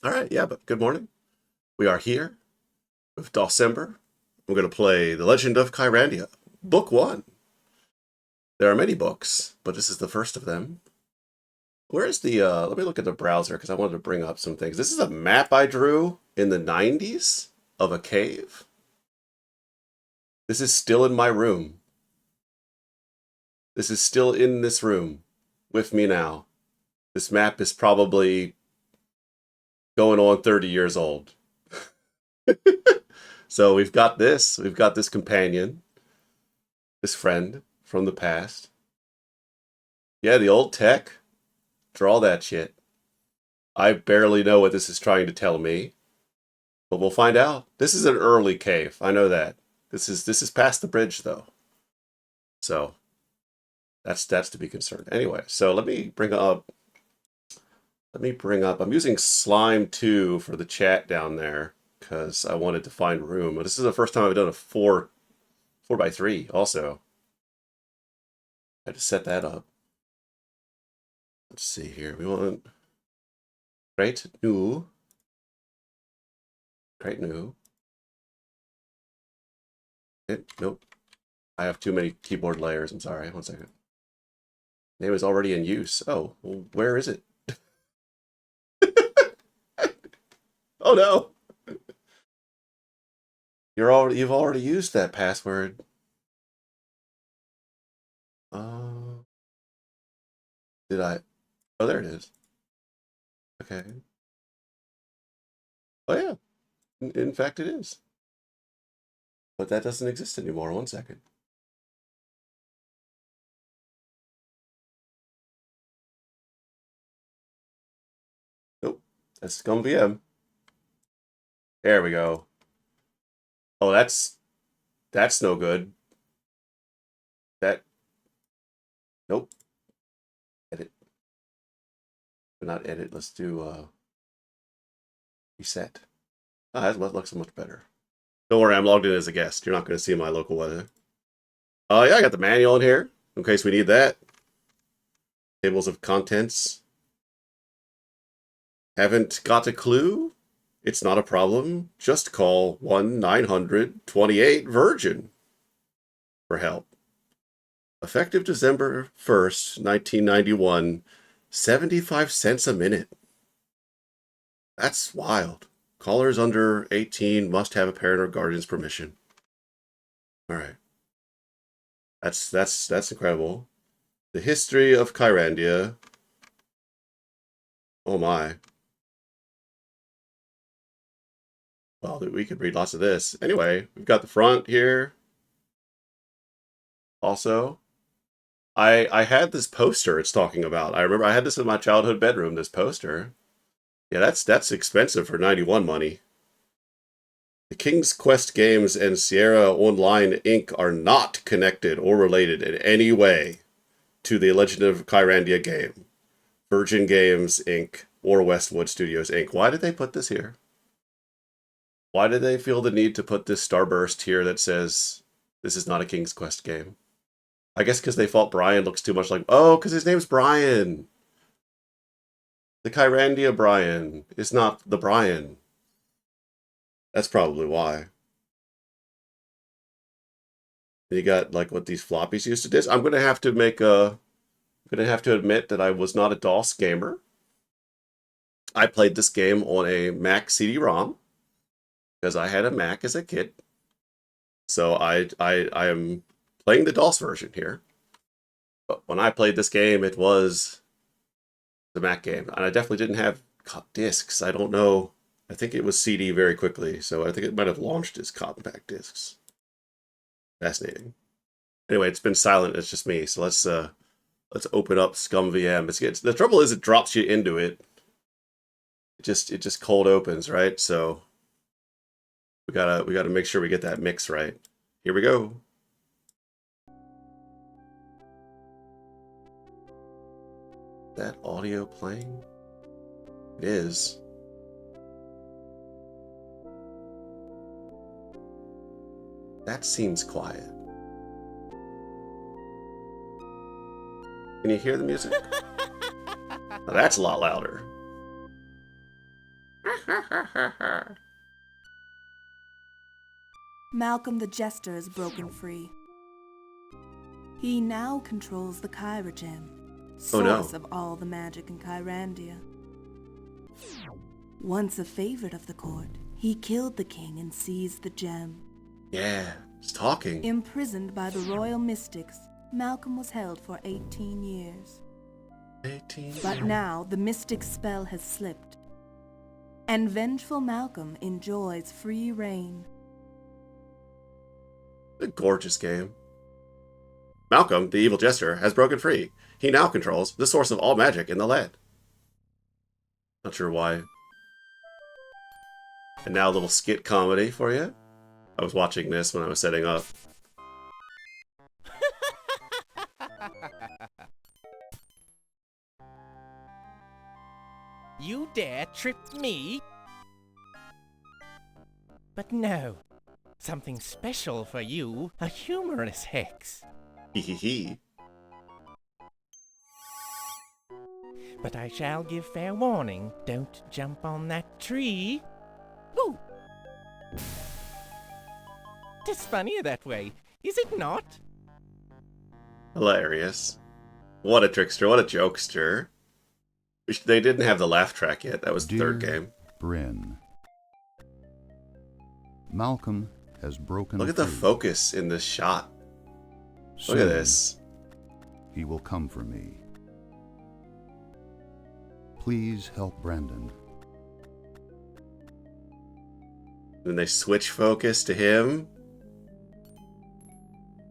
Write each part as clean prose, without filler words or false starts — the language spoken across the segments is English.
All right, yeah, but good morning. We are here with December. We're going to play The Legend of Kyrandia, Book 1. There are many books, but this is the first of them. Where is let me look at the browser because I wanted to bring up some things. This is a map I drew in the 90s of a cave. This is still in my room. This is still in this room with me now. This map is probably going on 30 years old. So we've got this companion, this friend from the past. Yeah, the old tech. Draw that shit. I barely know what this is trying to tell me, but we'll find out. This is an early cave. I know that. This is past the bridge though. So that's to be concerned. Anyway, so let me bring up I'm using Slime 2 for the chat down there because I wanted to find room. This is the first time I've done a 4x3 also. I had to set that up. Let's see here. We want create new. Create new. Nope. I have too many keyboard layers. I'm sorry. One second. Name is already in use. Oh, well, where is it? Oh no. You've already used that password. Uh, did I? Oh, there it is. Okay. Oh yeah. In fact, it is. But that doesn't exist anymore. One second. Nope. That's ScummVM. There we go. Oh, that's no good. That nope. Edit. But not edit. Let's do reset. Ah, that looks so much better. Don't worry, I'm logged in as a guest. You're not going to see my local weather. Oh yeah, I got the manual in here in case we need that. Tables of contents. Haven't got a clue? It's not a problem. Just call 1-900-28-VIRGIN for help. Effective December 1st, 1991, 75 cents a minute. That's wild. Callers under 18 must have a parent or guardian's permission. All right. That's incredible. The history of Kyrandia. Oh my. Well, we could read lots of this. Anyway, we've got the front here. Also, I had this poster it's talking about. I remember I had this in my childhood bedroom, this poster. Yeah, that's expensive for 91 money. The King's Quest games and Sierra Online Inc. are not connected or related in any way to the Legend of Kyrandia game. Virgin Games Inc. or Westwood Studios Inc. Why did they put this here? Why did they feel the need to put this starburst here that says this is not a King's Quest game? I guess because they thought Brian looks too much like. Oh, because his name's Brian. The Kyrandia Brian is not the Brian. That's probably why. You got like what these floppies used to do. I'm gonna have to make a. I'm gonna have to admit that I was not a DOS gamer. I played this game on a Mac CD-ROM because I had a Mac as a kid. So I am playing the DOS version here. But when I played this game, it was the Mac game, and I definitely didn't have discs. I don't know. I think it was CD very quickly, so I think it might have launched as compact discs. Fascinating. Anyway, it's been silent. It's just me. So let's open up ScummVM. The trouble is it drops you into it. It just cold opens, right? So we gotta make sure we get that mix right. Here we go. That audio playing? It is. That seems quiet. Can you hear the music? Now that's a lot louder. Malcolm the Jester is broken free. He now controls the Kyra gem, source of all the magic in Kyrandia. Once a favorite of the court, he killed the king and seized the gem. Yeah, it's talking. Imprisoned by the royal mystics, Malcolm was held for 18 years. 18 years. But now the mystic spell has slipped, and vengeful Malcolm enjoys free reign. A gorgeous game. Malcolm, the evil jester, has broken free. He now controls the source of all magic in the land. Not sure why. And now a little skit comedy for you. I was watching this when I was setting up. You dare trip me? But no. Something special for you, a humorous hex. Hee hee hee. But I shall give fair warning, don't jump on that tree. Ooh! 'Tis funnier that way, is it not? Hilarious. What a trickster, what a jokester. They didn't have the laugh track yet, that was the third game. Bryn. Malcolm has broken Look at the free. focus in this shot. Look Soon at this. He will come for me. Please help Brandon. Then they switch focus to him.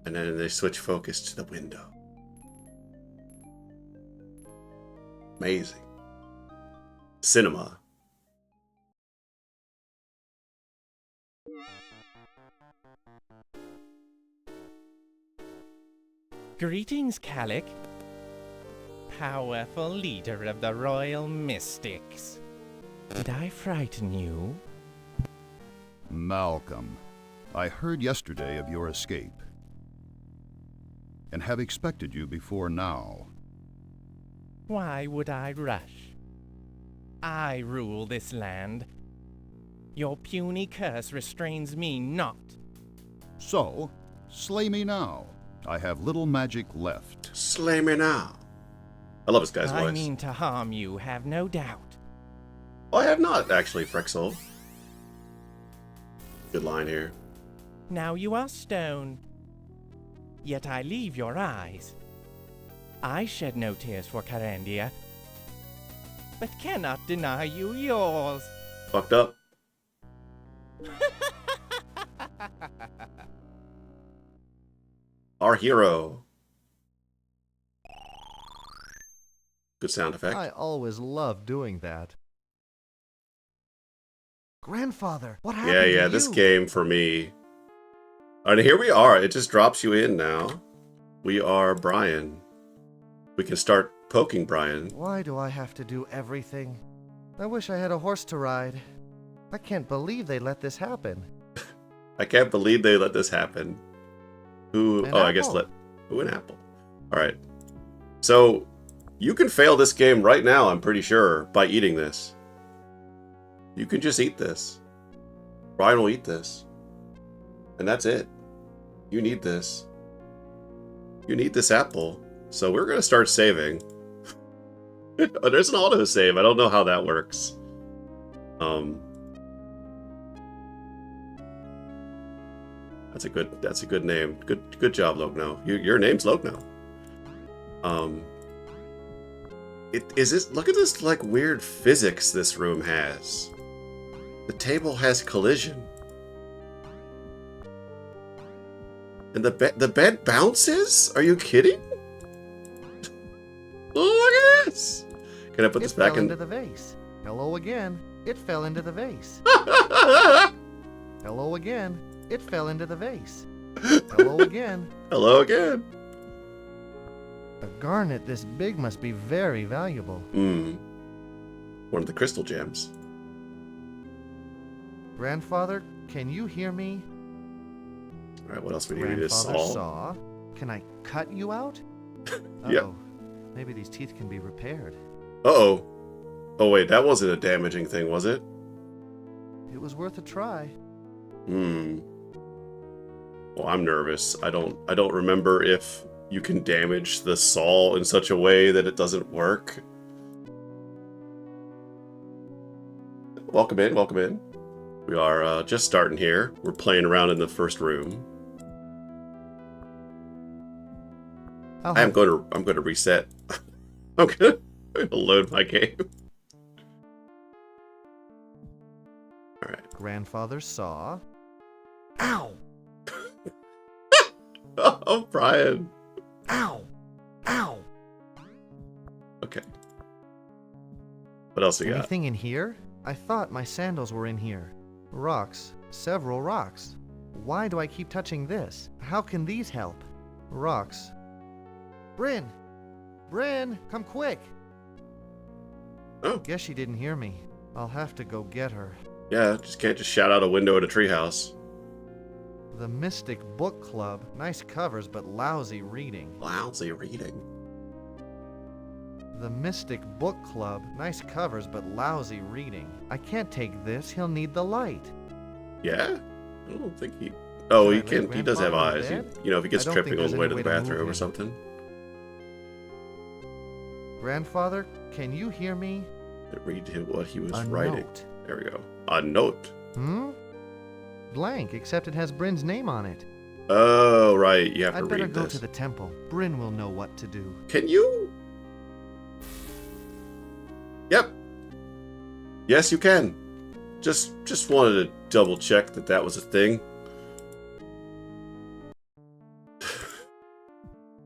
And then they switch focus to the window. Amazing. Cinema. Greetings, Calic. Powerful leader of the Royal Mystics. Did I frighten you? Malcolm, I heard yesterday of your escape, and have expected you before now. Why would I rush? I rule this land. Your puny curse restrains me not. So, slay me now. I have little magic left. Slay me now. I love this guy's voice. I mean to harm you, have no doubt. Oh, I have not, actually, Frexel. Good line here. Now you are stone, yet I leave your eyes. I shed no tears for Kyrandia, but cannot deny you yours. Fucked up. Our hero. Good sound effect. I always love doing that. Grandfather, what happened to you? This game for me. And here we are. It just drops you in now. We are Brian. We can start poking Brian. Why do I have to do everything? I wish I had a horse to ride. I can't believe they let this happen. I can't believe they let this happen. Who? An Oh, I guess apple. let. Who an apple? All right. So you can fail this game right now. I'm pretty sure by eating this. You can just eat this. Brian will eat this, and that's it. You need this. You need this apple. So we're gonna start saving. Oh, there's an auto save. I don't know how that works. That's a good name. Good job, Logno. Your name's Logno. Look at this like weird physics this room has. The table has collision. And the bed bounces? Are you kidding? Look at this. Can I put this back fell in? into the vase. Hello again. It fell into the vase. Hello again. It fell into the vase. Hello again. Hello again. A garnet this big must be very valuable. One of the crystal gems. Grandfather, can you hear me? All right, what else we need to Grandfather solve? saw. Can I cut you out? Yeah. Uh-oh. Maybe these teeth can be repaired. Uh-oh. Oh, wait, that wasn't a damaging thing, was it? it was worth a try. Hmm. Well, I'm nervous. I don't remember if you can damage the saw in such a way that it doesn't work. Welcome in, welcome in. We are just starting here. We're playing around in the first room. I'm going to reset. I'm going to load my game. All right. Grandfather saw. Ow! Oh, Brian. Ow! Ow! Okay. What else we got? Anything in here? I thought my sandals were in here. Rocks. Several rocks. Why do I keep touching this? How can these help? Rocks. Bryn! Bryn, come quick! Oh. Guess she didn't hear me. I'll have to go get her. Yeah, can't just shout out a window at a treehouse. The Mystic Book Club. Nice covers, but lousy reading. Lousy reading. The Mystic Book Club. Nice covers, but lousy reading. I can't take this. He'll need the light. Yeah? I don't think he... Oh, he Can I can. lay He does have Grandfather in eyes. bed? You know, if he gets I don't tripping think on there's the way any to the way to move bathroom or him. something. Grandfather, can you hear me? Read what he was A writing. note. There we go. A note. Hmm? Blank, except it has Bryn's name on it. Oh, right. You have to I'd better read go this. to the temple. Bryn will know what to do. Can you? Yep. Yes, you can. Just wanted to double check that that was a thing.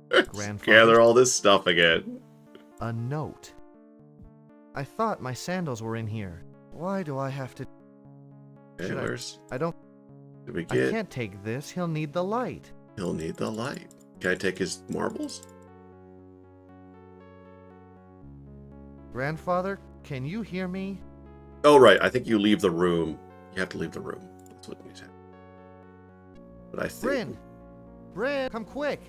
Grandfather. Gather all this stuff again. A note. I thought my sandals were in here. Why do I have to... Okay, Should I- where's... I don't... Did we I get... can't take this. He'll need the light. He'll need the light. Can I take his marbles? Grandfather, can you hear me? Oh, right. I think you leave the room. You have to leave the room. That's what needs to happen. But I think Bryn! Bryn, come quick!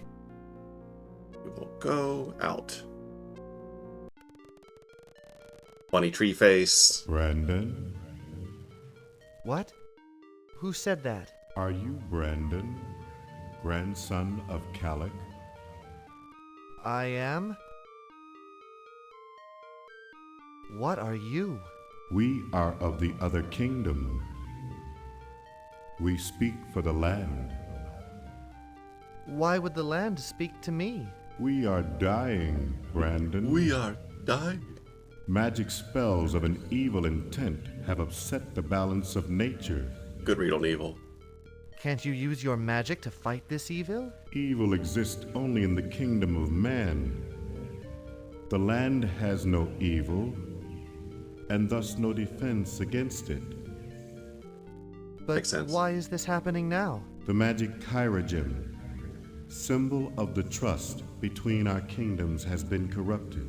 we will go out. Funny tree face. Brandon? What? Who said that? Are you Brandon, grandson of Calic? I am? What are you? We are of the other kingdom. We speak for the land. Why would the land speak to me? We are dying, Brandon. We are dying. Magic spells of an evil intent have upset the balance of nature. Good read on evil. Can't you use your magic to fight this evil? Evil exists only in the kingdom of man. The land has no evil, and thus no defense against it. But Makes sense. why is this happening now? The magic Kyrandia, symbol of the trust between our kingdoms, has been corrupted.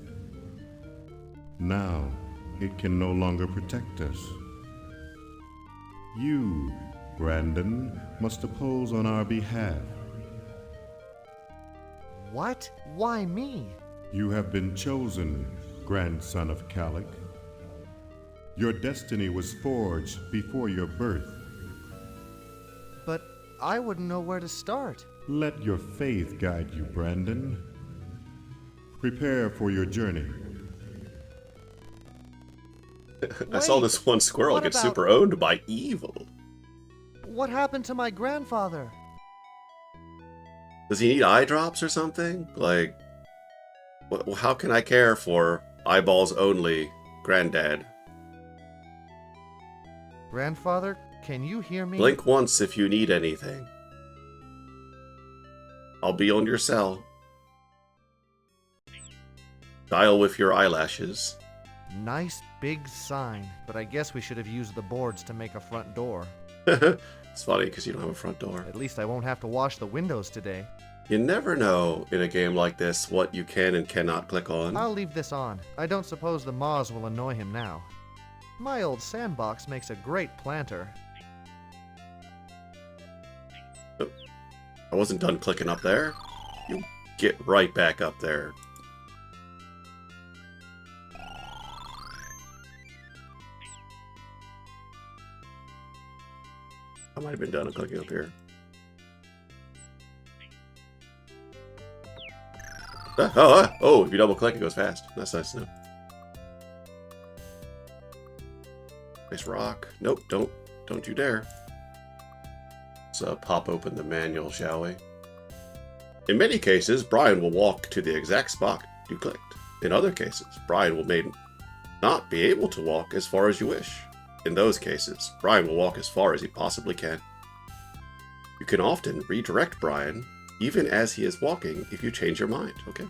Now, it can no longer protect us. You, Brandon, must oppose on our behalf. What? Why me? You have been chosen, grandson of Calic. Your destiny was forged before your birth. But I wouldn't know where to start. Let your faith guide you, Brandon. Prepare for your journey. I saw Wait, this one squirrel what get about- super owned by evil. What happened to my grandfather? Does he need eye drops or something? Like, how can I care for eyeballs only, granddad? Grandfather, can you hear me? Blink once if you need anything. I'll be on your cell. Dial with your eyelashes. Nice big sign, but I guess we should have used the boards to make a front door. It's funny because you don't have a front door. At least I won't have to wash the windows today. You never know in a game like this what you can and cannot click on. I'll leave this on. I don't suppose the moths will annoy him now. My old sandbox makes a great planter. I wasn't done clicking up there. You get right back up there. I might have been done clicking up here. Oh, if you double click, it goes fast. That's nice to know. Nice rock. Nope, don't you dare. So pop open the manual, shall we? In many cases, Brian will walk to the exact spot you clicked. In other cases, Brian will not be able to walk as far as you wish. In those cases, Brian will walk as far as he possibly can. You can often redirect Brian, even as he is walking, if you change your mind, okay?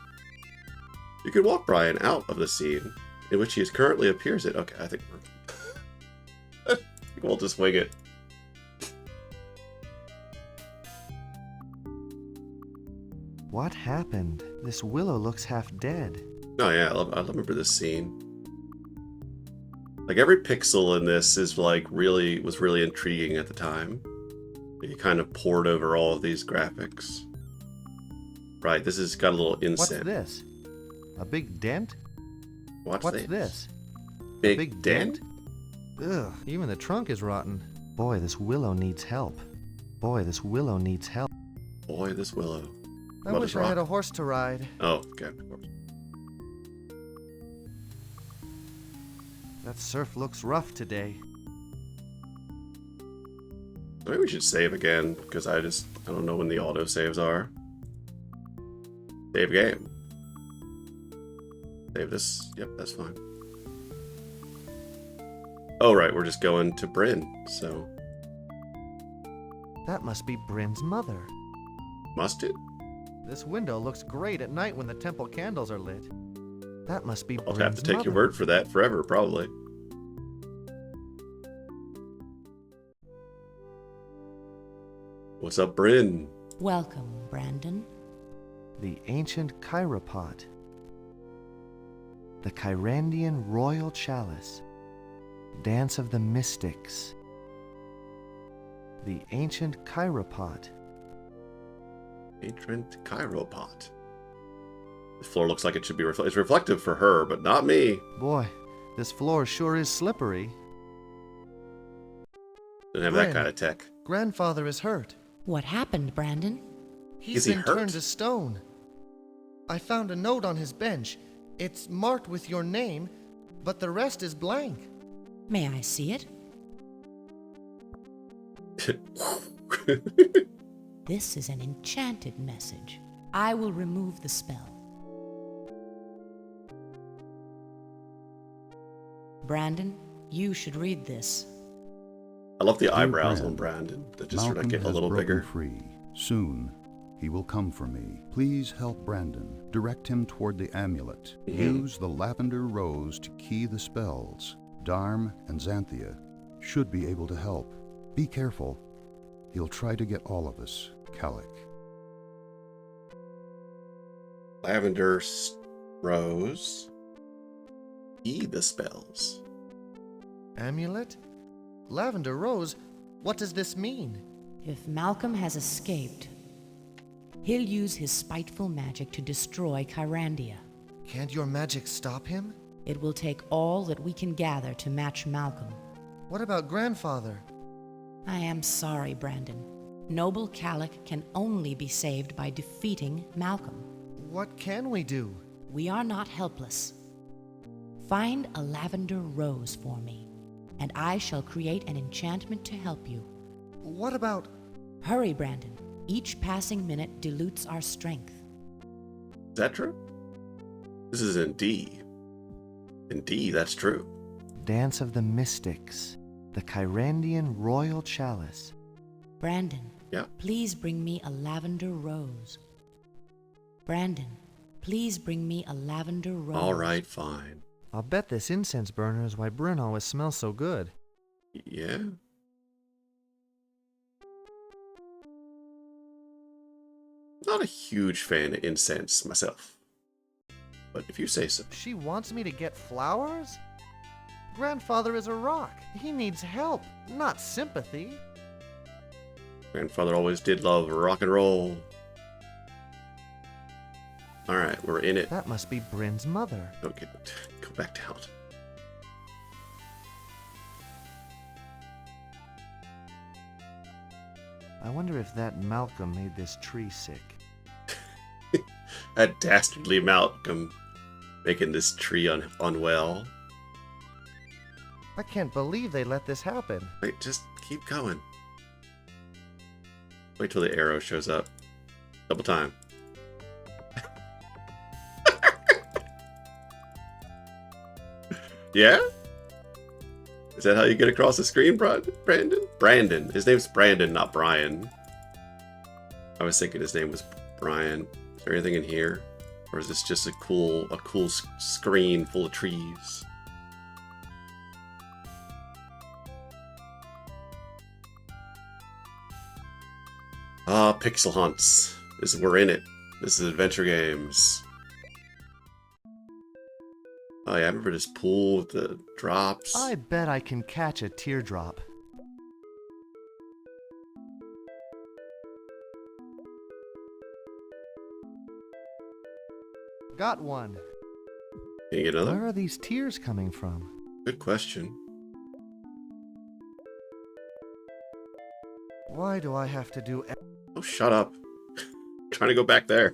You can walk Brian out of the scene in which he currently appears in. Okay, I think we'll just wing it. What happened? This willow looks half dead. Oh yeah, I remember this scene. Like every pixel in this was really intriguing at the time. You kind of poured over all of these graphics. Right, this has got a little incense. What's this? A big dent? What's this? Big dent? Ugh, even the trunk is rotten. Boy, this willow needs help. Boy, this willow needs help. Boy, this willow. I wish I had a horse to ride. Oh, okay, of course. That surf looks rough today. Maybe we should save again, because I don't know when the autosaves are. Save game. Save this. Yep, that's fine. Oh, right, we're just going to Bryn, so... That must be Bryn's mother. Must it? This window looks great at night when the temple candles are lit. That must be Bryn's I'll have to take mother. your word for that forever, probably. What's up, Bryn? Welcome, Brandon. The ancient chiropod. The Kyrandian royal chalice. Dance of the mystics. The ancient chiropod. Ancient chiropod. The floor looks like it should be it's reflective for her, but not me. Boy, this floor sure is slippery. Didn't have that kind of tech. Grandfather is hurt. What happened, Brandon? He's Is he been hurt? turned to stone. I found a note on his bench. It's marked with your name, but the rest is blank. May I see it? This is an enchanted message. I will remove the spell. Brandon, you should read this. I love the Dear eyebrows Brand, on Brandon. That just sort Malcolm of get a has little broken bigger. free. Soon, he will come for me. Please help Brandon. Direct him toward the amulet. Use the lavender rose to key the spells. Dharm and Xanthia should be able to help. Be careful. He'll try to get all of us. Calic. Lavender rose. The spells. Amulet? Lavender Rose? What does this mean? If Malcolm has escaped, he'll use his spiteful magic to destroy Kyrandia. Can't your magic stop him? It will take all that we can gather to match Malcolm. What about Grandfather? I am sorry, Brandon. Noble Calic can only be saved by defeating Malcolm. What can we do? We are not helpless. Find a lavender rose for me, and I shall create an enchantment to help you. What about... Hurry, Brandon. Each passing minute dilutes our strength. Is that true? This is in D. In D, that's true. Dance of the Mystics. The Kyrandian royal chalice. Brandon, Yeah. please bring me a lavender rose. Brandon, please bring me a lavender rose. All right, fine. I'll bet this incense burner is why Bryn always smells so good. Yeah. Not a huge fan of incense myself. But if you say so. She wants me to get flowers? Grandfather is a rock. He needs help, not sympathy. Grandfather always did love rock and roll. Alright, we're in it. That must be Bryn's mother. Okay, go back down. I wonder if that Malcolm made this tree sick. That dastardly Malcolm making this tree unwell. I can't believe they let this happen. Wait, just keep going. Wait till the arrow shows up. Double time. Yeah? Is that how you get across the screen, Brandon? Brandon. His name's Brandon, not Brian. I was thinking his name was Brian. Is there anything in here? Or is this just a cool screen full of trees? Ah, Pixel Hunts. We're in it. This is adventure games. Oh yeah, I remember this pool with the drops. I bet I can catch a teardrop. Got one. Can you get another? Where are these tears coming from? Good question. Why do I have to do... Oh, shut up. Trying to go back there.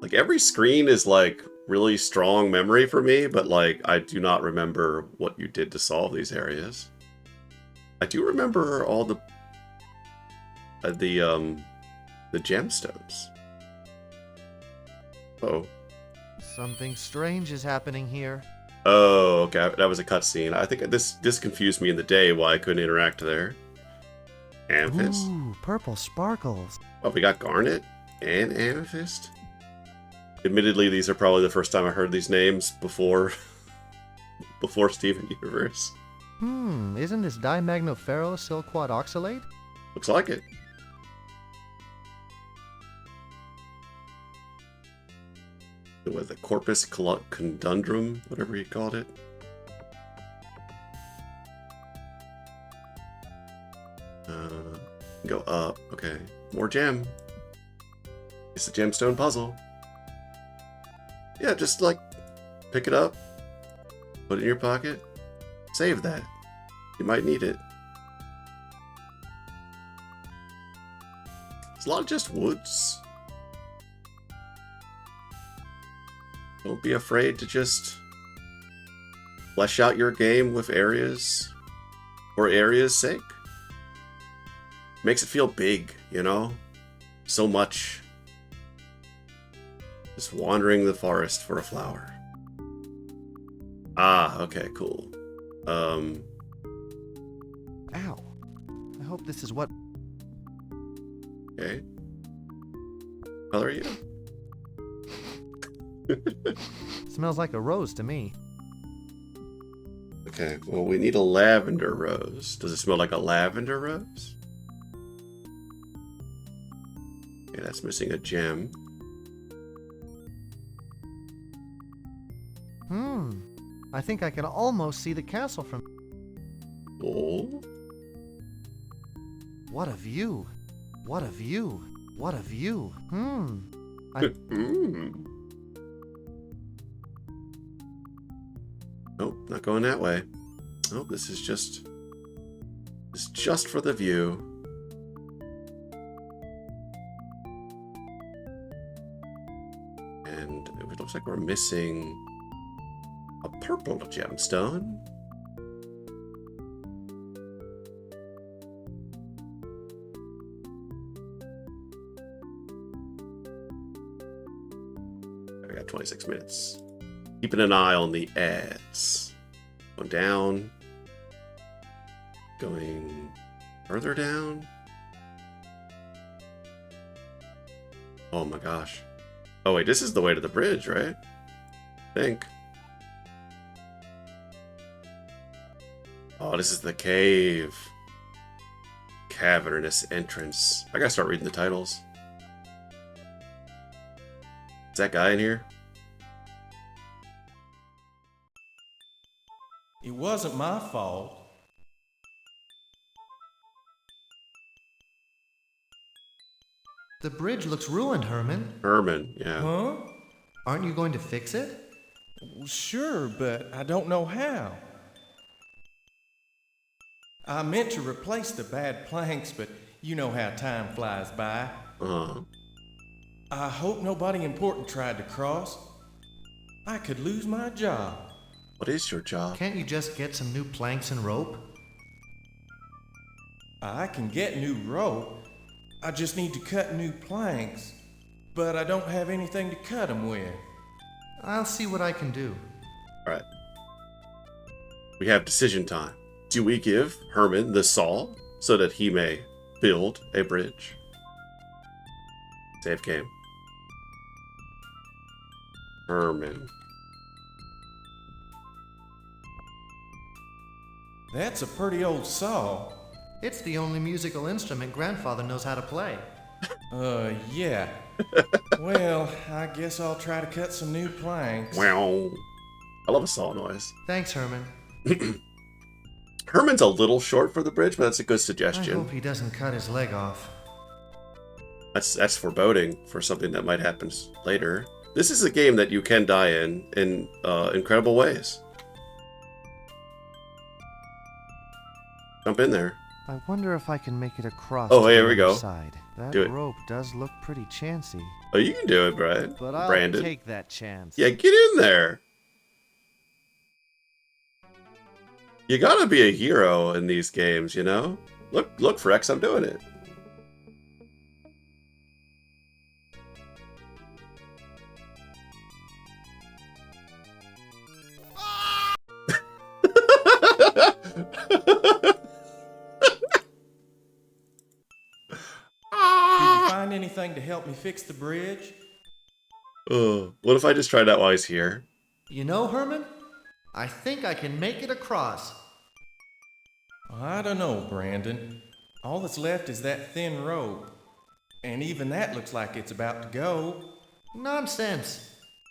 Like, every screen is, like, really strong memory for me, but, like, I do not remember what you did to solve these areas. I do remember all the gemstones. Oh. Something strange is happening here. Oh, okay. That was a cutscene. I think this confused me in the day why I couldn't interact there. Amethyst. Ooh, purple sparkles. Oh, we got Garnet and Amethyst. Admittedly, these are probably the first time I heard these names before Steven Universe. Isn't this dimagnoferrosilicate oxalate? Looks like it. With the Corpus Conundrum, whatever you called it. Go up. Okay. More gem. It's a gemstone puzzle. Yeah, just like pick it up, put it in your pocket, save that. You might need it. It's a lot of just woods. Don't be afraid to just flesh out your game with areas for area's sake. Makes it feel big, you know? So much. Just wandering the forest for a flower. Ah, okay, cool. Ow. I hope this is what... Okay. How are you? Smells like a rose to me. Okay, well, we need a lavender rose. Does it smell like a lavender rose? Okay, that's missing a gem. I think I can almost see the castle from... Oh? What a view. What a view. What a view. Nope, not going that way. Oh, this is just for the view. And it looks like we're missing a purple gemstone. I got 26 minutes. Keeping an eye on the ads. Going down. Going further down. Oh my gosh. Oh wait, this is the way to the bridge, right? I think. Oh, this is the cave. Cavernous entrance. I gotta start reading the titles. Is that guy in here? It wasn't my fault. The bridge looks ruined, Herman. Herman, yeah. Huh? Aren't you going to fix it? Sure, but I don't know how. I meant to replace the bad planks, but you know how time flies by. I hope nobody important tried to cross. I could lose my job. What is your job? Can't you just get some new planks and rope? I can get new rope. I just need to cut new planks. But I don't have anything to cut them with. I'll see what I can do. Alright. We have decision time. Do we give Herman the saw so that he may build a bridge? Save game. Herman. That's a pretty old saw. It's the only musical instrument Grandfather knows how to play. Yeah. Well, I guess I'll try to cut some new planks. Wow. I love a saw noise. Thanks, Herman. Herman's a little short for the bridge, but that's a good I suggestion. hope he doesn't cut his leg off. That's foreboding for something that might happen later. This is a game that you can die in incredible ways. Jump in there. I wonder if I can make it across Oh, to here the we go. other side. That Do it. rope does look pretty chancy. Oh, you can do it, Brian. But I'll Brandon. take that chance. Yeah, get in there. You gotta be a hero in these games, you know? Look, Frex, I'm doing it. Did you find anything to help me fix the bridge? What if I just try that while he's here? You know, Herman? I think I can make it across. I don't know, Brandon. All that's left is that thin rope. And even that looks like it's about to go. Nonsense.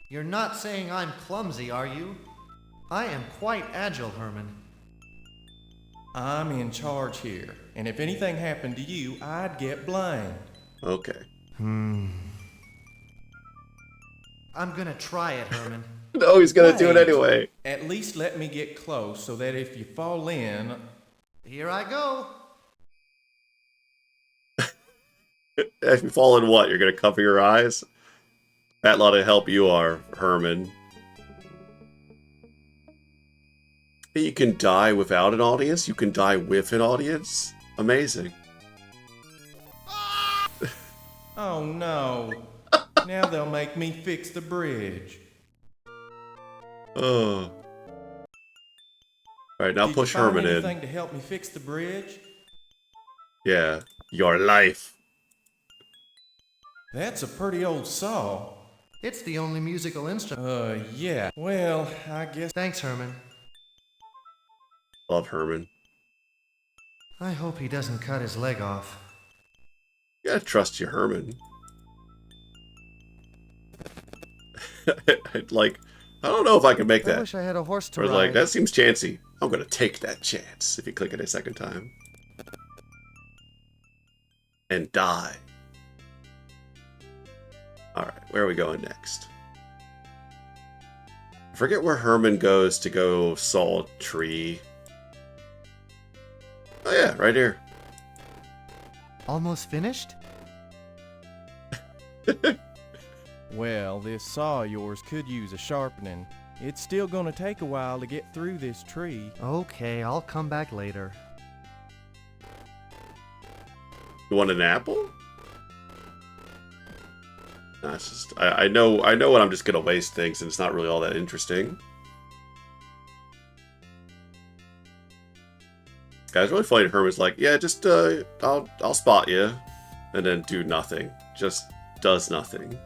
You're not saying I'm clumsy, are you? I am quite agile, Herman. I'm in charge here. And if anything happened to you, I'd get blamed. Okay. I'm gonna try it, Herman. No, he's gonna do it Wait. anyway. At least let me get close so that if you fall in... Here I go. If you fall in what? You're gonna cover your eyes? That lot of help you are, Herman. You can die without an audience? You can die with an audience? Amazing. Oh no. Now they'll make me fix the bridge. Oh. Alright, now Did push you find Herman in. anything to help me fix the bridge? Yeah. Your life. That's a pretty old saw. It's the only musical instrument. Yeah. Well, I guess... Thanks, Herman. Love Herman. I hope he doesn't cut his leg off. You gotta trust your Herman. Like, I don't know if I can make I that. wish I had a horse to Or ride. like, that seems chancy. I'm gonna take that chance if you click it a second time. And die. Alright, where are we going next? I forget where Herman goes to go saw a tree. Oh yeah, right here. Almost finished? Well, this saw of yours could use a sharpening. It's still gonna take a while to get through this tree. Okay, I'll come back later. You want an apple? Nah, it's just I know when I'm just gonna waste things and it's not really all that interesting. Guys, really funny. Herman's like, yeah, just I'll spot you, and then do nothing. Just does nothing.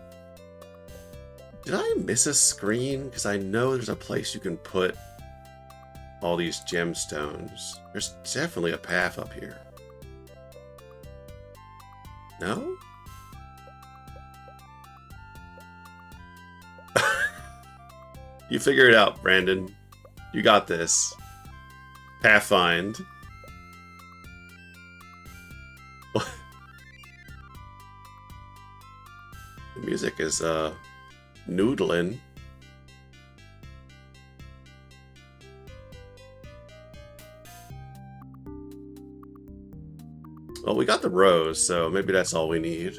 Did I miss a screen? Because I know there's a place you can put all these gemstones. There's definitely a path up here. No? You figure it out, Brandon. You got this. Pathfind. The music is noodling. Well, we got the rose, so maybe that's all we need.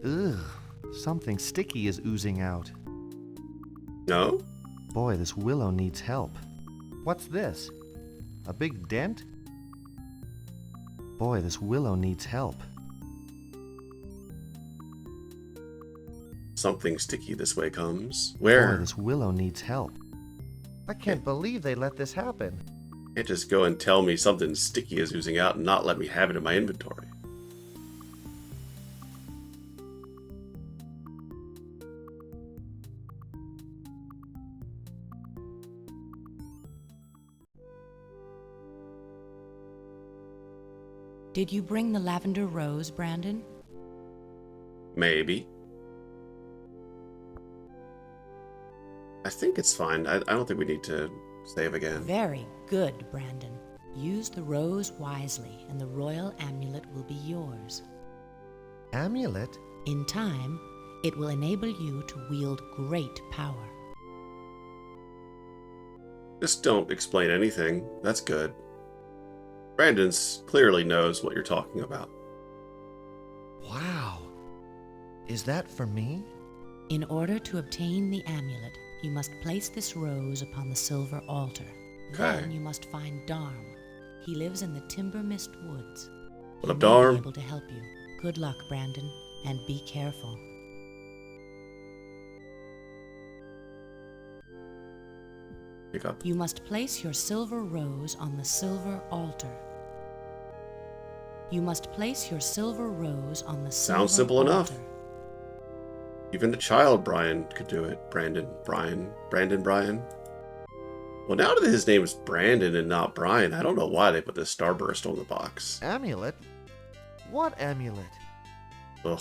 Ugh, something sticky is oozing out. No? Boy, this willow needs help. What's this? A big dent? Boy, this willow needs help. Something sticky this way comes. Where? Boy, this willow needs help. I can't believe they let this happen. Can't just go and tell me something sticky is oozing out and not let me have it in my inventory. Did you bring the lavender rose, Brandon? Maybe. I think it's fine. I don't think we need to save again. Very good, Brandon. Use the rose wisely, and the royal amulet will be yours. Amulet? In time, it will enable you to wield great power. Just don't explain anything. That's good. Brandon's clearly knows what you're talking about. Wow. Is that for me? In order to obtain the amulet, you must place this rose upon the silver altar. Okay. Then you must find Darm. He lives in the Timber Mist Woods. What up, He may Darm? be able to help you. Good luck, Brandon, and be careful. Pick up. You must place your silver rose on the silver altar. You must place your silver rose on the silver Sounds simple enough. altar. Even a child Brian could do it. Brandon. Brian. Well, now that his name is Brandon and not Brian, I don't know why they put this starburst on the box. Amulet? What amulet? Ugh.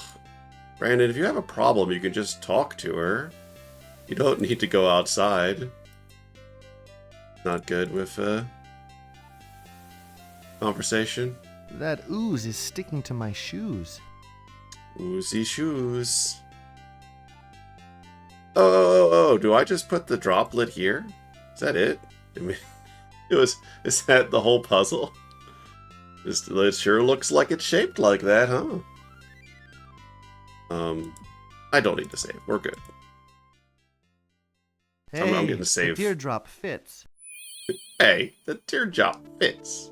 Brandon, if you have a problem, you can just talk to her. You don't need to go outside. Not good with, conversation. That ooze is sticking to my shoes. Oozy shoes. Oh, do I just put the droplet here? Is that it? I mean, is that the whole puzzle? It sure looks like it's shaped like that, huh? I don't need to save. We're good. Hey, I'm getting a save. the teardrop fits. Hey, the teardrop fits.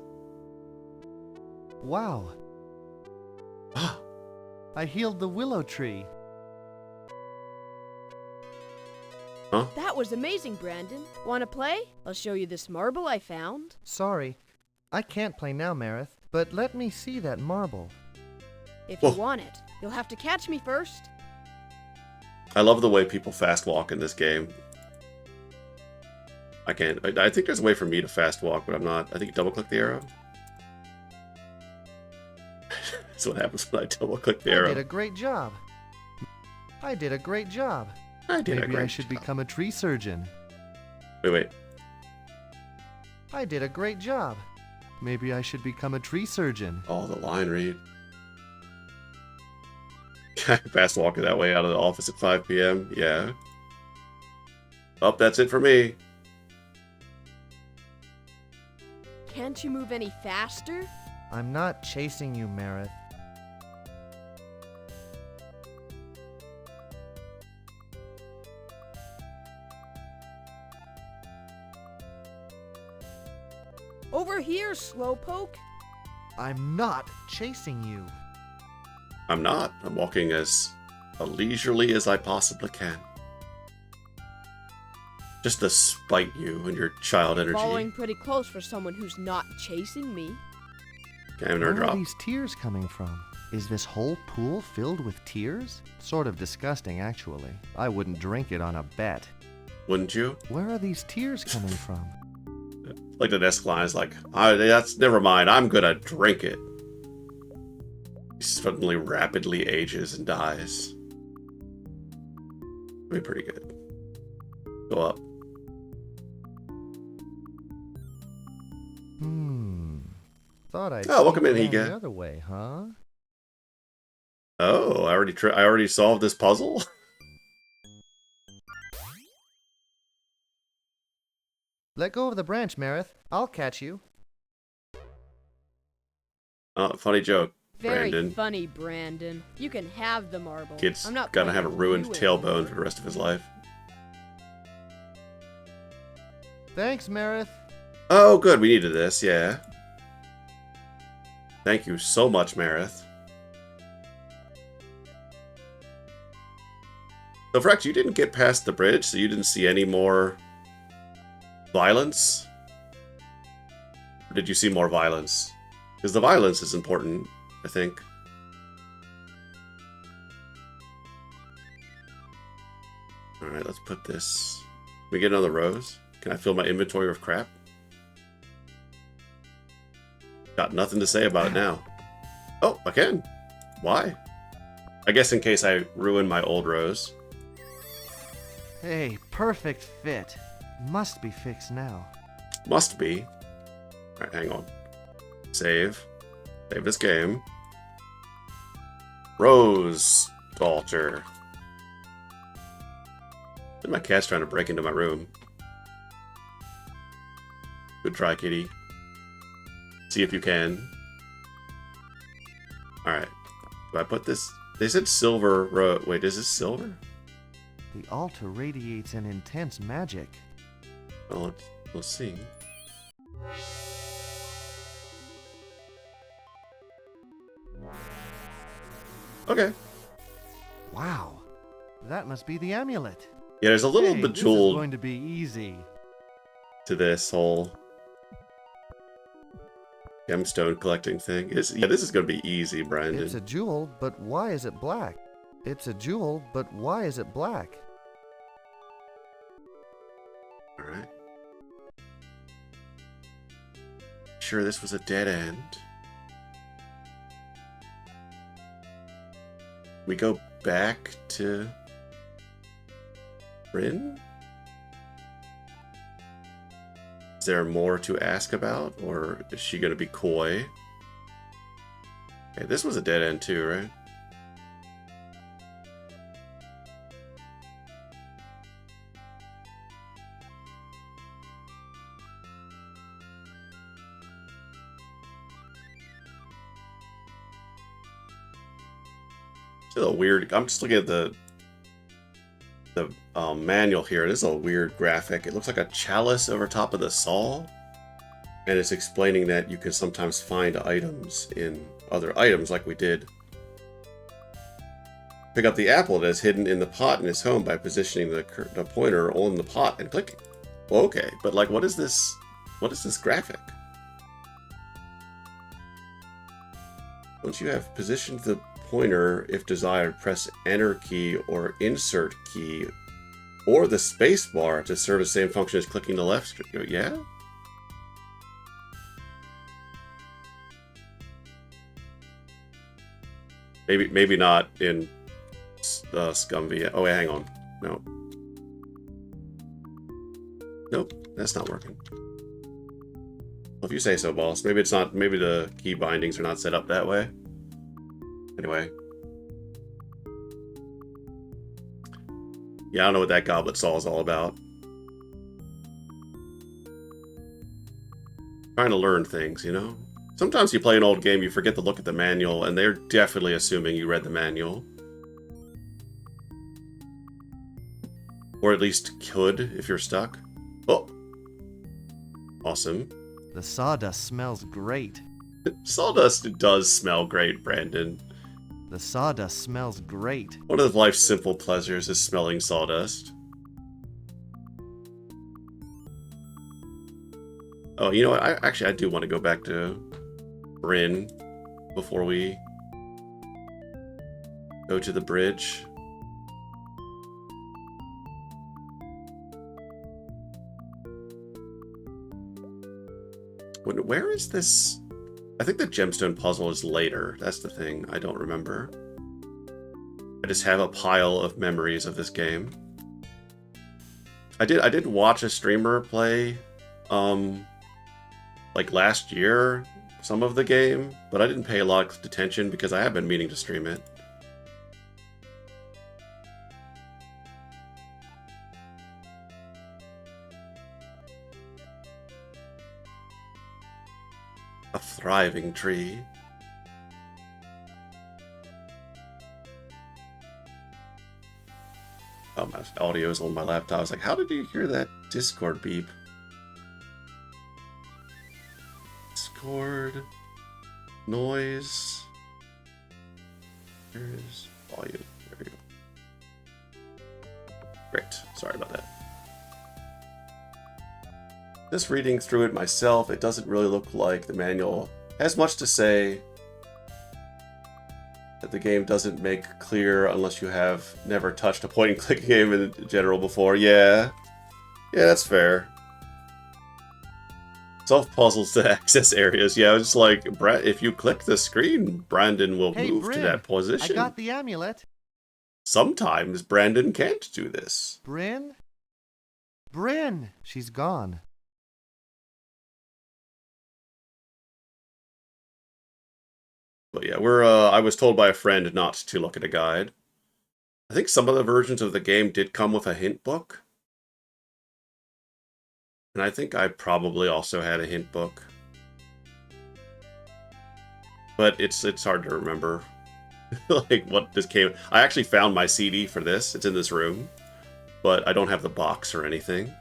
Wow. I healed the willow tree. Huh? That was amazing, Brandon. Want to play? I'll show you this marble I found. Sorry, I can't play now, Marith, but let me see that marble. If you Whoa. want it, you'll have to catch me first. I love the way people fast walk in this game. I can't. I think there's a way for me to fast walk, but I'm not. I think double click the arrow. That's what happens when I double click the I arrow. did a great job. I did a great job. I did a Maybe great I should job. become a tree surgeon. Wait. I did a great job. Maybe I should become a tree surgeon. Oh, the line read. Fast walking that way out of the office at 5 p.m. Yeah. Oh, that's it for me. Can't you move any faster? I'm not chasing you, Marith. Over here, Slowpoke. I'm not chasing you. I'm not. I'm walking as leisurely as I possibly can. Just to spite you and your child energy. Following pretty close for someone who's not chasing me. Okay, I'm Where gonna are drop. these tears coming from? Is this whole pool filled with tears? Sort of disgusting, actually. I wouldn't drink it on a bet. Wouldn't you? Where are these tears coming from? Like the desk line is like, that's never mind. I'm gonna drink it. He suddenly rapidly ages and dies. Be pretty good. Go up. Thought I'd Oh, welcome sneak in, down Higa. the other way, huh? Oh, I already solved this puzzle. Let go of the branch, Marith. I'll catch you. Oh, funny joke, Very Brandon. funny, Brandon. You can have the marble. Kid's I'm not gonna playing have a with ruined you tailbone anymore. for the rest of his life. Thanks, Marith. Oh, good. We needed this, yeah. Thank you so much, Marith. So, Frex, you didn't get past the bridge, so you didn't see any more violence? Or did you see more violence? Because the violence is important, I think. Alright, let's put this... Can we get another rose? Can I fill my inventory with crap? Got nothing to say about it now. Oh, I can. Why? I guess in case I ruin my old rose. Hey, perfect fit. Must be fixed now. Must be. Alright, hang on. Save. Save this game. Rose Altar. My cat's trying to break into my room. Good try, kitty. See if you can. Alright. Do I put this... They said silver... Wait, is this silver? The altar radiates an intense magic. Well, we'll see. Okay. Wow. That must be the amulet. Yeah, there's a little Hey, bejeweled this is going to be easy. to this whole gemstone collecting thing. Yeah, this is going to be easy, Brandon. It's a jewel, but why is it black? It's a jewel, but why is it black? Alright. Sure, this was a dead end. We go back to Bryn? Is there more to ask about, or is she going to be coy? Okay, this was a dead end too, right? It's a little weird. I'm just looking at the manual here. It is a weird graphic. It looks like a chalice over top of the saw, and it's explaining that you can sometimes find items in other items, like we did. Pick up the apple that is hidden in the pot in his home by positioning the pointer on the pot and clicking. Well, okay, but like, what is this? What is this graphic? Once you have positioned the pointer, if desired, press Enter key or Insert key or the space bar to serve the same function as clicking the left. Yeah? Maybe not in ScummVM. Oh, wait, hang on. No. Nope, that's not working. Well, if you say so, boss. Maybe it's not. Maybe the key bindings are not set up that way. Anyway. Yeah, I don't know what that goblet saw is all about. Trying to learn things, you know? Sometimes you play an old game, you forget to look at the manual, and they're definitely assuming you read the manual. Or at least could, if you're stuck. Oh! Awesome. The sawdust smells great. Sawdust does smell great, Brandon. The sawdust smells great. One of life's simple pleasures is smelling sawdust. Oh, you know what? I do want to go back to Bryn before we go to the bridge. Where is this? I think the gemstone puzzle is later. That's the thing. I don't remember. I just have a pile of memories of this game. I did watch a streamer play, like last year, some of the game, but I didn't pay a lot of attention because I have been meaning to stream it. A thriving tree. Oh, my audio is on my laptop. I was like, how did you hear that Discord beep? Discord. Noise. There's volume. There we go. Great. Sorry about that. Just reading through it myself, it doesn't really look like the manual has much to say. That the game doesn't make clear unless you have never touched a point-and-click game in general before. Yeah. Yeah, that's fair. Solve puzzles to access areas. Yeah, it's like, if you click the screen, Brandon will move Bryn, to that position. I got the amulet. Sometimes Brandon can't do this. Bryn? Bryn! She's gone. But yeah, I was told by a friend not to look at a guide. I think some of the versions of the game did come with a hint book. And I think I probably also had a hint book. But it's hard to remember. Like, what this came... I actually found my CD for this. It's in this room. But I don't have the box or anything.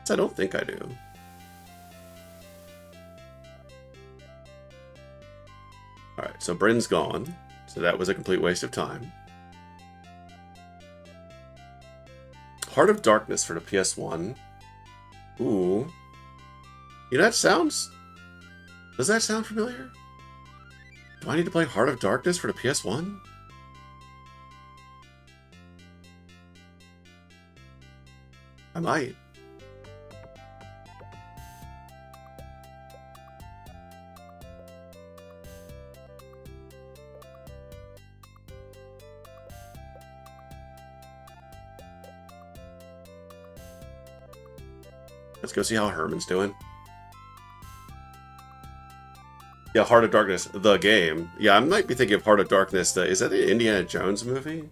So I don't think I do. Alright, so Bryn's gone. So that was a complete waste of time. Heart of Darkness for the PS1. Ooh. You know, that sounds... Does that sound familiar? Do I need to play Heart of Darkness for the PS1? I might. Let's go see how Herman's doing. Yeah, Heart of Darkness, the game. Yeah, I might be thinking of Heart of Darkness. Is that the Indiana Jones movie?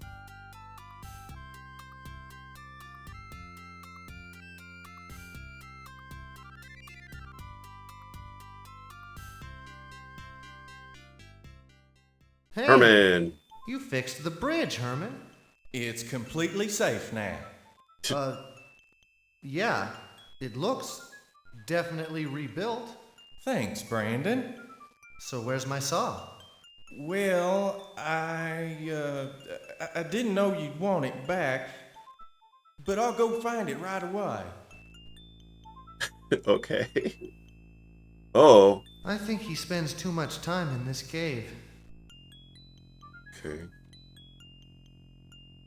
Hey, Herman! you fixed the bridge, Herman. It's completely safe now. Yeah, it looks definitely rebuilt. Thanks, Brandon. So where's my saw? Well, I didn't know you'd want it back, but I'll go find it right away. Okay. Oh. I think he spends too much time in this cave. Okay.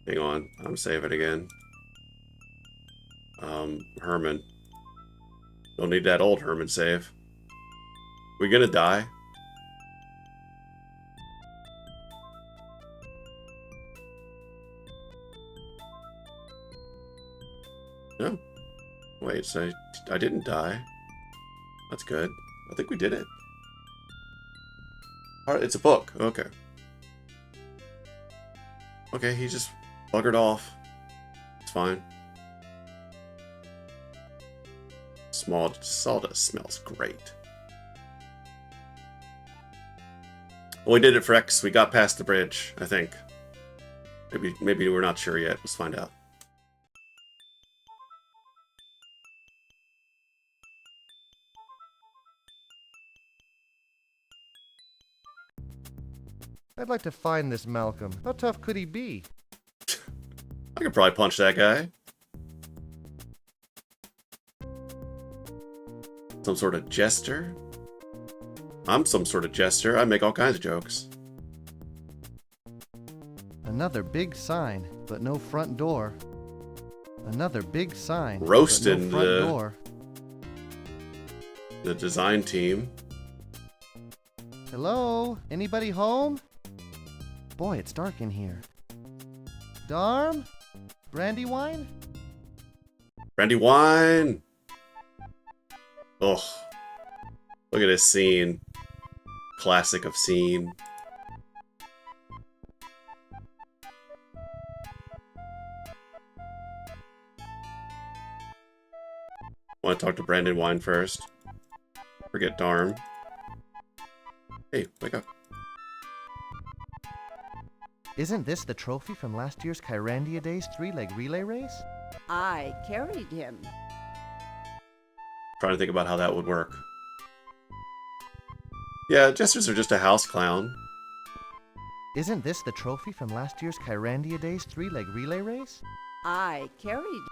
Hang on, I'm saving again. Herman. Don't need that old Herman save. We gonna die? No. Wait, so I didn't die. That's good. I think we did it. Alright, it's a book. Okay. Okay, he just buggered off. It's fine. Small sawdust smells great. Well, we did it for X. We got past the bridge, I think. Maybe we're not sure yet. Let's find out. I'd like to find this Malcolm. How tough could he be? I could probably punch that guy. Some sort of jester? I'm some sort of jester. I make all kinds of jokes. Another big sign, but no front door. Another big sign, Roasting but no front door. The design team. Hello? Anybody home? Boy, it's dark in here. Darm? Brandywine? Brandywine! Ugh. Look at this scene. Classic of scene. Want to talk to Brandywine first? Forget Darm. Hey, wake up. Isn't this the trophy from last year's Kyrandia Days 3-leg relay race? I carried him. Trying to think about how that would work. Yeah, jesters are just a house clown. Isn't this the trophy from last year's Kyrandia Days 3-leg relay race? I carried.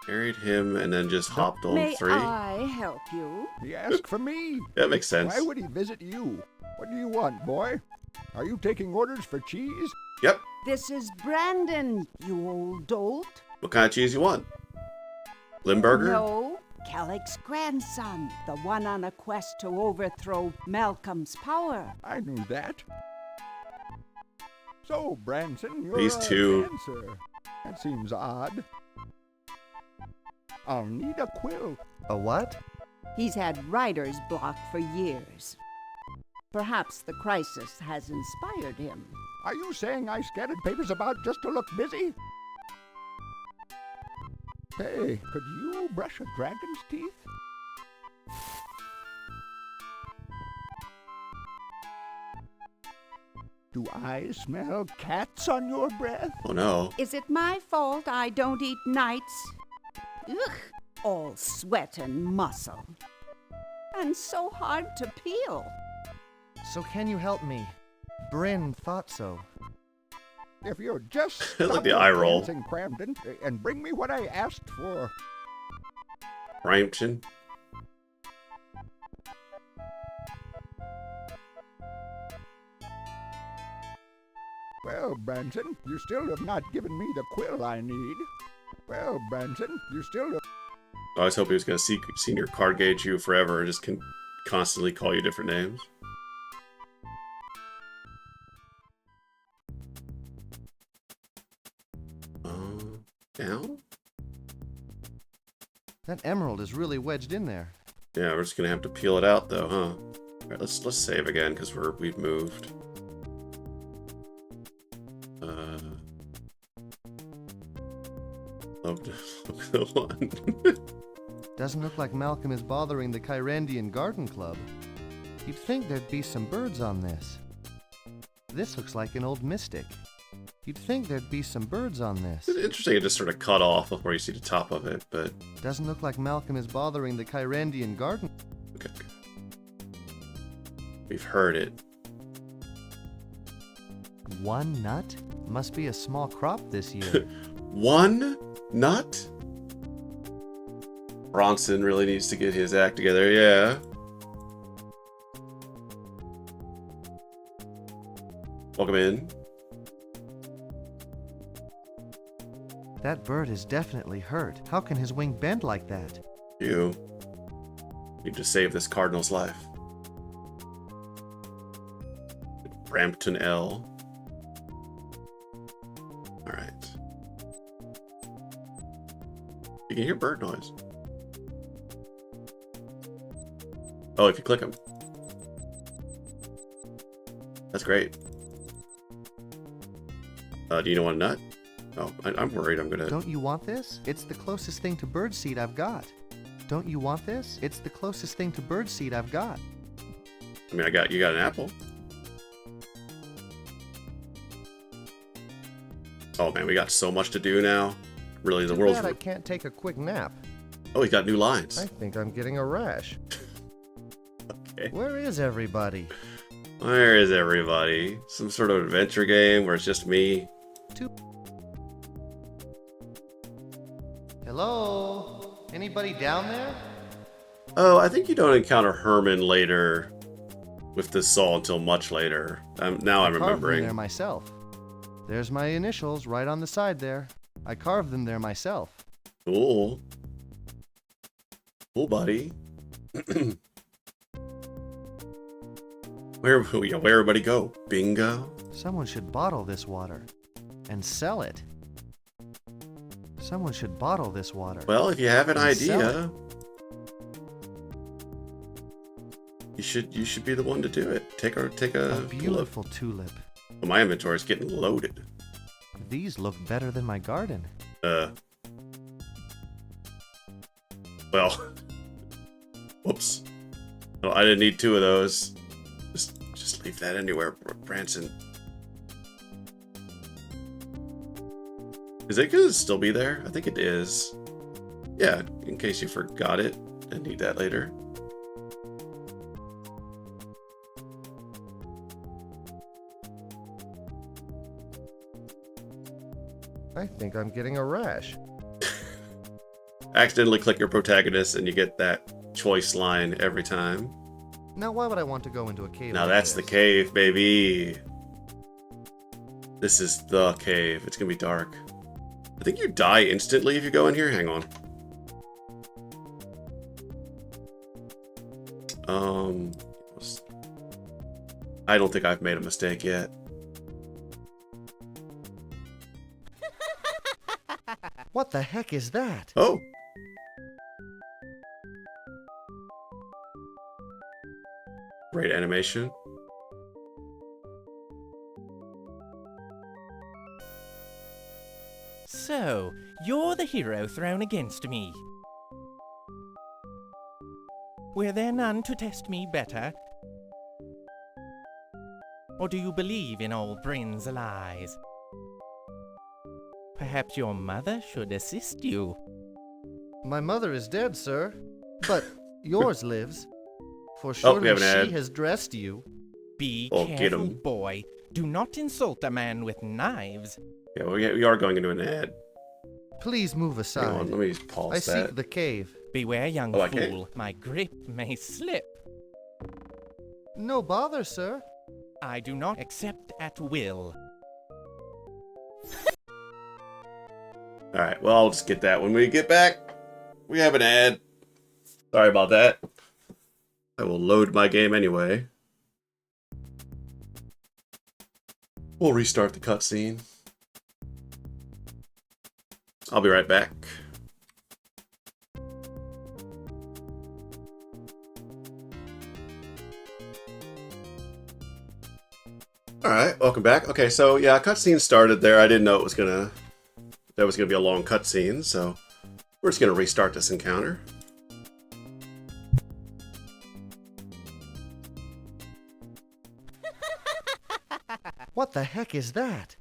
Carried him and then just hopped on May 3. I help you? He asked for me. That makes sense. Why would he visit you? What do you want, boy? Are you taking orders for cheese? Yep. This is Brandon, you old dolt. What kind of cheese you want? Limburger? No, Kellick's grandson, the one on a quest to overthrow Malcolm's power. I knew that. So, Branson, you're These a two. dancer. That seems odd. I'll need a quill. A what? He's had writer's block for years. Perhaps the crisis has inspired him. Are you saying I scattered papers about just to look busy? Hey, could you brush a dragon's teeth? Do I smell cats on your breath? Oh no. Is it my fault I don't eat nights? Ugh, all sweat and muscle. And so hard to peel. So can you help me? Bryn thought so. If you're just Like stop the your eye roll. dancing, Cramden, and bring me what I asked for. Rampton. Well, Branson, you still have not given me the quill I need. Well, Branson, you still have... I always hope he was going to senior card gauge you forever and just can constantly call you different names. Down? That emerald is really wedged in there. Yeah, we're just going to have to peel it out though, huh? Alright, let's save again because we've moved. Look at the one. Doesn't look like Malcolm is bothering the Kyrandian Garden Club. You'd think there'd be some birds on this. This looks like an old mystic. You'd think there'd be some birds on this. It's interesting, it just sort of cut off before you see the top of it, but... Doesn't look like Malcolm is bothering the Kyrandian Garden. Okay. We've heard it. One nut? Must be a small crop this year. One nut? Bronson really needs to get his act together, yeah. Welcome in. That bird is definitely hurt. How can his wing bend like that? You need to save this cardinal's life. Brampton L. Alright. You can hear bird noise. Oh, if you click them. That's great. Do you know what a nut? Oh, I'm worried I'm gonna... Don't you want this? It's the closest thing to birdseed I've got. Don't you want this? It's the closest thing to birdseed I've got. I mean, you got an apple. Oh man, we got so much to do now. Really, the world's... I can't take a quick nap. Oh, he's got new lines. I think I'm getting a rash. Okay. Where is everybody? Where is everybody? Some sort of adventure game where it's just me? Hello? Anybody down there? Oh, I think you don't encounter Herman later with this saw until much later. Now I'm I carved them remembering. there myself. There's my initials right on the side there. I carved them there myself. Cool. Cool, buddy. Where everybody go? Bingo? Someone should bottle this water and sell it. Someone should bottle this water. Well, if you have an and sell idea, you should be the one to do it. Take a tulip. beautiful tulip. Well, my inventory is getting loaded. These look better than my garden. Well, whoops. Well, I didn't need 2 of those. Just leave that anywhere, Branson. Is it gonna still be there? I think it is. Yeah, in case you forgot it and need that later. I think I'm getting a rash. Accidentally click your protagonist and you get that choice line every time. Now, why would I want to go into a cave? Now like that's this? the cave, baby. This is the cave. It's gonna be dark. I think you die instantly if you go in here. Hang on. I don't think I've made a mistake yet. What the heck is that? Oh. Great animation. So, you're the hero thrown against me. Were there none to test me better? Or do you believe in old Bryn's lies? Perhaps your mother should assist you. My mother is dead, sir, but yours lives. For we surely have an ad. she has dressed you. Be Get careful, 'em. boy. Do not insult a man with knives. Yeah, we are going into an ad. Please move aside. Hang on, let me just pause I that. seek the cave. Beware, young Oh, I can't. fool. My grip may slip. No bother, sir. I do not accept at will. Alright, well, I'll just get that when we get back. We have an ad. Sorry about that. I will load my game anyway. We'll restart the cutscene. I'll be right back. Alright, welcome back. Okay, so yeah, cutscene started there. I didn't know it was gonna... That was gonna be a long cutscene, so... We're just gonna restart this encounter. What the heck is that?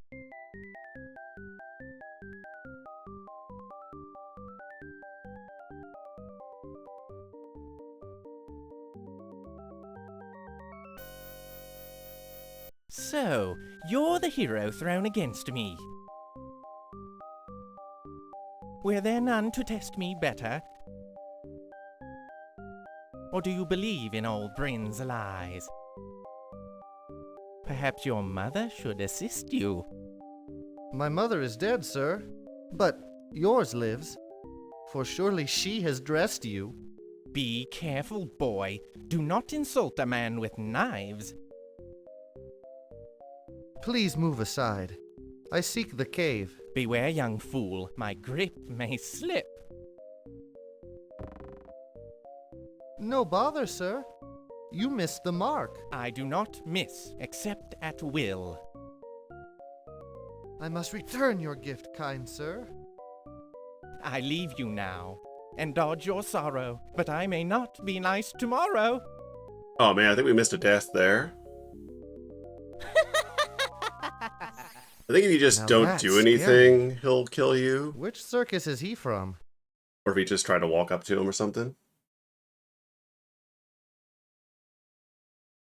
So, you're the hero thrown against me. Were there none to test me better? Or do you believe in old Bryn's lies? Perhaps your mother should assist you. My mother is dead, sir, but yours lives. For surely she has dressed you. Be careful, boy. Do not insult a man with knives. Please move aside. I seek the cave. Beware, young fool. My grip may slip. No bother, sir. You missed the mark. I do not miss, except at will. I must return your gift, kind sir. I leave you now, and dodge your sorrow, but I may not be nice tomorrow. Oh man, I think we missed a death there. I think if you just Now don't that's do anything, he'll kill you. Which circus is he from? Or if you just try to walk up to him or something.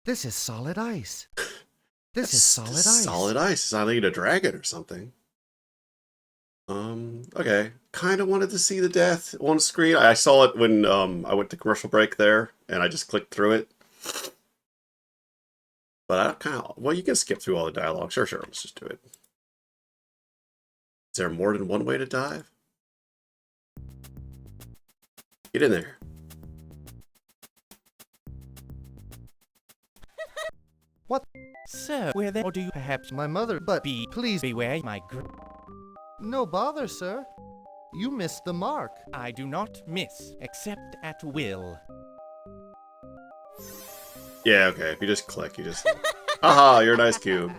This is solid ice. This is solid ice. Solid ice. It's not like a dragon or something. Okay. Kind of wanted to see the death on screen. I saw it when I went to commercial break there, and I just clicked through it. But I kind of... Well, you can skip through all the dialogue. Sure, let's just do it. Is there more than one way to dive? Get in there. What? Sir, where then? Or do you perhaps My mother, but please beware my grip? No bother, sir. You missed the mark. I do not miss, except at will. Yeah, okay. If you just click, you just... Haha, you're an ice cube.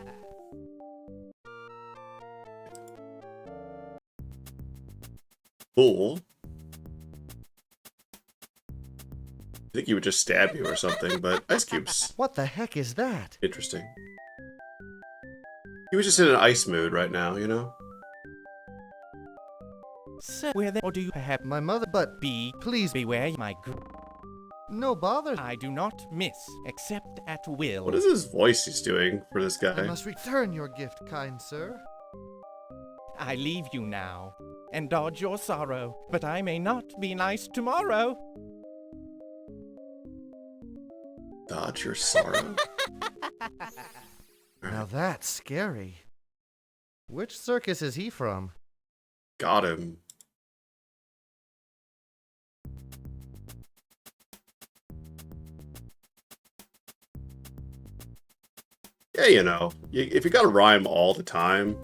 Cool. I think he would just stab you or something, but ice cubes. What the heck is that? Interesting. He was just in an ice mood right now, you know? So, where then, or do you perhaps My mother, but be? please, Beware my no bother. I do not miss, except at will. What is this voice he's doing for this I guy? must return your gift, kind sir. I leave you now, and dodge your sorrow, but I may not be nice tomorrow. Dodge your sorrow. Now that's scary. Which circus is he from? Got him. Yeah, you know, if you gotta rhyme all the time,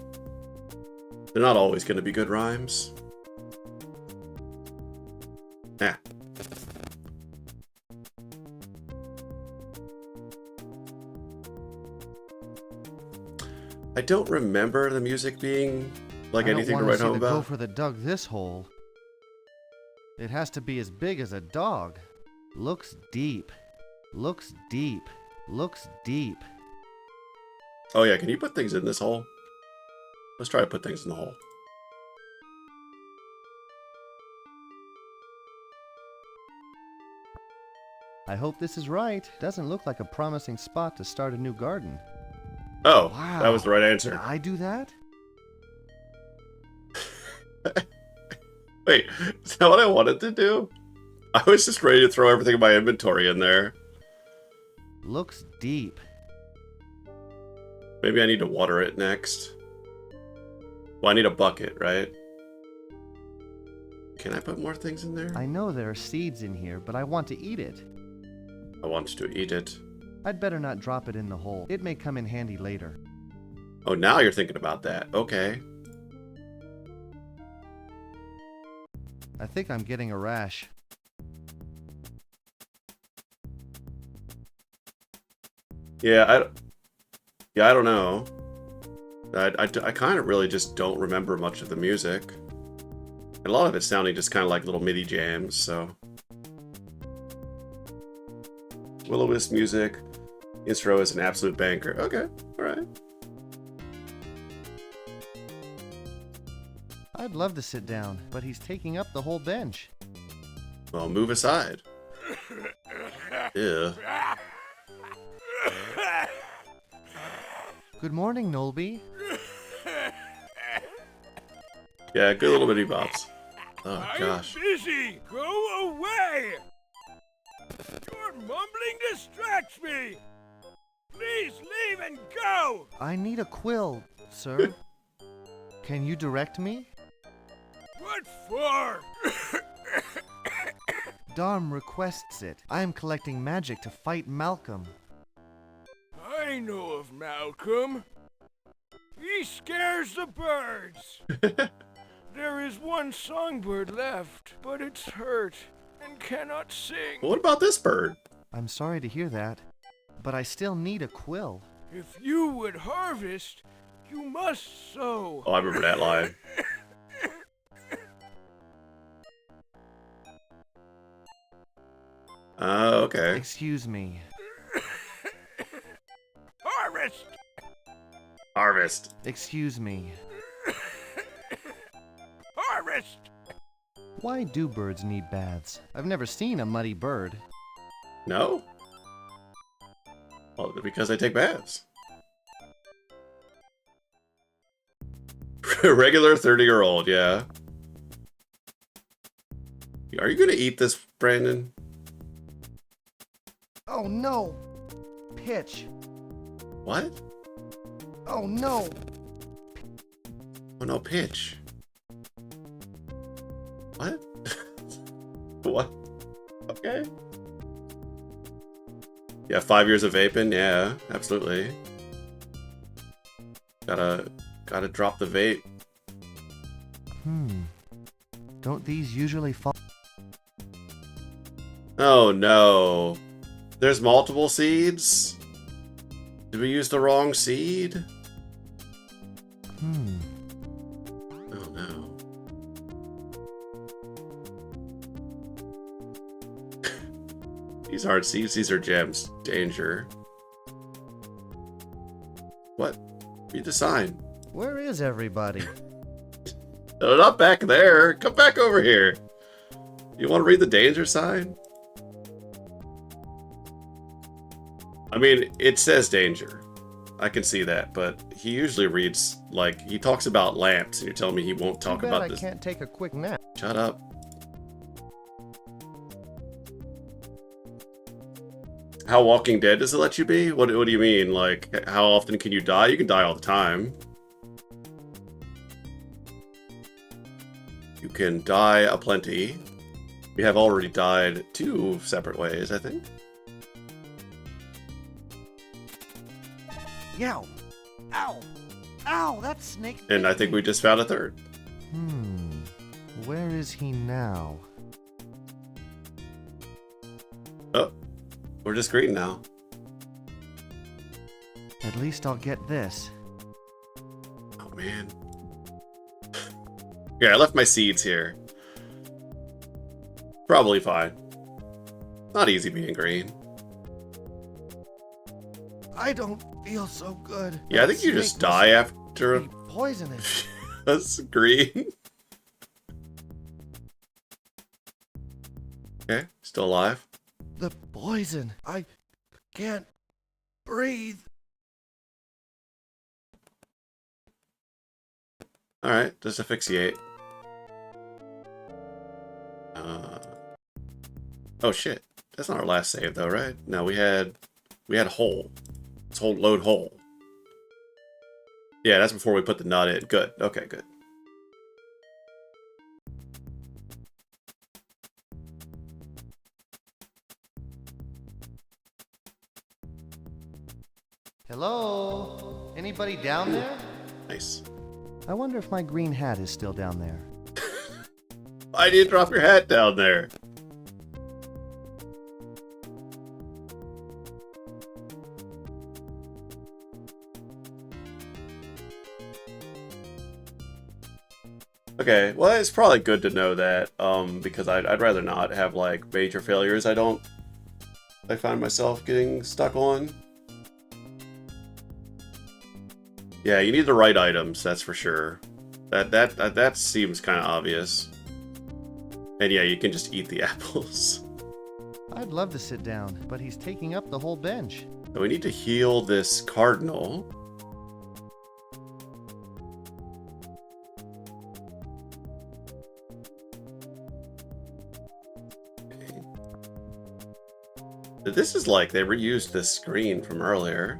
they're not always gonna be good rhymes. Yeah. I don't remember the music being like anything to write home Go about. for the dug this hole. It has to be as big as a dog. Looks deep. Looks deep. Looks deep. Oh yeah, can you put things in this hole? Let's try to put things in the hole. I hope this is right. Doesn't look like a promising spot to start a new garden. Oh, Wow. that was the right Can answer. I do that? Wait, is that what I wanted to do? I was just ready to throw everything in my inventory in there. Looks deep. Maybe I need to water it next. Well, I need a bucket, right? Can I put more things in there? I know there are seeds in here, but I want to eat it. I want to eat it. I'd better not drop it in the hole. It may come in handy later. Oh, now you're thinking about that. Okay. I think I'm getting a rash. Yeah, I don't know. I kind of really just don't remember much of the music. And a lot of it's sounding just kind of like little MIDI jams, so. Will-O-Wisp music. Intro is an absolute banker. Okay, alright. I'd love to sit down, but he's taking up the whole bench. Well, move aside. Yeah. Good morning, Nolby. Yeah, good little MIDI bops. Oh, gosh. I'm busy. Go away. Your mumbling distracts me. Please leave and go. I need a quill, sir. Can you direct me? What for? Darm requests it. I am collecting magic to fight Malcolm. I know of Malcolm. He scares the birds. There is one songbird left, but it's hurt and cannot sing. What about this bird? I'm sorry to hear that, but I still need a quill. If you would harvest, you must sow. Oh, I remember that line. Okay. Excuse me. Harvest! Harvest. Excuse me. Harvest! Why do birds need baths? I've never seen a muddy bird. No? Well, because they take baths. Regular 30-year-old, yeah. Are you gonna eat this, Brandon? Oh no! Pitch! What? Oh no! Oh no, pitch. What? What? Okay. Yeah, 5 years of vaping, yeah, absolutely. Gotta drop the vape. Don't these usually fall? Oh no. There's multiple seeds? Did we use the wrong seed? Oh no. These aren't seeds, these are gems. Danger. What? Read the sign. Where is everybody? No, not back there. Come back over here. You want to read the danger sign? I mean, it says danger. I can see that, but he usually reads, like, he talks about lamps, and you're telling me he won't talk Too bad about this. I can't take a quick nap. Shut up. How Walking Dead does it let you be? What do you mean? Like, how often can you die? You can die all the time. You can die aplenty. We have already died 2 separate ways, I think. Yow! Ow! Ow! That snake. And I think we just found a 3rd. Where is he now? Oh, we're just green now. At least I'll get this. Oh, man. Yeah, I left my seeds here. Probably fine. Not easy being green. I don't feel so good. Yeah, I think you just die after a poisonous. That's green. Okay, still alive. The poison. I can't breathe. Alright, just asphyxiate. Oh shit. That's not our last save though, right? No, we had hole. Let's load hole. Yeah, that's before we put the nut in. Good. Okay, good. Hello? Anybody down there? Nice. I wonder if my green hat is still down there. Why did you drop your hat down there? Okay, well, it's probably good to know that, because I'd rather not have, like, major failures I find myself getting stuck on. Yeah, you need the right items, that's for sure. That seems kind of obvious. And yeah, you can just eat the apples. I'd love to sit down, but he's taking up the whole bench. So we need to heal this cardinal. Okay. This is like they reused this screen from earlier.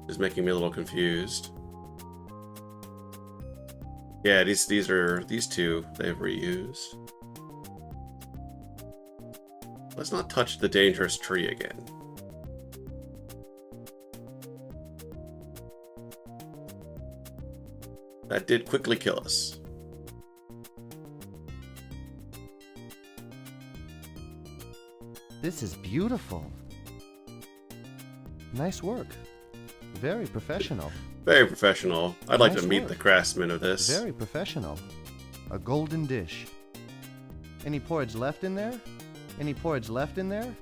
Is making me a little confused. Yeah, these two they've reused. Let's not touch the dangerous tree again. That did quickly kill us. This is beautiful. Nice work. Very professional. Very professional. I'd like Nice to meet work. the craftsman of this. Very professional. A golden dish. Any porridge left in there? Any porridge left in there?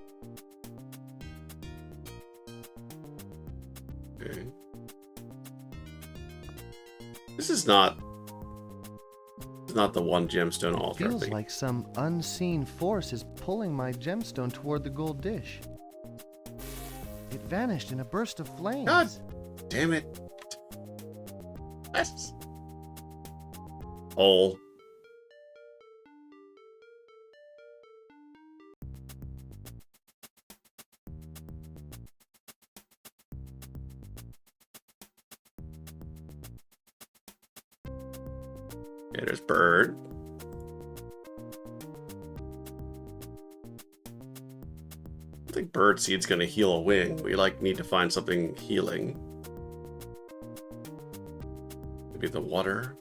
Okay. This is not the one gemstone altar. Feels like some unseen force is pulling my gemstone toward the gold dish. It vanished in a burst of flames. God damn it. Yes. Hole. Okay, there's bird. I think bird seed's gonna heal a wing. We need to find something healing. Maybe the water.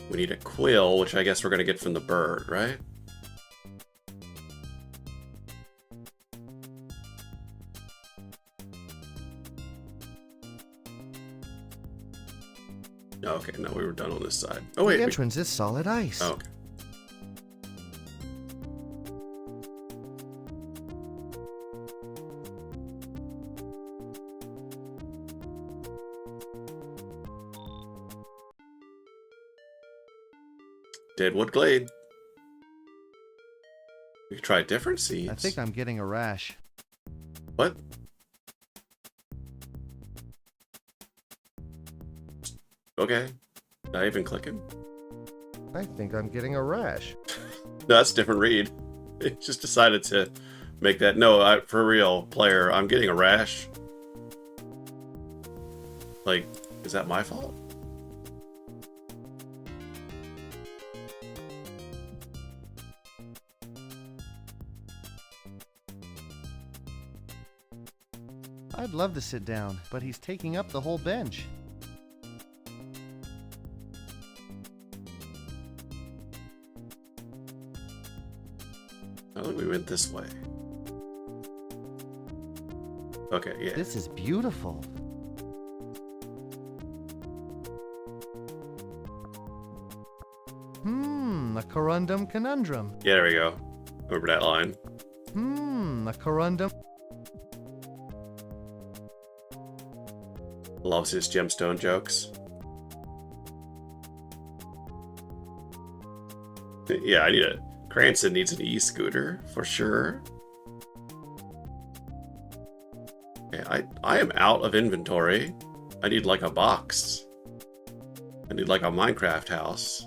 We need a quill, which I guess we're gonna get from the bird, right? Okay, no, we were done on this side. Oh wait, the entrance is solid ice. Oh, okay. Deadwood Glade. We could try different seeds. I think I'm getting a rash. What? Okay. Not even clicking. I think I'm getting a rash. No, that's a different read. It just decided to make that. No, for real, player, I'm getting a rash. Like, is that my fault? I'd love to sit down, but he's taking up the whole bench. I think we went this way. Okay, yeah. This is beautiful. A corundum conundrum. Yeah, there we go. Over that line. A corundum. Loves his gemstone jokes. Yeah, I need a... Cranston needs an e-scooter, for sure. Okay, I am out of inventory. I need, like, a box. I need, like, a Minecraft house.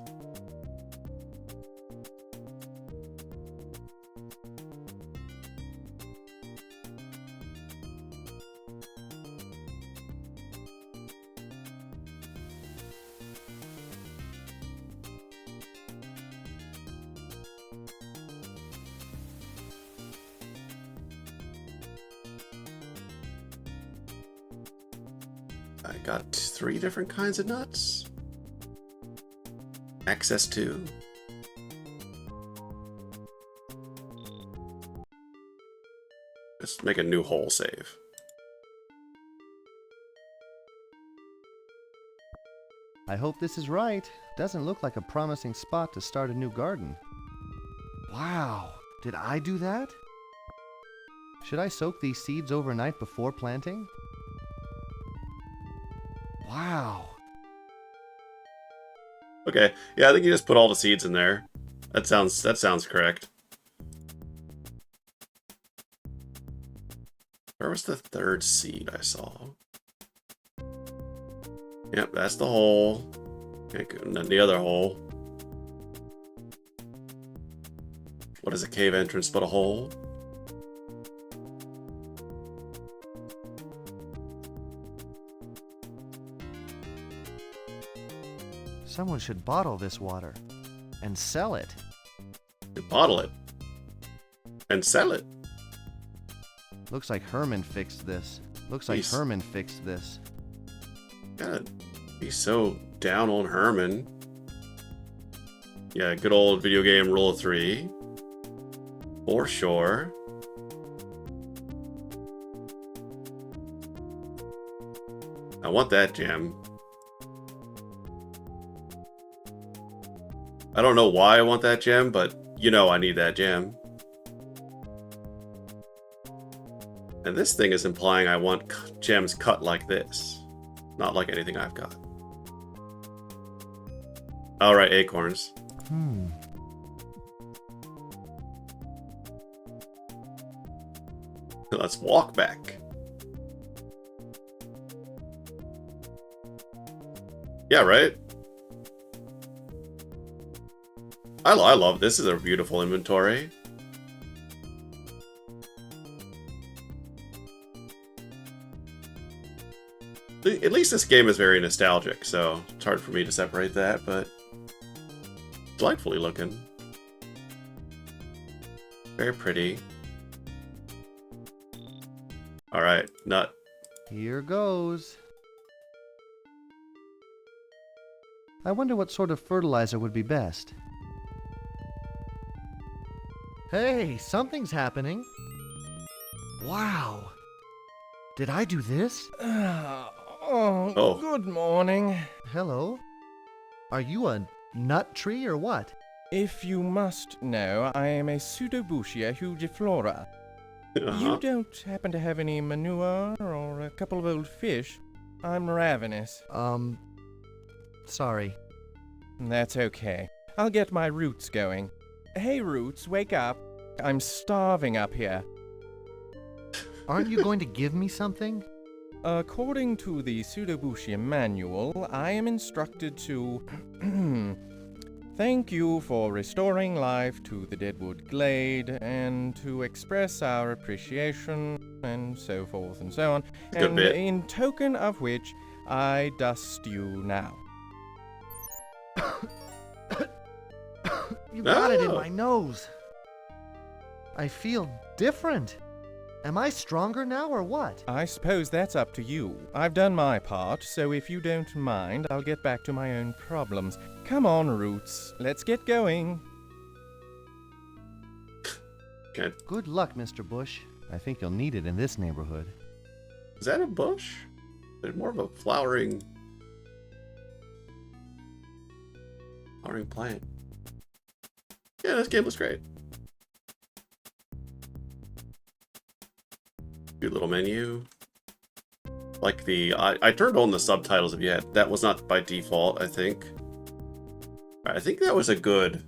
I got 3 different kinds of nuts. Access to. Let's make a new hole save. I hope this is right. Doesn't look like a promising spot to start a new garden. Wow, did I do that? Should I soak these seeds overnight before planting? Wow. Okay, yeah, I think you just put all the seeds in there. That sounds correct. Where was the 3rd seed I saw? Yep, that's the hole. Okay, and then the other hole. What is a cave entrance but a hole? Someone should bottle this water and sell it. Bottle it and sell it. Looks like Herman fixed this. Herman fixed this. Gotta be so down on Herman. Yeah, good old video game rule of 3. For sure. I want that gem. I don't know why I want that gem, but you know I need that gem. And this thing is implying I want gems cut like this. Not like anything I've got. Alright, acorns. Let's walk back. Yeah, right? I love this. Is a beautiful inventory. At least this game is very nostalgic, so it's hard for me to separate that, but delightfully looking. Very pretty. Alright, nut. Here goes. I wonder what sort of fertilizer would be best. Hey, something's happening. Wow. Did I do this? Oh, good morning. Hello. Are you a nut tree or what? If you must know, I am a Pseudobutia hugiflora. You don't happen to have any manure or a couple of old fish? I'm ravenous. Sorry. That's okay. I'll get my Roots going. Hey, Roots, wake up. I'm starving up here. Aren't you going to give me something? According to the Pseudobushian manual, I am instructed to thank you for restoring life to the Deadwood Glade, and to express our appreciation, and so forth and so on. Good bit. In token of which, I dust you now. You got it in my nose. I feel different. Am I stronger now or what? I suppose that's up to you. I've done my part, so if you don't mind, I'll get back to my own problems. Come on, Roots. Let's get going. Okay. Good luck, Mr. Bush. I think you'll need it in this neighborhood. Is that a bush? There's more of a flowering plant. Yeah, this game looks great. Cute little menu. Like the I turned on the subtitles if you had. That was not by default, I think. I think that was a good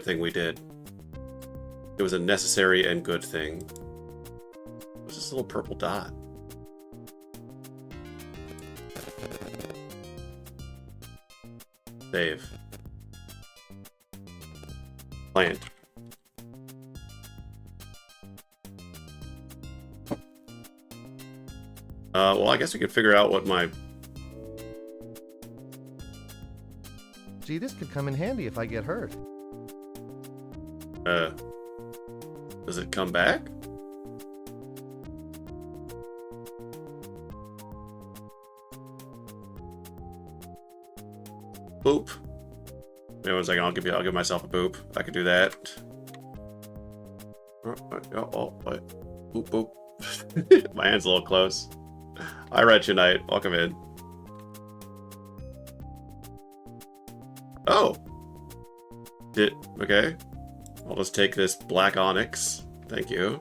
thing we did. It was a necessary and good thing. What's this little purple dot? Save. Plant. Well, I guess we could figure out what my... Gee, this could come in handy if I get hurt. Does it come back? Boop. Wait 1 second, I'll give myself a boop. I could do that. Wait. Boop, boop. My hand's a little close. Hi, Wretched Knight. Welcome in. Oh! Okay. I'll just take this black onyx. Thank you.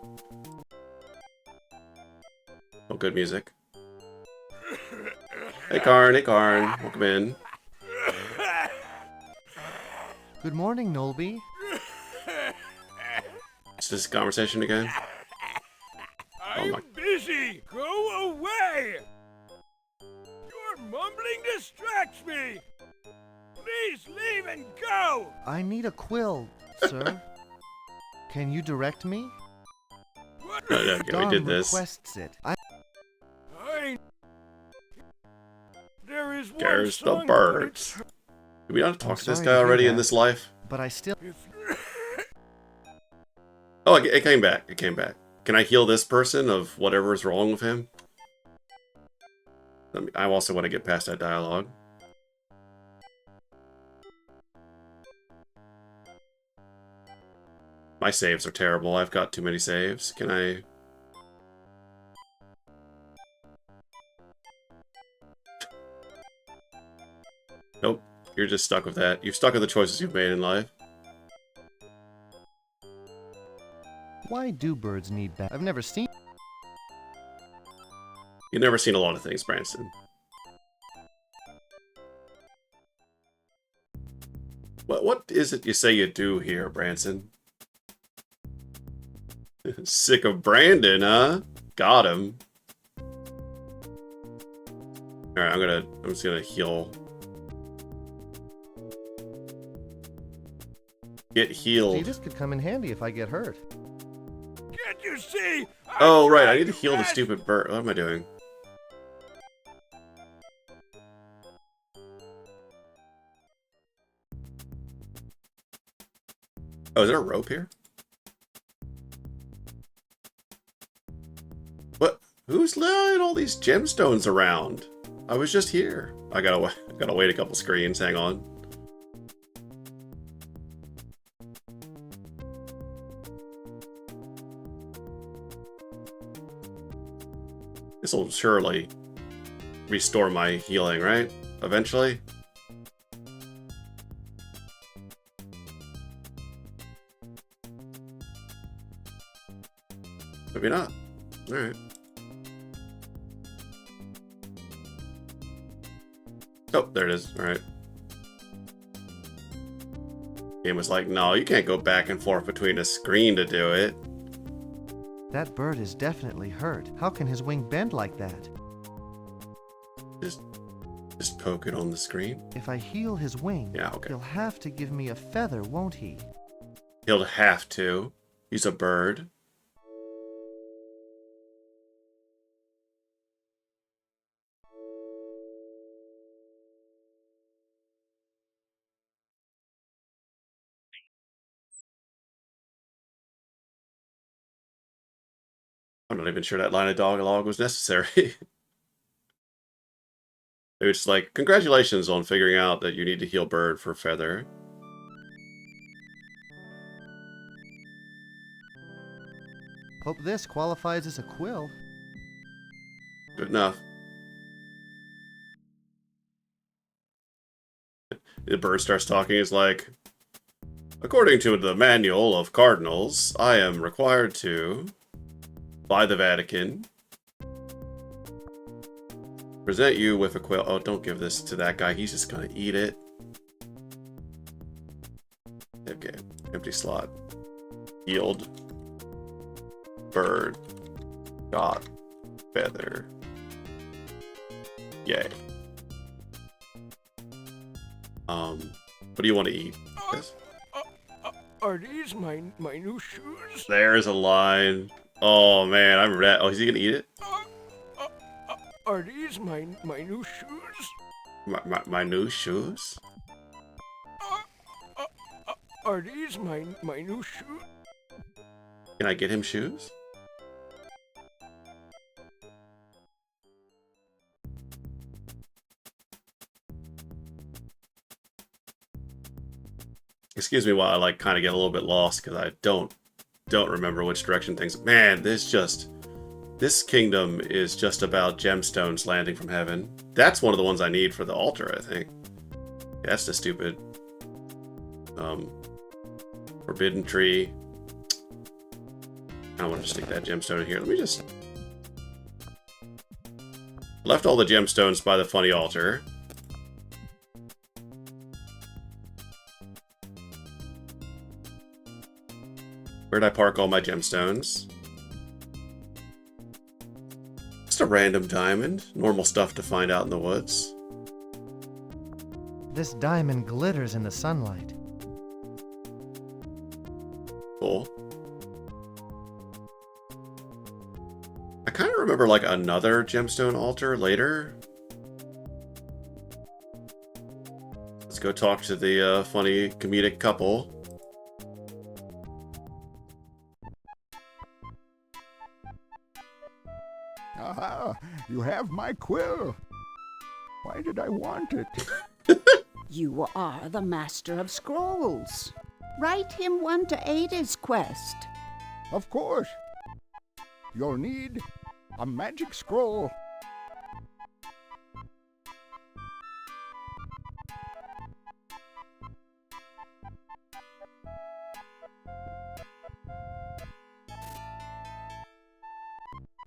Oh, good music. Hey, Karn. Hey, Karn. Welcome in. Good morning, Nolby. Is this conversation again? I'm busy! Go away! Your mumbling distracts me! Please leave and go! I need a quill, sir. Can you direct me? What? Okay, we did this. Requests it. There is one There's the song, birds. Did we not talk to this sorry guy to hear already in that, this life? But I still... Oh, it came back. It came back. Can I heal this person of whatever is wrong with him? I also want to get past that dialogue. My saves are terrible. I've got too many saves. Can I... Nope. You're just stuck with that. You're stuck with the choices you've made in life. Why do birds need that? I've never seen... You've never seen a lot of things, Branson. What is it you say you do here, Branson? Sick of Brandon, huh? Got him. Alright, I'm just gonna heal. Get healed. Gee, this could come in handy if I get hurt. Can't you see? Oh, right, I need to heal the stupid bird. What am I doing? Oh, is there a rope here? What? Who's laying all these gemstones around? I was just here. I gotta wait a couple screens. Hang on. This will surely restore my healing, right? Eventually. Maybe not. Alright. Oh, there it is. Alright. Game was like, no, you can't go back and forth between a screen to do it. That bird is definitely hurt. How can his wing bend like that? Just poke it on the screen. If I heal his wing, Yeah, okay. he'll have to give me a feather, won't he? He'll have to. He's a bird. I'm not even sure that line of dialogue was necessary. It was like, congratulations on figuring out that you need to heal bird for feather. Hope this qualifies as a quill. Good enough. The bird starts talking. It's like, according to the manual of cardinals, I am required to, by the Vatican, present you with a quill. Oh, don't give this to that guy. He's just gonna eat it. Okay, empty slot. Yield. Bird. Got. Feather. Yay. What do you want to eat? Yes. Are these my new shoes? There's a line. Oh man, I'm ready. Oh, is he gonna eat it? Are these my new shoes? My new shoes? Are these my new shoes? Can I get him shoes? Excuse me while I like kind of get a little bit lost because I don't remember which direction things. Man, this kingdom is just about gemstones landing from heaven. That's one of the ones I need for the altar, I think. That's the stupid forbidden tree. I want to stick that gemstone in here. Let me just left all the gemstones by the funny altar. Where'd I park all my gemstones? Just a random diamond. Normal stuff to find out in the woods. This diamond glitters in the sunlight. Cool. I kind of remember like another gemstone altar later. Let's go talk to the funny comedic couple. Aha! You have my quill. Why did I want it? You are the Master of Scrolls. Write him one to aid his quest. Of course. You'll need a magic scroll.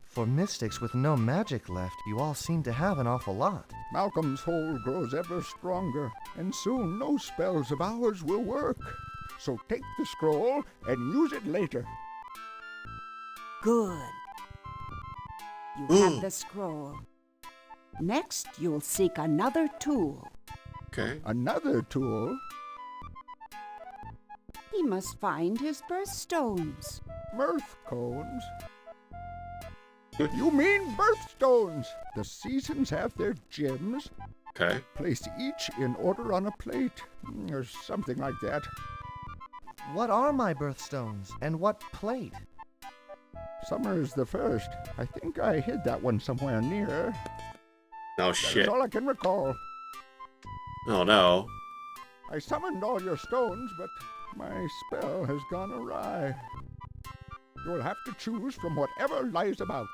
For mystics with no magic left, you all seem to have an awful lot. Malcolm's hold grows ever stronger, and soon no spells of ours will work. So take the scroll and use it later. Good. You have the scroll. Next, you'll seek another tool. Okay. Another tool? He must find his birthstones. Mirth cones? You mean birthstones! The seasons have their gems. Okay. Place each in order on a plate, or something like that. What are my birthstones, and what plate? Summer's the first. I think I hid that one somewhere near. Oh shit. That's all I can recall. Oh no. I summoned all your stones, but my spell has gone awry. You'll have to choose from whatever lies about.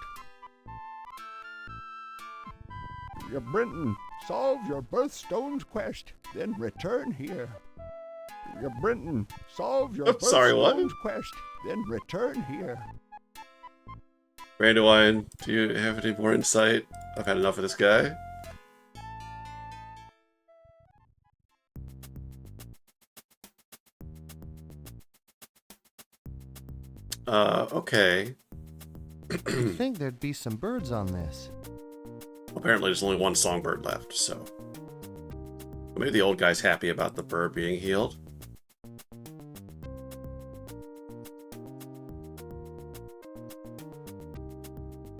Brinton, solve your birthstones quest, then return here. Brinton, solve your birthstones quest, then return here. Brandywine, do you have any more insight? I've had enough of this guy. Okay. You'd think there'd be some birds on this. Apparently there's only one songbird left, so... Maybe the old guy's happy about the bird being healed.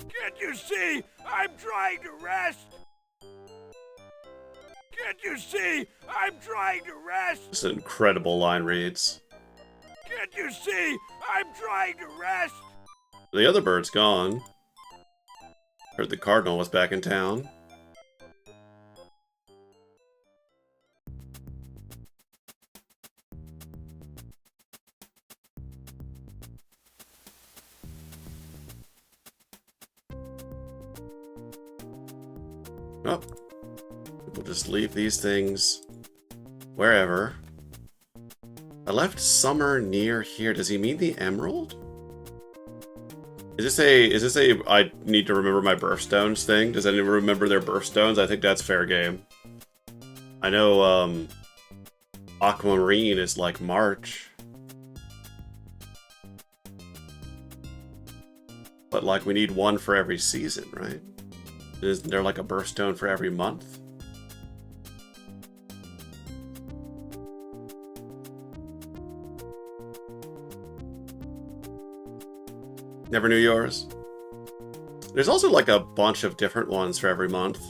Can't you see? I'm trying to rest! Can't you see? I'm trying to rest! This is an incredible line reads. Can't you see? I'm trying to rest! The other bird's gone. Heard the cardinal was back in town. Oh, we'll just leave these things wherever. I left Summer near here. Does he mean the emerald? Is this a I need to remember my birthstones thing? Does anyone remember their birthstones? I think that's fair game. I know Aquamarine is like March. But like we need one for every season, right? Isn't there like a birthstone for every month? Never knew yours. There's also like a bunch of different ones for every month.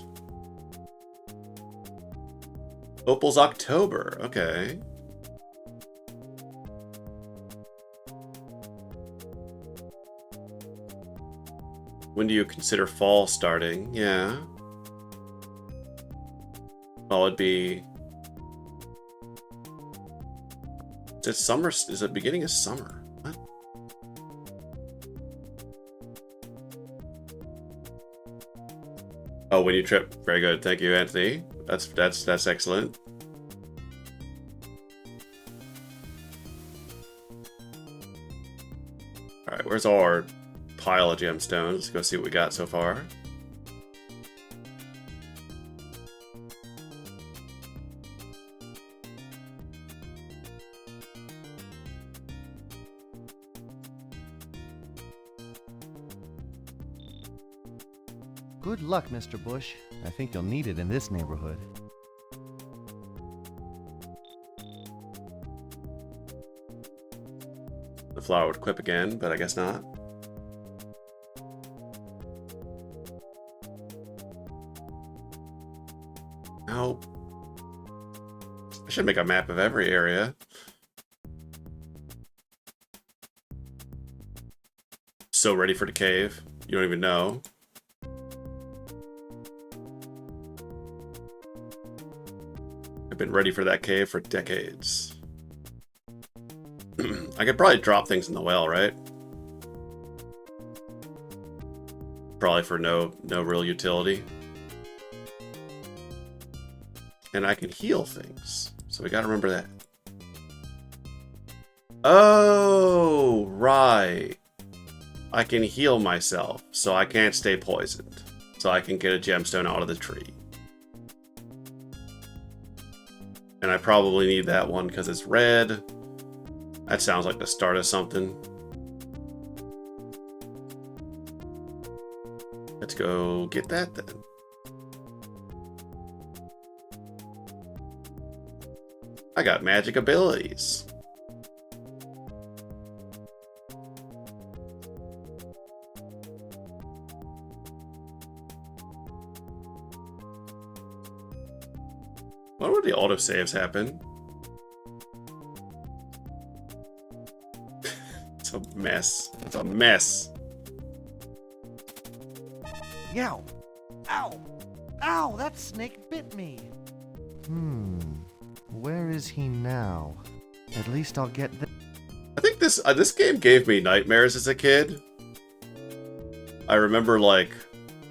Opal's October, okay. When do you consider fall starting? Yeah. Well, it'd be... Is it summer? Is it beginning of summer? What? Oh, when you trip. Very good. Thank you, Anthony. That's excellent. Alright, where's our pile of gemstones? Let's go see what we got so far. Good luck, Mr. Bush. I think you'll need it in this neighborhood. The flower would equip again, but I guess not. Nope. I should make a map of every area. So ready for the cave. You don't even know. I've been ready for that cave for decades. I could probably drop things in the well, right? Probably for no real utility. And I can heal things. So we gotta remember that. Oh, right. I can heal myself, so I can't stay poisoned. So I can get a gemstone out of the tree. And I probably need that one because it's red. That sounds like the start of something. Let's go get that then. I got magic abilities. Why would the autosaves happen? It's a mess. It's a mess. Yow! Ow! Ow! That snake bit me! Where is he now? At least I'll get the... I think this game gave me nightmares as a kid. I remember like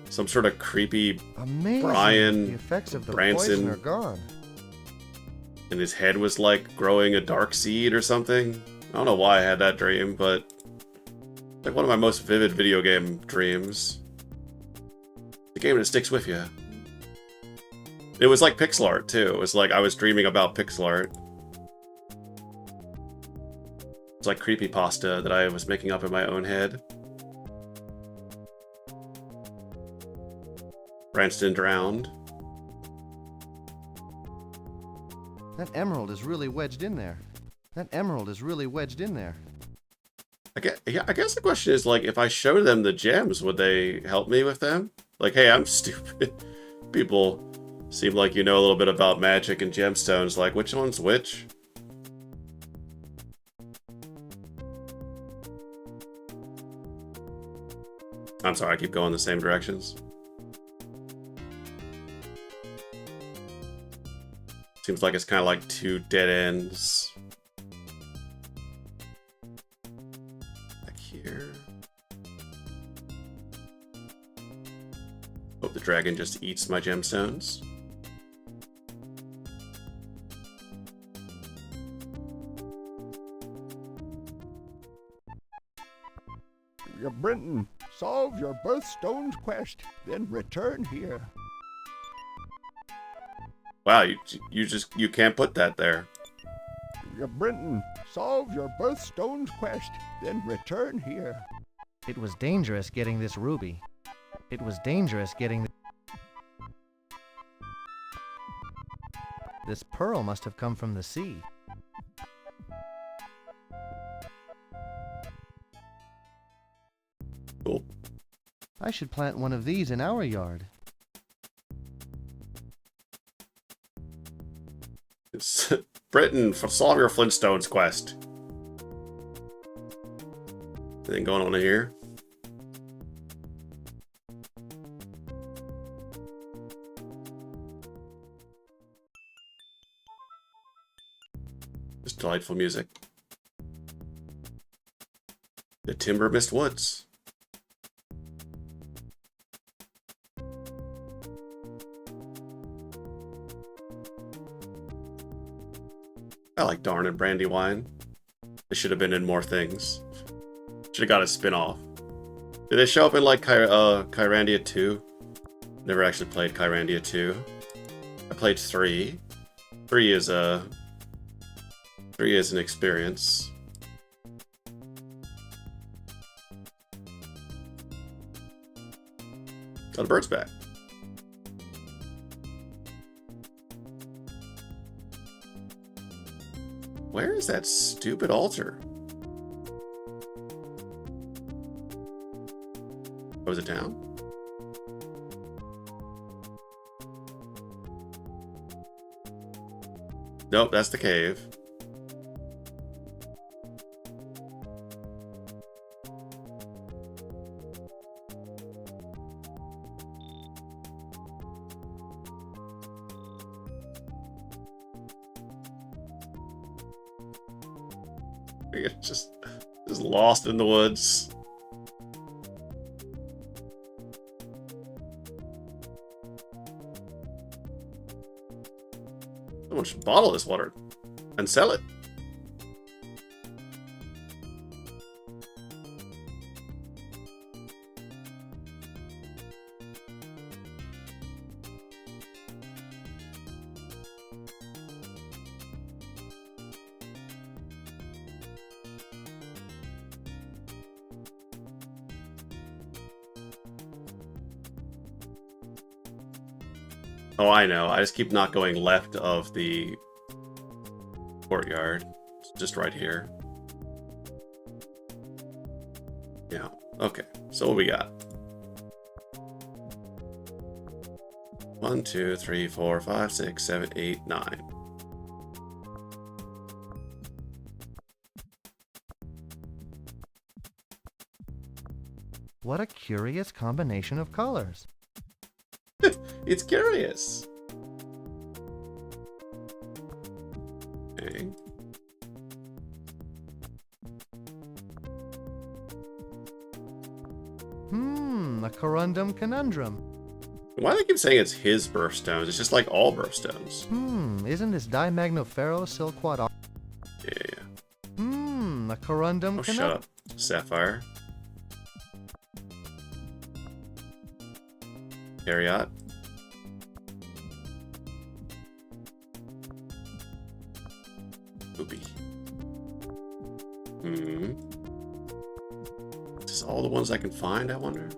some sort of creepy Amazing. Brian The effects of the Branson, poison are gone. and his head was like growing a dark seed or something. I don't know why I had that dream, but it's like one of my most vivid video game dreams. The game that sticks with you. It was like pixel art too. It was like I was dreaming about pixel art. It's like creepypasta that I was making up in my own head. Branston drowned. That emerald is really wedged in there. That emerald is really wedged in there. I guess the question is, like, if I showed them the gems, would they help me with them? Like, hey, I'm stupid. People seem like you know a little bit about magic and gemstones. Like, which one's which? I'm sorry, I keep going the same directions. Seems like it's kind of like two dead ends. Back here. Hope the dragon just eats my gemstones. Brenton, solve your birthstone's quest, then return here. Wow, you can't put that there. Brenton, solve your birthstone's quest, then return here. It was dangerous getting this ruby. It was dangerous getting This pearl must have come from the sea. Cool. I should plant one of these in our yard. Britain, solve your Flintstones quest. Anything going on here? Just delightful music. The Timber Mist Woods. I like Darn and Brandywine. They should have been in more things. Should have got a spin-off. Did they show up in like Kyrandia 2? Never actually played Kyrandia 2. I played 3. 3 is an experience. Oh, the bird's back. Where is that stupid altar? Oh, is it down? Nope, that's the cave. Just lost in the woods. Someone should bottle this water and sell it. Oh, I know. I just keep not going left of the courtyard. It's just right here. Yeah. Okay. So what we got? 1, 2, 3, 4, 5, 6, 7, 8, 9. What a curious combination of colors. It's curious. Okay. A corundum conundrum. Why do they keep saying it's his birthstones? It's just like all birthstones. Isn't this Dimagnopharos silkwood? Yeah. A corundum Oh, shut up. Sapphire. Harriot. Ruby. Just all the ones I can find, I wonder.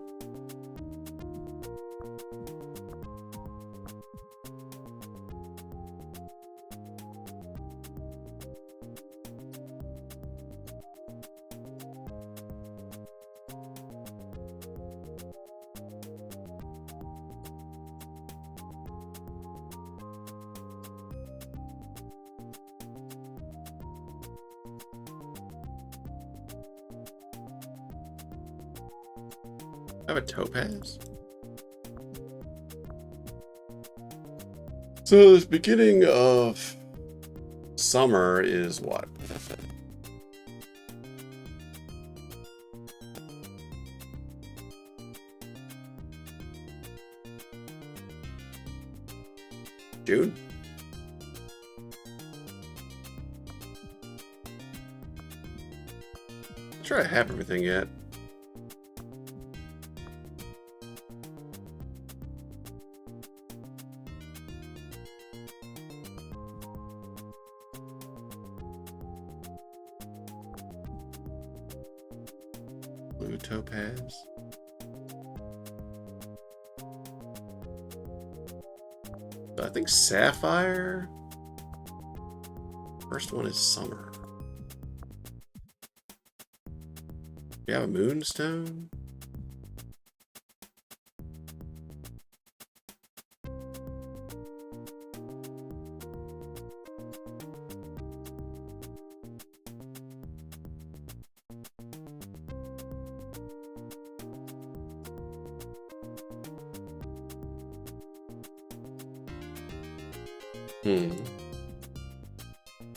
I have a topaz. So the beginning of summer is what? June? I'm sure I have everything yet. Blue topaz. I think sapphire. First one is summer. We have a moonstone.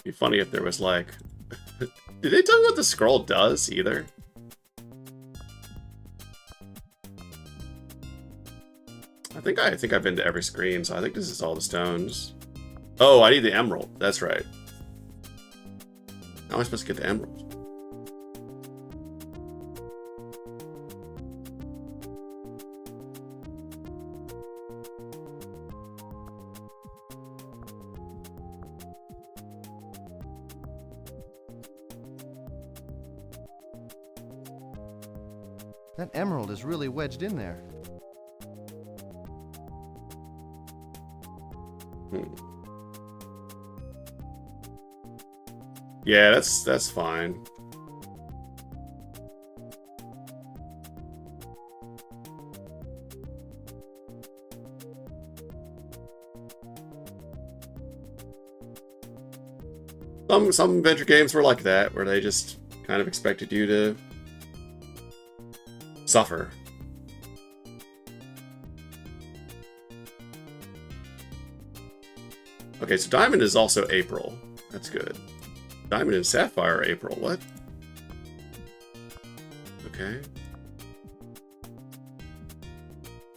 Be funny if there was like... Did they tell me what the scroll does either? I think I've been to every screen, so I think this is all the stones. Oh, I need the emerald. That's right. How am I supposed to get the emerald? That emerald is really wedged in there. Yeah, that's fine. Some adventure games were like that, where they just kind of expected you to suffer. Okay, so Diamond is also April. That's good. Diamond and Sapphire are April. What? Okay.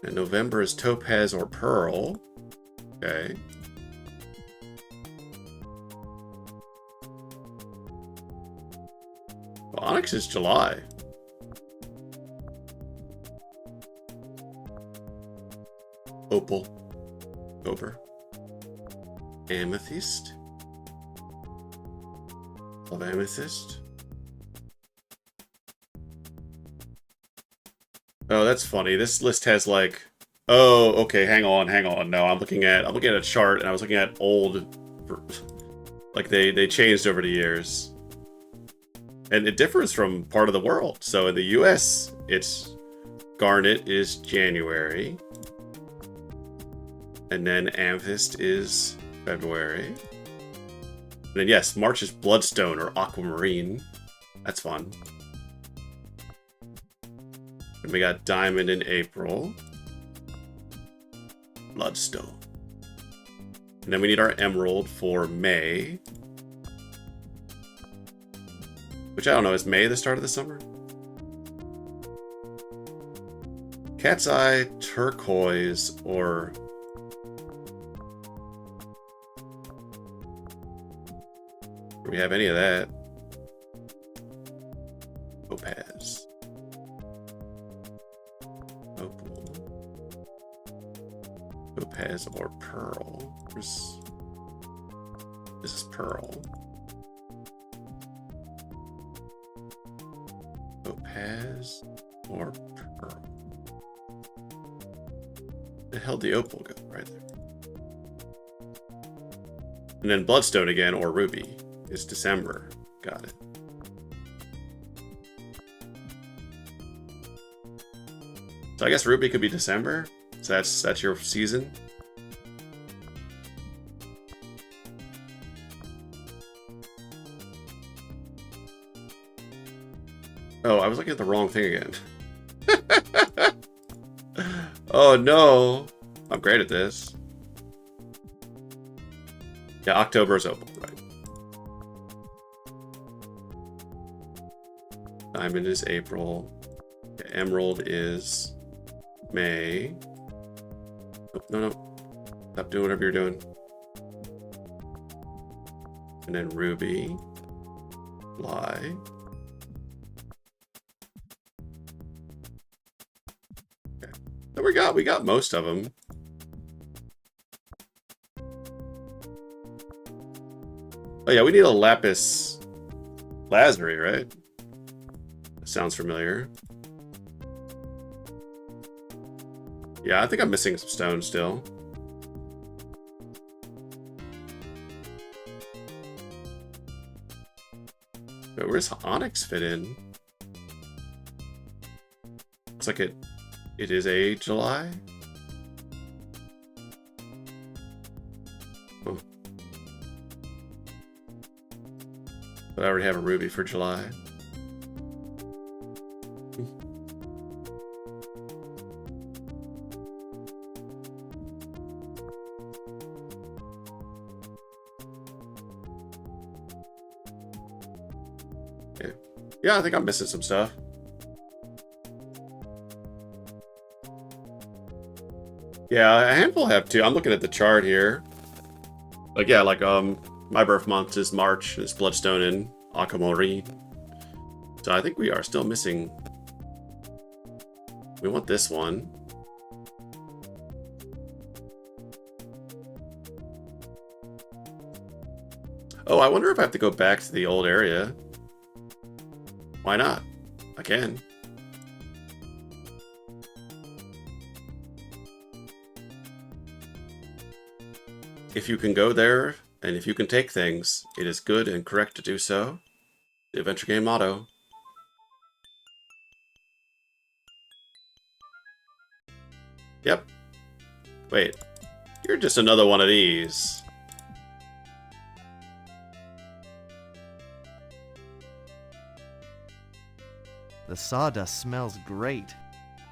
And November is Topaz or Pearl. Okay. Well, Onyx is July. Opal. Ochre. Amethyst. Of amethyst. Oh, that's funny. This list has like... Oh, okay, hang on. No, I'm looking at a chart, and I was looking at old... Like, they changed over the years. And it differs from part of the world. So in the US, it's... Garnet is January. And then Amethyst is February. And then, yes, March is Bloodstone or Aquamarine. That's fun. And we got Diamond in April. Bloodstone. And then we need our Emerald for May. Which, I don't know, is May the start of the summer? Cat's Eye, Turquoise, or... Do we have any of that? Topaz. Opal. Topaz or Pearl. This is Pearl. Topaz or pearl? The hell the opal go right there. And then bloodstone again or ruby is December. Got it. So I guess ruby could be December. So that's your season. Oh, I was looking at the wrong thing again. Oh no. I'm great at this. Yeah, October is opal, right. Diamond is April. Yeah, emerald is May. Oh, no. Stop doing whatever you're doing. And then ruby. July. Okay. So we got most of them. Oh yeah, we need a lapis lazuli, right? Sounds familiar. Yeah, I think I'm missing some stone still. But where's onyx fit in? Looks like it is a July. Oh. But I already have a ruby for July. Yeah, I think I'm missing some stuff. Yeah, a handful have too. I'm looking at the chart here. Like, yeah, like, my birth month is March. It's Bloodstone and Aquamarine. So I think we are still missing. We want this one. Oh, I wonder if I have to go back to the old area. Why not? I can. If you can go there, and if you can take things, it is good and correct to do so. The adventure game motto. Yep. Wait. You're just another one of these. The sawdust smells great.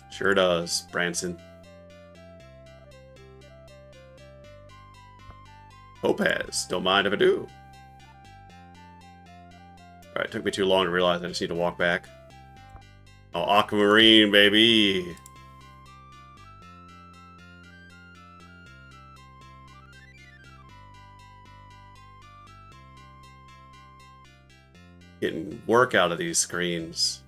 Sure does, Branson. Topaz, don't mind if I do. Alright, took me too long to realize I just need to walk back. Oh, Aquamarine, baby! Getting work out of these screens.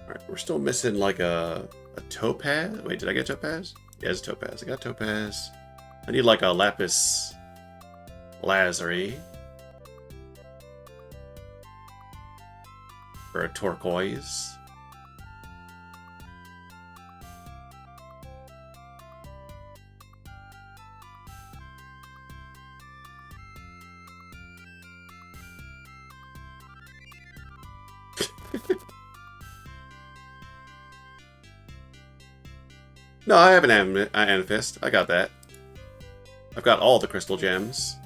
Alright, we're still missing like a topaz? Wait, did I get topaz? Yeah, it's topaz. I got topaz. I need like a lapis lazuli. Or a turquoise. No, I have an amethyst. I got that. I've got all the crystal gems.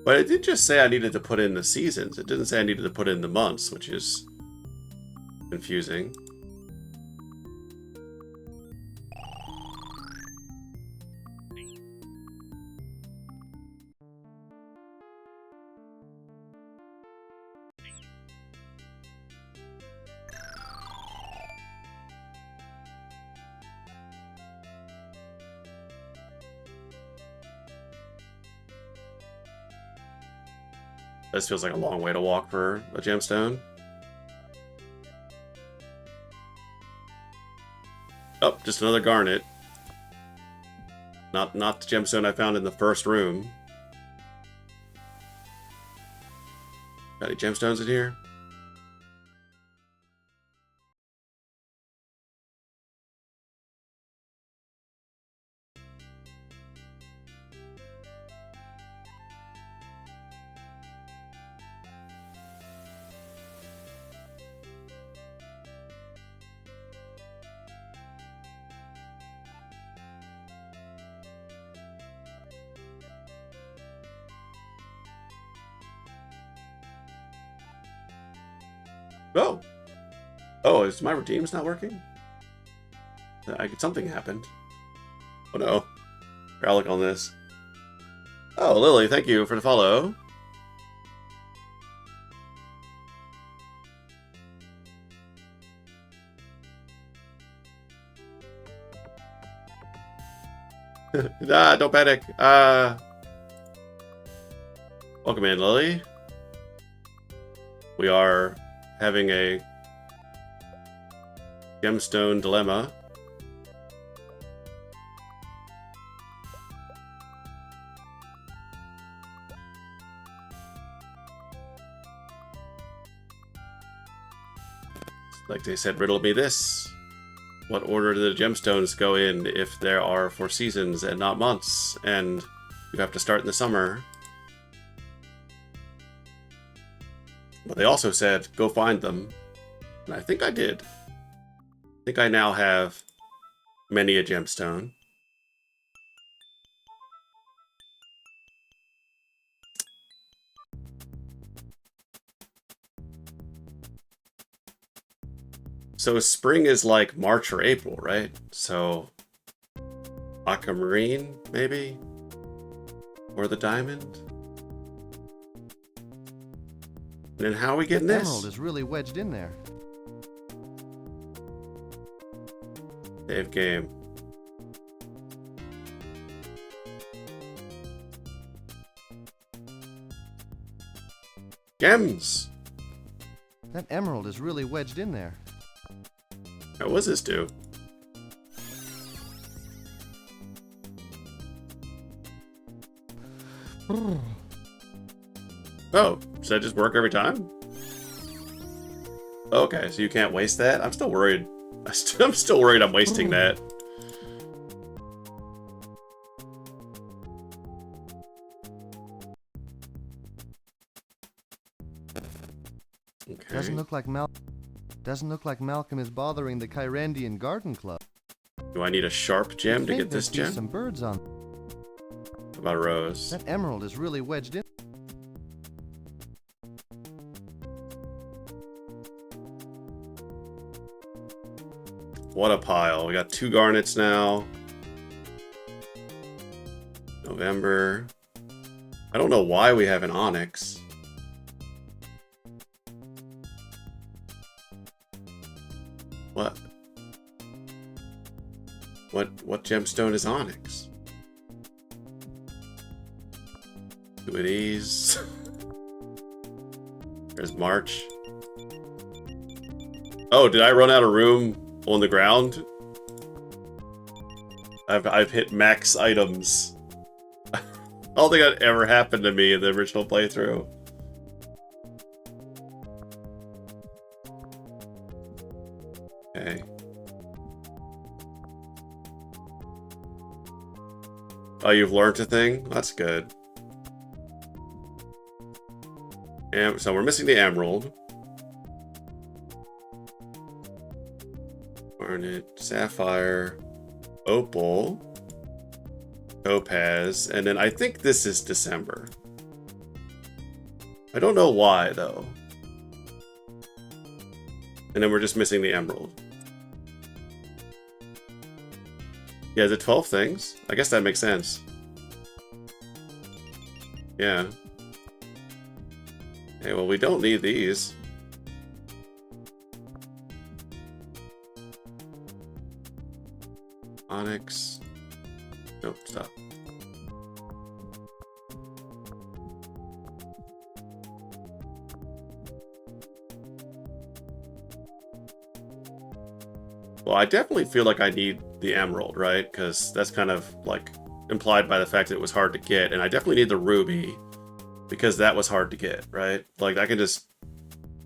But it did just say I needed to put in the seasons. It didn't say I needed to put in the months, which is confusing. This feels like a long way to walk for a gemstone. Oh, just another garnet. Not the gemstone I found in the first room. Got any gemstones in here? Oh! Oh, is my redeem's not working? Something happened. Oh no. Here, I'll look on this. Oh, Lily, thank you for the follow. Don't panic. Welcome in, Lily. We are having a gemstone dilemma. Like they said, riddle me this. What order do the gemstones go in if there are 4 seasons and not months, and you have to start in the summer? But they also said, go find them. And I think I did. I think I now have many a gemstone. So spring is like March or April, right? So aquamarine, maybe? Or the diamond? And then how are we getting the this? Emerald is really wedged in there. Save game. Gems! That emerald is really wedged in there. What does this do? Oh, does that just work every time? Okay, so you can't waste that? I'm still worried. I'm still worried I'm wasting that. Okay. Doesn't look like Malcolm is bothering the Kyrandian Garden Club. Do I need a sharp gem to get this There'd be gem? some birds on. What about a rose? That emerald is really wedged in. What a pile. We got 2 garnets now. November. I don't know why we have an onyx. What? What gemstone is onyx? 2 of these. There's March. Oh, did I run out of room on the ground? I've hit max items. I don't think that ever happened to me in the original playthrough. Okay. Oh, you've learned a thing? That's good. And so we're missing the emerald. Garnet, sapphire, opal, topaz, and then I think this is December. I don't know why, though. And then we're just missing the emerald. Yeah, is it 12 things? I guess that makes sense. Yeah. Okay, well, we don't need these. Onyx. Nope, stop. Well, I definitely feel like I need the emerald, right? Because that's kind of like implied by the fact that it was hard to get. And I definitely need the ruby because that was hard to get, right? Like I can just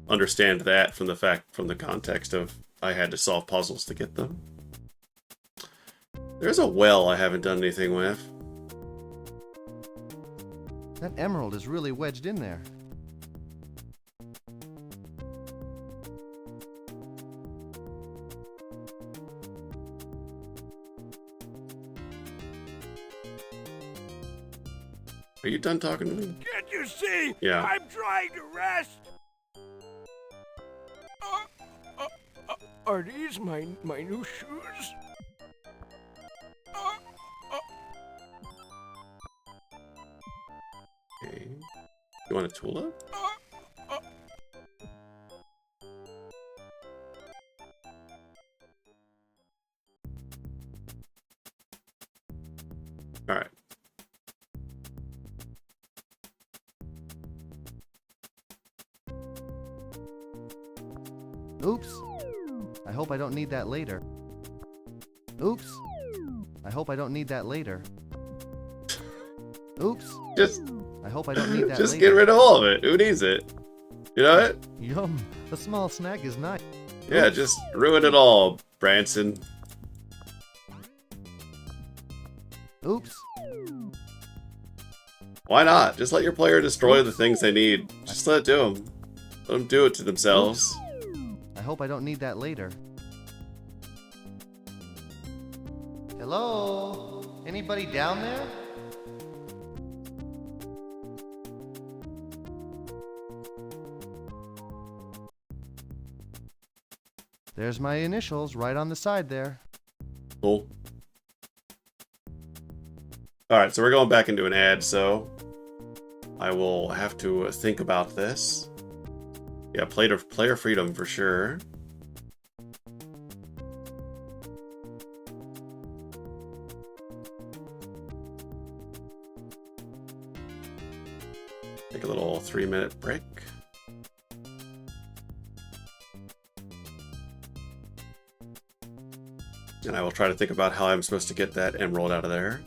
understand that from the context of I had to solve puzzles to get them. There's a well I haven't done anything with. That emerald is really wedged in there. Are you done talking to me? Can't you see? Yeah. I'm trying to rest. Are these my new shoes? Okay. You want a tulip? All right. Oops. I hope I don't need that later. Oops. I hope I don't need that later. Oops. Just I hope I don't need that just later. get rid of all of it. Who needs it? You know what? Yum. A small snack is nice. Yeah, Oops. just ruin it all, Branson. Oops. Why not? Just let your player destroy the things they need. Just let it do them. Let them do it to themselves. I hope I don't need that later. Hello? Anybody down there? There's my initials right on the side there. Cool. Alright, so we're going back into an ad, so I will have to think about this. Yeah, player freedom for sure. Take a little 3-minute break. And I will try to think about how I'm supposed to get that emerald out of there.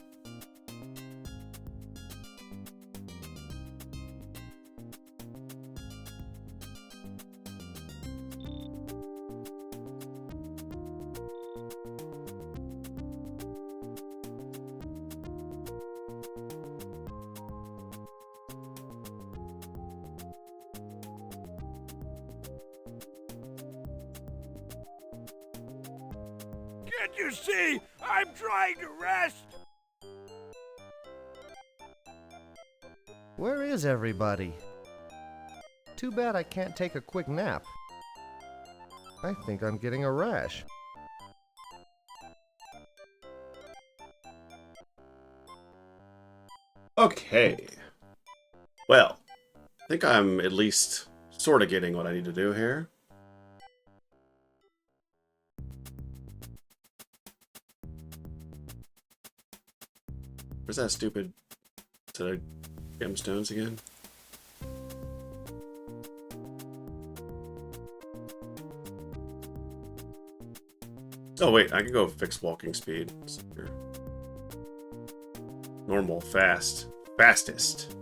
Can't you see? I'm trying to rest. Where is everybody? Too bad I can't take a quick nap. I think I'm getting a rash. Okay. Well, I think I'm at least sort of getting what I need to do here. Where's that stupid set of gemstones again? Oh wait, I can go fix walking speed. Normal, fast, fastest.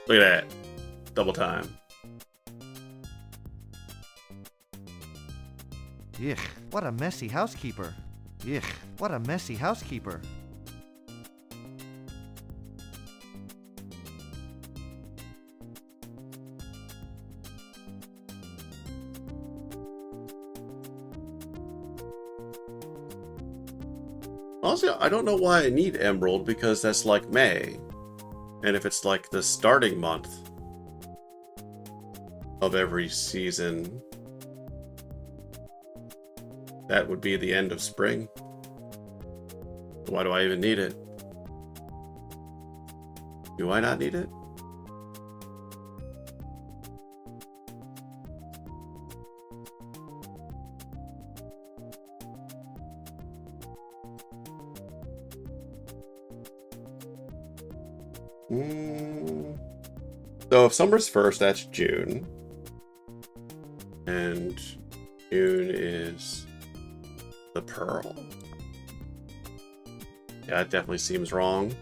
Look at that. Double time. Yuck, what a messy housekeeper. Yuck, what a messy housekeeper. Also, I don't know why I need Emerald, because that's like May. And if it's like the starting month of every season, that would be the end of spring. Why do I even need it? Do I not need it? So if summer's first, that's June. And June is the pearl. Yeah, it definitely seems wrong.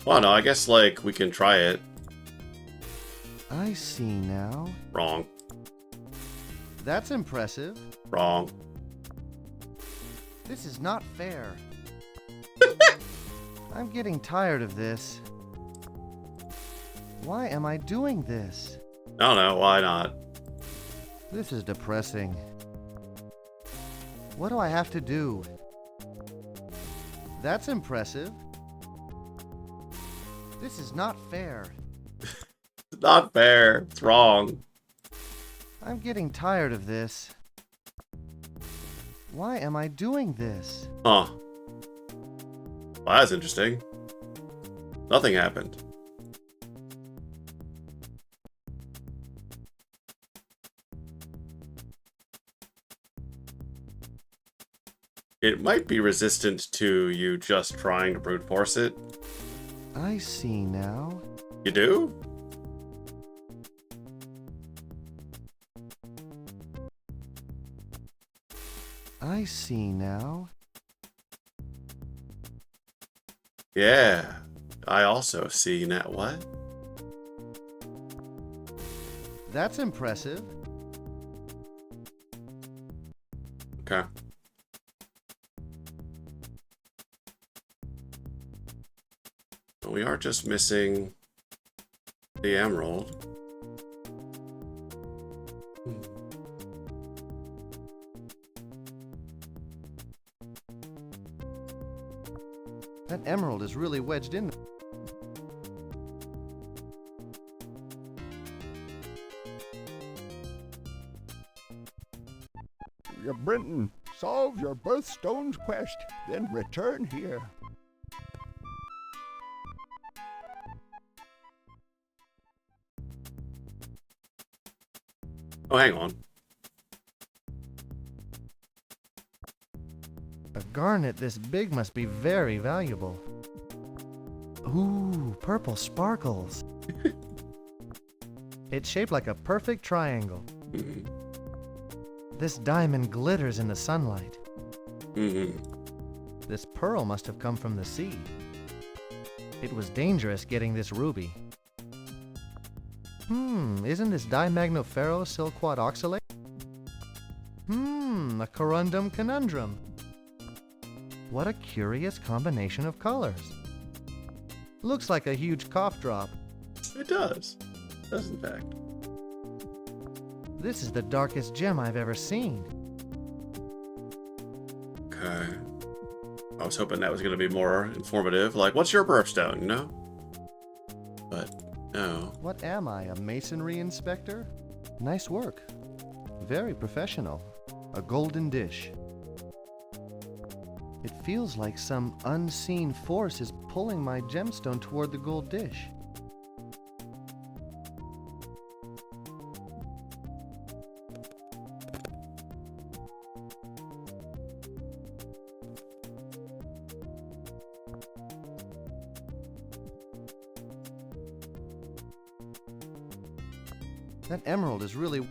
Well, no, I guess, like, we can try it. I see now. Wrong. That's impressive. Wrong. This is not fair. I'm getting tired of this. Why am I doing this? I don't know, why not? This is depressing. What do I have to do? That's impressive. This is not fair. It's not fair. It's wrong. I'm getting tired of this. Why am I doing this? Huh. Well, that's interesting. Nothing happened. It might be resistant to you just trying to brute force it. I see now. You do? I see now. Yeah. I also see now. What? That's impressive. Okay. We are just missing the emerald. That emerald is really wedged in. Brenton, solve your birthstone's quest, then return here. Oh, hang on. A garnet this big must be very valuable. Ooh, purple sparkles. It's shaped like a perfect triangle. Mm-hmm. This diamond glitters in the sunlight. Mm-hmm. This pearl must have come from the sea. It was dangerous getting this ruby. Isn't this dimagnoferro-silquat oxalate? A corundum conundrum. What a curious combination of colors. Looks like a huge cough drop. It does. It does, in fact. This is the darkest gem I've ever seen. Okay. I was hoping that was going to be more informative. Like, what's your birthstone, you know? But, no. What am I, a masonry inspector? Nice work. Very professional. A golden dish. It feels like some unseen force is pulling my gemstone toward the gold dish. That emerald is really...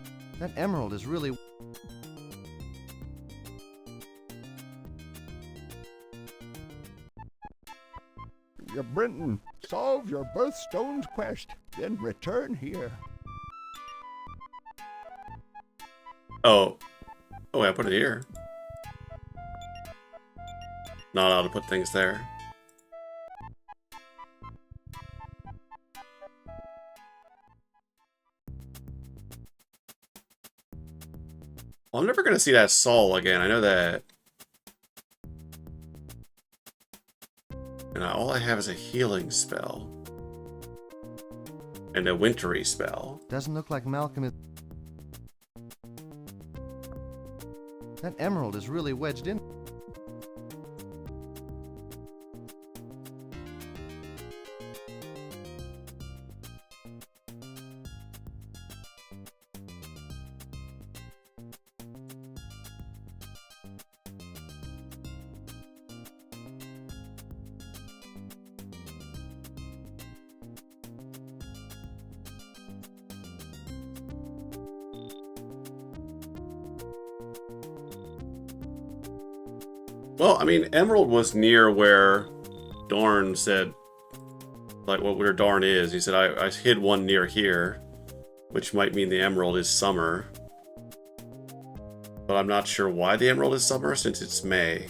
Brenton, solve your birthstone's quest, then return here. Oh. Oh, I put it here. Not allowed to put things there. Well, I'm never going to see that soul again. I know that. And all I have is a healing spell. And a wintry spell. Doesn't look like Malcolm is... That emerald is really wedged in. Well, I mean, Emerald was near where Darn said, like, where Darn is. He said, I hid one near here, which might mean the Emerald is summer. But I'm not sure why the Emerald is summer, since it's May.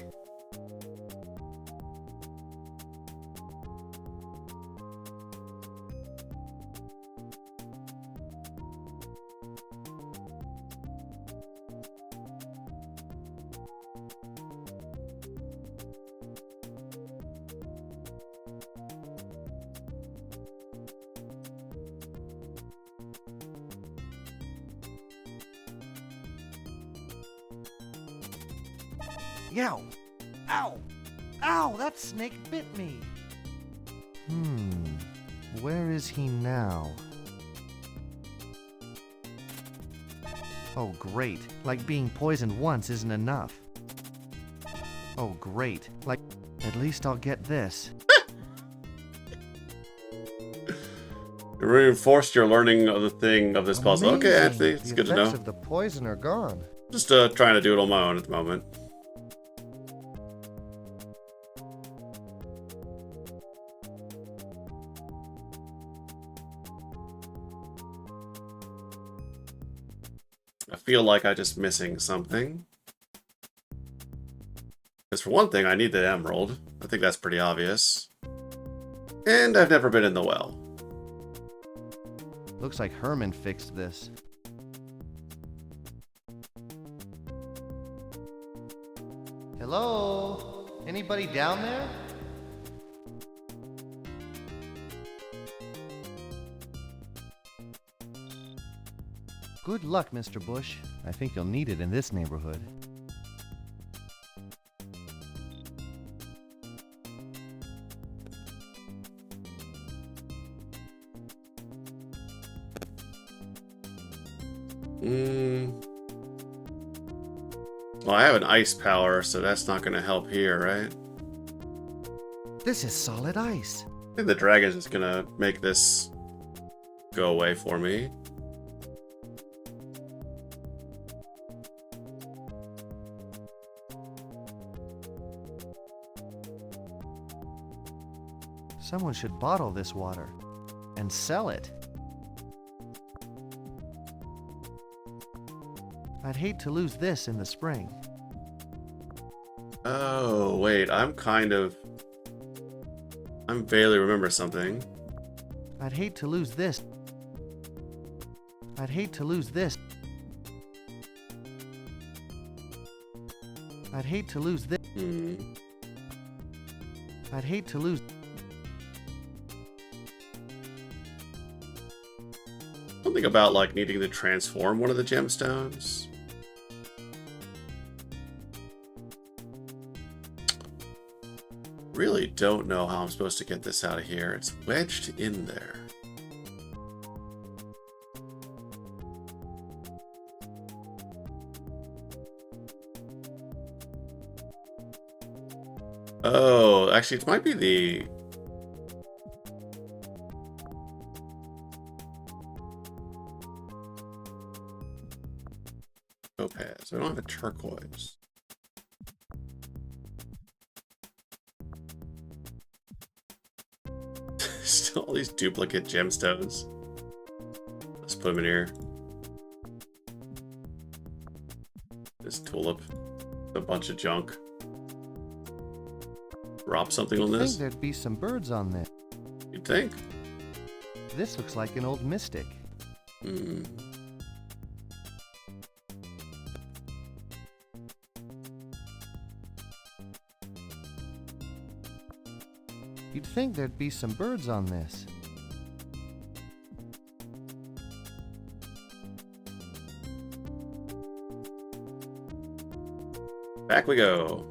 Yow! Ow! Ow! That snake bit me! Where is he now? Oh, great. Like being poisoned once isn't enough. Oh, great. Like, at least I'll get this. You reinforced your learning of the thing of this puzzle. Amazing. Okay, Anthony, it's good to know. The effects of the poison are gone. Just trying to do it on my own at the moment. I feel like I'm just missing something. Because for one thing, I need the emerald. I think that's pretty obvious. And I've never been in the well. Looks like Herman fixed this. Hello? Anybody down there? Good luck, Mr. Bush. I think you'll need it in this neighborhood. Well, I have an ice power, so that's not going to help here, right? This is solid ice. I think the dragon is going to make this go away for me. Someone should bottle this water and sell it. I'd hate to lose this in the spring. Oh, wait, I'm vaguely remember something. I'd hate to lose this. I'd hate to lose this. I'd hate to lose this. I'd hate to lose. Something about, like, needing to transform one of the gemstones. Really don't know how I'm supposed to get this out of here. It's wedged in there. Oh, actually, it might be the... topaz. I don't have a turquoise. Still all these duplicate gemstones. Let's put them in here. This tulip. A bunch of junk. Drop something on You'd this? think there'd be some birds on this. You'd think? This looks like an old mystic. You'd think there'd be some birds on this. Back we go.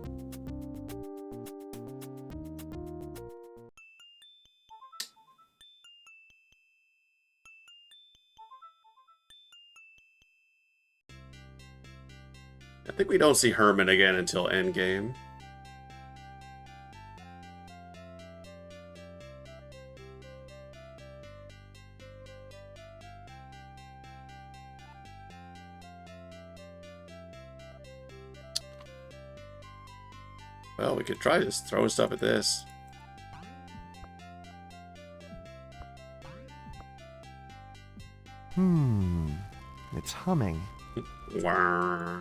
I think we don't see Herman again until endgame. Well, we could try just throwing stuff at this. It's humming. Wah.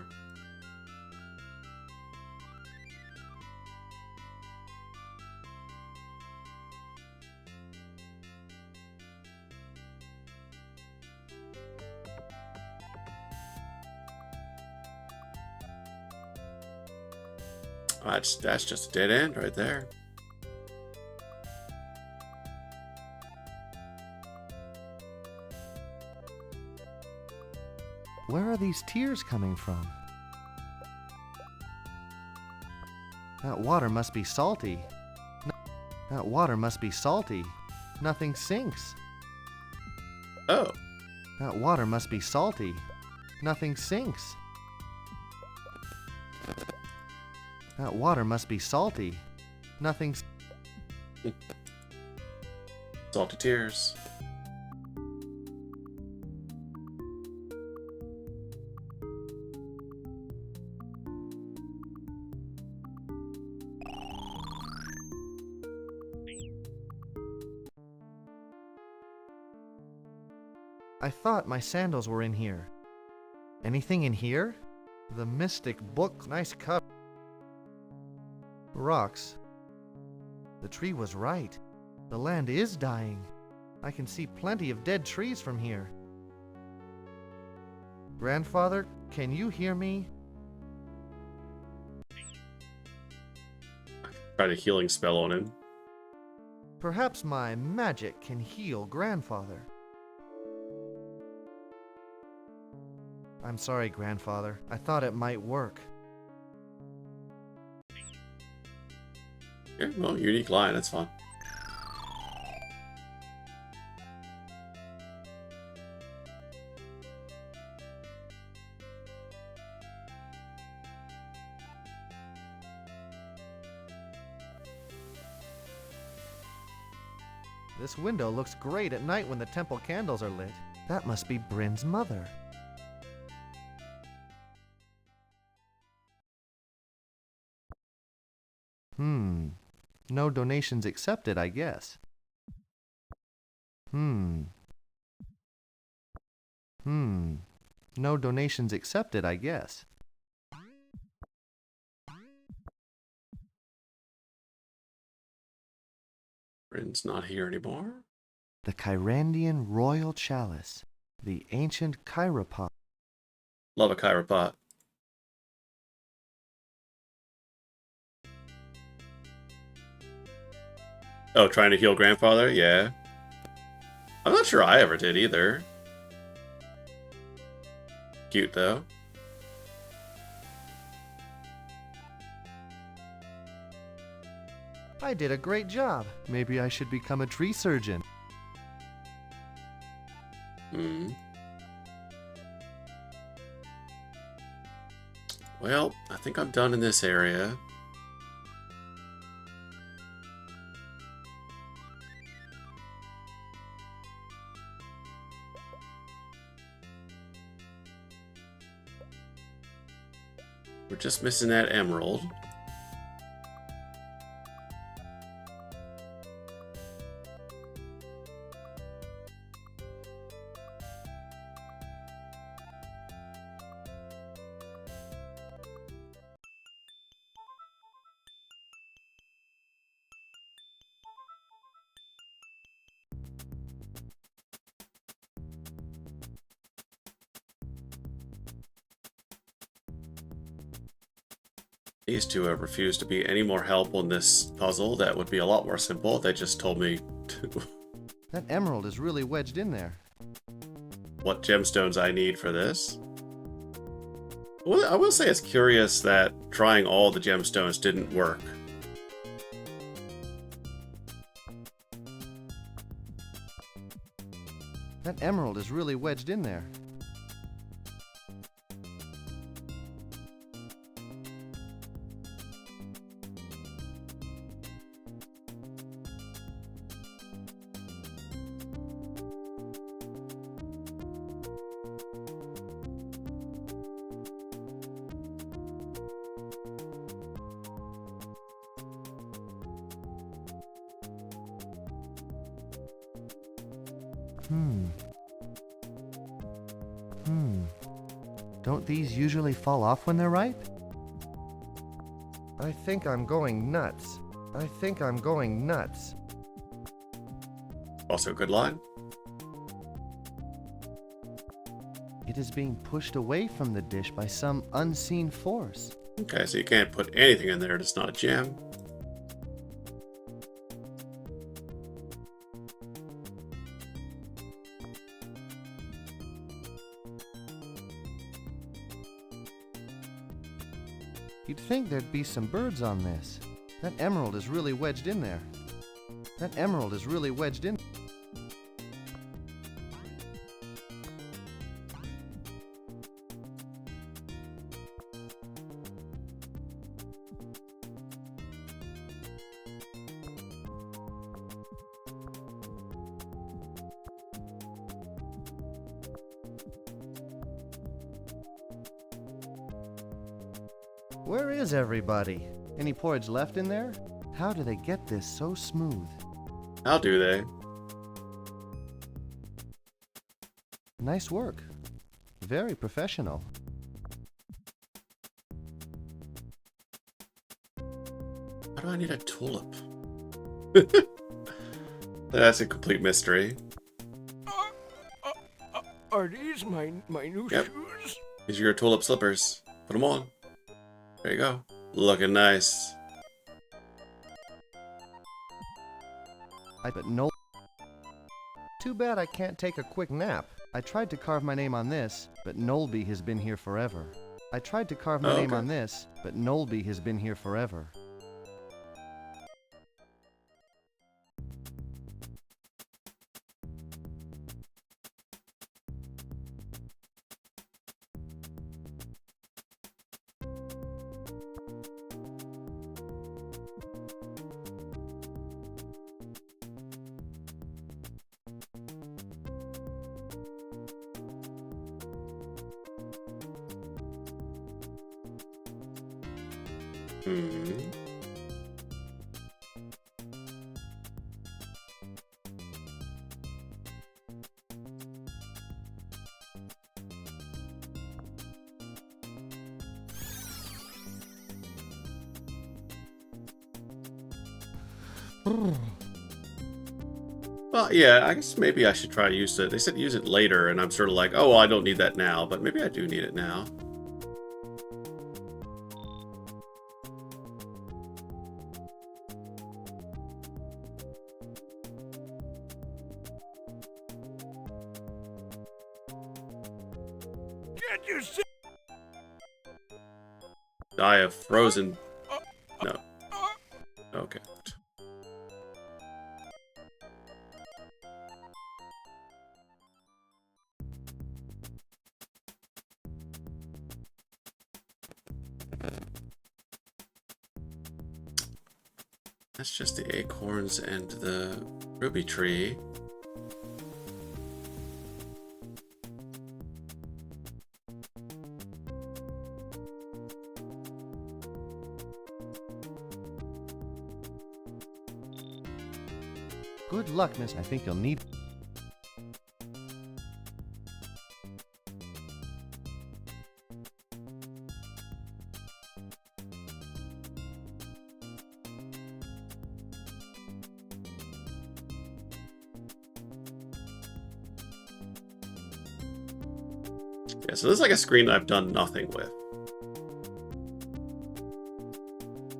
That's just a dead end right there. Where are these tears coming from? That water must be salty. That water must be salty. Nothing sinks. Oh. That water must be salty. Nothing sinks. That water must be salty. Nothing. Salty tears. I thought my sandals were in here. Anything in here? The mystic book, nice cover. Rocks. The tree was right. The land is dying. I can see plenty of dead trees from here. Grandfather, can you hear me? Tried a healing spell on him. Perhaps my magic can heal Grandfather. I'm sorry, Grandfather. I thought it might work. Yeah, well, unique line, that's fine. This window looks great at night when the temple candles are lit. That must be Bryn's mother. No donations accepted, I guess. No donations accepted, I guess. Bryn's not here anymore. The Kyrandian royal chalice. The ancient chiropod. Love a chiropod. Oh, trying to heal Grandfather? Yeah. I'm not sure I ever did either. Cute, though. I did a great job. Maybe I should become a tree surgeon. Well, I think I'm done in this area. We're just missing that emerald. These two have refused to be any more help on this puzzle. That would be a lot more simple. They just told me That emerald is really wedged in there. what gemstones I need for this. Well, I will say it's curious that trying all the gemstones didn't work. That emerald is really wedged in there. Don't these usually fall off when they're ripe? I think I'm going nuts. I think I'm going nuts. Also a good line. It is being pushed away from the dish by some unseen force. Okay, so you can't put anything in there that's not a gem. You'd think there'd be some birds on this. That emerald is really wedged in there. That emerald is really wedged in. Where is everybody? Any porridge left in there? How do they get this so smooth? How do they? Nice work. Very professional. Why do I need a tulip? That's a complete mystery. Are these my new shoes? These are your tulip slippers. Put them on. There you go. Looking nice. But no. Too bad I can't take a quick nap. I tried to carve my name on this, but Nolby has been here forever. I tried to carve my name on this, but Nolby has been here forever. Well, yeah, I guess maybe I should try to use it. They said use it later, and I'm sort of like, oh, well, I don't need that now, but maybe I do need it now. Can't you see? Die of frozen. No. Okay. That's just the acorns and the ruby tree. Good luck, miss. I think you'll need... Yeah, so this is like a screen that I've done nothing with.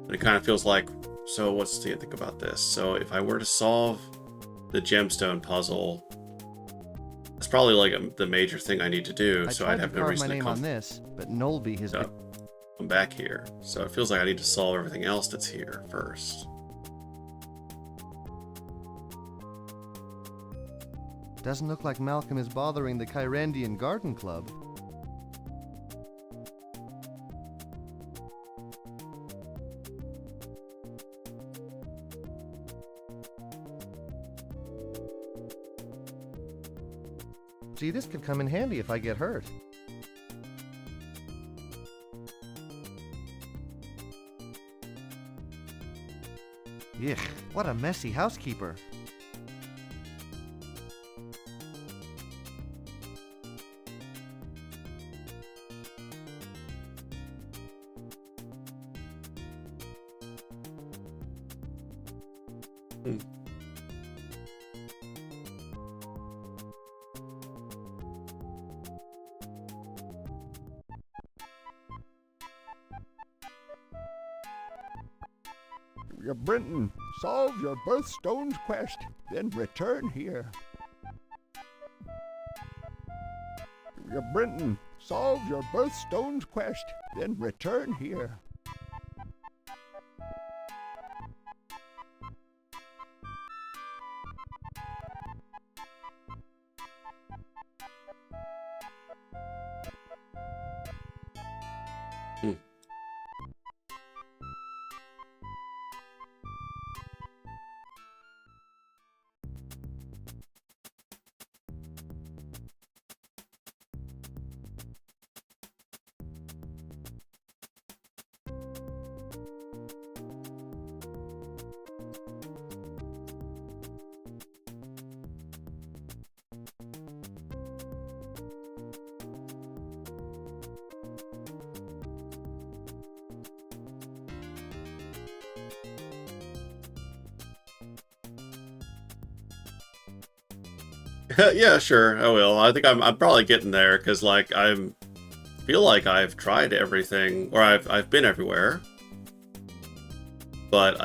And it kind of feels like, so what's the think about this? So if I were to solve the gemstone puzzle, that's probably like the major thing I need to do. So I'd have no reason to on this, but Nolby has come back here. So it feels like I need to solve everything else that's here first. Doesn't look like Malcolm is bothering the Kyrandian Garden Club. Gee, this could come in handy if I get hurt. Yuck, what a messy housekeeper. Hmm. Brenton, solve your birthstone's quest, then return here. Brenton, solve your birthstone's quest, then return here. Hmm. Yeah, sure, I will. I think I'm probably getting there because like feel like I've tried everything, or I've been everywhere, but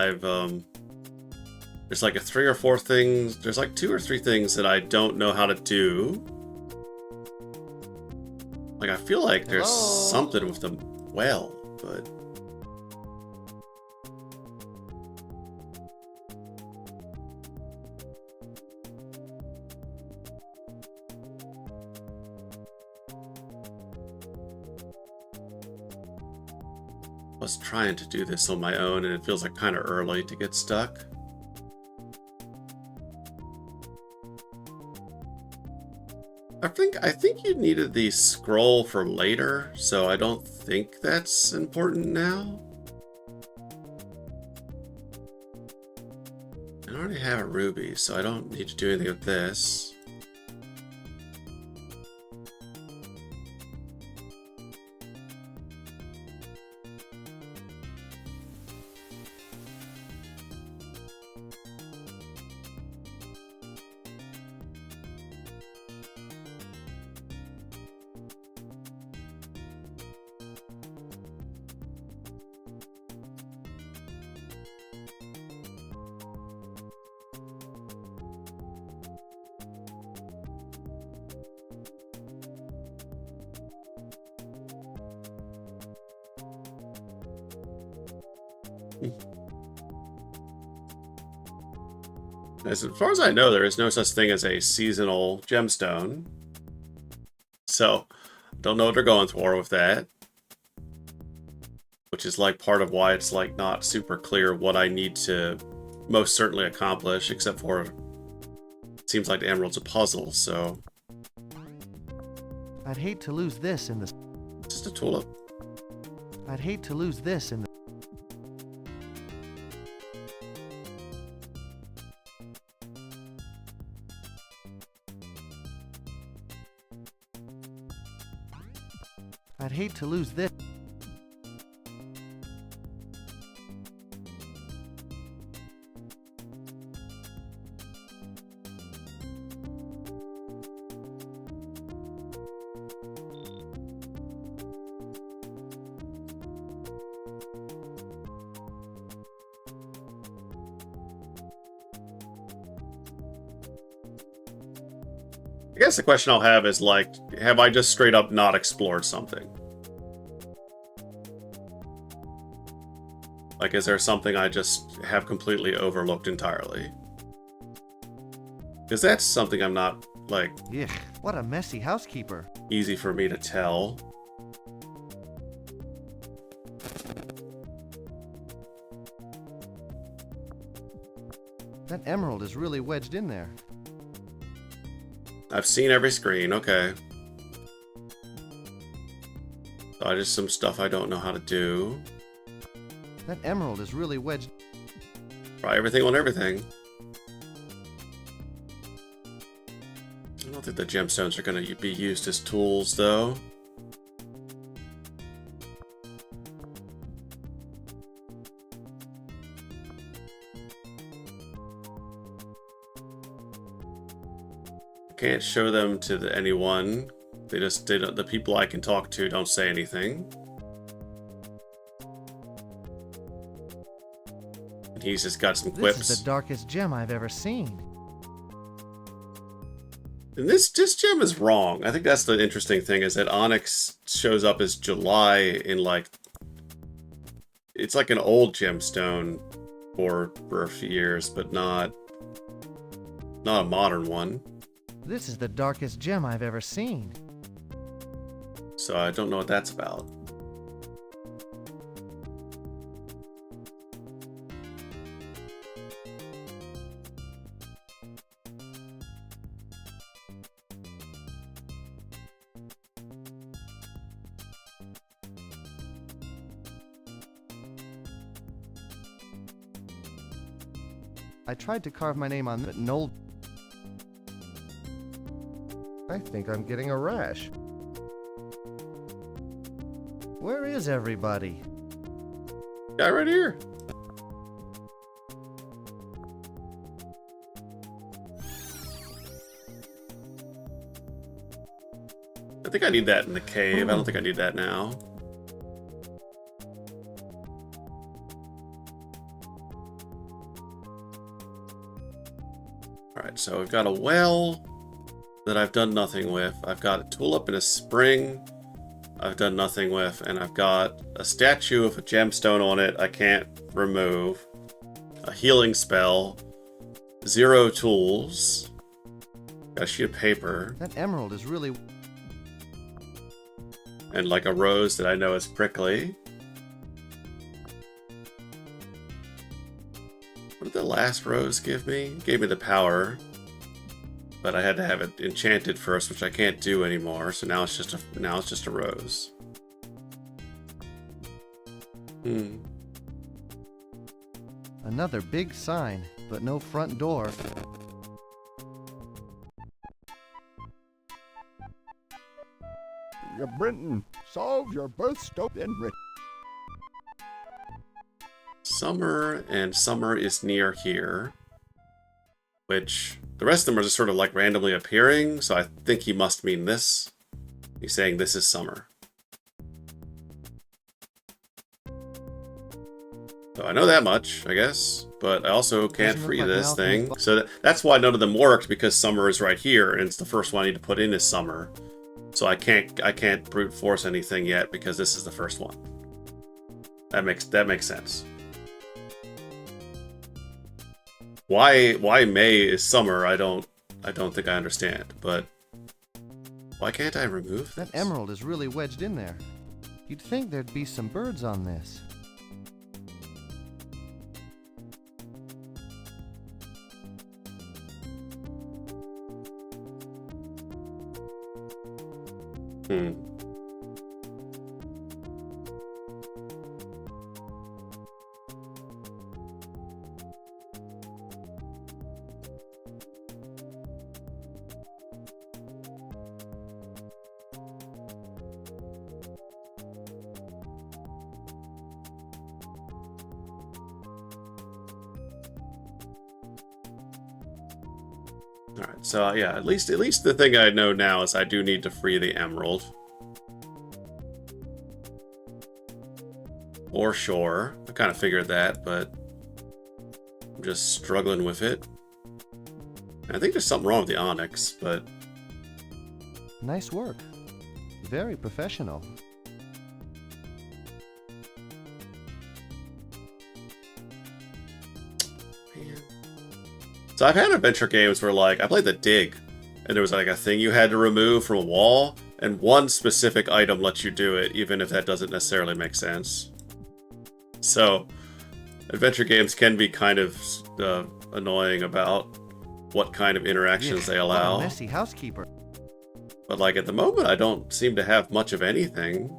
there's like three or four things. There's like 2 or 3 things that I don't know how to do. Like I feel like there's something with the well, but. I was trying to do this on my own and it feels like kind of early to get stuck. I think you needed the scroll for later, so I don't think that's important now. I already have a ruby, so I don't need to do anything with this. As far as I know, there is no such thing as a seasonal gemstone. So, don't know what they're going for with that. Which is like part of why it's like not super clear what I need to most certainly accomplish, except for it seems like the emerald's a puzzle, so. I'd hate to lose this in the... Just a tulip. I'd hate to lose this in the... I'd hate to lose this. I guess the question I'll have is like, have I just straight up not explored something? Like, is there something I just have completely overlooked entirely? Because that's something I'm not, like... Yuck, what a messy housekeeper. Easy for me to tell. That emerald is really wedged in there. I've seen every screen, okay. So just some stuff I don't know how to do. That emerald is really wedged. Try everything on everything. I don't think the gemstones are going to be used as tools, though. Can't show them to anyone. The people I can talk to don't say anything. And he's just got some quips. This is the darkest gem I've ever seen. And this gem is wrong. I think that's the interesting thing, is that Onyx shows up as July in like... It's like an old gemstone for a few years, but not a modern one. This is the darkest gem I've ever seen. So I don't know what that's about. I tried to carve my name on it, but I think I'm getting a rash. Where is everybody? Guy right here. I think I need that in the cave. I don't think I need that now. Alright, so we've got a well that I've done nothing with. I've got a tulip and a spring I've done nothing with. And I've got a statue of a gemstone on it I can't remove. A healing spell. 0 tools. Got a sheet of paper. That emerald is really... And like a rose that I know is prickly. What did the last rose give me? It gave me the power. But I had to have it enchanted first, which I can't do anymore. So now it's just a rose. Another big sign, but no front door. Brenton, solve your birthstone and Summer, and summer is near here. Which, the rest of them are just sort of like randomly appearing, so I think he must mean this. He's saying this is summer. So I know that much, I guess, but I also can't free this thing. So that's why none of them worked, because summer is right here, and it's the first one I need to put in is summer. So I can't brute force anything yet, because this is the first one. That makes sense. Why May is summer, I don't think I understand, but why can't I remove this? That emerald is really wedged in there. You'd think there'd be some birds on this. Alright, so yeah, at least the thing I know now is I do need to free the emerald. Or sure. I kind of figured that, but I'm just struggling with it. I think there's something wrong with the onyx, but... Nice work. Very professional. So I've had adventure games where, like, I played the Dig, and there was, like, a thing you had to remove from a wall, and one specific item lets you do it, even if that doesn't necessarily make sense. So, adventure games can be kind of annoying about what kind of interactions they allow. What a messy housekeeper. But, like, at the moment, I don't seem to have much of anything.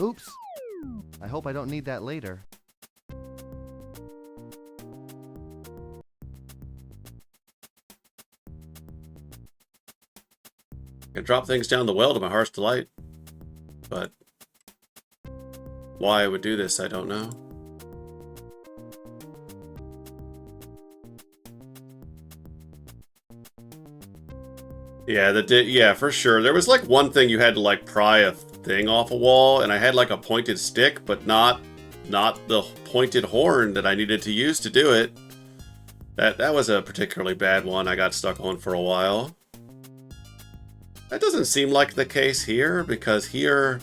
Oops. I hope I don't need that later. I can drop things down the well to my heart's delight. But why I would do this, I don't know. Yeah, yeah, for sure. There was like one thing you had to like pry a thing off a wall, and I had like a pointed stick, but not the pointed horn that I needed to use to do it. That was a particularly bad one I got stuck on for a while. That doesn't seem like the case here, because here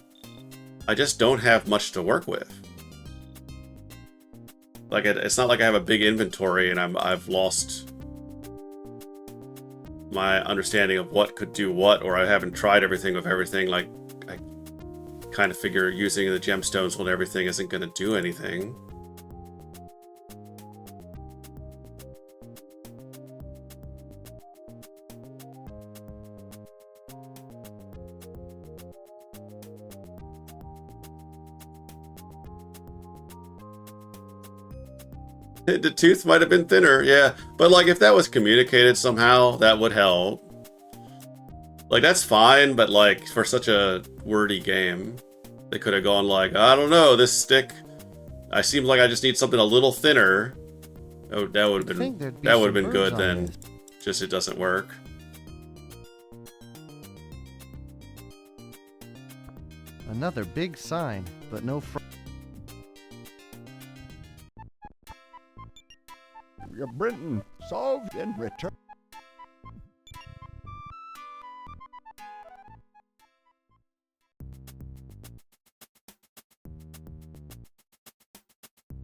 I just don't have much to work with. Like it's not like I have a big inventory and I've lost my understanding of what could do what, or I haven't tried everything with everything. Like, I kind of figure using the gemstones on everything isn't going to do anything. The tooth might have been thinner, yeah. But like, if that was communicated somehow, that would help. Like, that's fine, but like, for such a wordy game, they could have gone like, I don't know, this stick, I seem like I just need something a little thinner. Oh, that would have been good then. Just it doesn't work. Another big sign, but no Your Brenton solved and returned.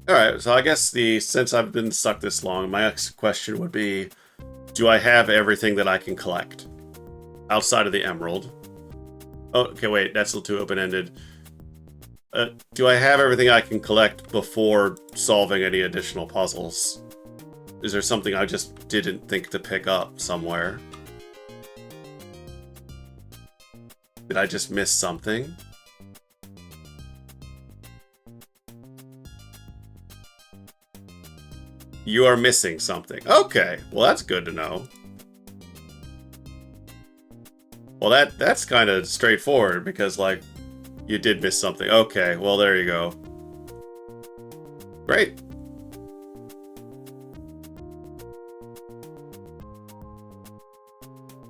Alright, so I guess since I've been stuck this long, my next question would be, do I have everything that I can collect? Outside of the emerald. Oh, okay, wait, that's a little too open-ended. Do I have everything I can collect before solving any additional puzzles? Is there something I just didn't think to pick up somewhere? Did I just miss something? You are missing something. Okay, well that's good to know. Well, that's kind of straightforward, because like, you did miss something. Okay, well there you go. Great.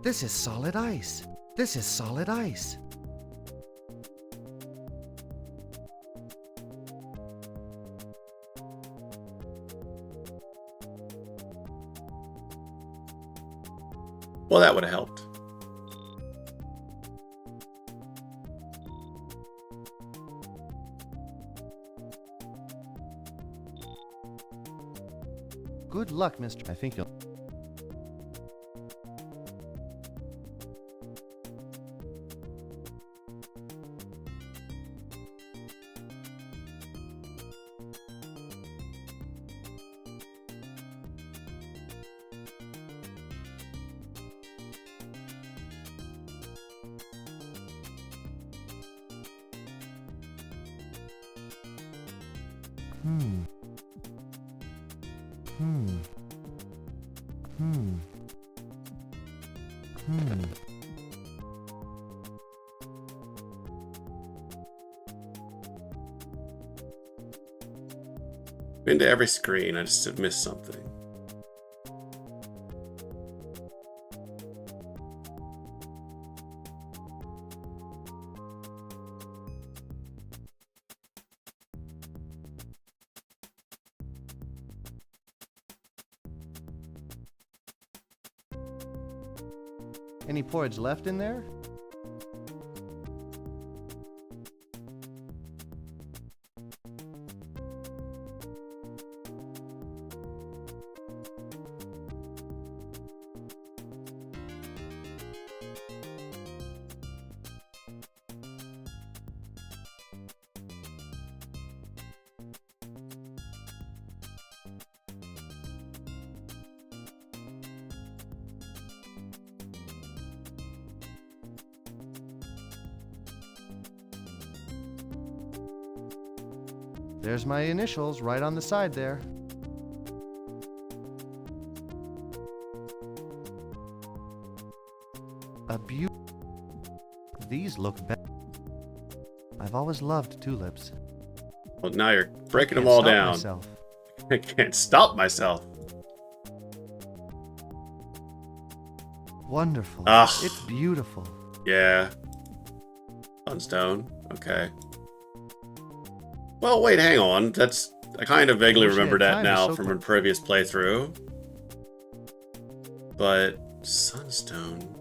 This is solid ice. This is solid ice. Well, that would have helped. Good luck, Mr. I think you'll... Been to every screen, I just have missed something. Any porridge left in there? There's my initials right on the side there. A These look better. I've always loved tulips. Well, now you're breaking them Can't all stop down. myself. I can't stop myself. Wonderful. Ugh. It's beautiful. Yeah. Sunstone. Okay. Well, wait, hang on. That's... I kind of vaguely Wish I remember had that time to now soak from my- a previous playthrough. But... Sunstone...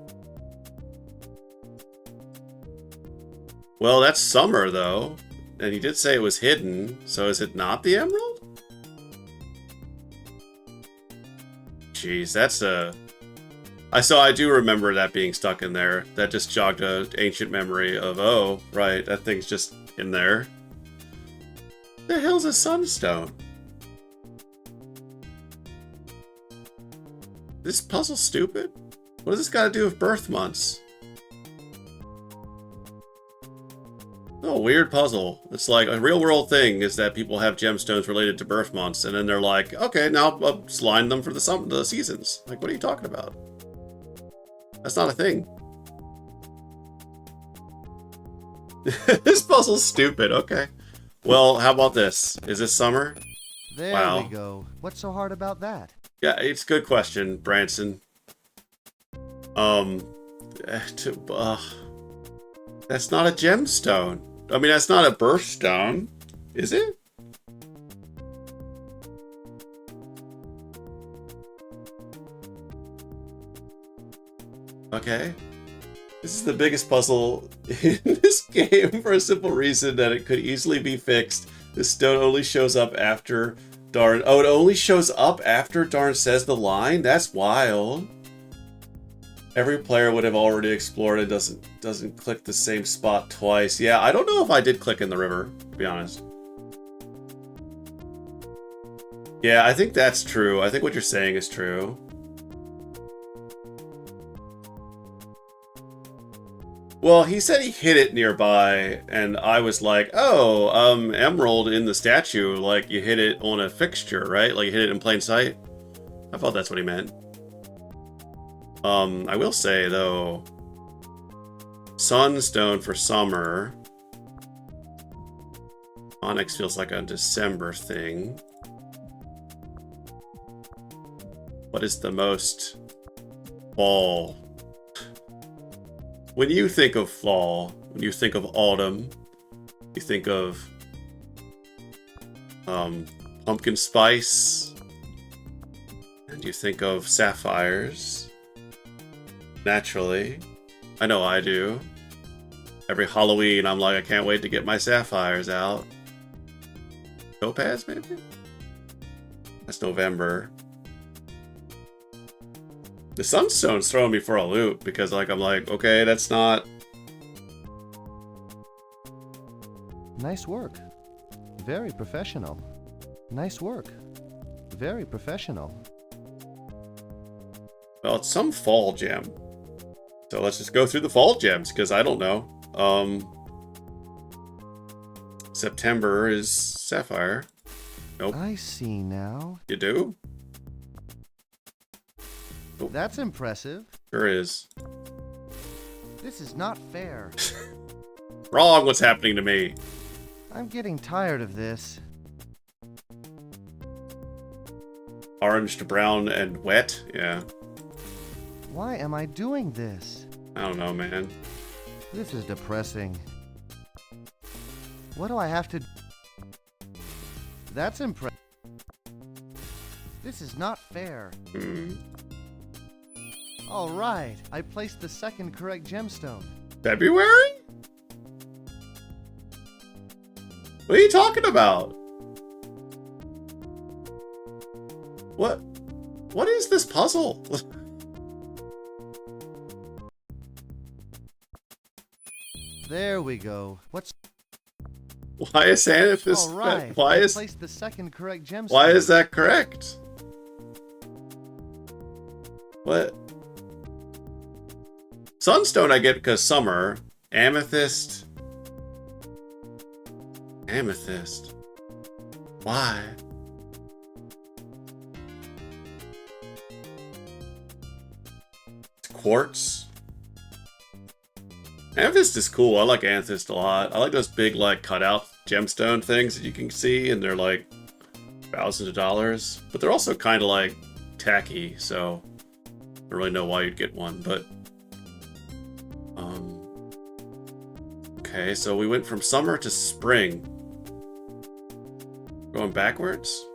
Well, that's summer, though. And he did say it was hidden, so is it not the emerald? Jeez, that's a... So I do remember that being stuck in there. That just jogged an ancient memory of, oh, right, that thing's just in there. The hell's a sunstone? This puzzle stupid? What does this got to do with birth months? Oh, weird puzzle. It's like a real world thing is that people have gemstones related to birth months, and then they're like, okay, now I'll just line them for the seasons. Like, what are you talking about? That's not a thing. This puzzle's stupid. Okay. Well, how about this? Is this summer? There Wow. we go. What's so hard about that? Yeah, it's a good question, Branson. That's not a gemstone. I mean, that's not a birthstone, is it? Okay. This is the biggest puzzle in this game for a simple reason that it could easily be fixed. The stone only shows up after Darn... Oh, it only shows up after Darn says the line? That's wild. Every player would have already explored and doesn't click the same spot twice. Yeah, I don't know if I did click in the river, to be honest. Yeah, I think that's true. I think what you're saying is true. Well, he said he hit it nearby, and I was like, oh, emerald in the statue, like you hit it on a fixture, right? Like you hit it in plain sight? I thought that's what he meant. I will say, though, sunstone for summer. Onyx feels like a December thing. What is the most fall? When you think of fall, when you think of autumn, you think of pumpkin spice, and you think of sapphires. Naturally. I know I do. Every Halloween, I'm like, I can't wait to get my sapphires out. Topaz, maybe? That's November. The sunstone's throwing me for a loop because, like, I'm like, okay, that's not... Nice work. Very professional. Nice work. Very professional. Well, it's some fall gem. So let's just go through the fall gems, because I don't know. September is sapphire. Nope. I see now. You do? That's impressive. Sure is. This is not fair. Wrong, what's happening to me? I'm getting tired of this. Orange to brown and wet? Yeah. Why am I doing this? I don't know, man. This is depressing. What do I have to... That's impressive. This is not fair. All right, I placed the second correct gemstone. February? What are you talking about? What is this puzzle? There we go. What's... Why is Amethyst... All right, why I is... placed the second correct gemstone. Why is that correct? What? Sunstone I get because summer. Amethyst. Amethyst. Why? It's quartz. Amethyst is cool. I like Amethyst a lot. I like those big, like, cutout gemstone things that you can see, and they're, like, thousands of dollars. But they're also kind of, like, tacky, so I don't really know why you'd get one, but... Okay, so we went from summer to spring. Going backwards?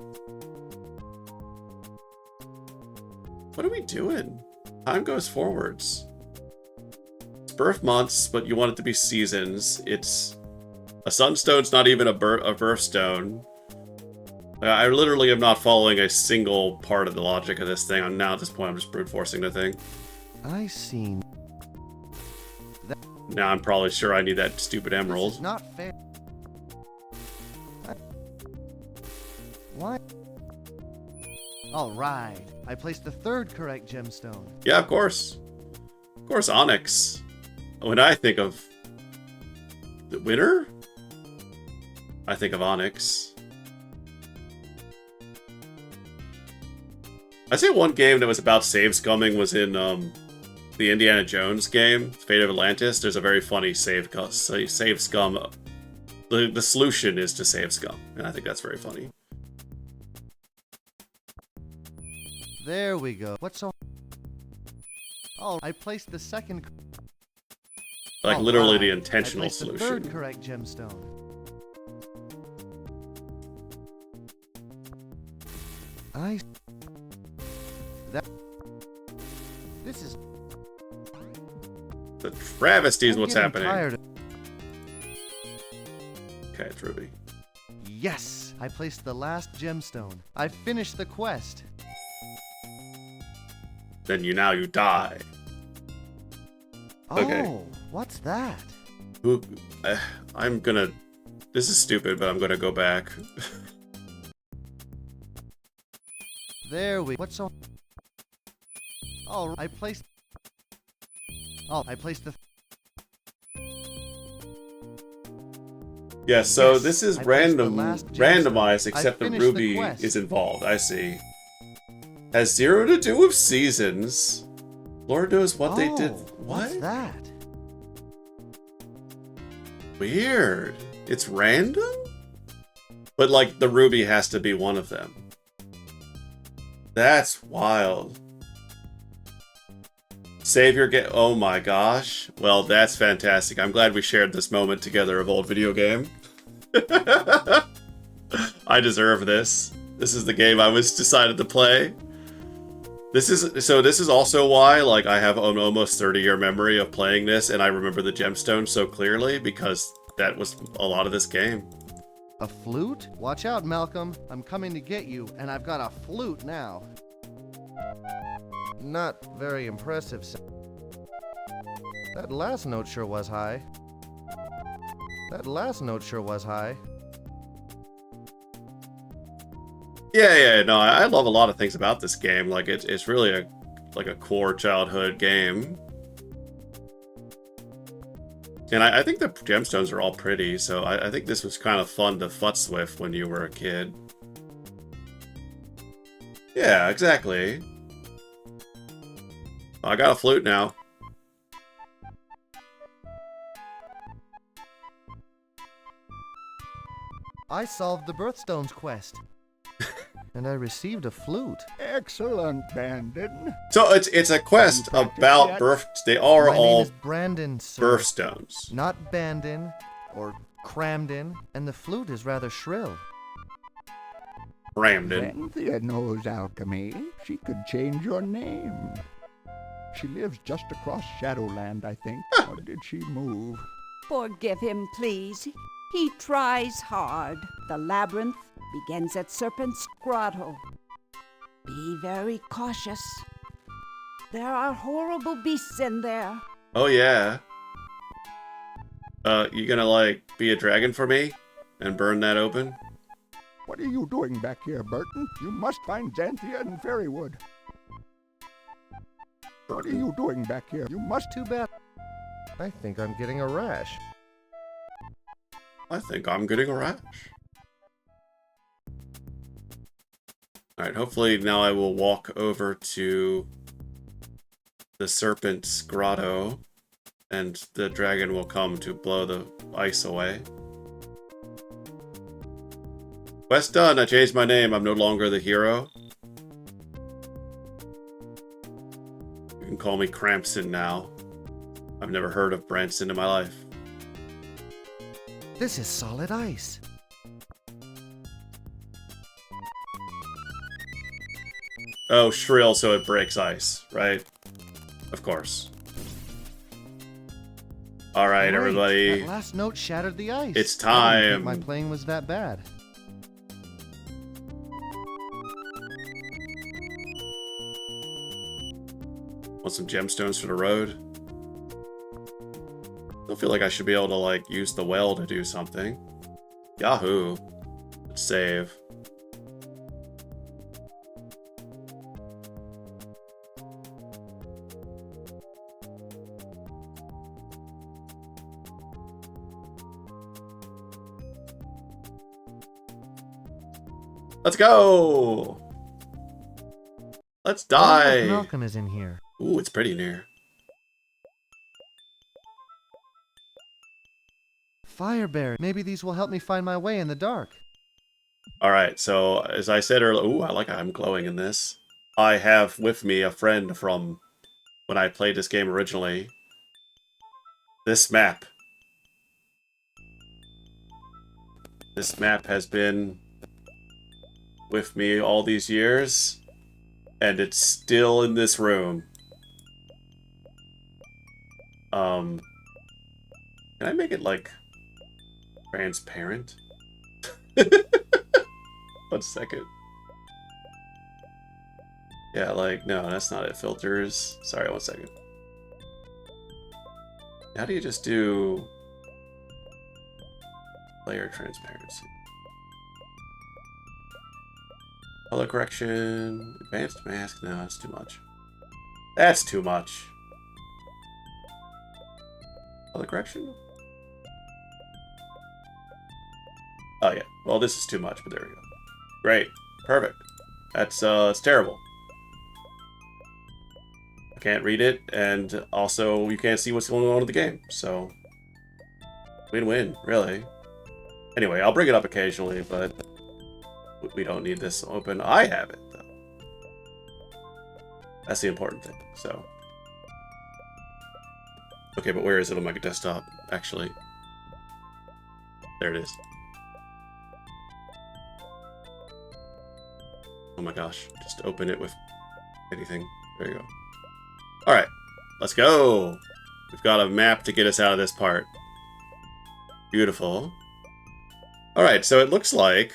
What are we doing? Time goes forwards. It's birth months, but you want it to be seasons. It's... A sunstone's not even a birthstone. I literally am not following a single part of the logic of this thing. I'm now at this point, I'm just brute forcing the thing. I see. Now I'm probably sure I need that stupid emerald. This is not fair. Why? All right. I placed the third correct gemstone. Yeah, of course. Of course, onyx. When I think of the winner, I think of onyx. I'd say one game that was about save scumming was in the Indiana Jones game, Fate of Atlantis. There's a very funny save scum. The solution is to save scum, and I think that's very funny. There we go. What's so... Oh, I placed the second... Like, literally the intentional solution. The third correct gemstone. This is... The travesty is what's happening. Tired. Okay, it's Ruby. Yes! I placed the last gemstone. I finished the quest. Then you die. Okay. Oh, what's that? I'm gonna... This is stupid, but I'm gonna go back. There we... What's so... Oh, I placed... Oh, I placed the... Yeah, so Yes, this is I placed the randomized, except the finished the Ruby quest. is involved. I see. Has zero to do with seasons. Lord knows what they did. What's What? that? Weird. It's random? But, like, the Ruby has to be one of them. That's wild. Save your game. Oh my gosh. Well, that's fantastic. I'm glad we shared this moment together of old video game. I deserve this. This is the game I was decided to play. This is also why, like, I have an almost 30-year memory of playing this, and I remember the gemstone so clearly, because that was a lot of this game. A flute? Watch out, Malcolm. I'm coming to get you, and I've got a flute now. Not very impressive. That last note sure was high. Yeah, no, I love a lot of things about this game. Like, it's really a core childhood game. And I think the gemstones are all pretty, so I think this was kind of fun to futz with when you were a kid. Yeah, exactly. I got a flute now. I solved the Birthstones quest. And I received a flute. Excellent, Bandon. So it's a quest about birth. They are My name all is Brandon, sir. birthstones. Not Bandon or Cramden, and the flute is rather shrill. Ramden. Xanthia knows alchemy. She could change your name. She lives just across Shadowland, I think. Or did she move? Forgive him, please. He tries hard. The labyrinth begins at Serpent's Grotto. Be very cautious. There are horrible beasts in there. Oh yeah. You gonna, like, be a dragon for me and burn that open? What are you doing back here, Burton? You must find Xanthia in Fairywood. What are you doing back here? You must... Too bad. I think I'm getting a rash. I think I'm getting a rash. Alright, hopefully now I will walk over to the Serpent's Grotto. and the dragon will come to blow the ice away. Quest done. I changed my name. I'm no longer the hero. You can call me Crampson now. I've never heard of Branson in my life. This is solid ice. Oh, shrill, so it breaks ice, right? Of course. Alright, Great. everybody. That last note shattered the ice. It's I didn't time. think my playing was that bad. Want some gemstones for the road? I feel like I should be able to, like, use the well to do something. Yahoo. Let's save. Let's go! Let's I wonder if die! Malcolm is in here. Ooh, it's pretty near. Fireberry. Maybe these will help me find my way in the dark. Alright, so as I said earlier, ooh, I like how I'm glowing in this. I have with me a friend from when I played this game originally. This map. This map has been with me all these years, and it's still in this room. Can I make it, like, transparent? 1 second. Yeah, like, no, that's not it. Filters. Sorry, 1 second. How do you just do layer transparency? Color correction. Advanced mask. No, that's too much. That's too much. Color correction? Oh, yeah. Well, this is too much, but there we go. Great. Perfect. That's terrible. I can't read it, and also you can't see what's going on in the game, so win-win, really. Anyway, I'll bring it up occasionally, but we don't need this open. I have it, though. That's the important thing, so. Okay, but where is it on my desktop, actually? There it is. Oh my gosh, just open it with anything. There you go. Alright, let's go! We've got a map to get us out of this part. Beautiful. Alright, so it looks like,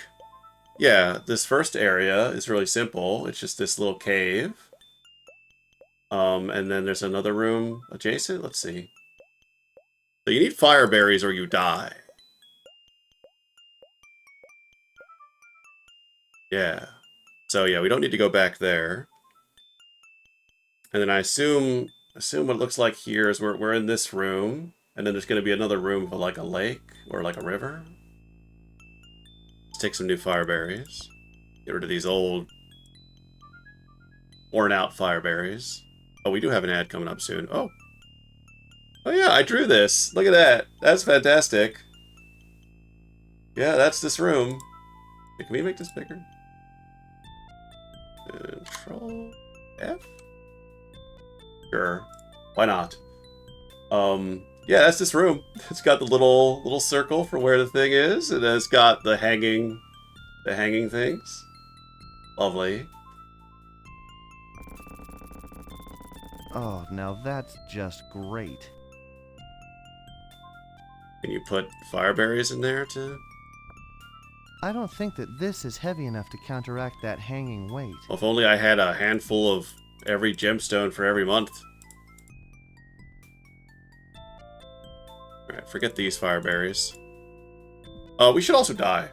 yeah, this first area is really simple. It's just this little cave. And then there's another room adjacent. Let's see. So you need fire berries or you die. Yeah. So yeah, we don't need to go back there. And then I assume what it looks like here is we're in this room, and then there's going to be another room for like a lake or like a river. Let's take some new fire berries. Get rid of these old, worn out fire berries. Oh, we do have an ad coming up soon. Oh. Oh yeah, I drew this. Look at that. That's fantastic. Yeah, that's this room. Hey, can we make this bigger? Control F? Sure. Why not? Yeah, that's this room. It's got the little circle for where the thing is, and then it's got the hanging things. Lovely. Oh, now that's just great. Can you put fire berries in there too? I don't think that this is heavy enough to counteract that hanging weight. Well, if only I had a handful of every gemstone for every month. Alright, forget these fire berries. We should also die.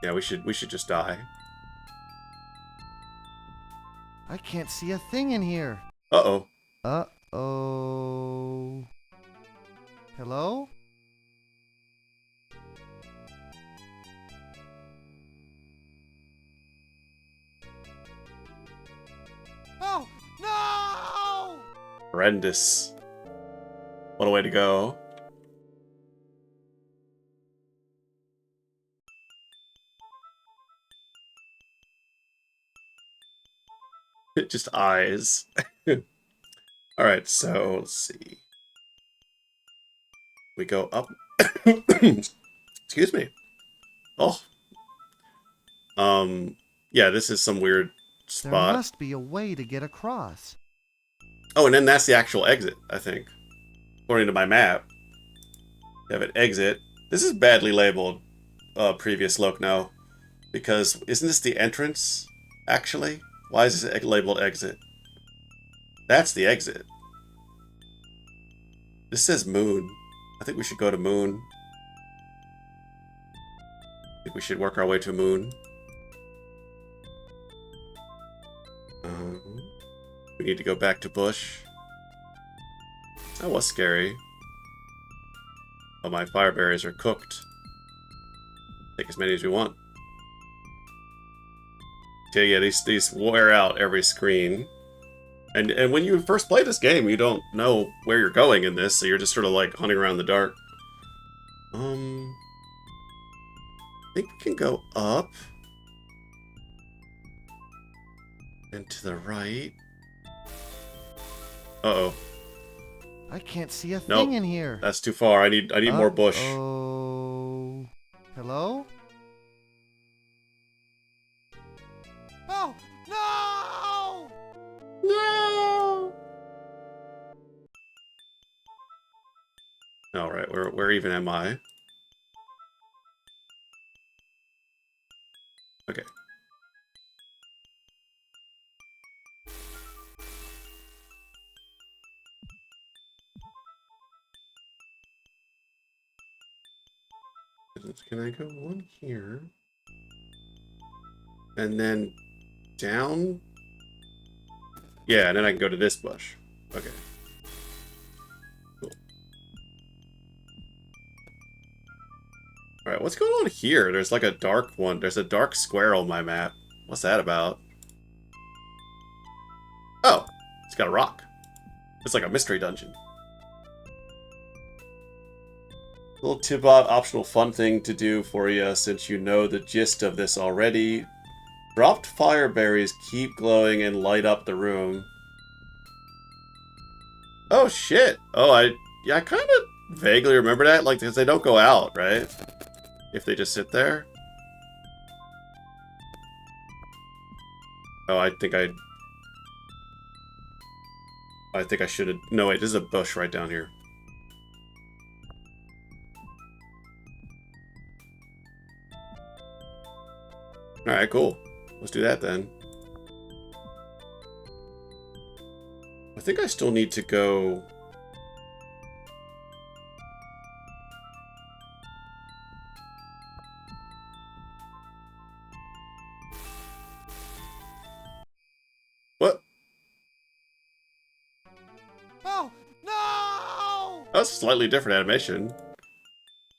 Yeah, we should just die. I can't see a thing in here. Uh-oh. Uh-oh. Hello? Oh, no! Horrendous. What a way to go. Just eyes. Alright, so let's see. We go up. Excuse me. Oh. Yeah, this is some weird There spot. must be a way to get across. Oh, and then that's the actual exit, I think. According to my map. You have an exit. This is badly labeled, previous look now. Because, isn't this the entrance, actually? Why is this labeled exit? That's the exit. This says moon. I think we should go to moon. I think we should work our way to moon. We need to go back to bush. That was scary. Oh, my fire berries are cooked. Take as many as we want. Okay, yeah, these wear out every screen. And when you first play this game, you don't know where you're going in this, so you're just sort of like hunting around in the dark. I think we can go up. And to the right. Uh-oh. I can't see a Nope, thing in here. that's too far. I need more bush. Oh. Hello? Oh, no! No! Alright, where even am I? Okay. Can I go one here? And then down? Yeah, and then I can go to this bush. Okay. Cool. Alright, what's going on here? There's like a dark one. There's a dark square on my map. What's that about? Oh, it's got a rock. It's like a mystery dungeon. Little tip optional fun thing to do for you since you know the gist of this already. Dropped fire berries keep glowing and light up the room. Oh shit. Oh, I kind of vaguely remember that, like, because they don't go out, right? If they just sit there. Oh, I think I should have. No, wait, this is a bush right down here. Alright, cool. Let's do that then. I think I still need to go... What? Oh, no! That's a slightly different animation.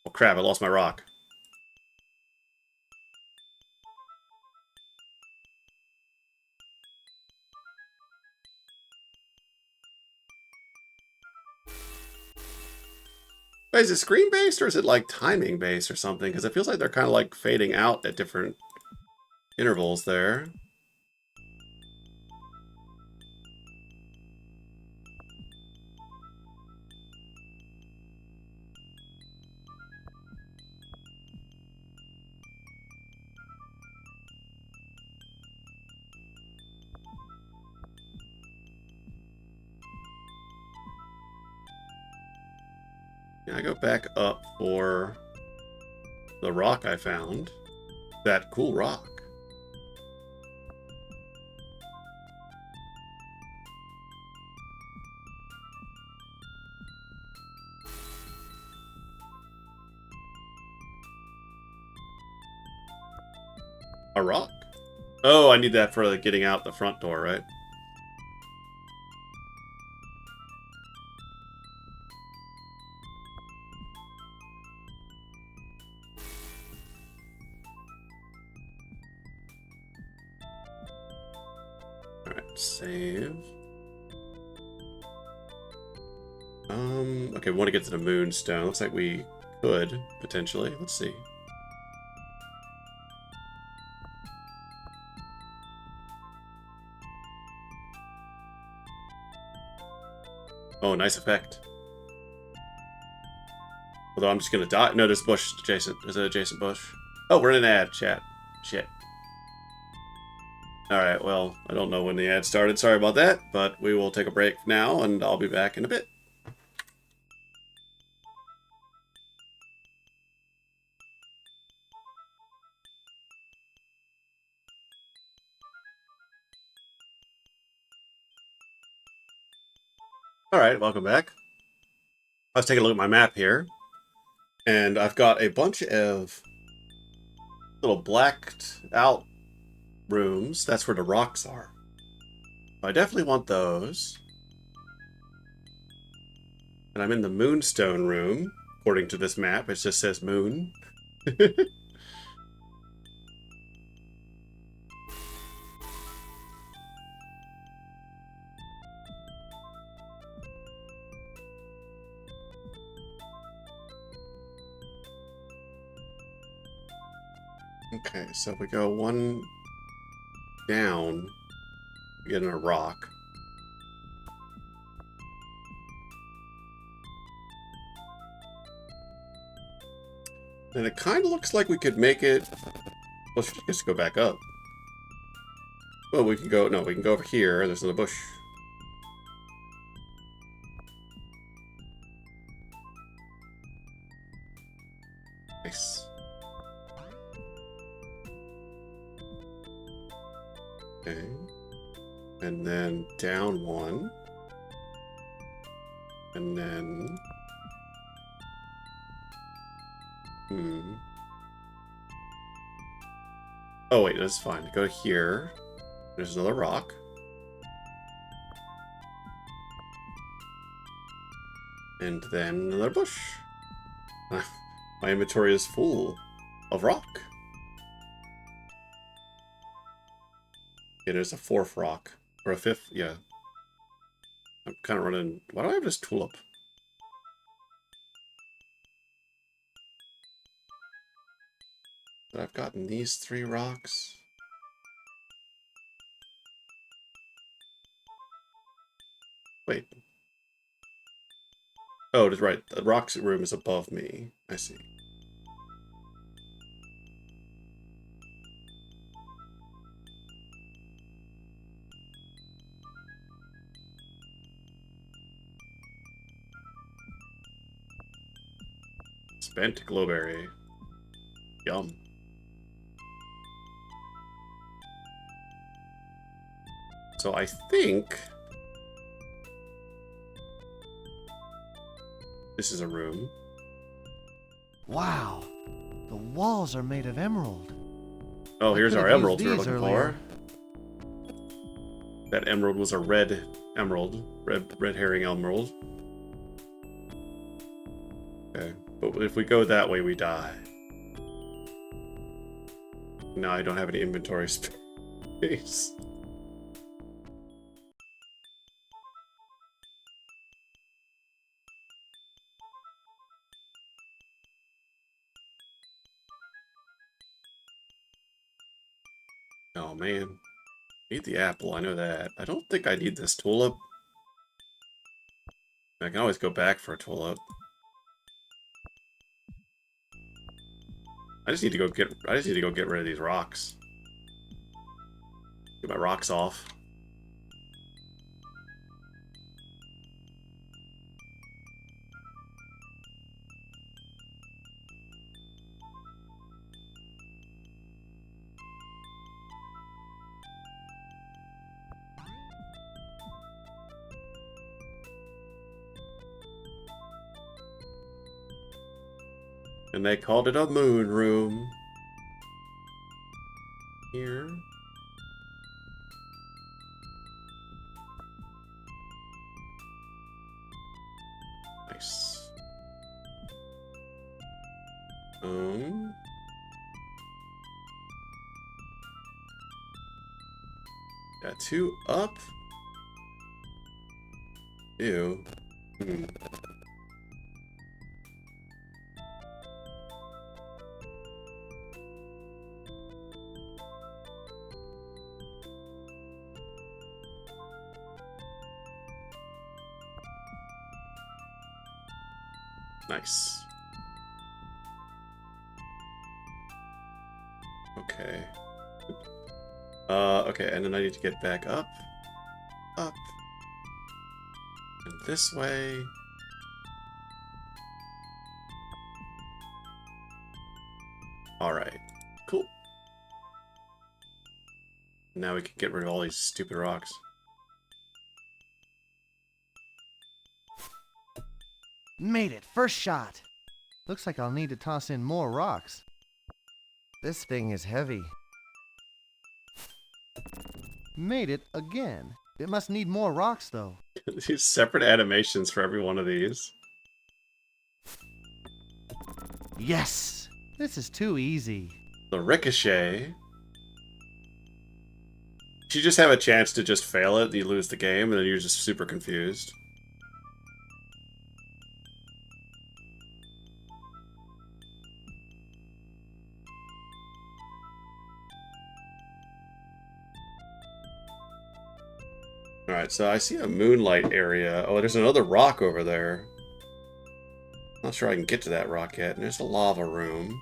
Oh crap, I lost my rock. Wait, is it screen-based or is it like timing-based or something? Because it feels like they're kind of like fading out at different intervals there. Yeah, I go back up for the rock I found. That cool rock. A rock? Oh, I need that for like, getting out the front door, right? Alright, save. Okay, we want to get to the moonstone. Looks like we could, potentially. Let's see. Oh, nice effect. Although I'm just gonna die. No, there's a bush adjacent. There's an adjacent bush. Oh, we're in an ad, chat. Shit. Alright, well, I don't know when the ad started. Sorry about that, but we will take a break now, and I'll be back in a bit. Alright, welcome back. I was taking a look at my map here, and I've got a bunch of little blacked out rooms. That's where the rocks are. I definitely want those. And I'm in the moonstone room, according to this map. It just says moon. Okay, so if we go one down, we get in a rock. And it kind of looks like we could make it... Well, should just go back up. Well, we can go... No, we can go over here. There's another bush. Nice. Okay. And then down one. And then... Oh, wait, that's fine. Go here. There's another rock. And then another bush. My inventory is full of rock. Yeah, there's a fourth rock. Or a fifth, yeah. I'm kind of running... Why do I have this tulip? But I've gotten these 3 rocks. Wait. Oh, that's right. The rocks room is above me. I see. Spent glowberry. Yum. So I think this is a room. Wow, the walls are made of emerald. Oh, here's our emeralds we're looking earlier. for. That emerald was a red emerald. Red herring emerald. Okay, but if we go that way, we die. Now I don't have any inventory space. Oh man. Need the apple, I know that. I don't think I need this tulip. I can always go back for a tulip. I just need to go get rid of these rocks. Get my rocks off. And they called it a moon room. Here. Nice. Got 2 up. Ew. Hmm. Nice. Okay. Okay, and then I need to get back up. Up. And this way. Alright. Cool. Now we can get rid of all these stupid rocks. Made it! First shot! Looks like I'll need to toss in more rocks. This thing is heavy. Made it again. It must need more rocks, though. These separate animations for every one of these. Yes! This is too easy. The ricochet. If you just have a chance to just fail it, you lose the game, and then you're just super confused. Alright, so I see a moonlight area. Oh, there's another rock over there. Not sure I can get to that rock yet. And there's a lava room.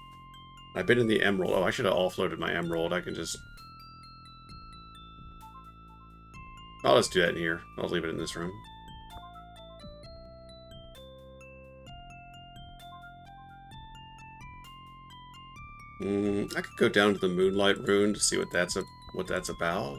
I've been in the emerald. Oh, I should have offloaded my emerald. I can just... I'll just do that in here. I'll leave it in this room. I could go down to the moonlight rune to see what that's about.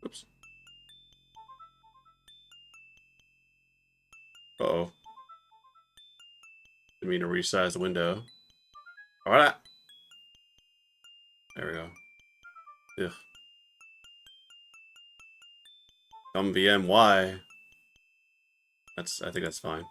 Oops. Uh-oh. Didn't mean to resize the window. Alright. There we go. Ugh. ScummVM, why? I think that's fine.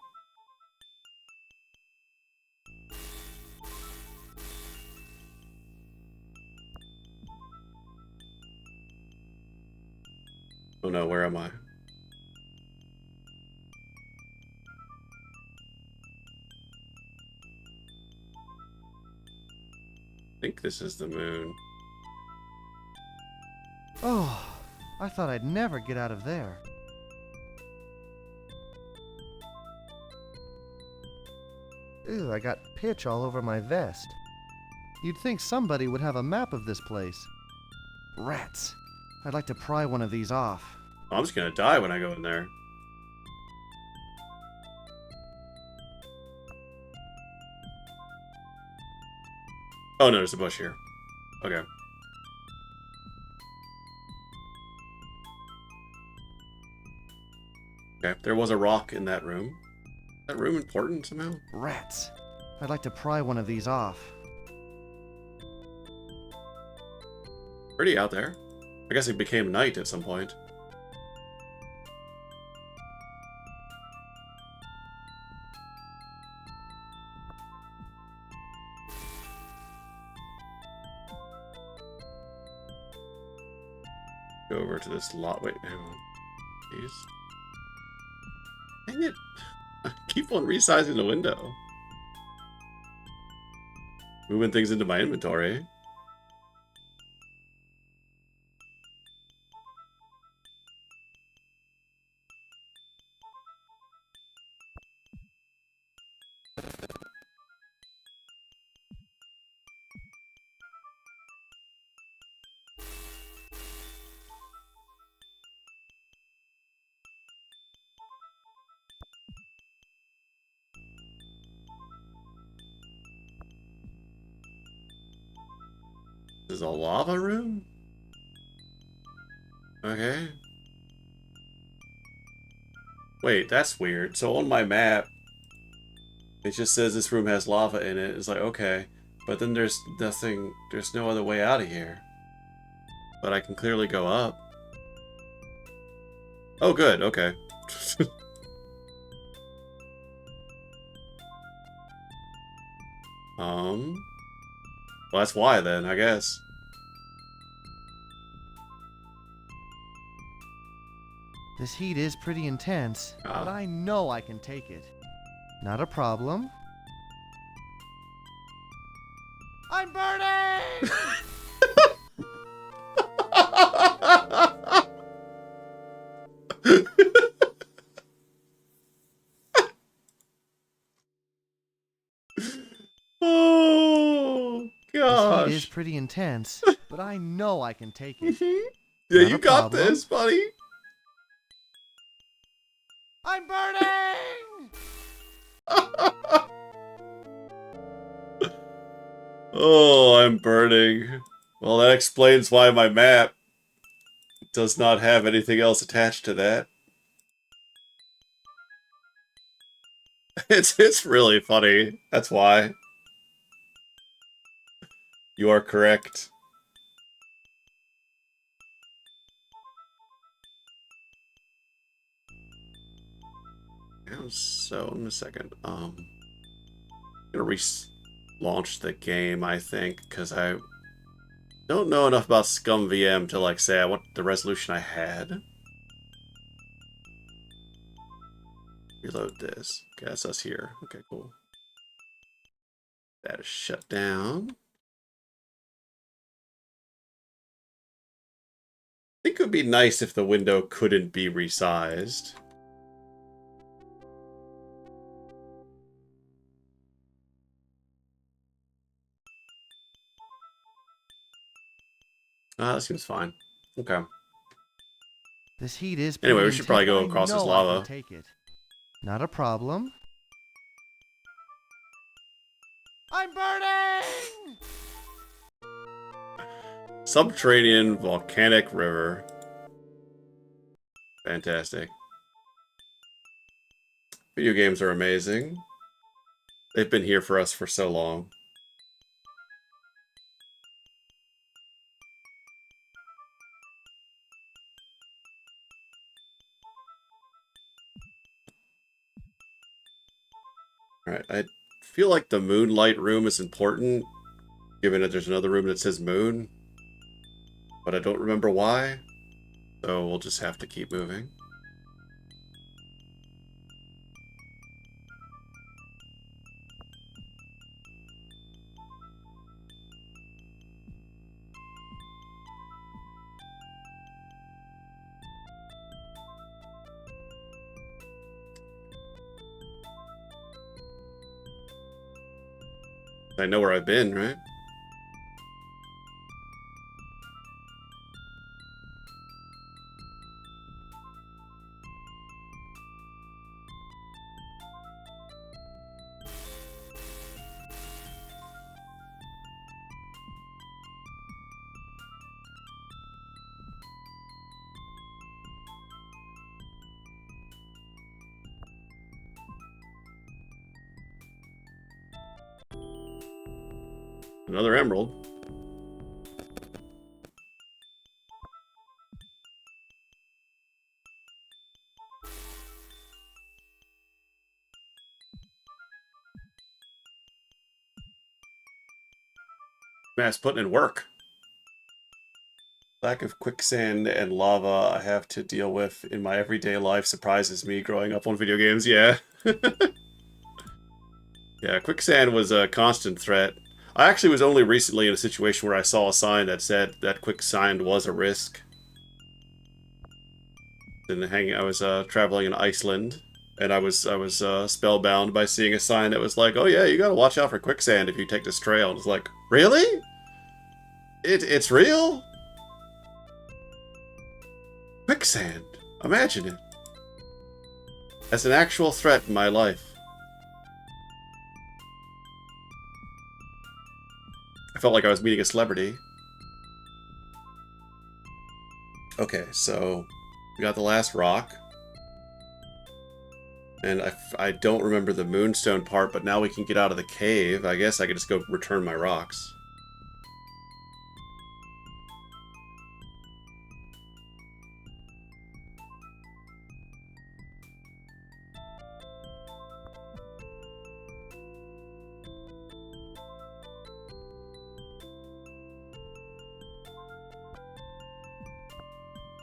Oh no, where am I? I think this is the moon. Oh, I thought I'd never get out of there. Ew, I got pitch all over my vest. You'd think somebody would have a map of this place. Rats. I'd like to pry one of these off. I'm just gonna die when I go in there. Oh no, there's a bush here. Okay. Okay, there was a rock in that room. Is that room important somehow? Rats. I'd like to pry one of these off. Pretty out there. I guess it became night at some point. Go over to this lot. Wait, hang on. Please. Dang it. I keep on resizing the window. Moving things into my inventory. is a lava room? Okay. Wait, that's weird. So on my map, it just says this room has lava in it. It's like, okay. But then there's nothing, there's no other way out of here. But I can clearly go up. Oh, good, okay. Well, that's why then, I guess. This heat is pretty intense, but I know I can take it. Not a problem. I'm burning! Oh, gosh. This heat is pretty intense, but I know I can take it. Yeah, Not you a got problem. this, buddy. I'm burning! Oh, I'm burning. Well, that explains why my map does not have anything else attached to that. It's really funny. That's why. You are correct. So in a second, I'm gonna relaunch the game, I think, because I don't know enough about ScummVM to like say what the resolution I had. Reload this. Okay, that's us here. Okay, cool. That is shut down. I think it would be nice if the window couldn't be resized. That seems fine. Okay. This heat is Anyway, we pretty should probably go intense, but I across this know I can lava. take it. Not a problem. I'm burning! Subterranean volcanic river. Fantastic. Video games are amazing. They've been here for us for so long. Alright, I feel like the moonlight room is important, given that there's another room that says moon. But I don't remember why, so we'll just have to keep moving. I know where I've been, right? Another emerald. Man, it's putting in work. Lack of quicksand and lava I have to deal with in my everyday life surprises me growing up on video games, yeah. Yeah, quicksand was a constant threat. I actually was only recently in a situation where I saw a sign that said that quicksand was a risk. I was traveling in Iceland, and I was spellbound by seeing a sign that was like, "Oh yeah, you gotta watch out for quicksand if you take this trail." And it's like, really? It's real? Quicksand. Imagine it. As an actual threat in my life. I felt like I was meeting a celebrity. Okay, so we got the last rock. And I don't remember the moonstone part, but now we can get out of the cave. I guess I could just go return my rocks.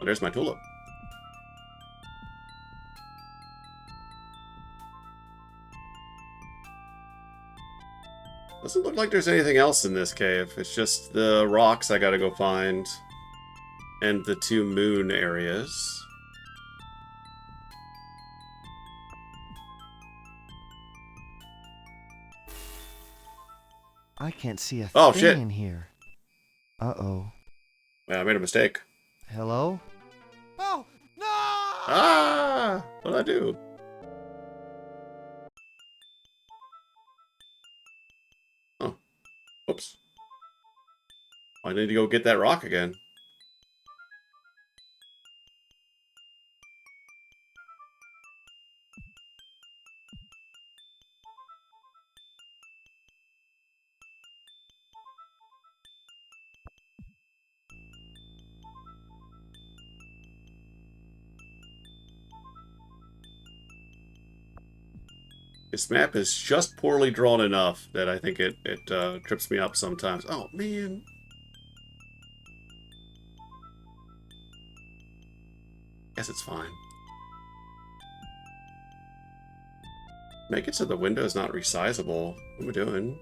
Oh, there's my tulip. Doesn't look like there's anything else in this cave. It's just the rocks I gotta go find. And the 2 moon areas. I can't see a Oh, thing shit. in here. Uh-oh. Yeah, I made a mistake. Hello? Oh, no! Ah! What did I do? Oh. Oops. I need to go get that rock again. This map is just poorly drawn enough that I think it trips me up sometimes. Oh, man. Guess it's fine. Make it so the window is not resizable. What am I doing?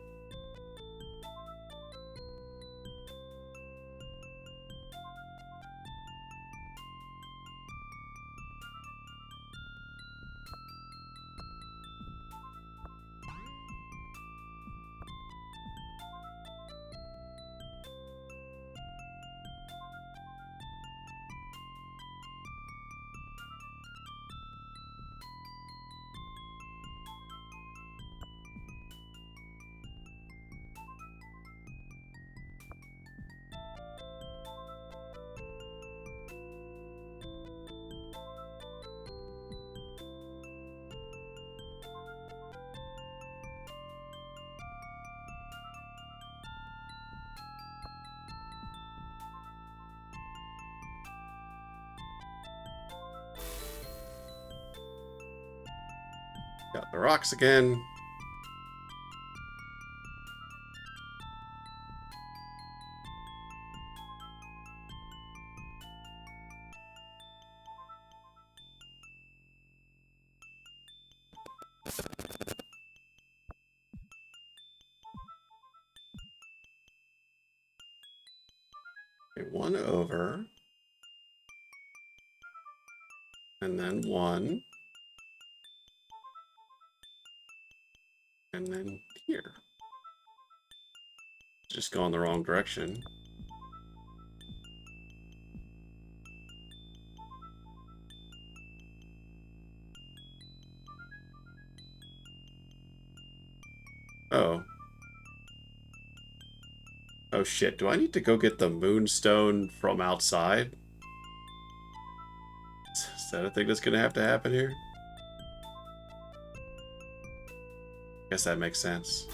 Got the rocks again. Okay, 1 over. And then 1. And then here. Just going the wrong direction. Oh. Oh shit, do I need to go get the moonstone from outside? Is that a thing that's gonna have to happen here? Guess that makes sense.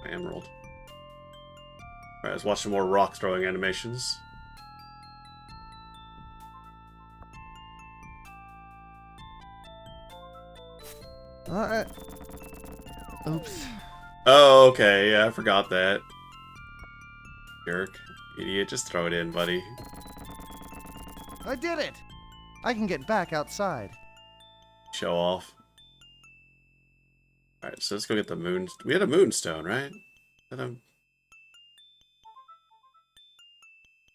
My emerald. Alright, let's watch some more rock throwing animations. Oops. Oh, okay, yeah, I forgot that. Jerk. Idiot, just throw it in, buddy. I did it! I can get back outside. Show off. Alright, so let's go get the moon. We had a moonstone, right? A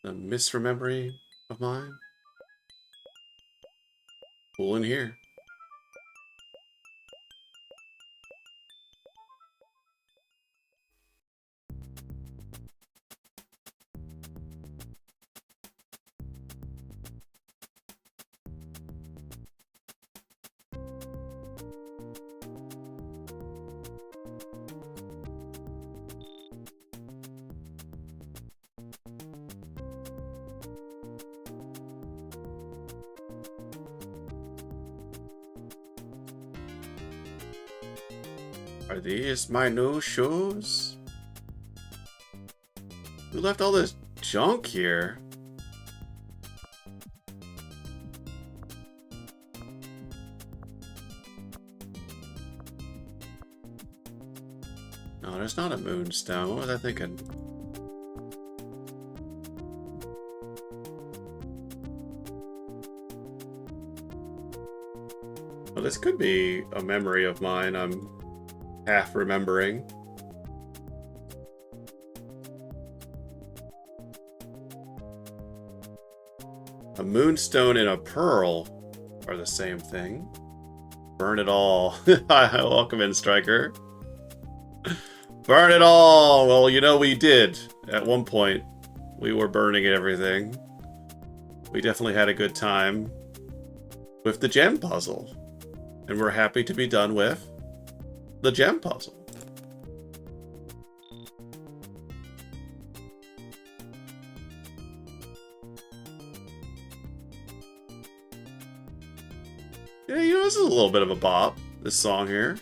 misremembering of mine? Cool in here. Are these my new shoes? Who left all this junk here? No, there's not a moonstone. What was I thinking? Well, this could be a memory of mine. I'm half remembering. A moonstone and a pearl are the same thing. Burn it all. Welcome in, Striker. Burn it all! Well, you know we did. At one point, we were burning everything. We definitely had a good time with the gem puzzle. And we're happy to be done with the gem puzzle. Yeah, you know, this is a little bit of a bop, this song here.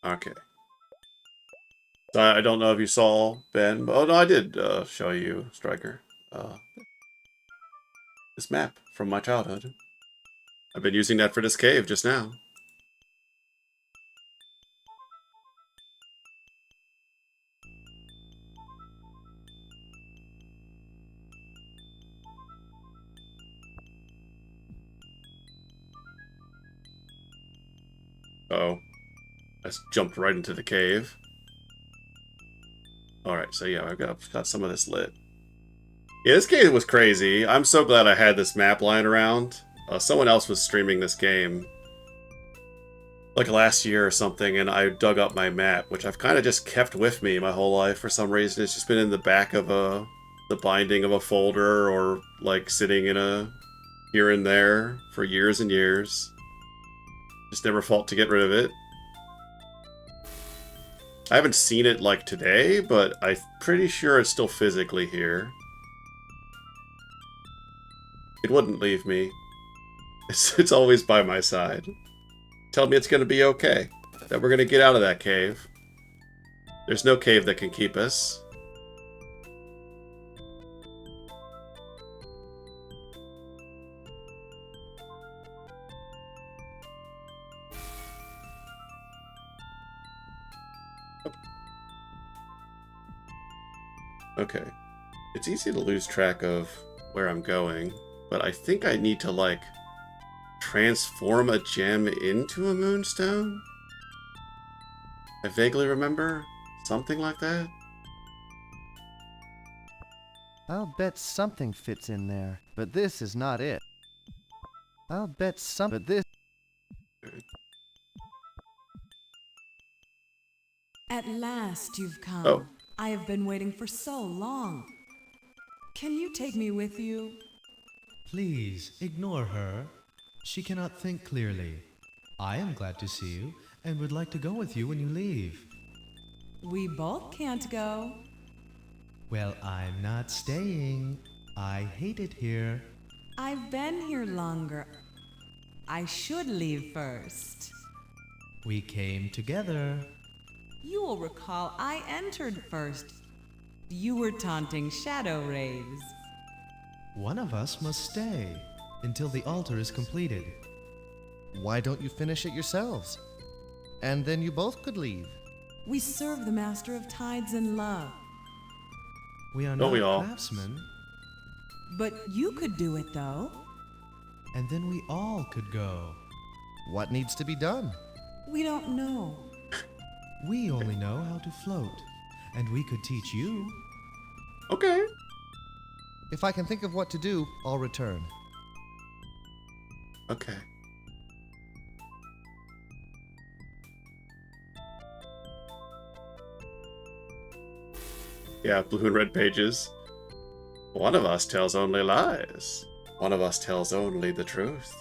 Okay. So I don't know if you saw, Ben, but, oh no, I did show you, Striker. This map from my childhood. I've been using that for this cave just now. Uh-oh. I just jumped right into the cave. Alright, so yeah, I've got some of this lit. Yeah, this game was crazy. I'm so glad I had this map lying around. Someone else was streaming this game like last year or something, and I dug up my map, which I've kind of just kept with me my whole life for some reason. It's just been in the back of the binding of a folder, or like sitting in a here and there for years and years. Just never fought to get rid of it. I haven't seen it like today, but I'm pretty sure it's still physically here. It wouldn't leave me. It's always by my side. Tell me it's going to be okay. That we're going to get out of that cave. There's no cave that can keep us. Okay. It's easy to lose track of where I'm going, but I think I need to, like, transform a gem into a moonstone? I vaguely remember something like that. I'll bet something fits in there, but this is not it. I'll bet but this... At last you've come. Oh. I have been waiting for so long. Can you take me with you? Please, ignore her. She cannot think clearly. I am glad to see you, and would like to go with you when you leave. We both can't go. Well, I'm not staying. I hate it here. I've been here longer. I should leave first. We came together. You will recall I entered first. You were taunting shadow rays. One of us must stay until the altar is completed. Why don't you finish it yourselves? And then you both could leave. We serve the Master of Tides in love. We are Don't not we all? craftsmen. But you could do it, though. And then we all could go. What needs to be done? We don't know. We only know how to float. And we could teach you. Okay. If I can think of what to do, I'll return. Okay. Yeah, blue and red pages. One of us tells only lies. One of us tells only the truth.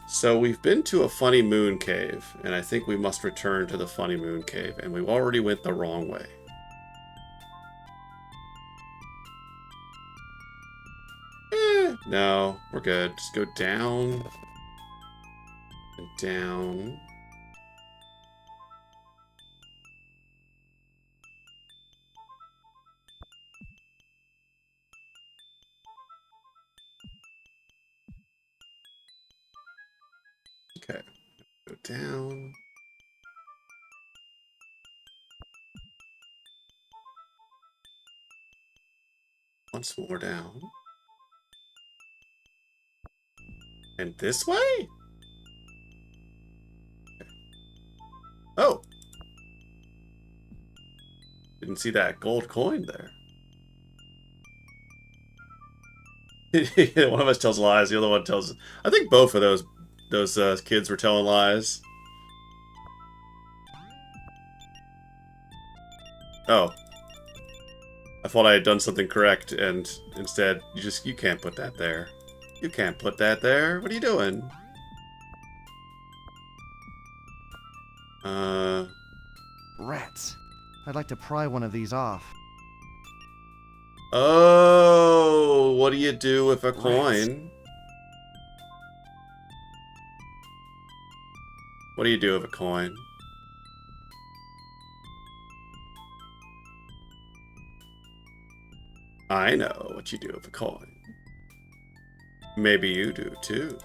So we've been to a funny moon cave, and I think we must return to the funny moon cave, and we already went the wrong way. No, we're good. Just go down and down. Okay, go down. Once more down. And this way? Okay. Oh! Didn't see that gold coin there. One of us tells lies, the other one tells... I think both of those kids were telling lies. Oh. I thought I had done something correct, and instead, you can't put that there. You can't put that there. What are you doing? Rats. I'd like to pry one of these off. Oh, what do you do with a coin? What do you do with a coin? I know what you do with a coin. Maybe you do too.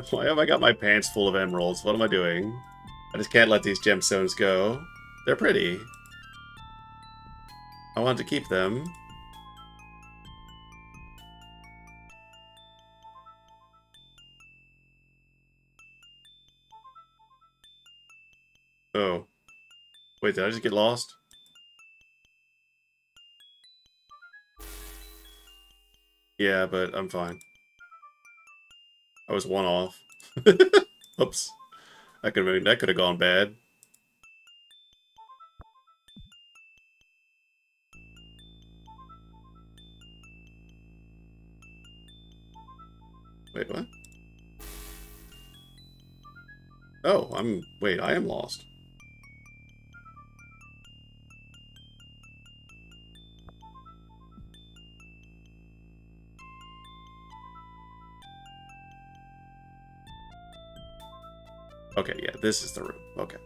Why have I got my pants full of emeralds? What am I doing? I just can't let these gemstones go. They're pretty. I want to keep them. Oh. Wait, did I just get lost? Yeah, but I'm fine. I was one off. Oops. That could have gone bad. Wait, what? Oh, wait, I am lost. Okay, yeah, this is the room. Okay.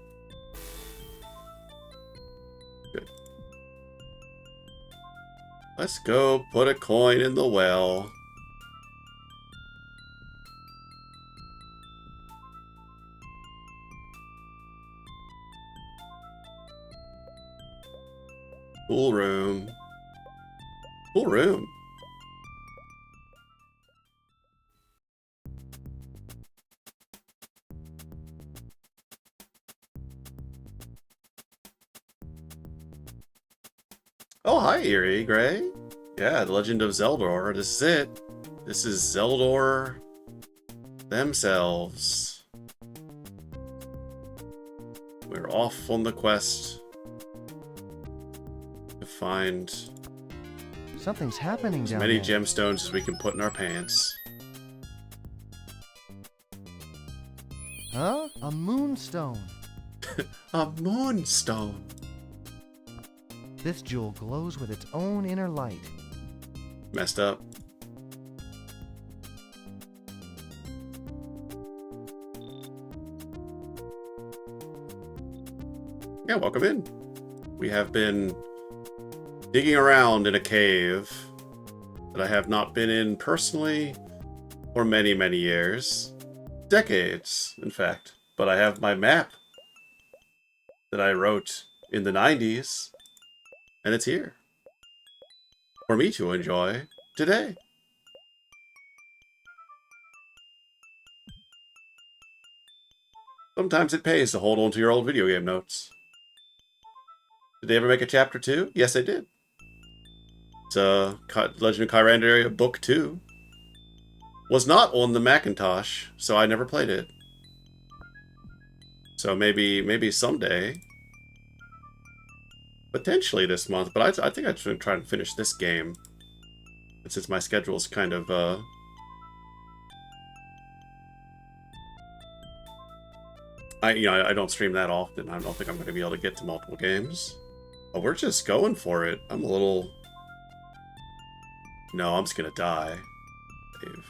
Good. Let's go put a coin in the well. Cool room. Cool room. Oh, hi, Eerie Gray. Yeah, the Legend of Zeldor. This is it. This is Zeldor themselves. We're off on the quest to find something's happening as down many there. gemstones as we can put in our pants. Huh? A moonstone. A moonstone. This jewel glows with its own inner light. Messed up. Yeah, welcome in. We have been digging around in a cave that I have not been in personally for many, many years. Decades, in fact. But I have my map that I wrote in the 90s, and it's here for me to enjoy today. Sometimes it pays to hold on to your old video game notes. Did they ever make a chapter 2? Yes, they did. It's Legend of Kyrandia Book 2. Was not on the Macintosh, so I never played it. So maybe someday. Potentially this month, but I think I should try and finish this game. And since my schedule's kind of, I don't stream that often. I don't think I'm going to be able to get to multiple games. But we're just going for it. I'm a little... No, I'm just going to die. Dave.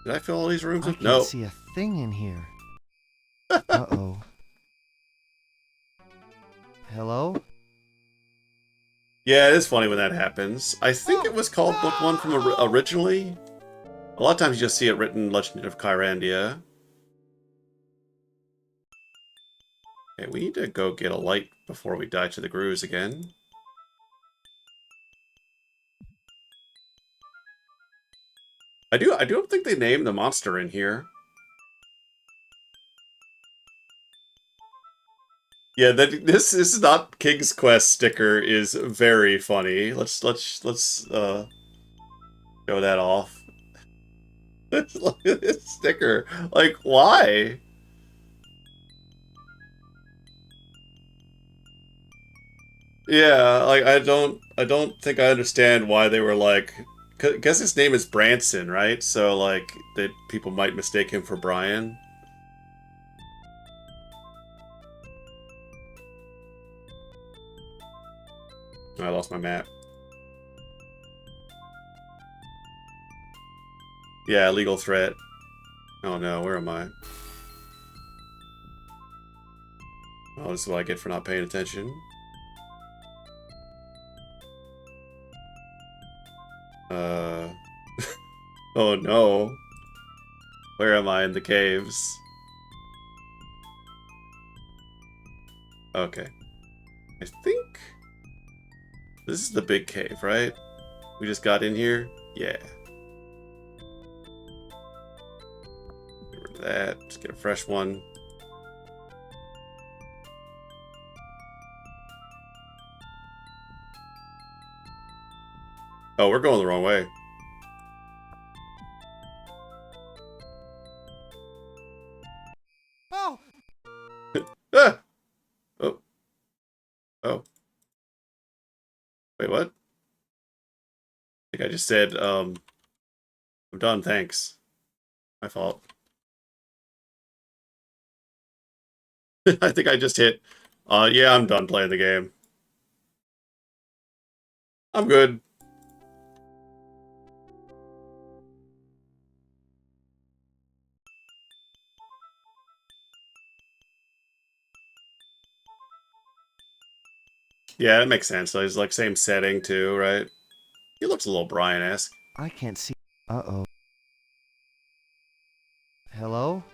Did I fill all these rooms with... I can't see a thing in here. Uh-oh. Hello? Yeah, it is funny when that happens. I think it was called Book 1 from originally. A lot of times you just see it written Legend of Kyrandia. Okay, we need to go get a light before we die to the grooves again. I don't think they named the monster in here. Yeah, this is not King's Quest sticker is very funny. Let's show that off. Look at this sticker. Like, why? Yeah, like I don't think I understand why they were like, because his name is Branson, right? So like that people might mistake him for Brian. I lost my map. Yeah, legal threat. Oh no, where am I? Oh, this is what I get for not paying attention. Oh no. Where am I in the caves? Okay. I think this is the big cave, right? We just got in here? Yeah. Get rid of that. Just get a fresh one. Oh, we're going the wrong way. Oh! Ah! Oh. Oh. Wait, what? I think I just said, I'm done, thanks. My fault. I think I just hit, yeah, I'm done playing the game. I'm good. Yeah, that makes sense. So he's like same setting too, right? He looks a little Brian-esque. I can't see. Uh-oh. Hello?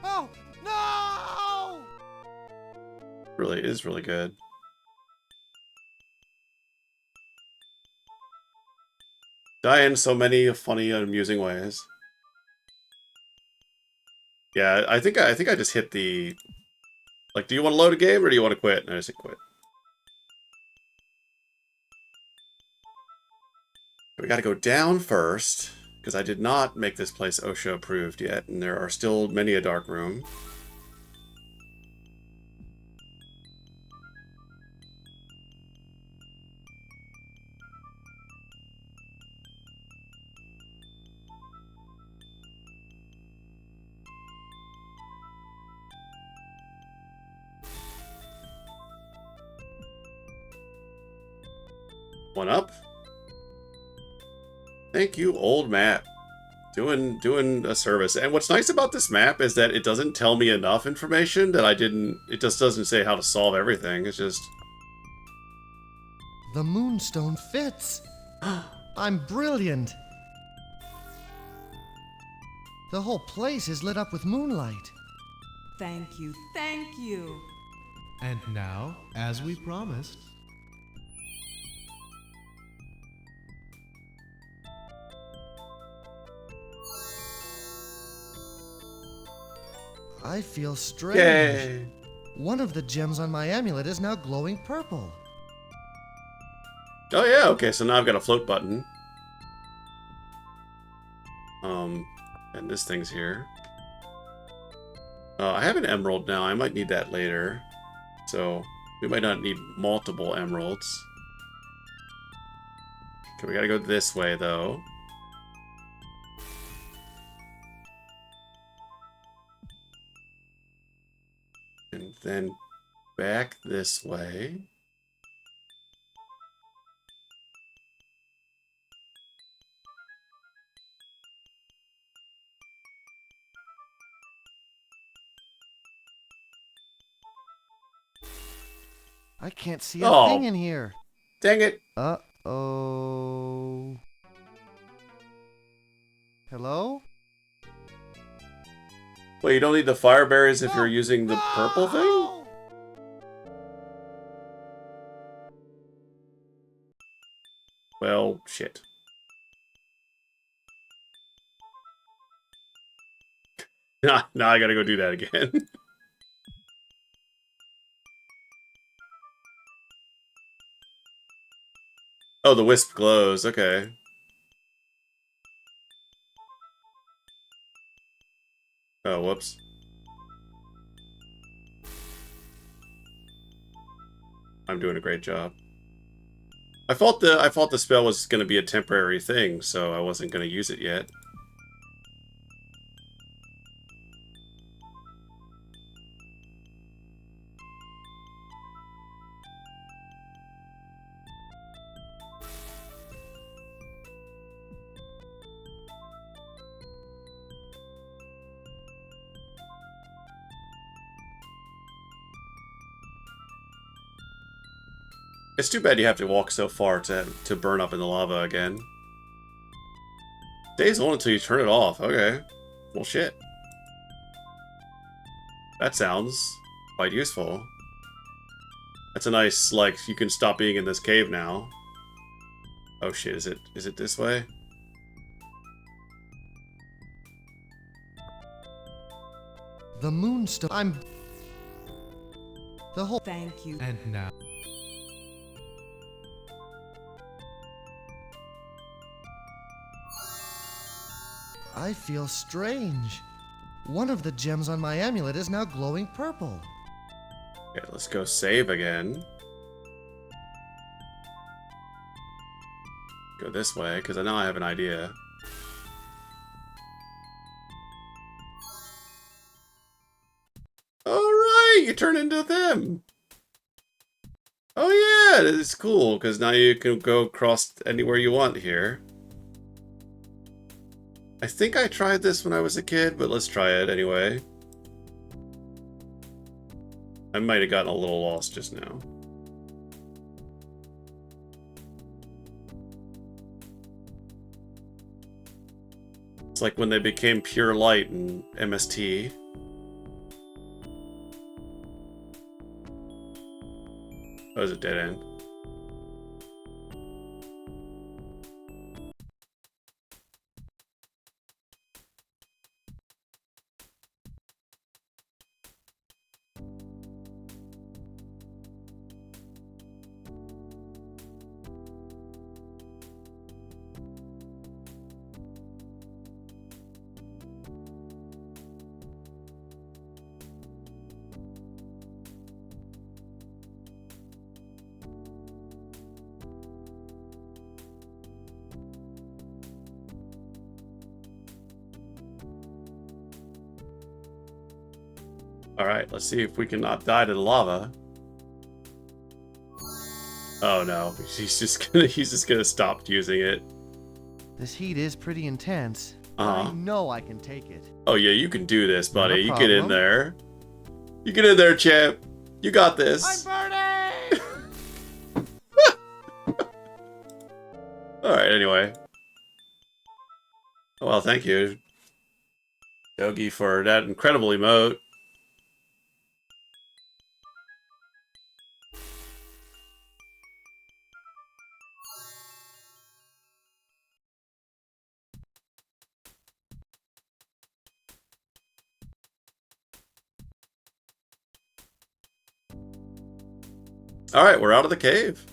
Oh, no! Really is really good. Die in so many funny and amusing ways. Yeah, I think I just hit the... Like, do you want to load a game or do you want to quit? And I just hit quit. We gotta go down first, because I did not make this place OSHA approved yet, and there are still many a dark room. One up. Thank you, old map. Doing a service. And what's nice about this map is that it doesn't tell me enough information that I didn't... It just doesn't say how to solve everything. It's just... The moonstone fits. I'm brilliant. The whole place is lit up with moonlight. Thank you, thank you. And now, as we promised, I feel strange. Yay! One of the gems on my amulet is now glowing purple. Oh yeah, okay, so now I've got a float button. And this thing's here. I have an emerald now, I might need that later. So, we might not need multiple emeralds. Okay, we gotta go this way, though. And then back this way. I can't see a thing in here. Dang it. Uh-oh. Hello? Wait, you don't need the fire berries if you're using the purple thing? Well, shit. Now I gotta go do that again. Oh, the wisp glows. Okay. Oh, whoops. I'm doing a great job. I thought the spell was going to be a temporary thing, so I wasn't going to use it yet. It's too bad you have to walk so far to burn up in the lava again. Stays on until you turn it off. Okay. Well, shit. That sounds quite useful. That's a nice, like, you can stop being in this cave now. Oh shit, is it this way? The moonstone. The whole... Thank you. And now... I feel strange. One of the gems on my amulet is now glowing purple. Okay, let's go save again. Go this way, because I know I have an idea. Alright, you turn into them! Oh yeah, it's cool, because now you can go across anywhere you want here. I think I tried this when I was a kid, but let's try it anyway. I might have gotten a little lost just now. It's like when they became pure light in MST. That was a dead end. Alright, let's see if we can not die to the lava. Oh no, he's just gonna stop using it. This heat is pretty intense. I know I can take it. Oh yeah, you can do this, buddy. You Not a get in problem. there. You get in there, champ. You got this. I'm burning! Alright, anyway. Well, thank you, Yogi, for that incredible emote. Alright, we're out of the cave.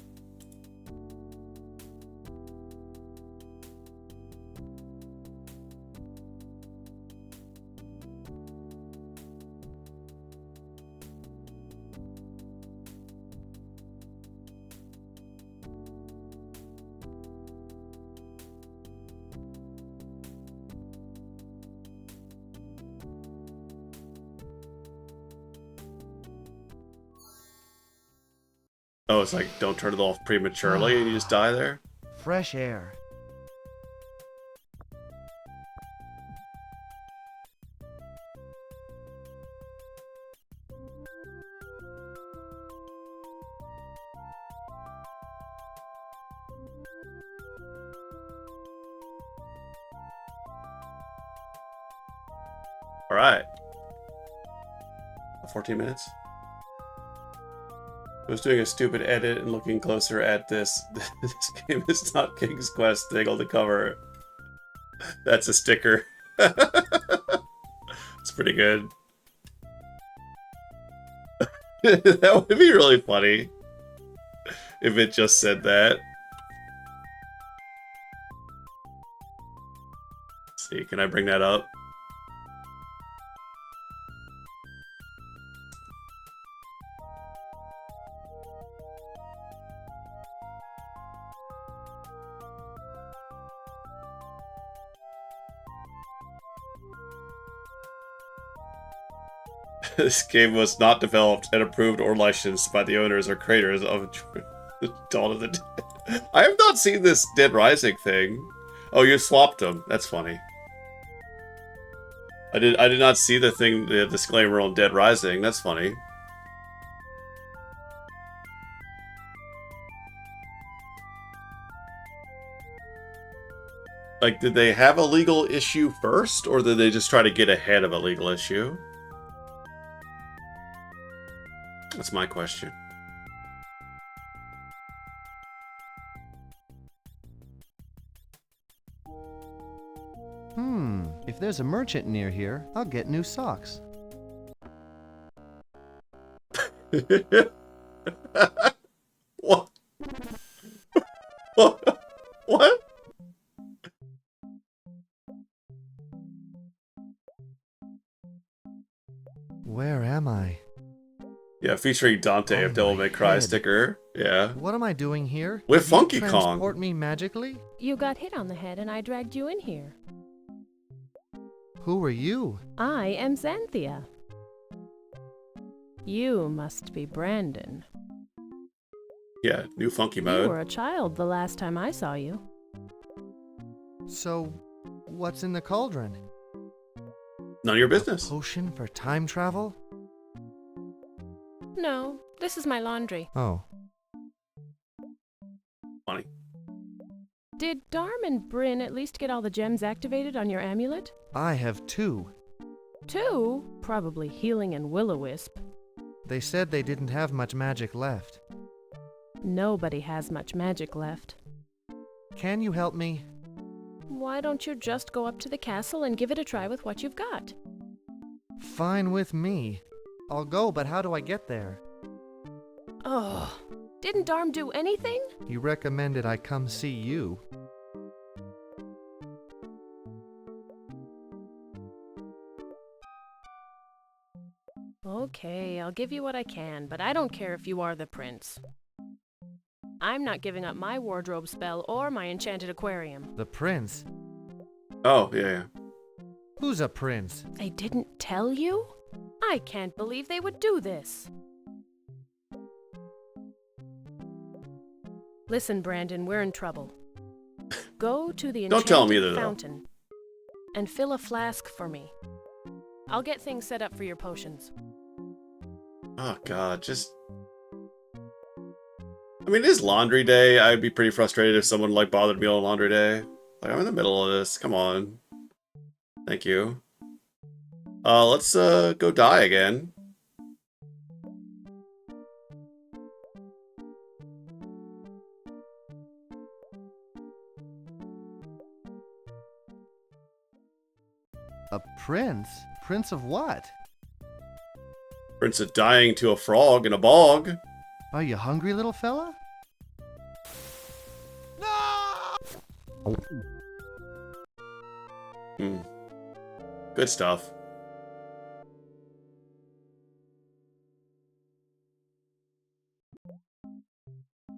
Oh, it's like, don't turn it off prematurely and you just die there? Fresh air. Alright. 14 minutes? I was doing a stupid edit and looking closer at this. This game is not King's Quest thing on the cover. That's a sticker. It's pretty good. That would be really funny if it just said that. Let's see, can I bring that up? This game was not developed and approved or licensed by the owners or creators of Dawn of the Dead. I have not seen this Dead Rising thing. Oh, you swapped them. That's funny. I did not see the disclaimer on Dead Rising. That's funny. Like, did they have a legal issue first, or did they just try to get ahead of a legal issue? That's my question. If there's a merchant near here, I'll get new socks. What? What? Where am I? Yeah, featuring Dante of Devil May Cry sticker. Yeah. What am I doing here? With Did you Funky Kong. Transport me magically? You got hit on the head and I dragged you in here. Who are you? I am Xanthia. You must be Brandon. Yeah, new funky You mode. were a child the last time I saw you. So, what's in the cauldron? None of your business. A potion for time travel? No, this is my laundry. Oh. Funny. Did Darm and Bryn at least get all the gems activated on your amulet? I have 2. 2? Probably Healing and Will-O-Wisp. They said they didn't have much magic left. Nobody has much magic left. Can you help me? Why don't you just go up to the castle and give it a try with what you've got? Fine with me. I'll go, but how do I get there? Oh, didn't Darm do anything? He recommended I come see you. Okay, I'll give you what I can, but I don't care if you are the prince. I'm not giving up my wardrobe spell or my enchanted aquarium. The prince? Oh, yeah. Who's a prince? I didn't tell you? I can't believe they would do this. Listen, Brandon, we're in trouble. Go to the Don't tell him enchanted either, though. fountain and fill a flask for me. I'll get things set up for your potions. Oh, God, just... I mean, it is laundry day. I'd be pretty frustrated if someone, like, bothered me on laundry day. Like, I'm in the middle of this. Come on. Thank you. Let's, go die again. A prince? Prince of what? Prince of dying to a frog in a bog. Are you hungry, little fella? Hmm. Good stuff.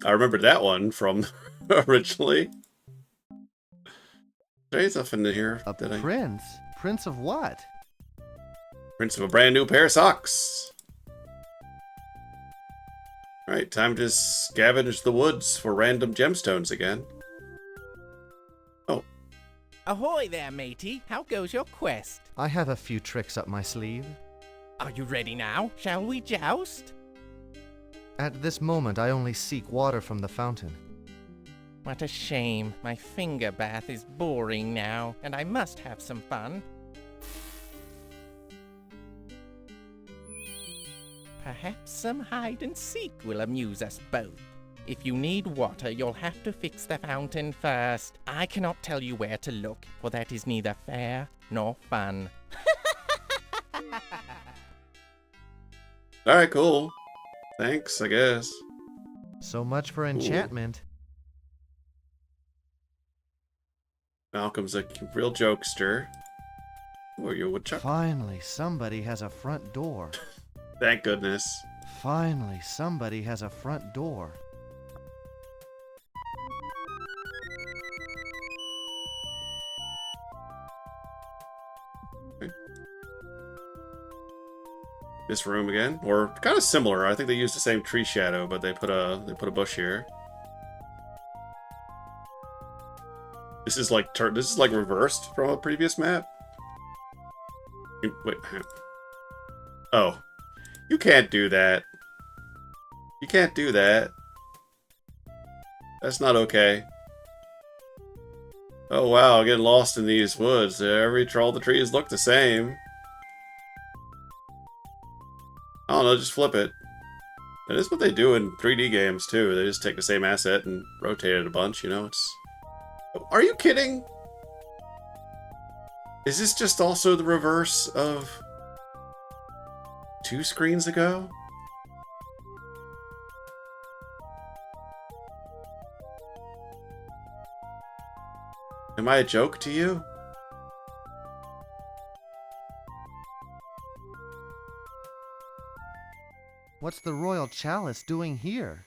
I remembered that one from originally. There's nothing in here. A prince? Prince of what? Prince of a brand new pair of socks. Alright, time to scavenge the woods for random gemstones again. Oh. Ahoy there, matey. How goes your quest? I have a few tricks up my sleeve. Are you ready now? Shall we joust? At this moment, I only seek water from the fountain. What a shame. My finger bath is boring now, and I must have some fun. Perhaps some hide and seek will amuse us both. If you need water, you'll have to fix the fountain first. I cannot tell you where to look, for that is neither fair nor fun. Alright, cool. Thanks, I guess. So much for enchantment. Malcolm's a real jokester. Who are you, woodchuck? Finally, somebody has a front door. Thank goodness. Finally, somebody has a front door. Okay. This room again, or kind of similar. I think they used the same tree shadow, but they put a bush here. This is like reversed from a previous map. Wait. Oh. You can't do that. You can't do that. That's not okay. Oh wow, getting lost in these woods. All the trees look the same. I don't know, just flip it. That is what they do in 3D games too. They just take the same asset and rotate it a bunch, you know? It's... Are you kidding? Is this just also the reverse of 2 screens ago? Am I a joke to you? What's the royal chalice doing here?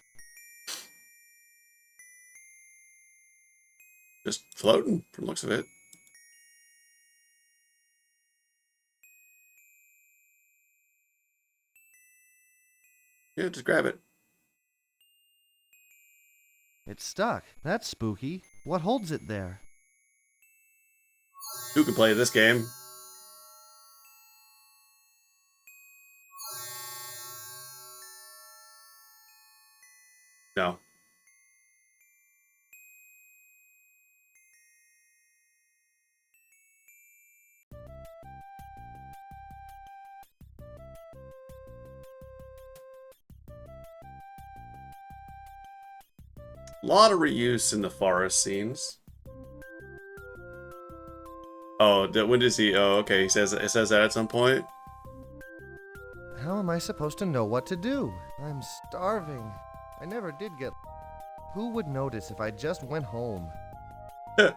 Just floating, from the looks of it. Yeah, just grab it. It's stuck. That's spooky. What holds it there? Who can play this game? No. A lot of reuse in the forest scenes. Oh, when does he? Oh, okay. It says that at some point. How am I supposed to know what to do? I'm starving. I never did get... Who would notice if I just went home?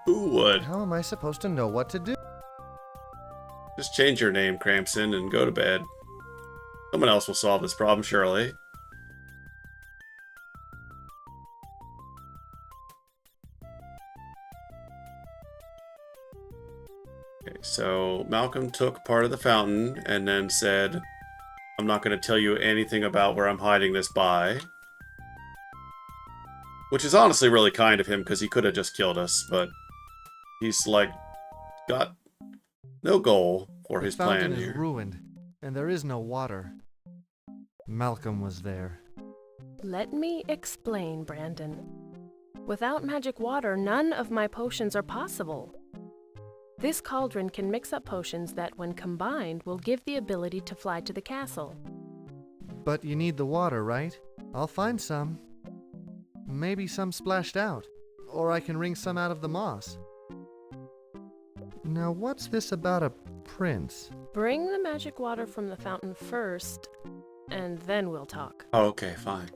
Who would? How am I supposed to know what to do? Just change your name, Crampson, and go to bed. Someone else will solve this problem, surely. Okay, so Malcolm took part of the fountain and then said, I'm not going to tell you anything about where I'm hiding this by. Which is honestly really kind of him, because he could have just killed us, but He's like got no goal for his The fountain plan is here. ruined, and there is no water. Malcolm was there. Let me explain, Brandon. Without magic water, none of my potions are possible. This cauldron can mix up potions that, when combined, will give the ability to fly to the castle. But you need the water, right? I'll find some. Maybe some splashed out, or I can wring some out of the moss. Now, what's this about a prince? Bring the magic water from the fountain first, and then we'll talk. Oh, okay, fine.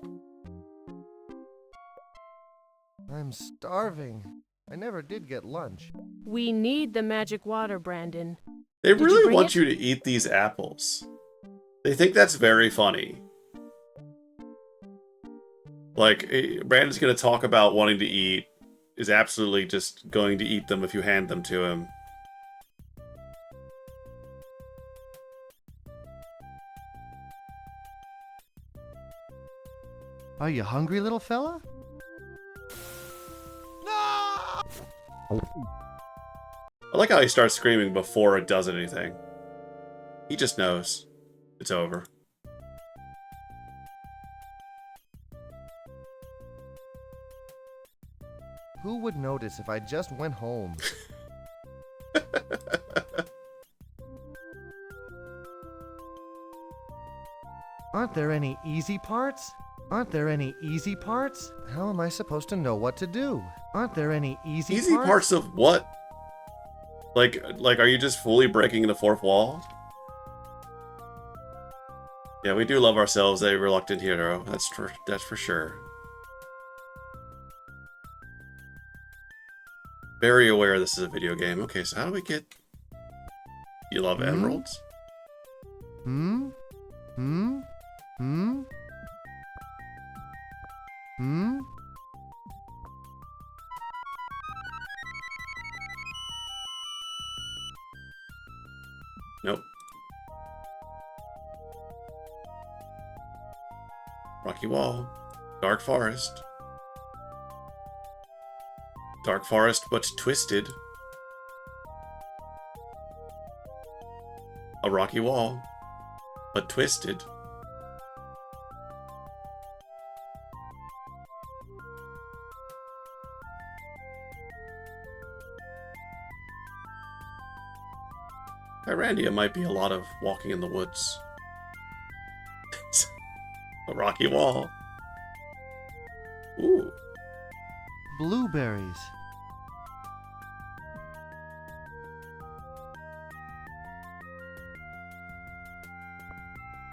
I'm starving. I never did get lunch. We need the magic water, Brandon. They Did you really bring want it? you to eat these apples. They think that's very funny. Like, Brandon's going to talk about wanting to eat, is absolutely just going to eat them if you hand them to him. Are you hungry, little fella? I like how he starts screaming before it does anything. He just knows. It's over. Who would notice if I just went home? Aren't there any easy parts? Aren't there any easy parts? How am I supposed to know what to do? Aren't there any easy parts? Easy parts of what? Like, are you just fully breaking the fourth wall? Yeah, we do love ourselves a reluctant hero. That's for sure. Very aware this is a video game. Okay, so how do we get... You love emeralds? Hmm? Nope. Rocky wall. Dark forest. Dark forest, but twisted. A rocky wall, but twisted. Kyrandia might be a lot of walking in the woods. A rocky wall. Ooh. Blueberries.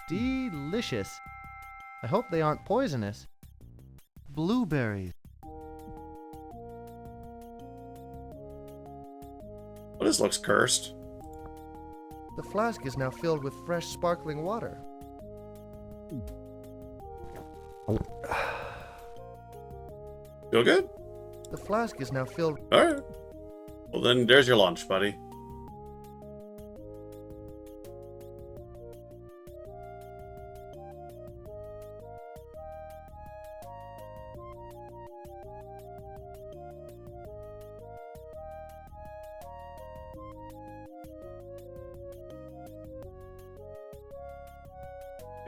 Delicious. I hope they aren't poisonous. Blueberries. Well, this looks cursed. The flask is now filled with fresh, sparkling water. Feel good? The flask is now filled... Alright. Well then, there's your lunch, buddy.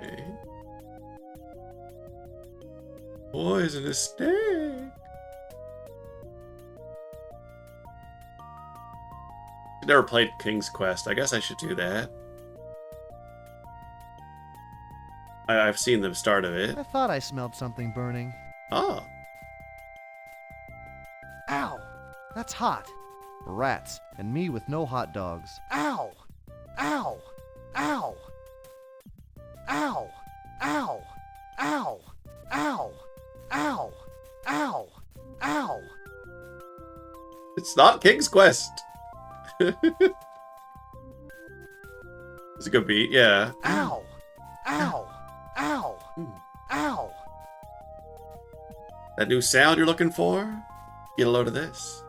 Okay. Poisonous snake. Never played King's Quest. I guess I should do that. I've seen the start of it. I thought I smelled something burning. Ah. Ow! That's hot. Rats, and me with no hot dogs. Ow! Ow! Ow! Ow! Ow! Ow! Ow! Ow! Ow! Ow! It's not King's Quest. It's a good beat, yeah. Ow! Ow! Ow! Ow! That new sound you're looking for? Get a load of this.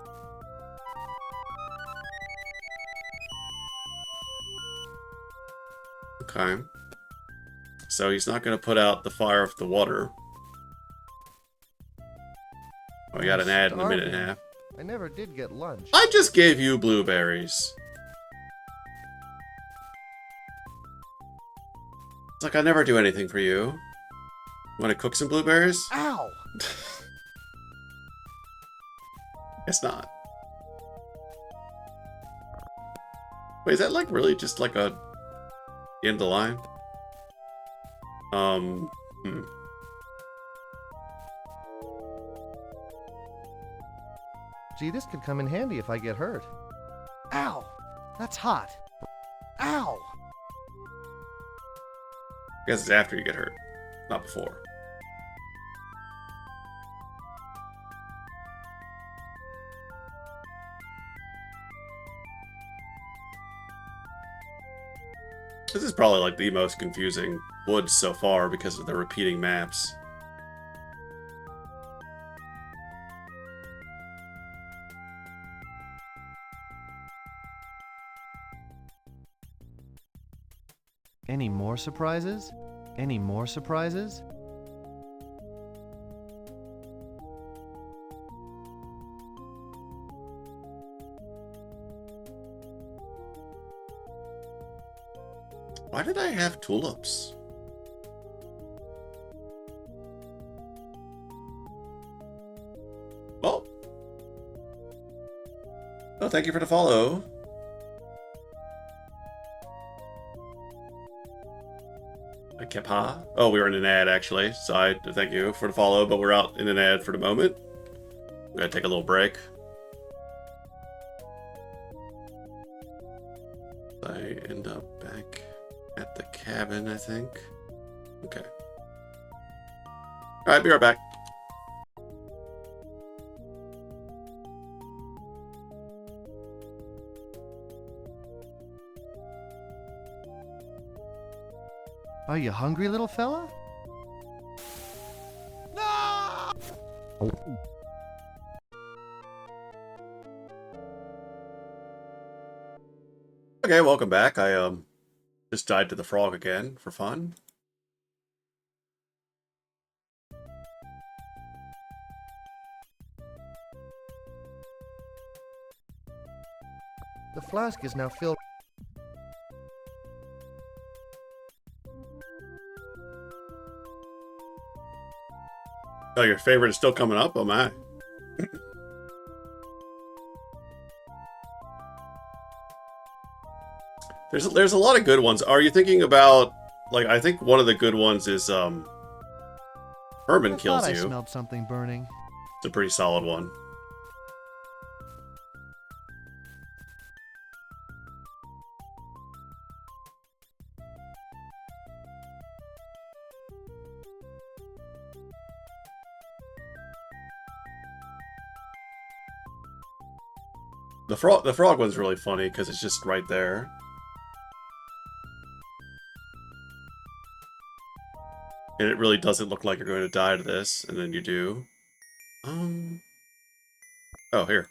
Okay. So he's not going to put out the fire of the water. We got an ad in a minute and a half. I I never did get lunch. I just gave you blueberries. It's like I never do anything for you. Want to cook some blueberries? Ow! Guess not. Wait, is that like really just like a end of the line? Gee, this could come in handy if I get hurt. Ow! That's hot. Ow! I guess it's after you get hurt, not before. This is probably like the most confusing woods so far because of the repeating maps. Any more surprises? Any more surprises? Why did I have tulips? Well. Oh, thank you for the follow. Kepa. Oh, we were in an ad actually, so I thank you for the follow, but we're out in an ad for the moment. We're gonna take a little break. I end up back at the cabin, I think. Okay. Alright, be right back. Are you hungry, little fella? No! Okay, welcome back. I just died to the frog again for fun. The flask is now filled. Oh, your favorite is still coming up? Oh my. There's a lot of good ones. Are you thinking about, like, I think one of the good ones is Herman Kills You. I smelled something burning. It's a pretty solid one. The frog one's really funny because it's just right there. And it really doesn't look like you're going to die to this, and then you do. Oh, here.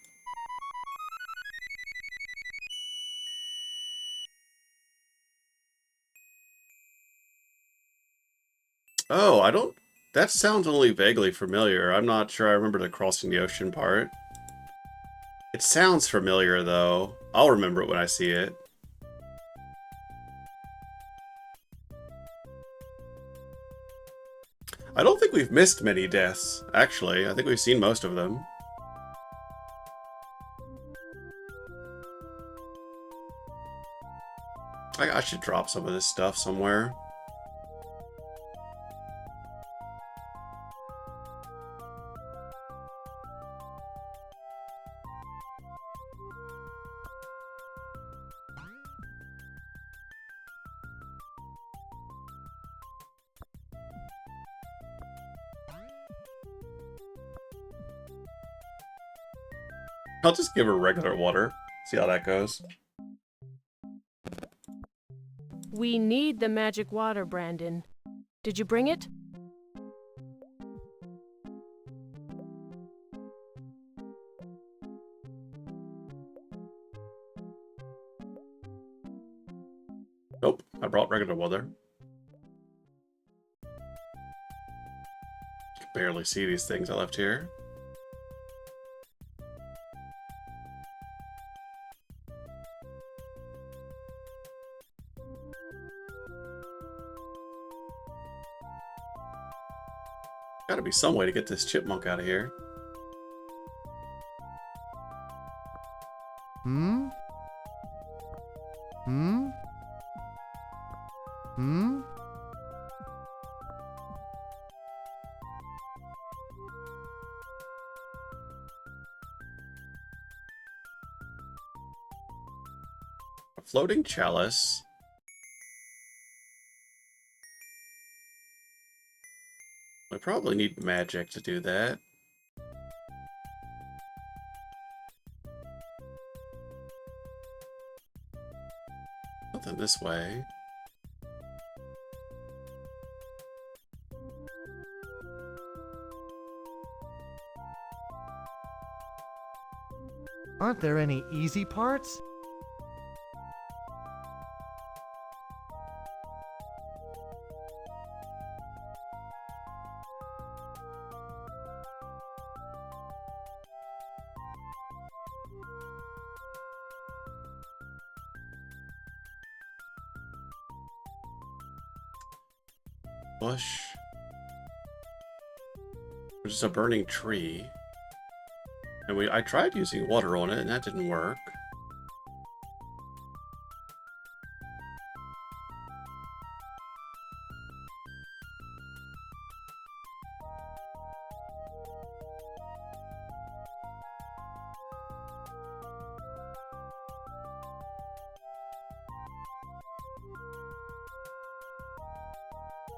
Oh, I don't... That sounds only vaguely familiar. I'm not sure I remember the crossing the ocean part. It sounds familiar, though. I'll remember it when I see it. I don't think we've missed many deaths, actually. I think we've seen most of them. I should drop some of this stuff somewhere. I'll just give her regular water. See how that goes. We need the magic water, Brandon. Did you bring it? Nope, I brought regular water. You can barely see these things I left here. Gotta be some way to get this chipmunk out of here. Hmm? Hmm? Hmm? A floating chalice. We probably need magic to do that. Nothing this way. Aren't there any easy parts? Bush. There's just a burning tree. And I tried using water on it and that didn't work.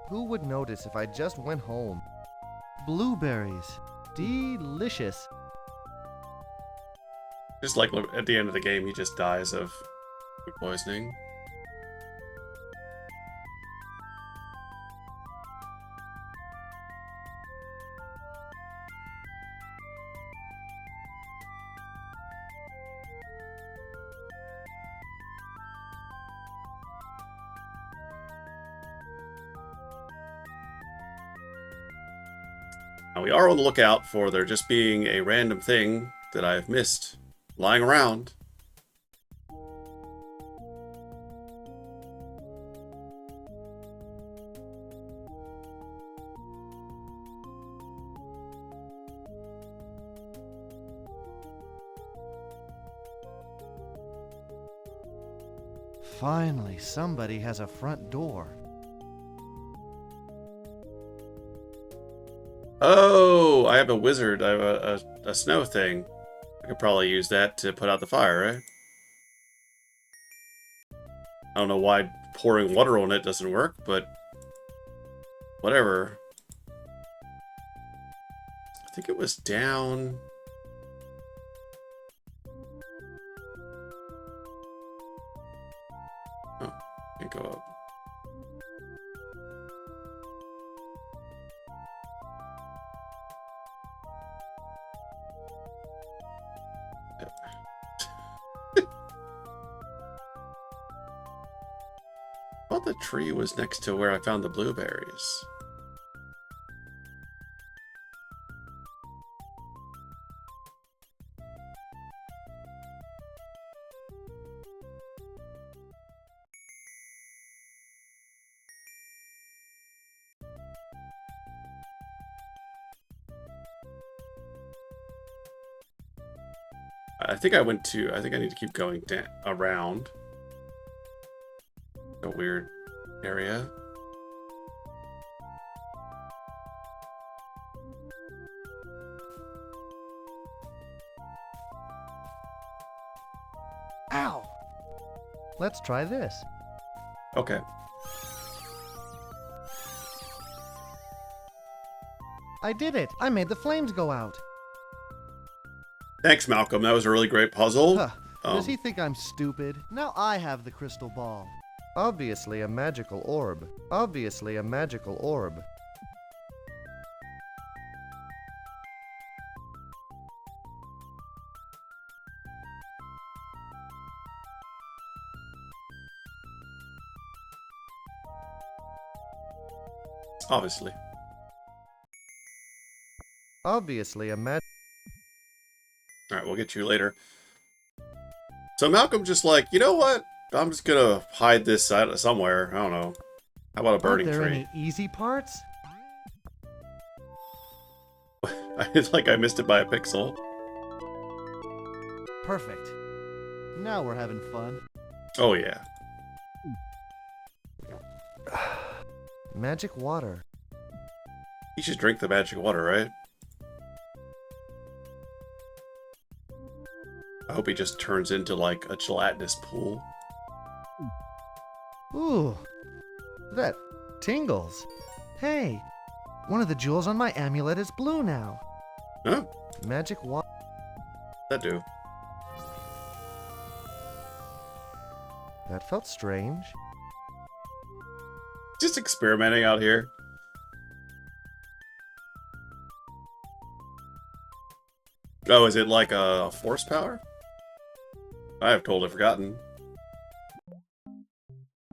Who would notice if I just went home? Blueberries. Delicious. Just like at the end of the game, he just dies of food poisoning. Now we are on the lookout for there just being a random thing that I've missed lying around. Finally, somebody has a front door. Oh, I have a wizard. I have a snow thing. I could probably use that to put out the fire, right? I don't know why pouring water on it doesn't work, but whatever. I think it was down... Oh, can't go up. I thought the tree was next to where I found the blueberries. I think I need to keep going around. A weird area. Ow! Let's try this. Okay. I did it! I made the flames go out. Thanks, Malcolm. That was a really great puzzle. Huh. Does he think I'm stupid? Now I have the crystal ball. Obviously a magical orb. Obviously a magical orb. Obviously. Obviously a magic... Alright, we'll get you later. So Malcolm just like, you know what? I'm just gonna hide this somewhere. I don't know. How about a burning Aren't there tree? any easy parts? It's like I missed it by a pixel. Perfect. Now we're having fun. Oh, yeah. Magic water. You should drink the magic water, right? I hope he just turns into, like, a gelatinous pool. Ooh, that tingles. Hey, one of the jewels on my amulet is blue now. Huh? Magic water. That do. That felt strange. Just experimenting out here. Oh, is it like a force power? I have totally forgotten.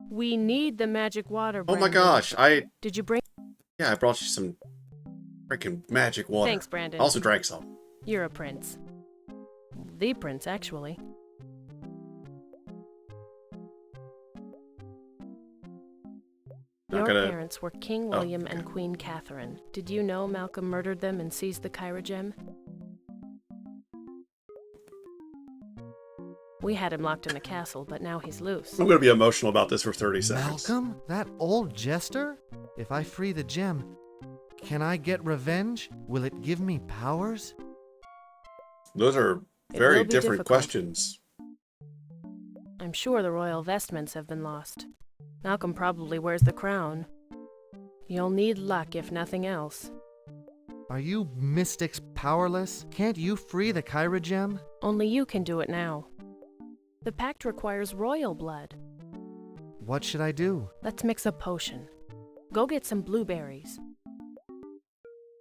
We need the magic water, Oh Brandon. my gosh, Did you bring... Yeah, I brought you some freaking magic water. Thanks, Brandon. I also drank some. You're a prince. The prince, actually. Your parents were King William and Queen Catherine. Did you know Malcolm murdered them and seized the Kyra gem? We had him locked in the castle, but now he's loose. I'm gonna be emotional about this for 30 seconds. Malcolm? That old jester? If I free the gem, can I get revenge? Will it give me powers? Those are very different questions. I'm sure the royal vestments have been lost. Malcolm probably wears the crown. You'll need luck, if nothing else. Are you mystics powerless? Can't you free the Kyra gem? Only you can do it now. The pact requires royal blood. What should I do? Let's mix a potion. Go get some blueberries.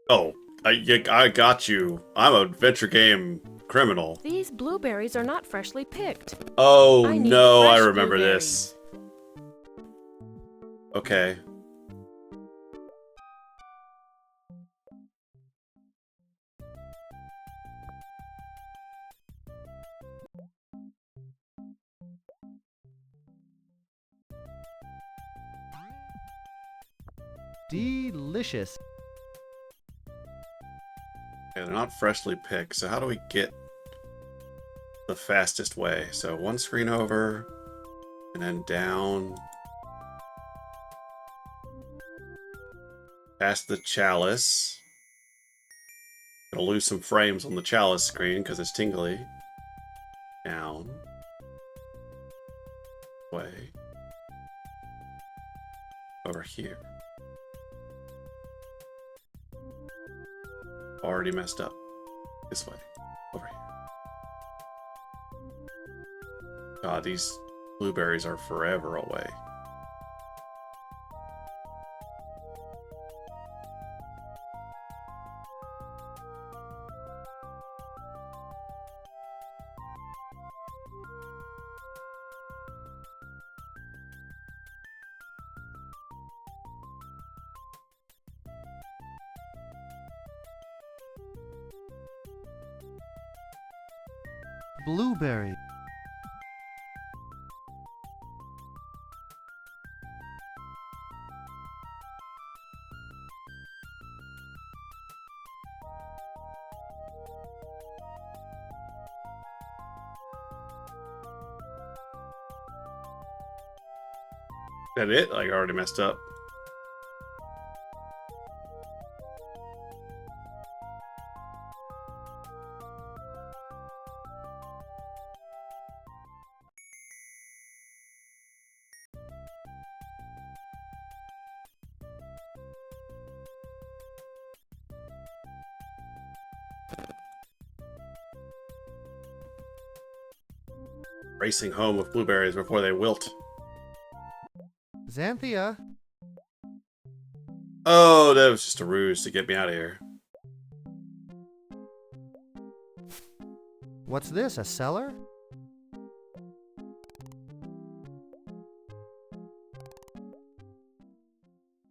Oh, I got you. I'm a adventure game criminal. These blueberries are not freshly picked. Oh I need no, I fresh remember blueberries. this. Okay. Delicious. Yeah, they're not freshly picked, so how do we get the fastest way? So one screen over, and then down. Past the chalice. Gonna lose some frames on the chalice screen because it's tingly. Down. Way. Over here. Already messed up. This way. Over here. God, these blueberries are forever away. Blueberry. That it? Like, I already messed up. Racing home with blueberries before they wilt. Xanthia. Oh, that was just a ruse to get me out of here. What's this, a cellar?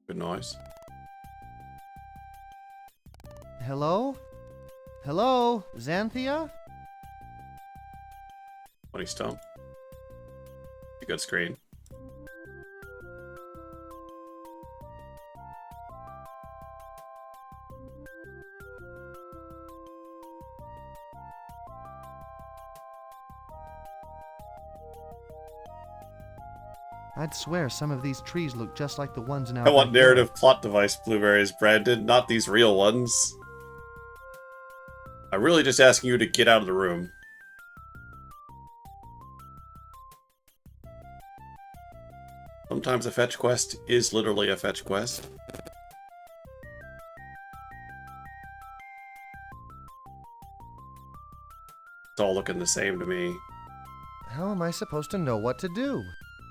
Good noise. Hello? Hello, Xanthia? Funny stump. A good screen. I'd swear some of these trees look just like the ones in our I want backyard. narrative plot device blueberries, Brandon, not these real ones. I'm really just asking you to get out of the room. Sometimes a fetch quest is literally a fetch quest. It's all looking the same to me. How am I supposed to know what to do?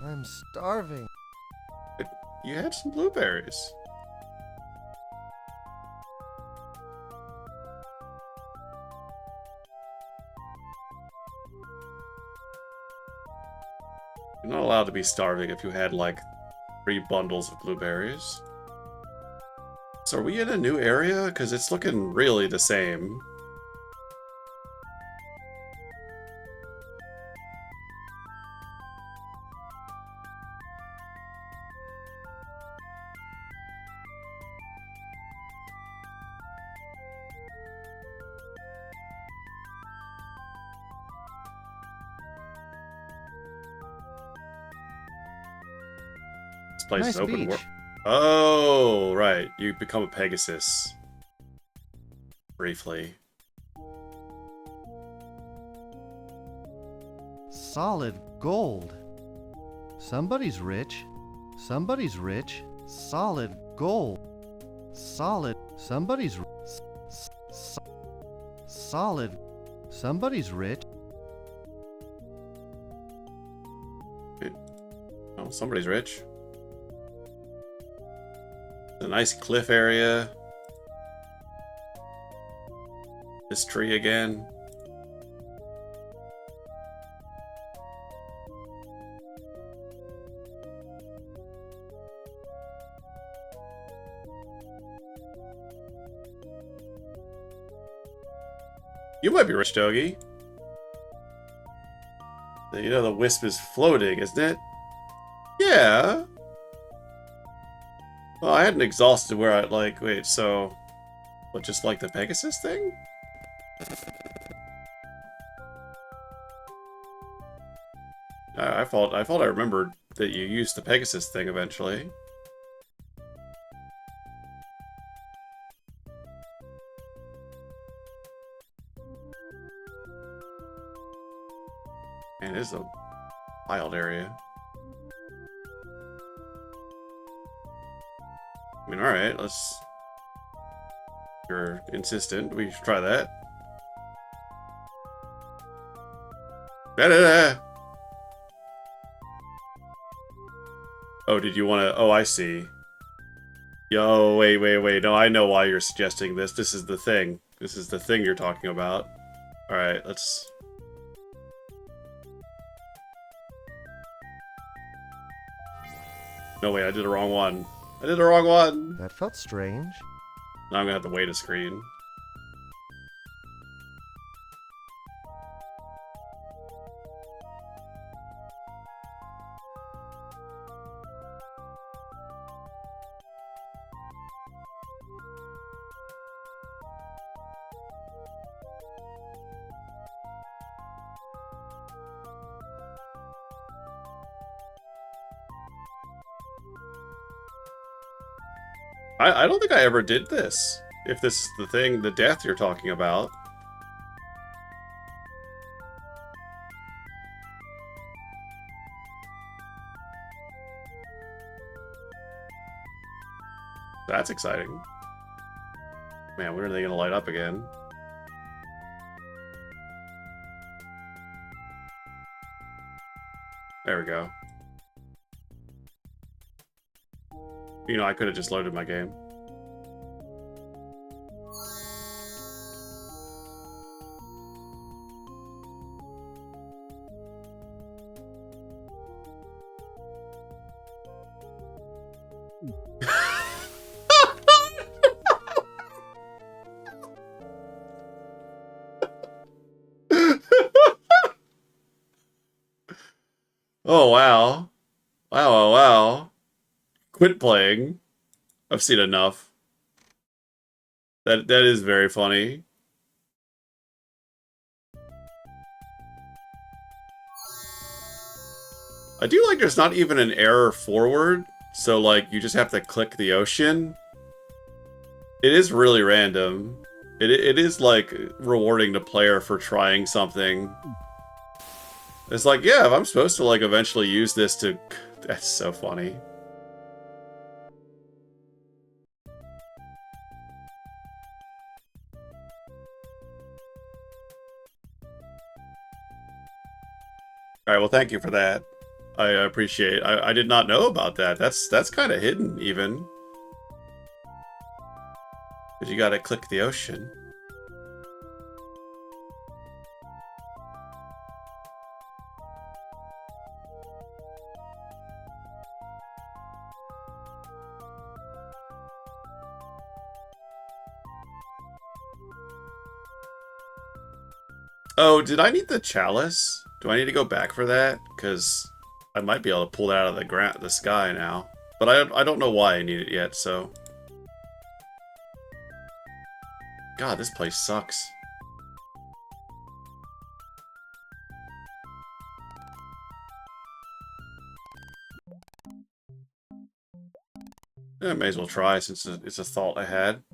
I'm starving. You had some blueberries. You're not allowed to be starving if you had, like, 3 bundles of blueberries. So are we in a new area? Because it's looking really the same. Place Nice is open beach. world. Oh, right. You become a Pegasus. Briefly. Solid gold. Somebody's rich. Somebody's rich. Solid gold. Solid. Somebody's solid. Somebody's rich. Oh, somebody's rich. A nice cliff area. This tree again. You might be rich, Doggy. You know the wisp is floating, isn't it? Yeah. Well, I hadn't exhausted where I, like, wait, so... What, just like the Pegasus thing? I thought I remembered that you used the Pegasus thing eventually. Man, it is a wild area. I mean, alright, let's... You're insistent. We should try that. Da-da-da! Oh, did you want to... Oh, I see. Yo, wait. No, I know why you're suggesting this. This is the thing. This is the thing you're talking about. Alright, let's... No, wait, I did the wrong one. I did the wrong one! That felt strange. Now I'm gonna have to wait a screen. I don't think I ever did this. If this is the thing, the death you're talking about. That's exciting. Man, when are they gonna light up again? There we go. You know, I could have just loaded my game. Oh, wow. Wow. Quit playing. I've seen enough. That is very funny. I do like there's not even an error forward, so like you just have to click the ocean. It is really random. It is like rewarding the player for trying something. It's like, yeah, if I'm supposed to like eventually use this to... That's so funny. Alright, well thank you for that. I appreciate. I did not know about that. That's kind of hidden, even. Because you gotta click the ocean. Oh, did I need the chalice? Do I need to go back for that? Because I might be able to pull that out of the sky now. But I don't know why I need it yet, so... God, this place sucks. I may as well try since it's a thought I had.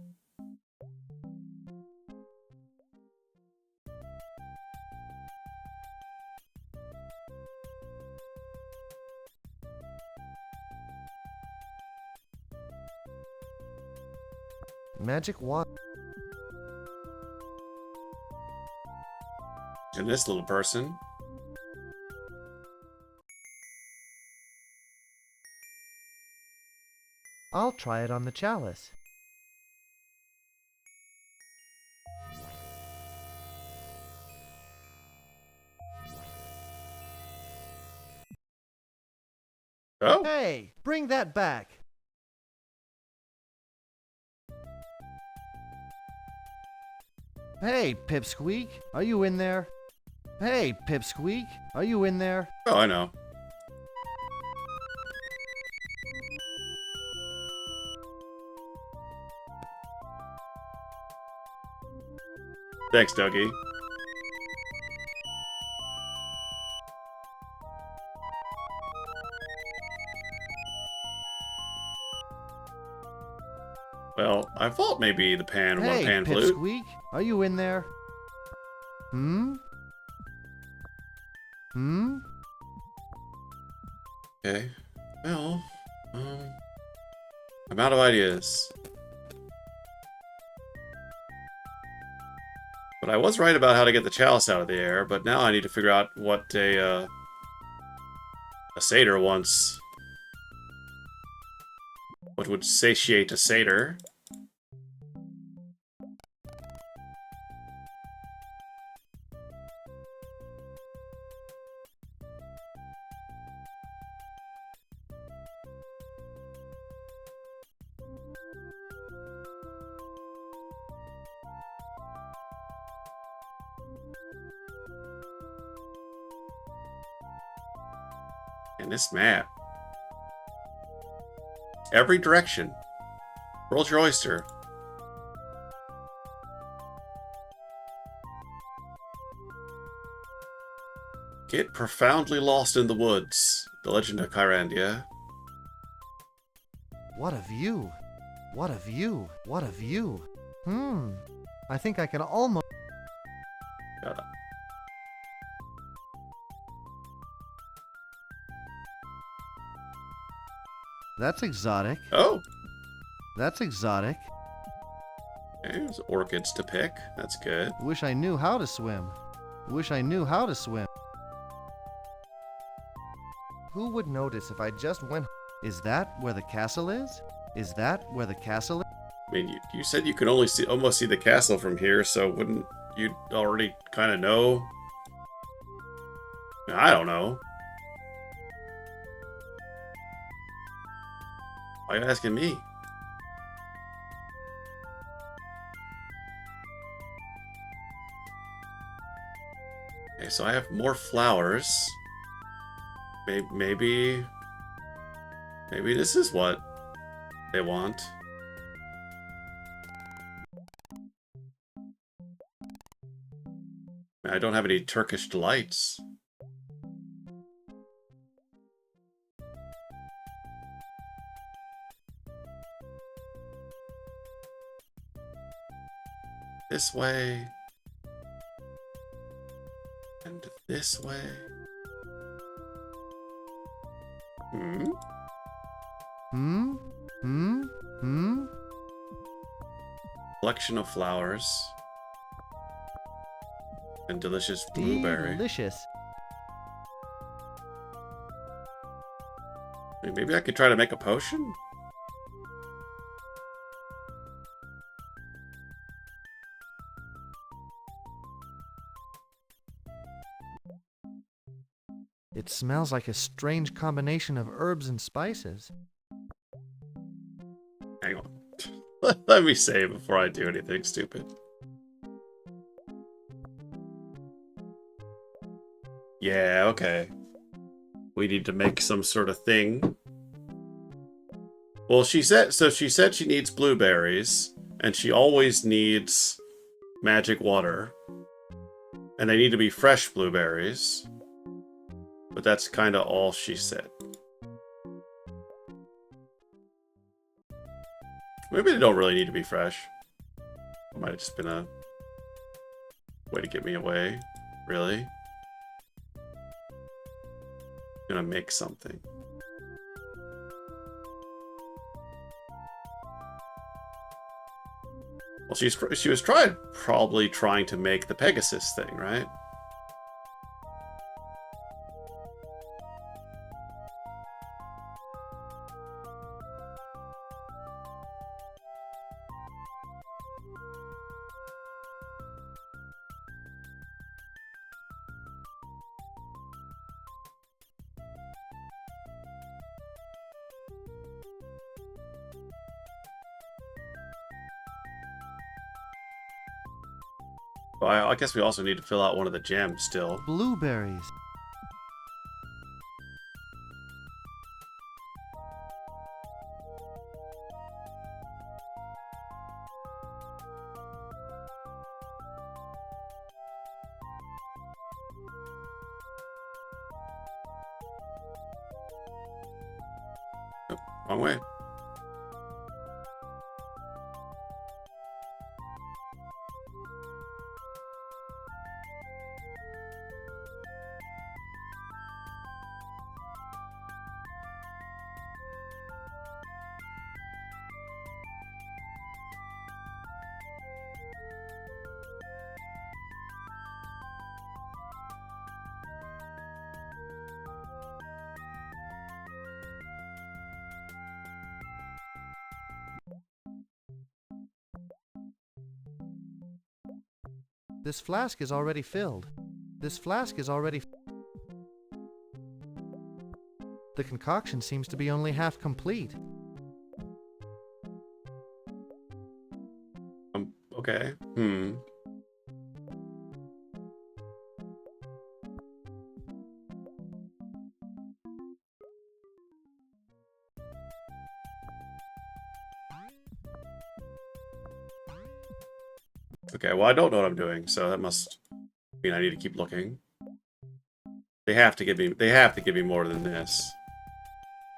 Magic water. And this little person. I'll try it on the chalice. Oh. Hey, bring that back. Hey, Pipsqueak, are you in there? Hey, Pipsqueak, are you in there? Oh, I know. Thanks, Dougie. Well, I thought maybe the pan Hey, one-pan flute. Pipsqueak, are you in there? Hmm? Hmm? Okay. Well, I'm out of ideas. But I was right about how to get the chalice out of the air, but now I need to figure out what a satyr wants. What would satiate a satyr? And this map. Every direction. Roll your oyster. Get profoundly lost in the woods. The Legend of Kyrandia. What a view. What a view. What a view. I think I can almost... Shut up. That's exotic. Oh! That's exotic. There's orchids to pick. That's good. Wish I knew how to swim. Wish I knew how to swim. Who would notice if I just went... Is that where the castle is? Is that where the castle is? I mean, you said you could only almost see the castle from here, so wouldn't you already kind of know? I don't know. Why are you asking me? Okay, so I have more flowers. Maybe this is what they want. I don't have any Turkish delights. this way. And this way. Hmm? Hmm? Hmm? Hmm? Collection of flowers. And delicious blueberry. Delicious. Maybe I could try to make a potion? It smells like a strange combination of herbs and spices. Hang on. Let me save before I do anything stupid. Yeah, okay. We need to make some sort of thing. Well, she said she needs blueberries, and she always needs magic water. And they need to be fresh blueberries. But that's kind of all she said. Maybe they don't really need to be fresh. It might have just been a way to get me away. Really? Gonna make something. Well, she was probably trying to make the Pegasus thing, right? Well, I guess we also need to fill out one of the gems still. Blueberries. Oh, wrong way. This flask is already filled. This flask is already... The concoction seems to be only half complete. Okay. Okay, well, I don't know what I'm doing, so that must mean I need to keep looking. They have to give me more than this.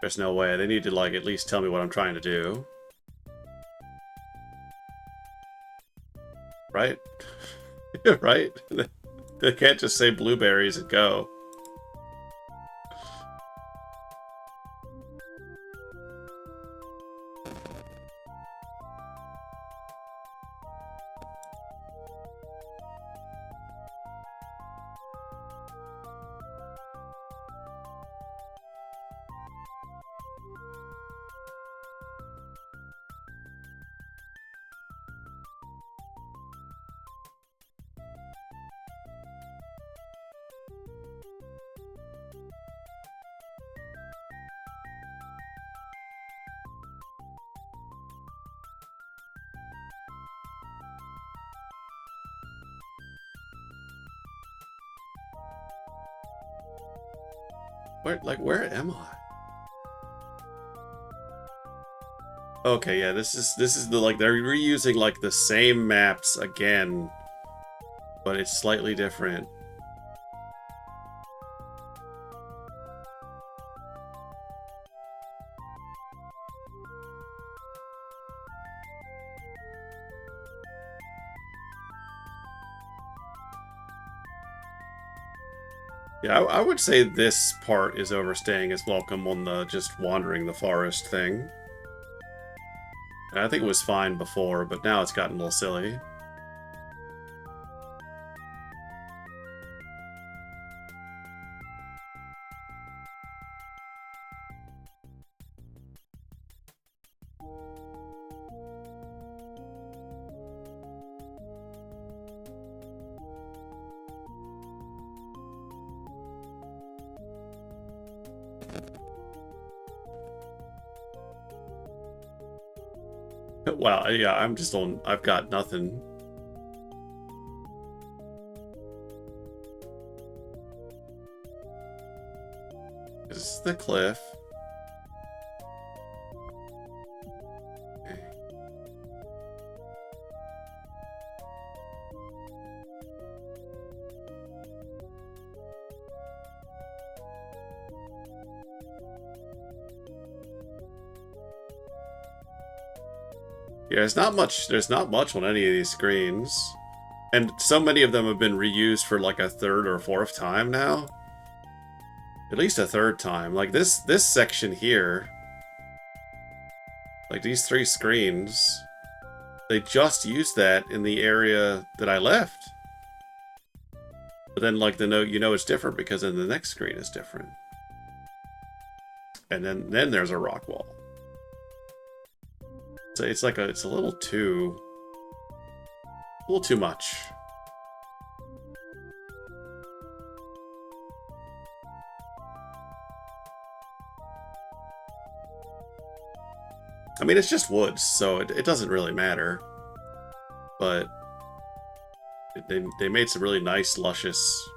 There's no way. They need to, like, at least tell me what I'm trying to do. Right? Right? They can't just say blueberries and go. Where am I? Okay, yeah, this is the, like, they're reusing, like, the same maps again, but it's slightly different. Yeah, I would say this part is overstaying its welcome on the just wandering the forest thing. And I think it was fine before, but now it's gotten a little silly. Wow, yeah, I'm just on... I've got nothing. This is the cliff. Okay. Yeah, there's not much on any of these screens. And so many of them have been reused for like a third or fourth time now. At least a third time. Like this section here. Like these 3 screens. They just used that in the area that I left. But then like the note, you know it's different because then the next screen is different. And then there's a rock wall. So it's like it's a little too much. I mean, it's just woods, so it doesn't really matter. But they made some really nice, luscious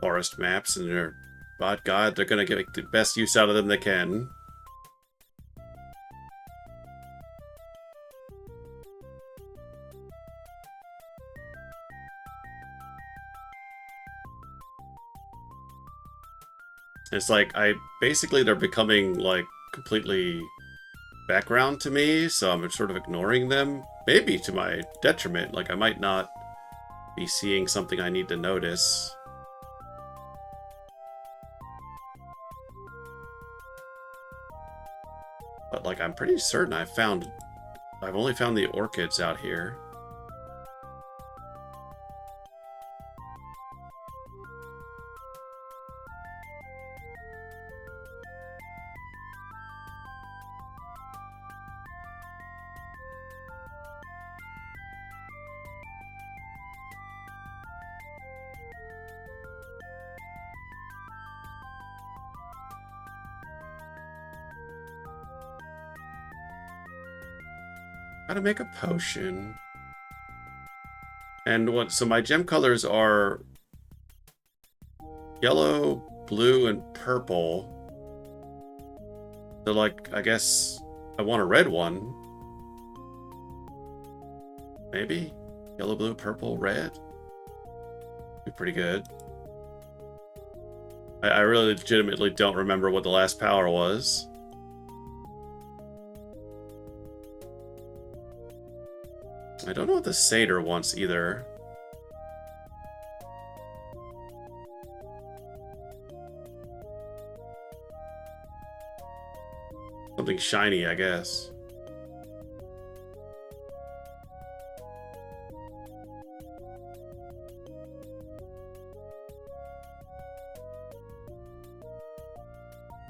forest maps, and by God, they're gonna get the best use out of them they can. It's like, basically they're becoming, like, completely background to me, so I'm sort of ignoring them. Maybe to my detriment, like I might not be seeing something I need to notice. But, like, I'm pretty certain I've only found the orchids out here. How to make a potion. And so my gem colors are yellow, blue, and purple. So, like, I guess I want a red one. Maybe? Yellow, blue, purple, red? Be pretty good. I really legitimately don't remember what the last power was. I don't know what the satyr wants either. Something shiny, I guess.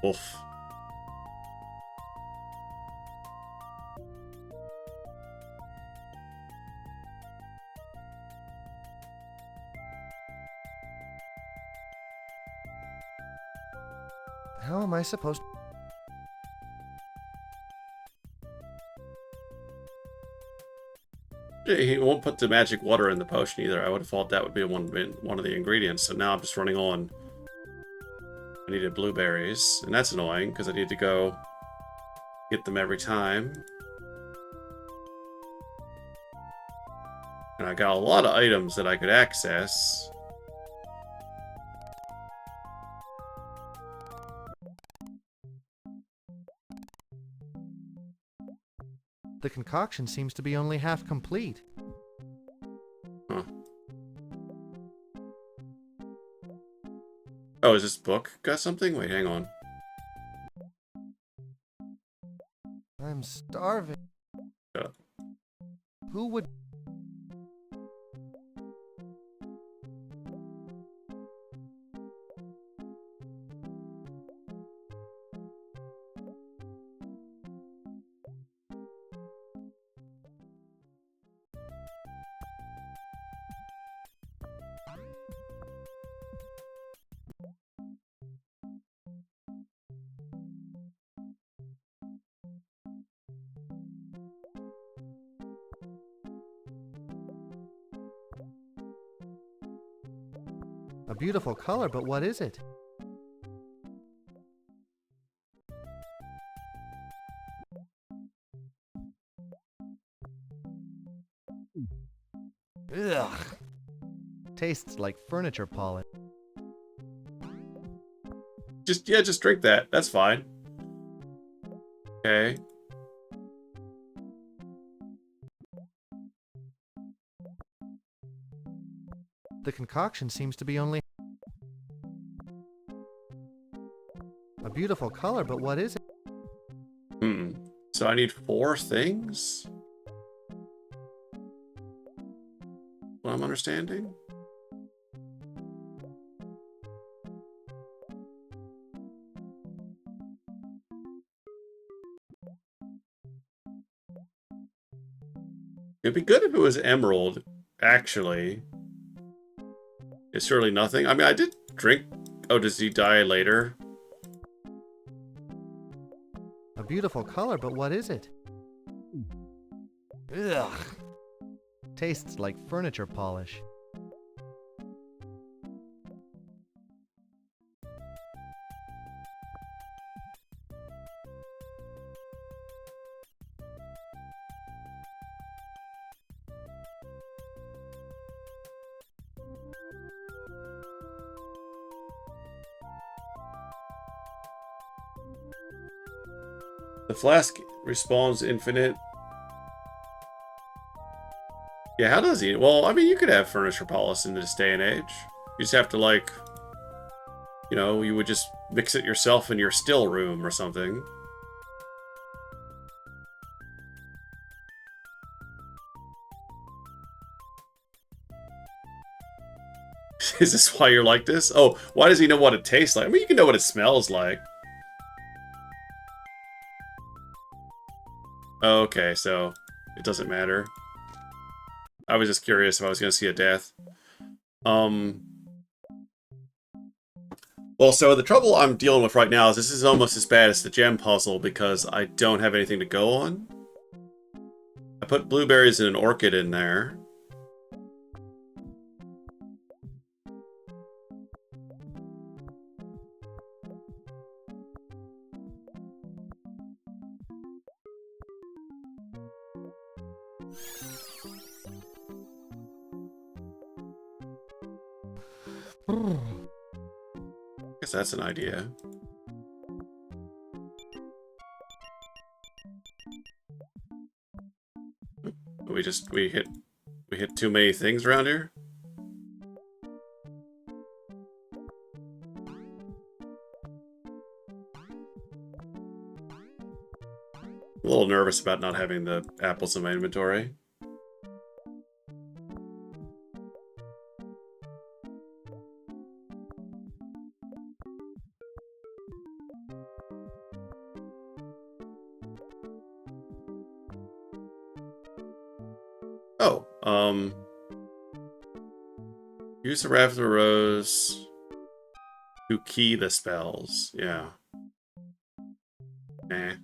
Oof. How am I supposed to... He won't put the magic water in the potion either. I would have thought that would be one of the ingredients. So now I'm just running on. I needed blueberries, and that's annoying because I need to go get them every time. And I got a lot of items that I could access. The concoction seems to be only half complete. Huh. Oh, is this book got something? Wait, hang on. I'm starving. Shut up. Who would... A beautiful color, but what is it? Ugh. Tastes like furniture polish. Just drink that. That's fine. Okay. The concoction seems to be only a beautiful color, but what is it? So I need 4 things? What I'm understanding? It'd be good if it was emerald, actually. It's surely nothing. I mean, I did drink... Oh, does he die later? A beautiful color, but what is it? Ugh. Tastes like furniture polish. The flask respawns infinite. Yeah, how does he? Well, I mean, you could have furniture polish in this day and age. You just have to, like, you know, you would just mix it yourself in your still room or something. Is this why you're like this? Oh, why does he know what it tastes like? I mean, you can know what it smells like. Okay, so it doesn't matter. I was just curious if I was going to see a death. Well, so the trouble I'm dealing with right now is this is almost as bad as the gem puzzle because I don't have anything to go on. I put blueberries and an orchid in there. Guess that's an idea. We hit too many things around here. I'm a little nervous about not having the apples in my inventory. Oh, use the Raffler Rose to key the spells. Yeah. Eh.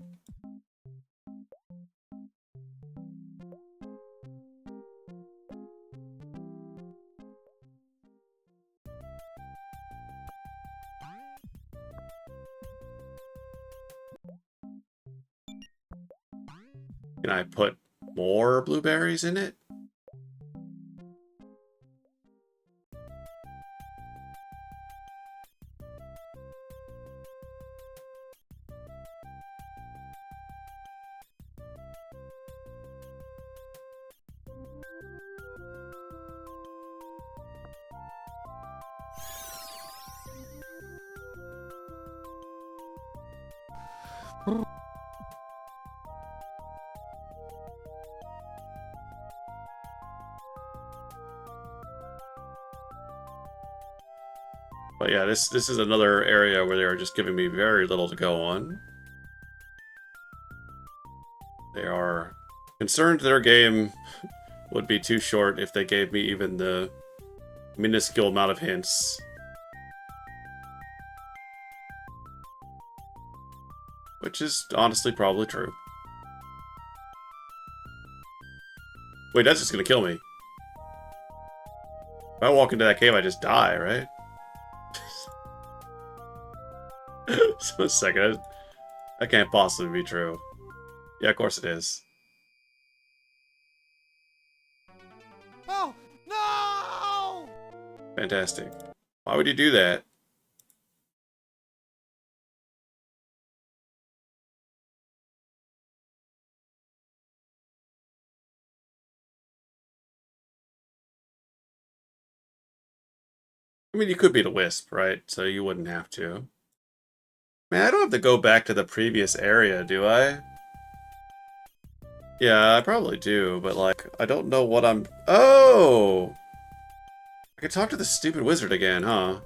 Can I put more blueberries in it? But yeah, this is another area where they are just giving me very little to go on. They are concerned their game would be too short if they gave me even the minuscule amount of hints. Which is honestly probably true. Wait, that's just gonna kill me. If I walk into that cave, I just die, right? Just a second. That can't possibly be true. Yeah, of course it is. Oh, no! Fantastic. Why would you do that? I mean, you could be the Wisp, right? So you wouldn't have to. Man, I don't have to go back to the previous area, do I? Yeah, I probably do, but like, I don't know what I'm... Oh! I can talk to the stupid wizard again, huh?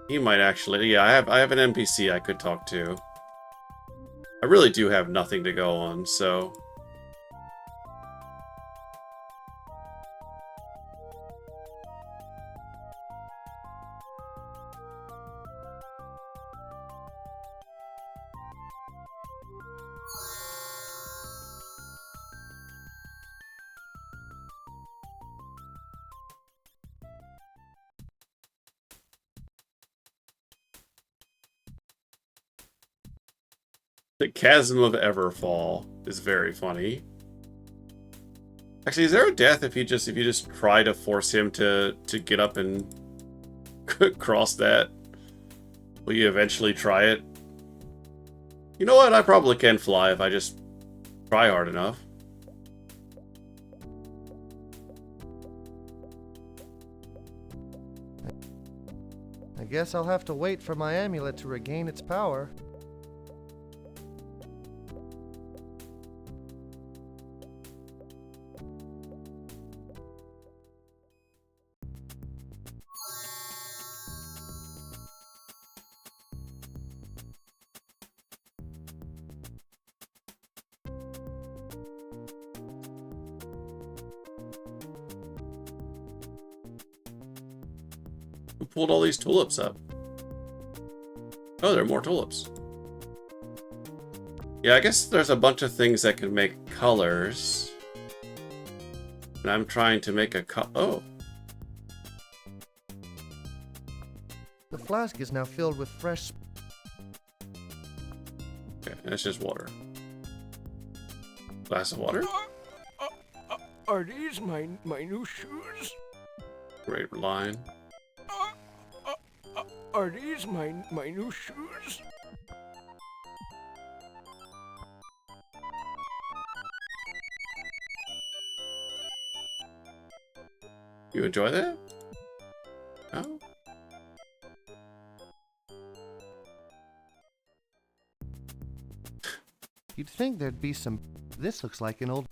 He might actually... Yeah, I have an NPC I could talk to. I really do have nothing to go on, so... The Chasm of Everfall is very funny. Actually, is there a death if you just try to force him to get up and cross that? Will you eventually try it? You know what? I probably can fly if I just try hard enough. I guess I'll have to wait for my amulet to regain its power. Who pulled all these tulips up? Oh, there are more tulips. Yeah, I guess there's a bunch of things that can make colors. And I'm trying to make a oh. The flask is now filled with fresh... Okay, that's just water. Glass of water? Are these my new shoes? Great line. Are these my new shoes? You enjoy that? Oh. You'd think there'd be some... This looks like an old...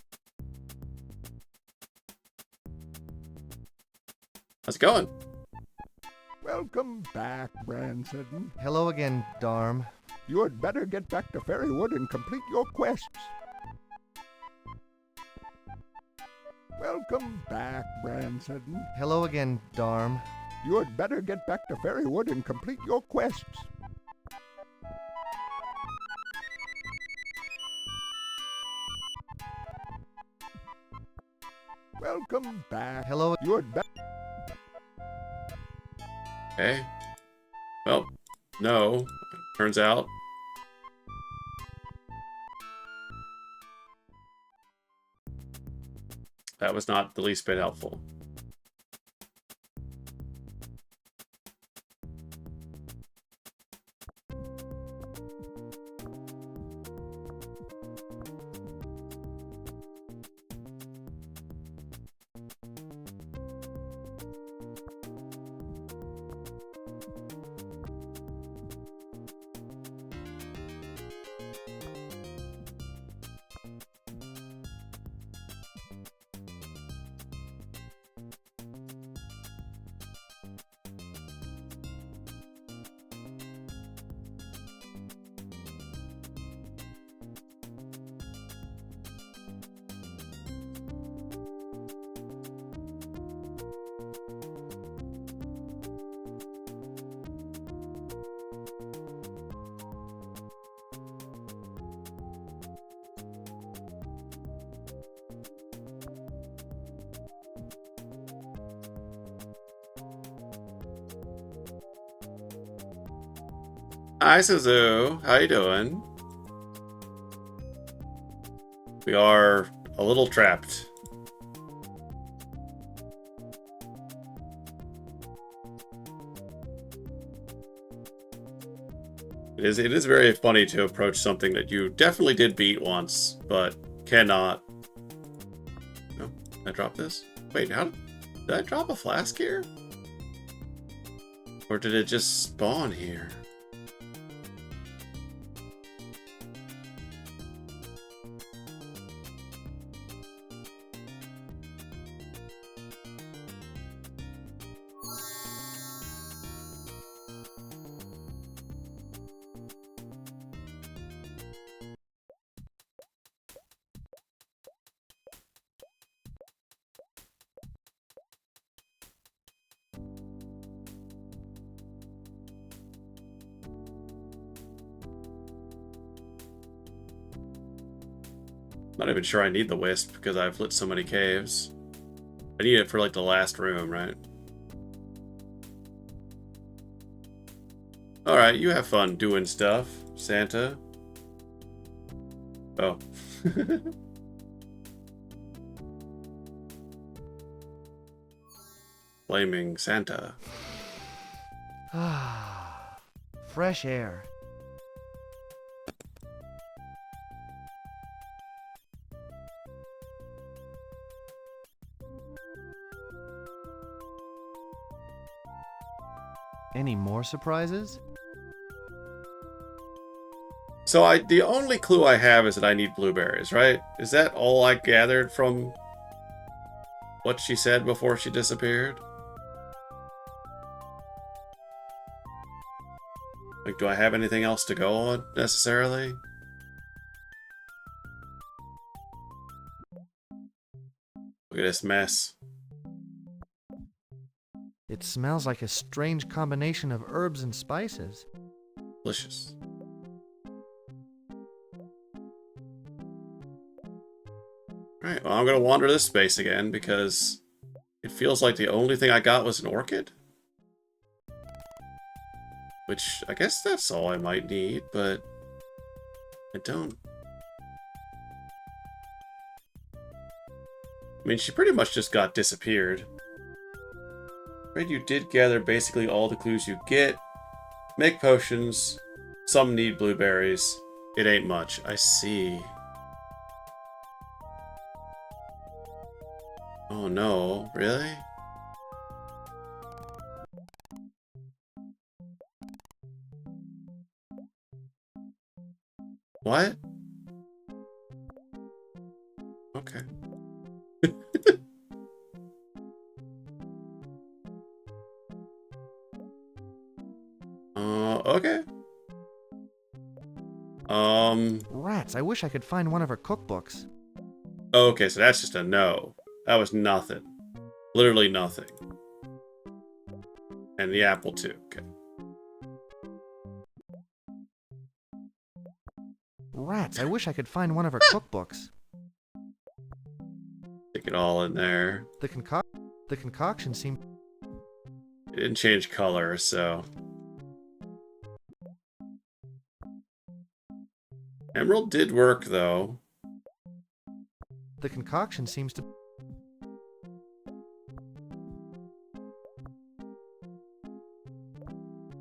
How's it going? Welcome back, Branson. Hello again, Darm. You had better get back to Fairywood and complete your quests. Welcome back, Branson. Hello again, Darm. You had better get back to Fairywood and complete your quests. Welcome back. Hello. You had better... Okay. Well, no. Turns out. That was not the least bit helpful. Hi, Suzu. How you doing? We are a little trapped. It is very funny to approach something that you definitely did beat once, but cannot. No, I dropped this? Wait, how did I drop a flask here? Or did it just spawn here? Not even sure I need the wisp because I've lit so many caves. I need it for like the last room, right? Alright, you have fun doing stuff, Santa. Oh. Flaming Santa. Ah, fresh air. Any more surprises? So the only clue I have is that I need blueberries, right? Is that all I gathered from what she said before she disappeared? Like, do I have anything else to go on, necessarily? Look at this mess. It smells like a strange combination of herbs and spices. Delicious. Alright, well, I'm gonna wander this space again because it feels like the only thing I got was an orchid. Which, I guess that's all I might need, but I don't. I mean, she pretty much just got disappeared. Right, you did gather basically all the clues you get. Make potions. Some need blueberries. It ain't much. I see. Oh no, really? What? Okay. Okay. Rats, I wish I could find one of her cookbooks. Okay, so that's just a no. That was nothing. Literally nothing. And the apple too. Okay. Rats, I wish I could find one of her cookbooks. Stick it all in there. The concoction seemed... It didn't change color, so... Emerald did work, though. The concoction seems to...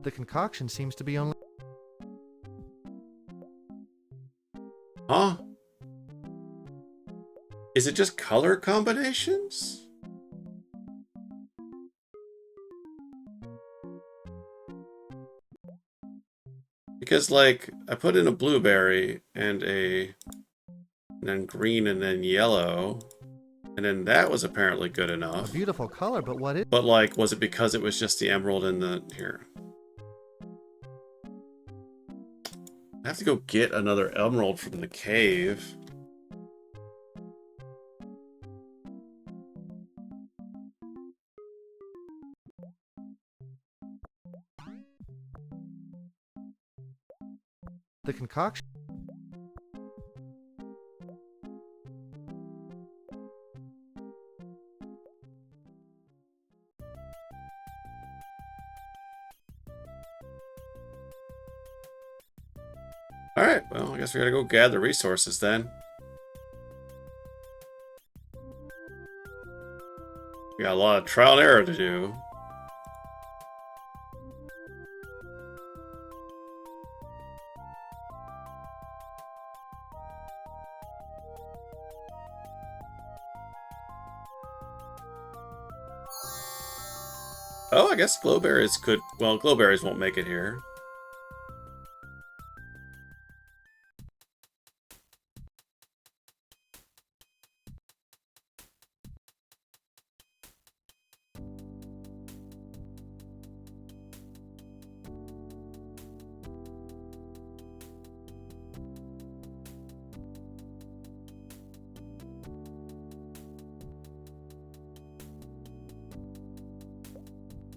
The concoction seems to be only... Huh? Is it just color combinations? Because, like, I put in a blueberry and then green and then yellow, and then that was apparently good enough. A beautiful color, but what is... But, like, was it because it was just the emerald and the... Here. I have to go get another emerald from the cave. The concoction... Alright, well, I guess we gotta go gather resources then. We got a lot of trial and error to do. Oh, I guess glowberries could... Well, glowberries won't make it here.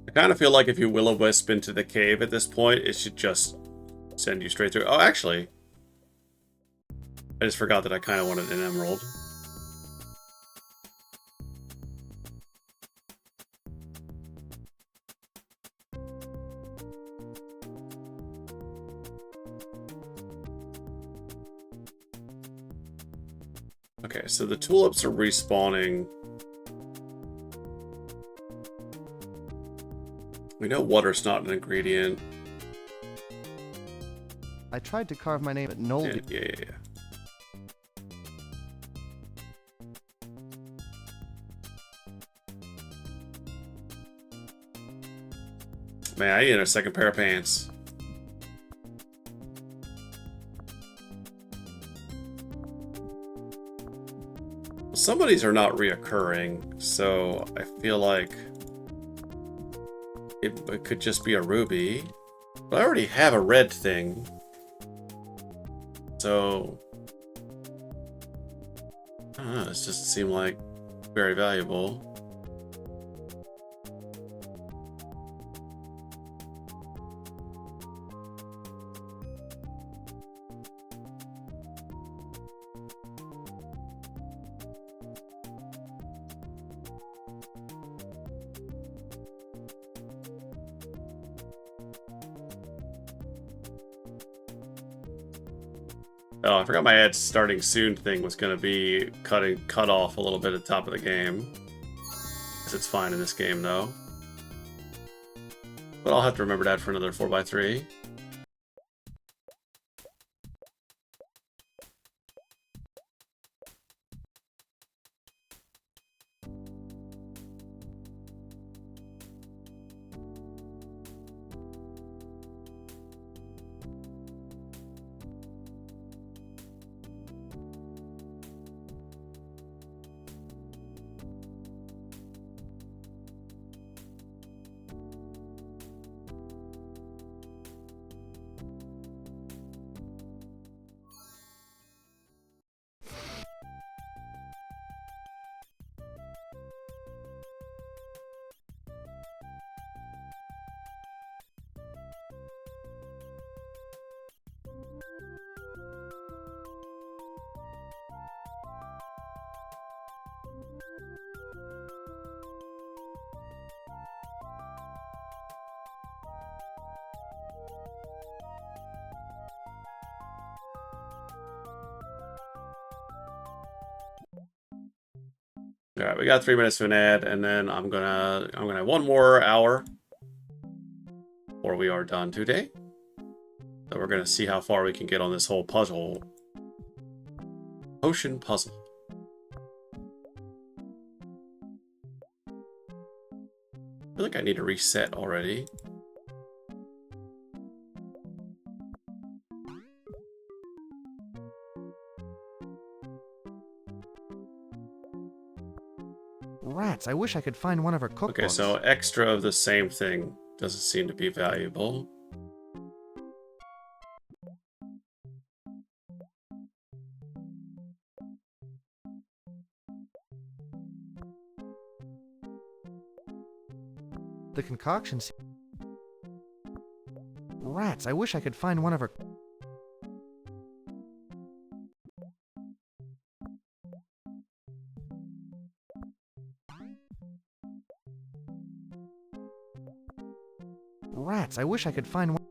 I kind of feel like if you will-o-wisp into the cave at this point, it should just send you straight through. Oh, actually, I just forgot that I kind of wanted an emerald. Okay, so the tulips are respawning. We know water's not an ingredient. I tried to carve my name at Noldy. Yeah. Man, I need a second pair of pants. Some of these are not reoccurring, so I feel like it could just be a ruby. But I already have a red thing. So I don't know, this doesn't seem like very valuable. Oh, I forgot my ad starting soon thing was going to be cut off a little bit at the top of the game. Because it's fine in this game, though. But I'll have to remember that for another 4x3. All right, we got 3 minutes to an ad, and then I'm gonna have 1 more hour, or we are done today. So we're gonna see how far we can get on this whole puzzle, potion puzzle. I feel like I need to reset already. Rats, I wish I could find one of her cookbooks. Okay, so extra of the same thing doesn't seem to be valuable. The concoctions. Rats, I wish I could find one of her. Rats, I wish I could find one.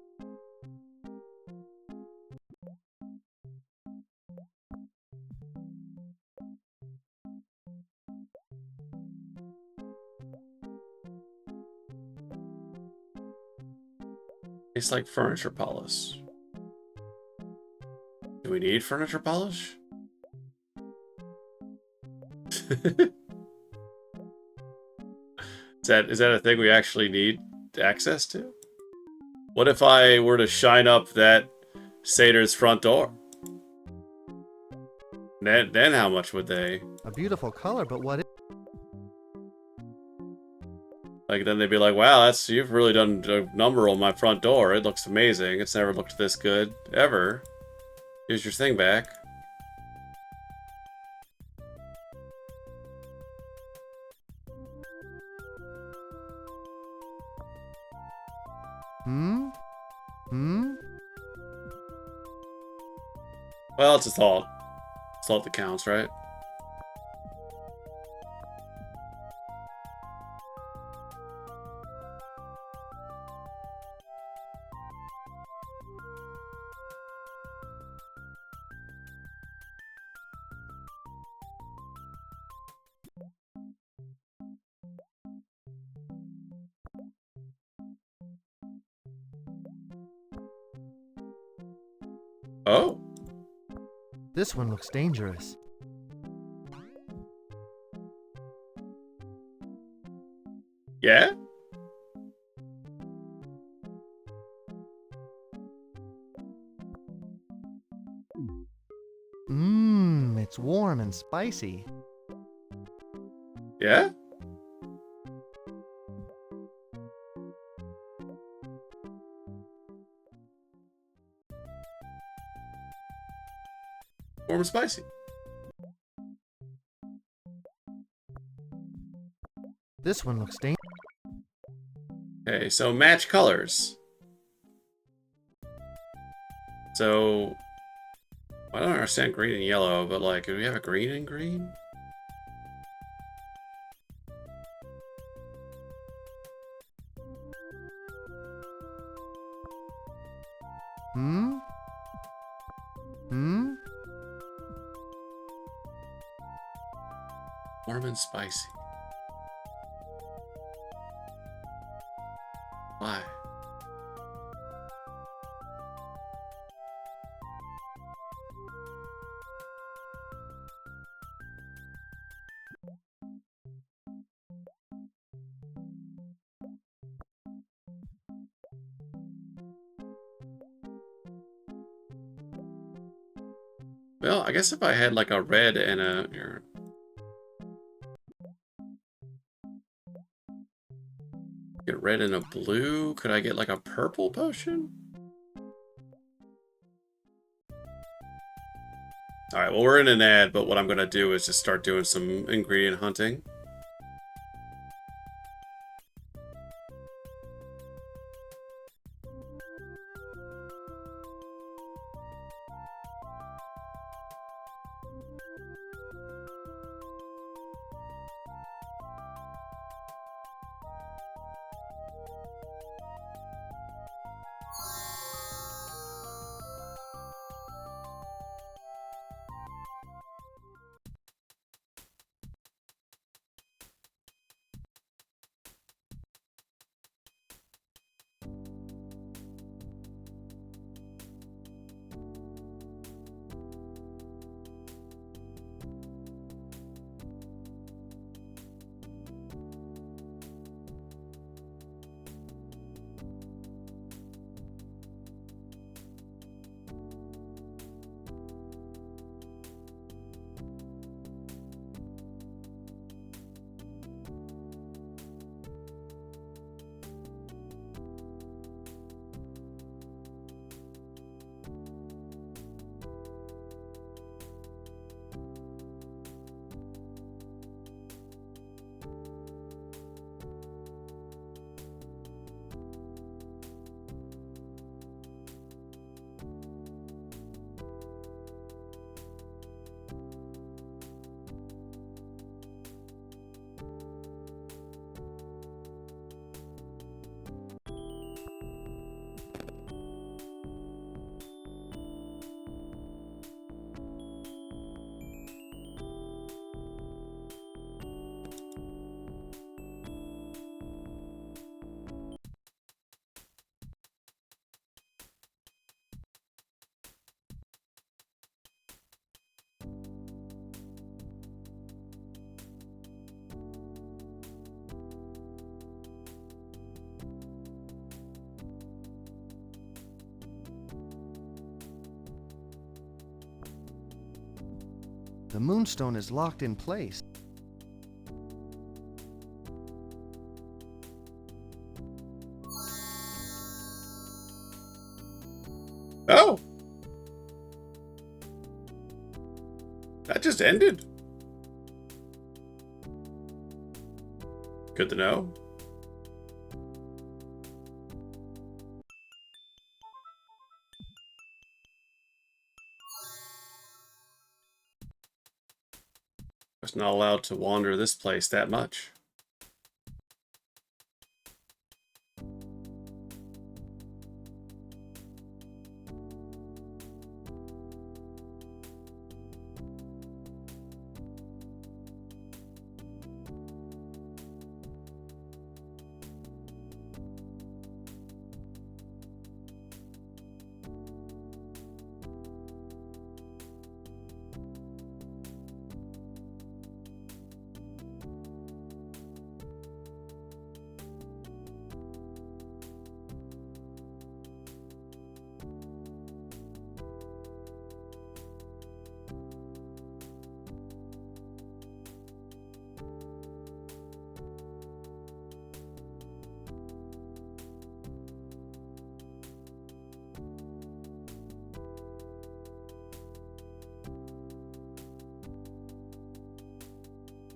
Tastes like furniture polish. Do we need furniture polish? Is that a thing we actually need access to? What if I were to shine up that satyr's front door? Then how much would they? A beautiful color, but what is... Like, then they'd be like, wow, you've really done a number on my front door. It looks amazing. It's never looked this good, ever. Here's your thing back. Well, it's a thought. It's a thought that counts, right? Oh. This one looks dangerous. Yeah? It's warm and spicy. Yeah? Warm and spicy. This one looks dangerous. Okay, so match colors. So, I don't understand green and yellow, but like, do we have a green and green? Warm and spicy. Why? Well, I guess if I had like a red and a... Here. Get red and a blue. Could I get like a purple potion? Alright, well we're in an ad, but what I'm going to do is just start doing some ingredient hunting. The moonstone is locked in place. Oh! That just ended. Good to know. I was not allowed to wander this place that much.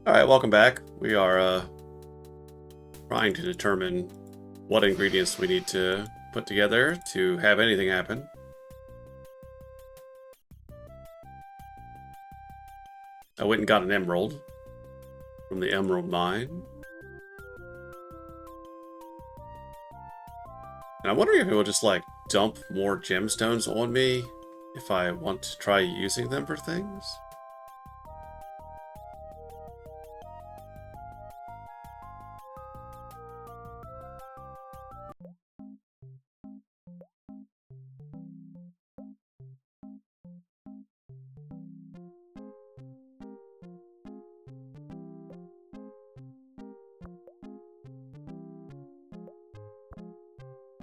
Alright, welcome back. We are trying to determine what ingredients we need to put together to have anything happen. I went and got an emerald from the emerald mine. And I'm wondering if it will just like dump more gemstones on me if I want to try using them for things.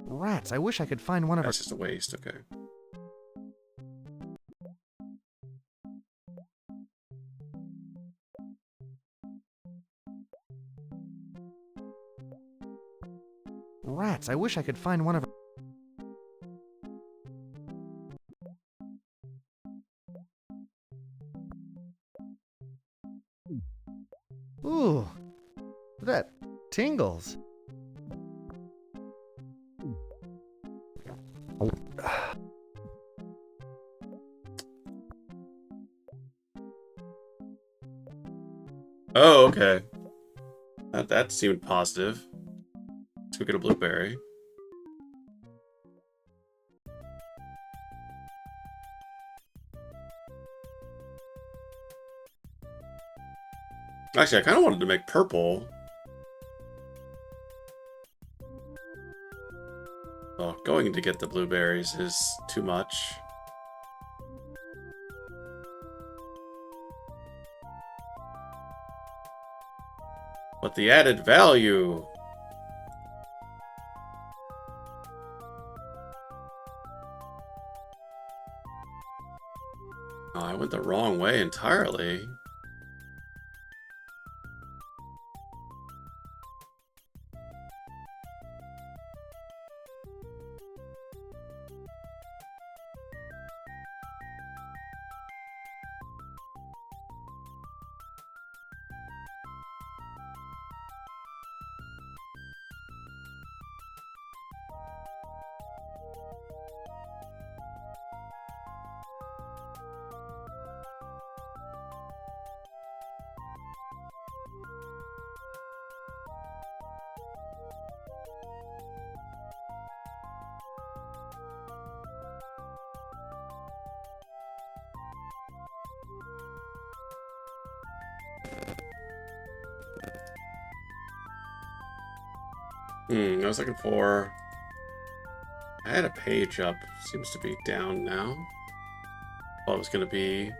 Rats, I wish I could find one of That's just a waste, okay. Rats, I wish I could find one of Ooh, that tingles. Oh, okay. That seemed positive. Let's go get a blueberry. Actually, I kind of wanted to make purple. Oh, going to get the blueberries is too much. But the added value. Oh, I went the wrong way entirely. I was looking for... I had a page up. Seems to be down now. Thought it was going to be...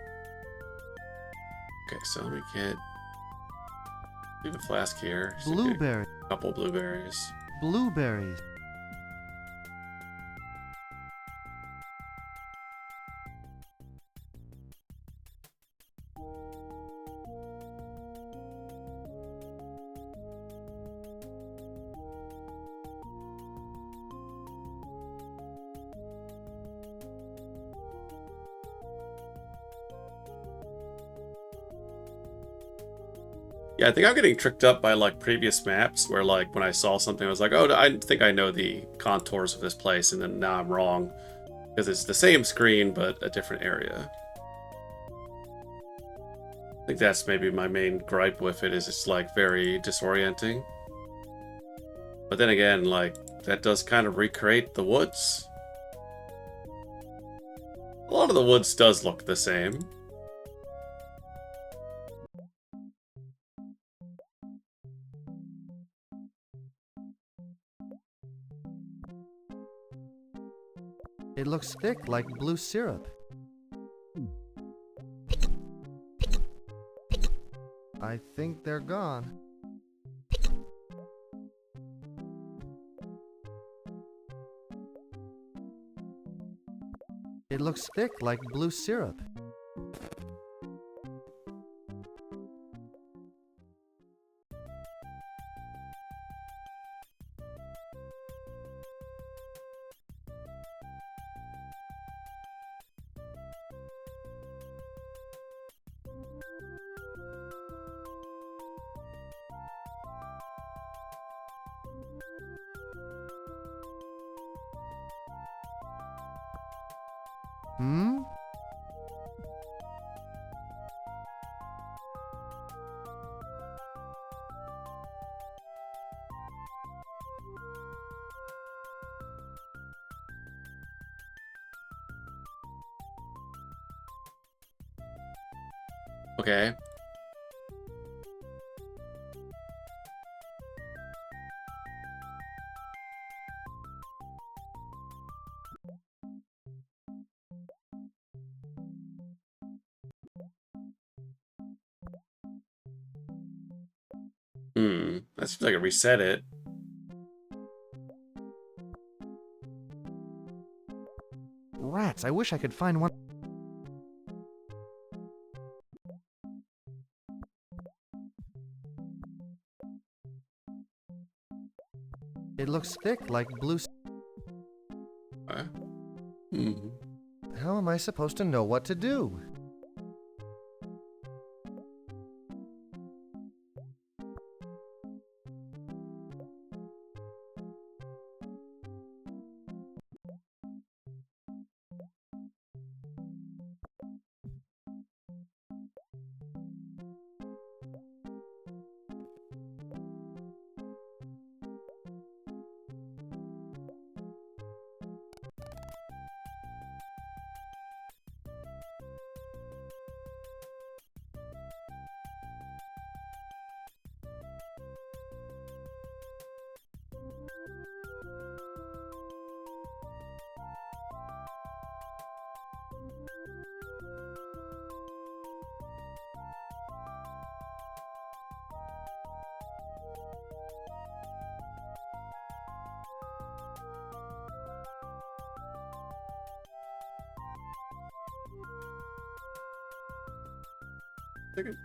Okay, so let me get... Leave a flask here. Blueberry. A couple blueberries. Blueberries. Yeah, I think I'm getting tricked up by like previous maps where like when I saw something I was like, oh, I think I know the contours of this place, and then now I'm wrong because it's the same screen but a different area. I think that's maybe my main gripe with it, is it's like very disorienting. But then again, like that does kind of recreate the woods. A lot of the woods does look the same. It looks thick like blue syrup. I think they're gone. It looks thick like blue syrup. Hmm? Okay. That seems like a reset it. Rats, I wish I could find one. It looks thick like blue. How am I supposed to know what to do? Second.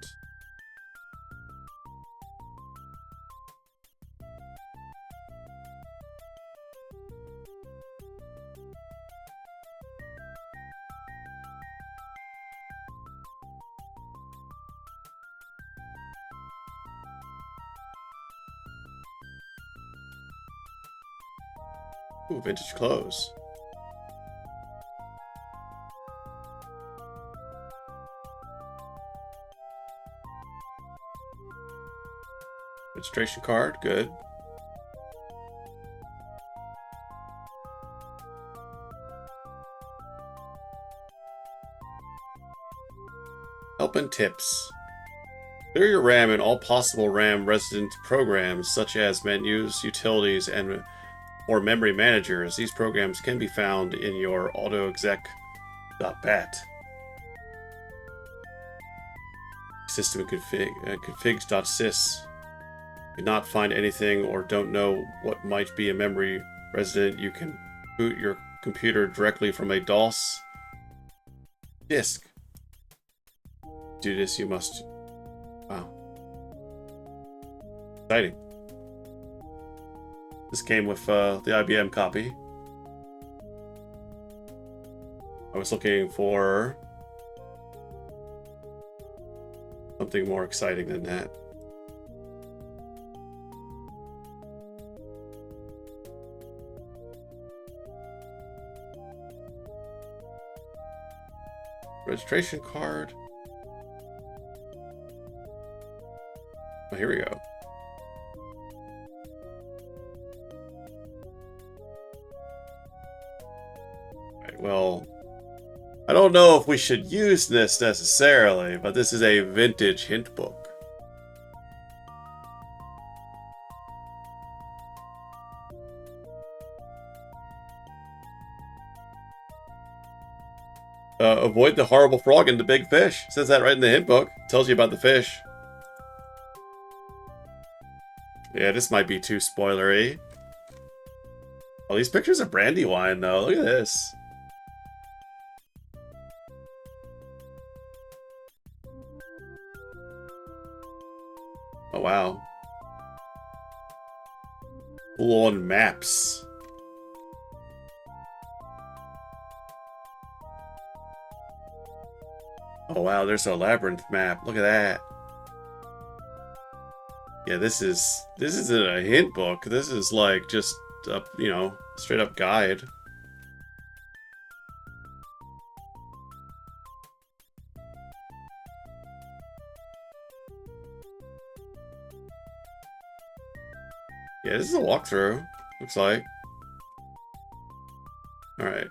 Ooh, vintage clothes. Registration card, good. Help and tips. Clear your RAM in all possible RAM resident programs, such as menus, utilities, and or memory managers. These programs can be found in your autoexec.bat. System configs.sys. Do not find anything or don't know what might be a memory resident, you can boot your computer directly from a DOS disk. To do this, you must... Wow. Exciting. This came with the IBM copy. I was looking for something more exciting than that. Registration card. Oh, here we go. Right, well, I don't know if we should use this necessarily, but this is a vintage hint book. Avoid the horrible frog and the big fish. It says that right in the hint book. It tells you about the fish. Yeah, this might be too spoilery. Oh, these pictures of Brandywine, though. Look at this. Oh, wow. Full-on maps. Oh, wow, there's a labyrinth map. Look at that. Yeah, this isn't a hint book. This is like just a, you know, straight up guide. Yeah, this is a walkthrough, looks like. Alright.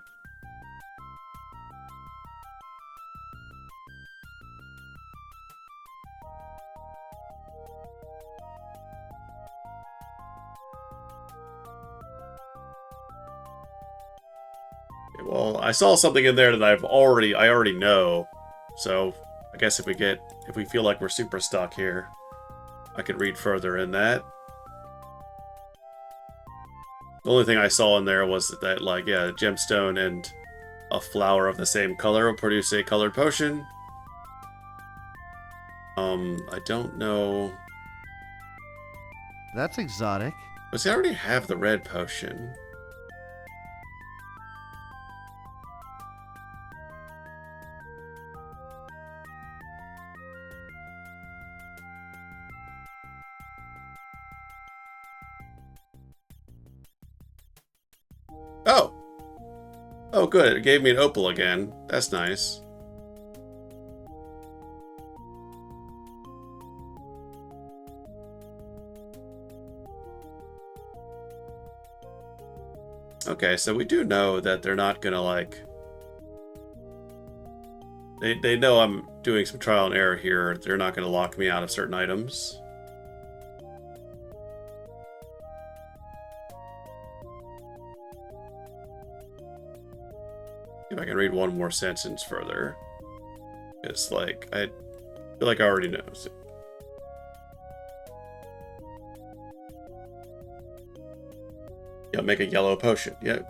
Well, I saw something in there that I already know. So I guess if we feel like we're super stuck here, I could read further in that. The only thing I saw in there was that, like, yeah, a gemstone and a flower of the same color will produce a colored potion. I don't know. That's exotic. But see, I already have the red potion. Oh! Oh, good. It gave me an opal again. That's nice. Okay, so we do know that they're not gonna, like... They know I'm doing some trial and error here. They're not gonna lock me out of certain items. If I can read one more sentence further. It's like, I feel like I already know. So. Yeah, make a yellow potion. Yep.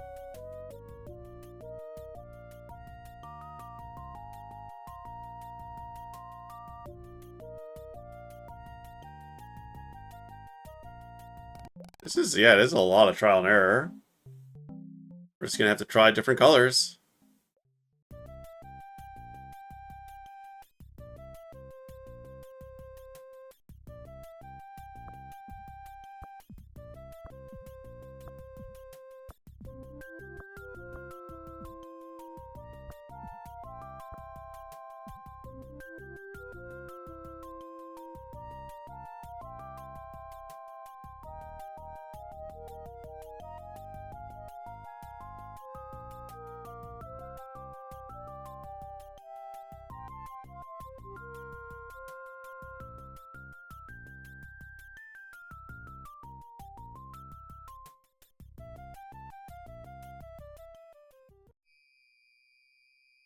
This is a lot of trial and error. We're just gonna have to try different colors.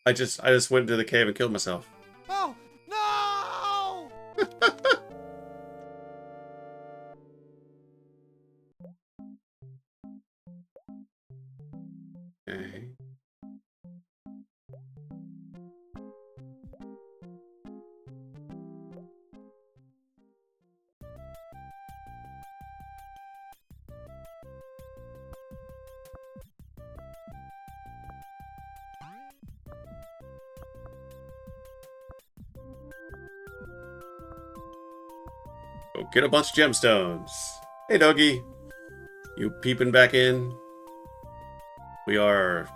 I just went into the cave and killed myself. Oh, no! Okay. Go get a bunch of gemstones. Hey, doggy. You peeping back in? We are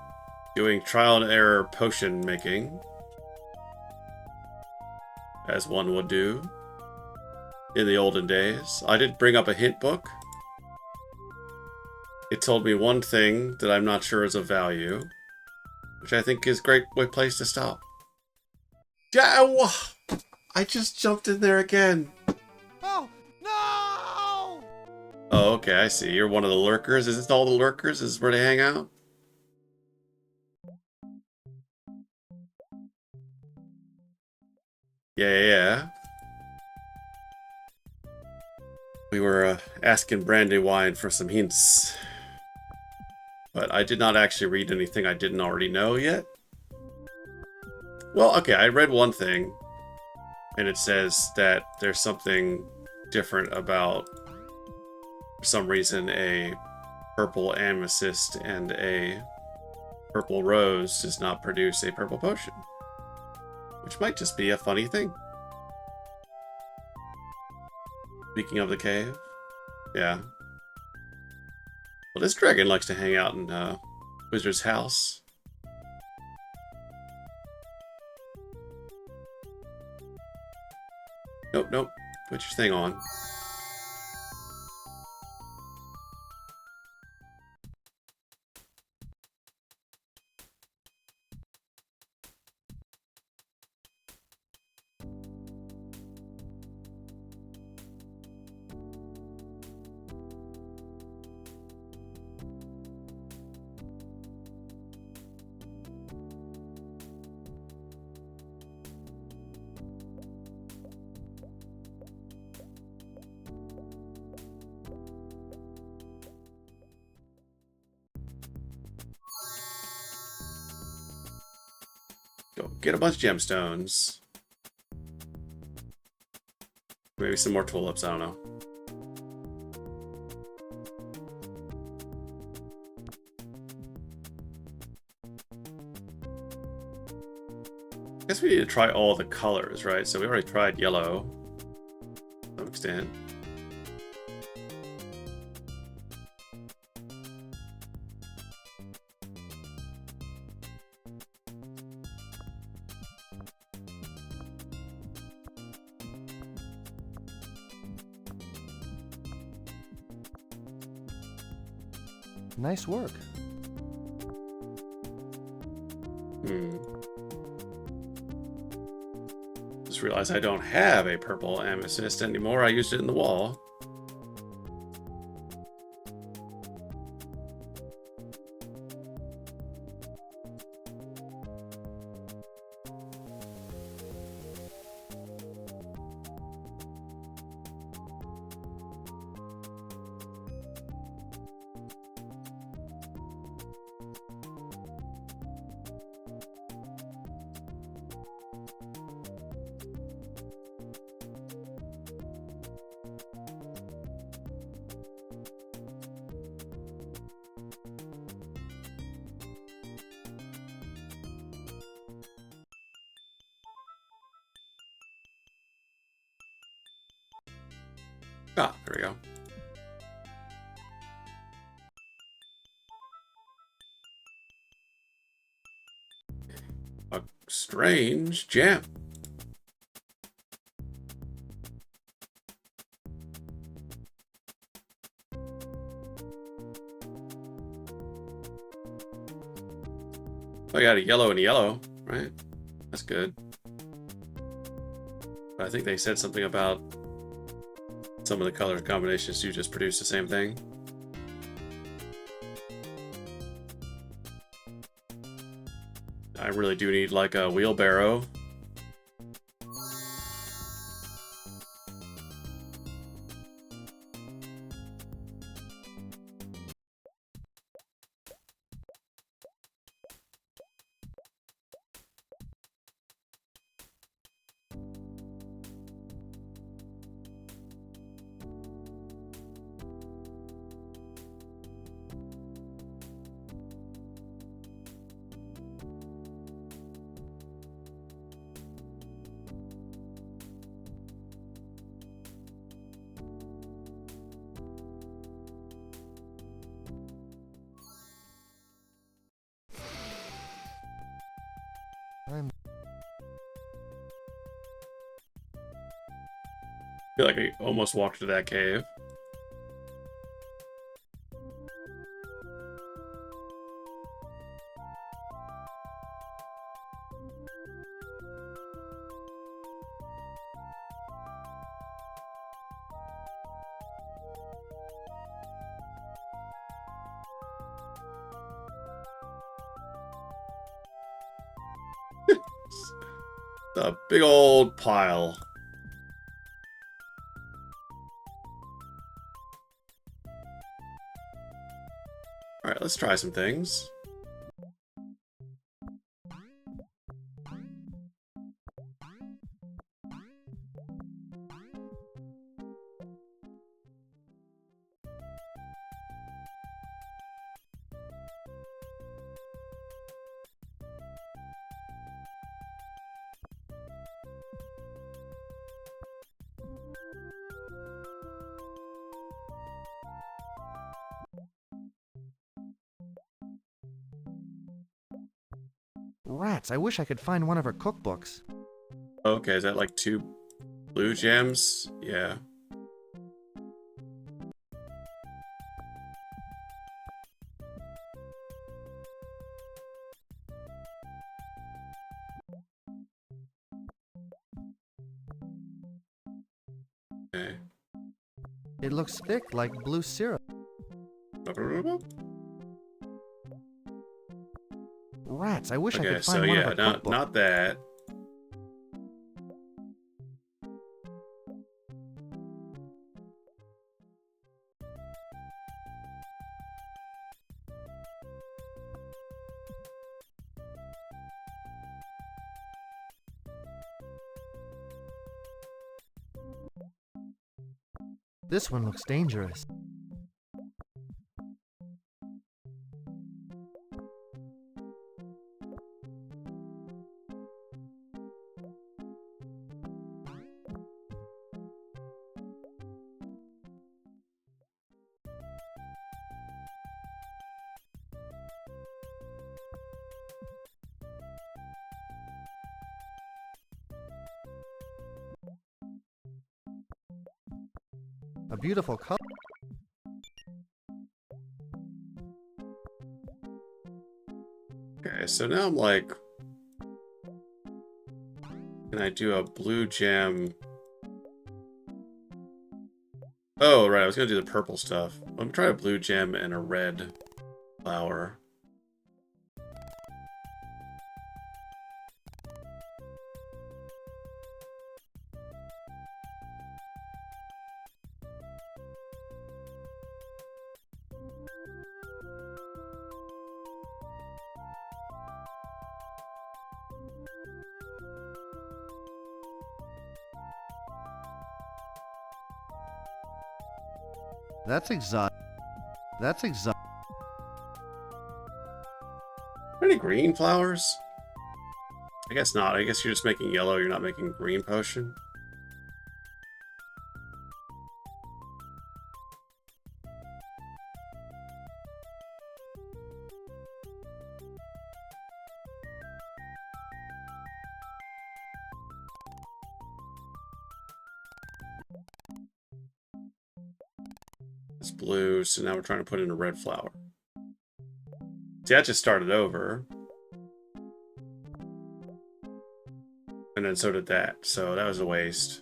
doing trial and error potion making. as one would do in the olden days. I did bring up a hint book. It told me one thing that I'm not sure is of value, which I think is a great place to stop. Yeah, I just jumped in there again. Oh, no! Oh, okay, I see. You're one of the lurkers. Is this all the lurkers? Is this where they hang out? Yeah. We were asking Brandywine for some hints. But I did not actually read anything I didn't already know yet. Well, okay, I read one thing. And it says that there's something different about, for some reason, a purple amethyst and a purple rose does not produce a purple potion. Which might just be a funny thing. Speaking of the cave. Yeah. Well, this dragon likes to hang out in Wizard's house. Nope. Put your thing on. Go get a bunch of gemstones. Maybe some more tulips, I don't know. I guess we need to try all the colors, right? So we already tried yellow to some extent. Nice work. Just realized I don't have a purple amethyst anymore. I used it in the wall. Ah, there we go. A strange gem. I got a yellow and a yellow, right? That's good. But I think they said something about some of the color combinations do just produce the same thing. I really do need like a wheelbarrow. feel like I almost walked to that cave. A big old pile. Alright, let's try some things. Rats, I wish I could find one of her cookbooks. Okay, is that like 2 blue gems? Yeah. Okay. It looks thick like blue syrup. Rats, I wish I Okay, could so find one of yeah, her not cookbooks. that. This one looks dangerous. A beautiful color. Okay, so now I'm like, can I do a blue gem? Oh, right, I was gonna do the purple stuff. I'm gonna try a blue gem and a red flower. That's exotic. That's exotic. Any green flowers? I guess not. I guess you're just making yellow, you're not making green potion. It's blue, so now we're trying to put in a red flower. See, that just started over. And then so did that, so that was a waste.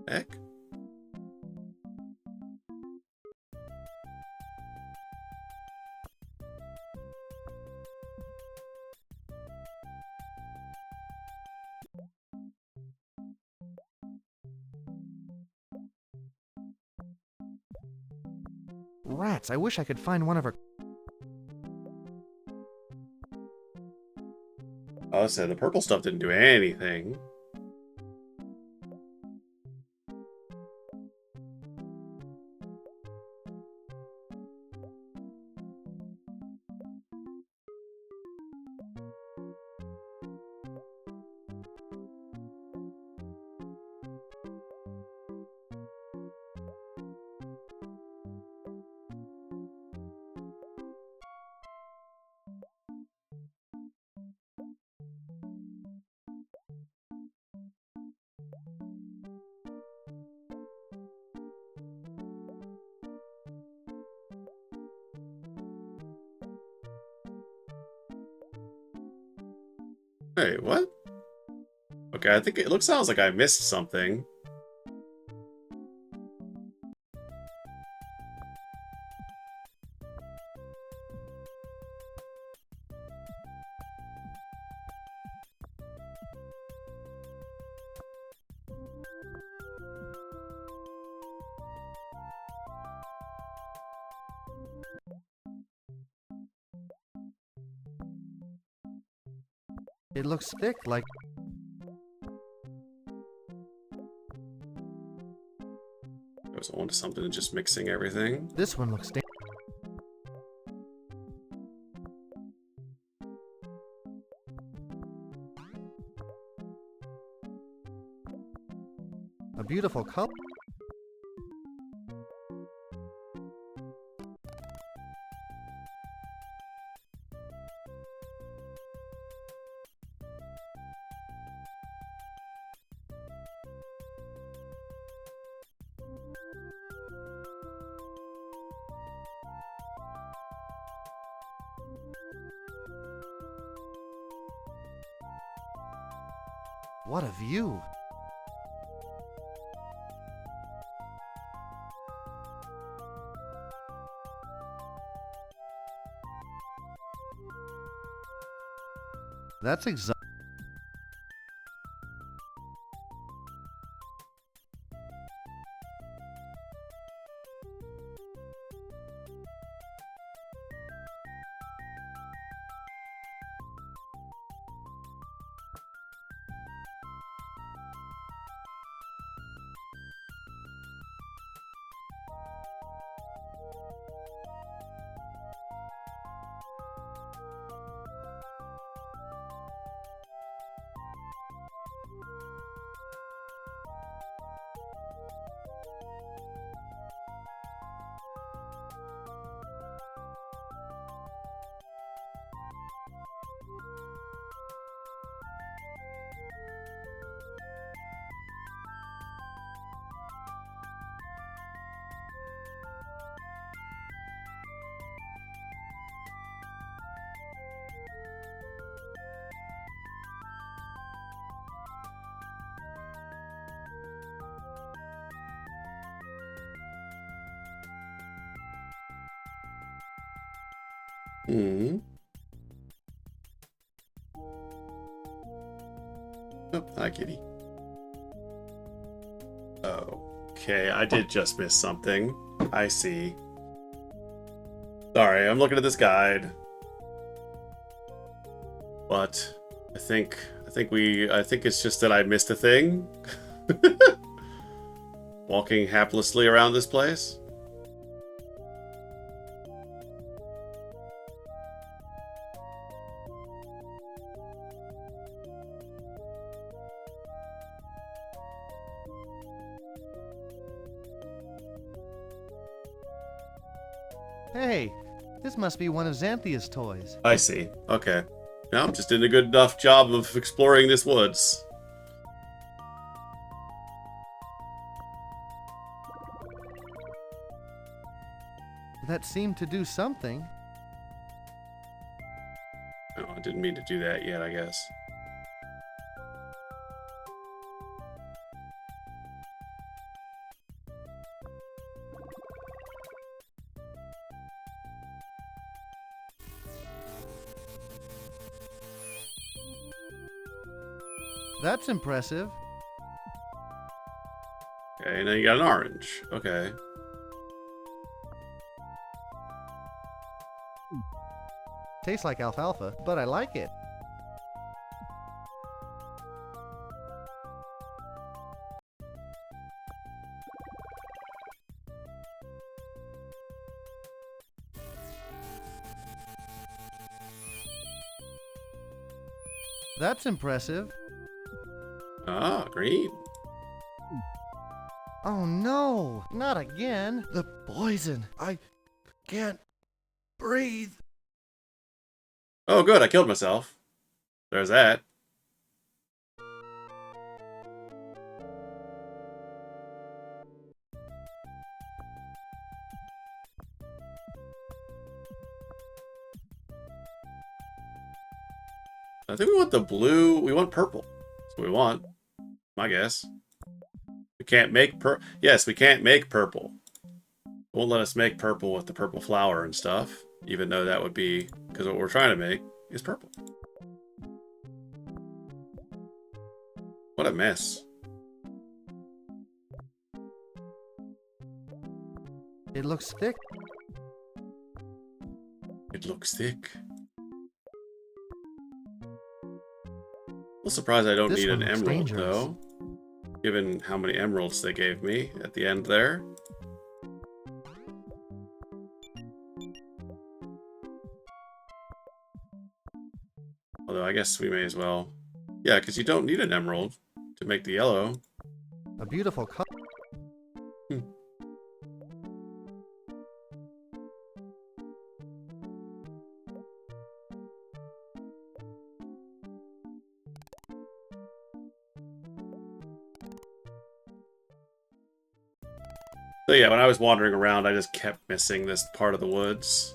Heck? Rats, I wish I could find one of her. Oh, I said the purple stuff didn't do anything. Hey, what? Okay, I think it sounds like I missed something. It looks thick, like... Goes on to something and just mixing everything. This one looks a beautiful color. What a view! That's exactly. Hmm. Oh, hi, kitty. Okay, I did just miss something. I see. Sorry, I'm looking at this guide. But I think it's just that I missed a thing. Walking haplessly around this place. Hey, this must be one of Xanthia's toys. I see. Okay. Now I'm just doing a good enough job of exploring this woods. That seemed to do something. Oh, I didn't mean to do that yet, I guess. That's impressive. Okay, now you got an orange. Okay. Tastes like alfalfa, but I like it. That's impressive. Ah, green. Oh no, not again. The poison. I can't breathe. Oh, good, I killed myself. There's that. I think we want the blue. We want purple. That's what we want. My guess. We can't make Yes, we can't make purple. It won't let us make purple with the purple flower and stuff. Even though that would be... Because what we're trying to make is purple. What a mess. It looks thick. It looks thick. A little surprised I don't This need an one looks emerald, dangerous. though. Given how many emeralds they gave me at the end there. Although I guess we may as well. Yeah, because you don't need an emerald to make the yellow. A beautiful color. So yeah, when I was wandering around, I just kept missing this part of the woods.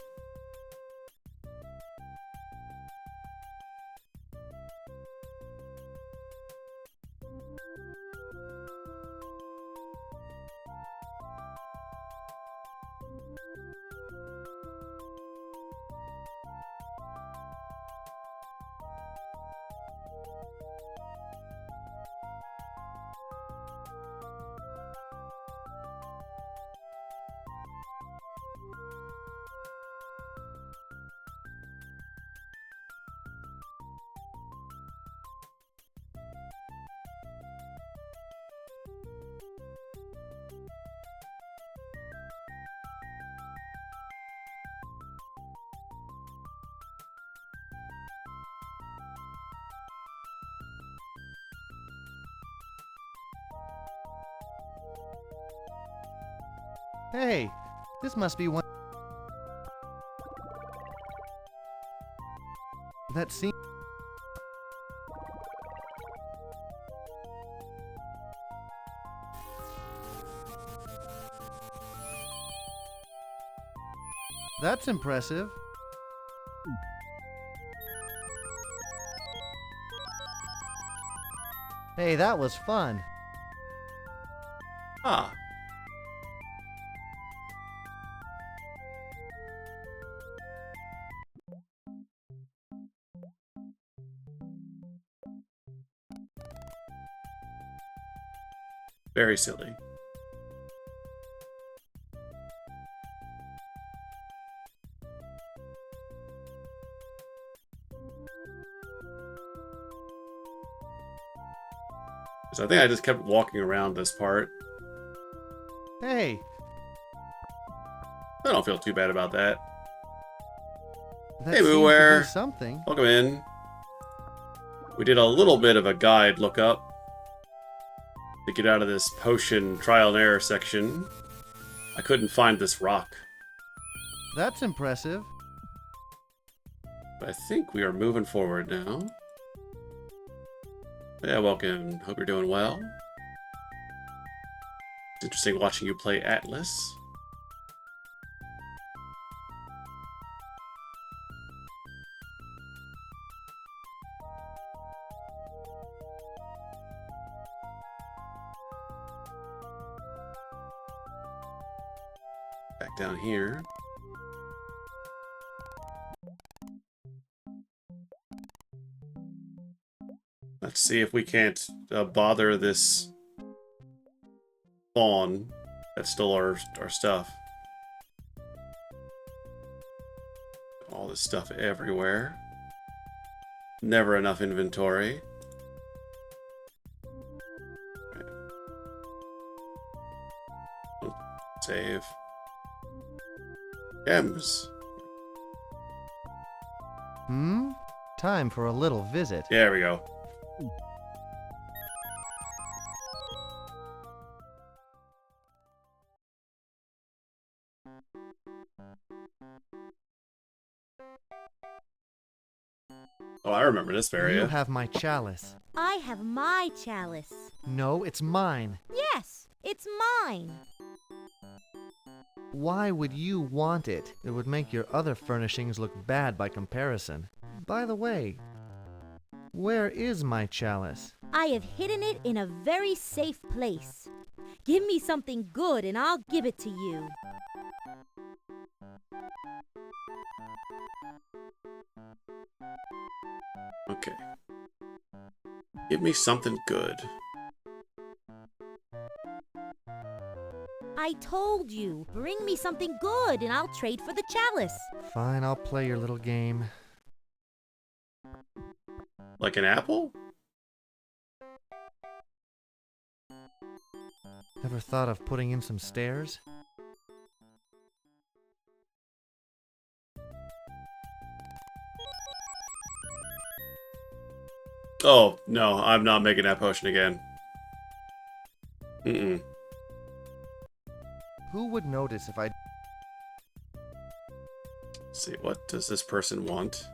Hey, this must be one that seems. That's impressive. Hey, that was fun. Ah. Very silly. So I think I just kept walking around this part. Hey, I don't feel too bad about that. that Hey, seems to do Mooware. something. Welcome in. We did a little bit of a guide lookup to get out of this potion trial and error section. I couldn't find this rock, That's impressive. but I think we are moving forward now. Yeah, welcome. Hope you're doing well. It's interesting watching you play Atlas. Back down here. Let's see if we can't bother this fawn that stole our stuff. All this stuff everywhere. Never enough inventory. Right. Save. Gems. Time for a little visit. There we go. Oh, I remember this area. You have my chalice. I have my chalice. No, it's mine. Yes, it's mine. Why would you want it? It would make your other furnishings look bad by comparison. By the way, Where is my chalice? I have hidden it in a very safe place. Give me something good and I'll give it to you. Okay. Give me something good. I told you, bring me something good and I'll trade for the chalice. Fine, I'll play your little game. Like an apple? Ever thought of putting in some stairs? Oh, no, I'm not making that potion again. Mm-mm. Who would notice if I... Let's see, what does this person want?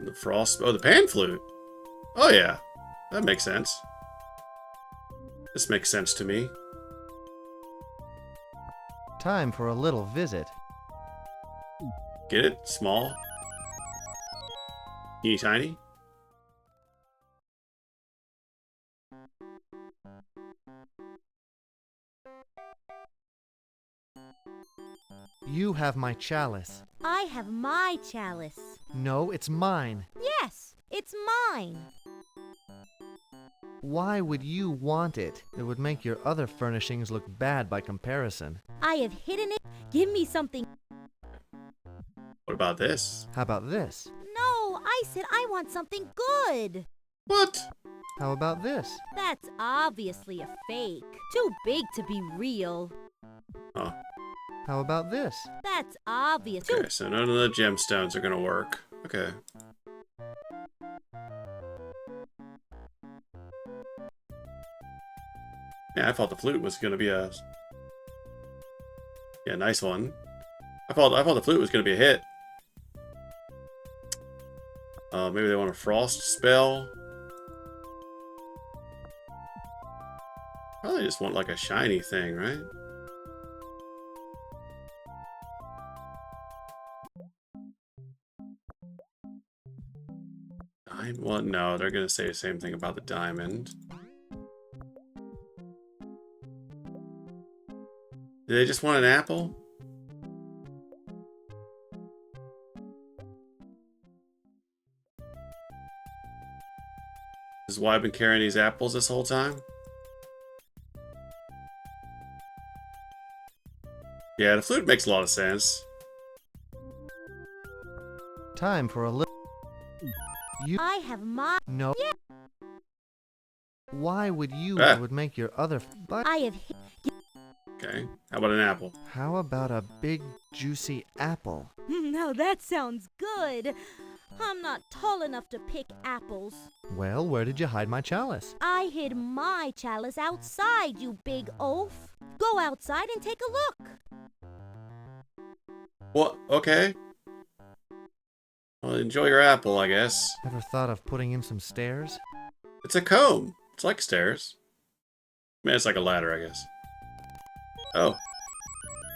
The frost... Oh, the pan flute! Oh, yeah. That makes sense. This makes sense to me. Time for a little visit. Get it? Small? Teeny tiny? You have my chalice. I have my chalice. No, it's mine. Yes, it's mine. Why would you want it? It would make your other furnishings look bad by comparison. I have hidden it. Give me something. What about this? How about this? No, I said I want something good. What? How about this? That's obviously a fake. Too big to be real. Oh. How about this? That's obvious. Okay, so none of the gemstones are gonna work. Okay. Yeah, I thought the flute was gonna be a... Yeah, nice one. I thought the flute was gonna be a hit. Maybe they want a frost spell. Probably just want like a shiny thing, right? Well, no, they're gonna say the same thing about the diamond. Do they just want an apple? This is why I've been carrying these apples this whole time? Yeah, the flute makes a lot of sense. Time for a little... You... I have my... No. Yeah. Why would you... Ah. It would make your other... But... I have... Okay, how about an apple? How about a big, juicy apple? Now that sounds good. I'm not tall enough to pick apples. Well, where did you hide my chalice? I hid my chalice outside, you big oaf. Go outside and take a look. What? Okay. Well, enjoy your apple, I guess. Ever thought of putting in some stairs? It's a comb. It's like stairs. I mean, it's like a ladder, I guess. Oh.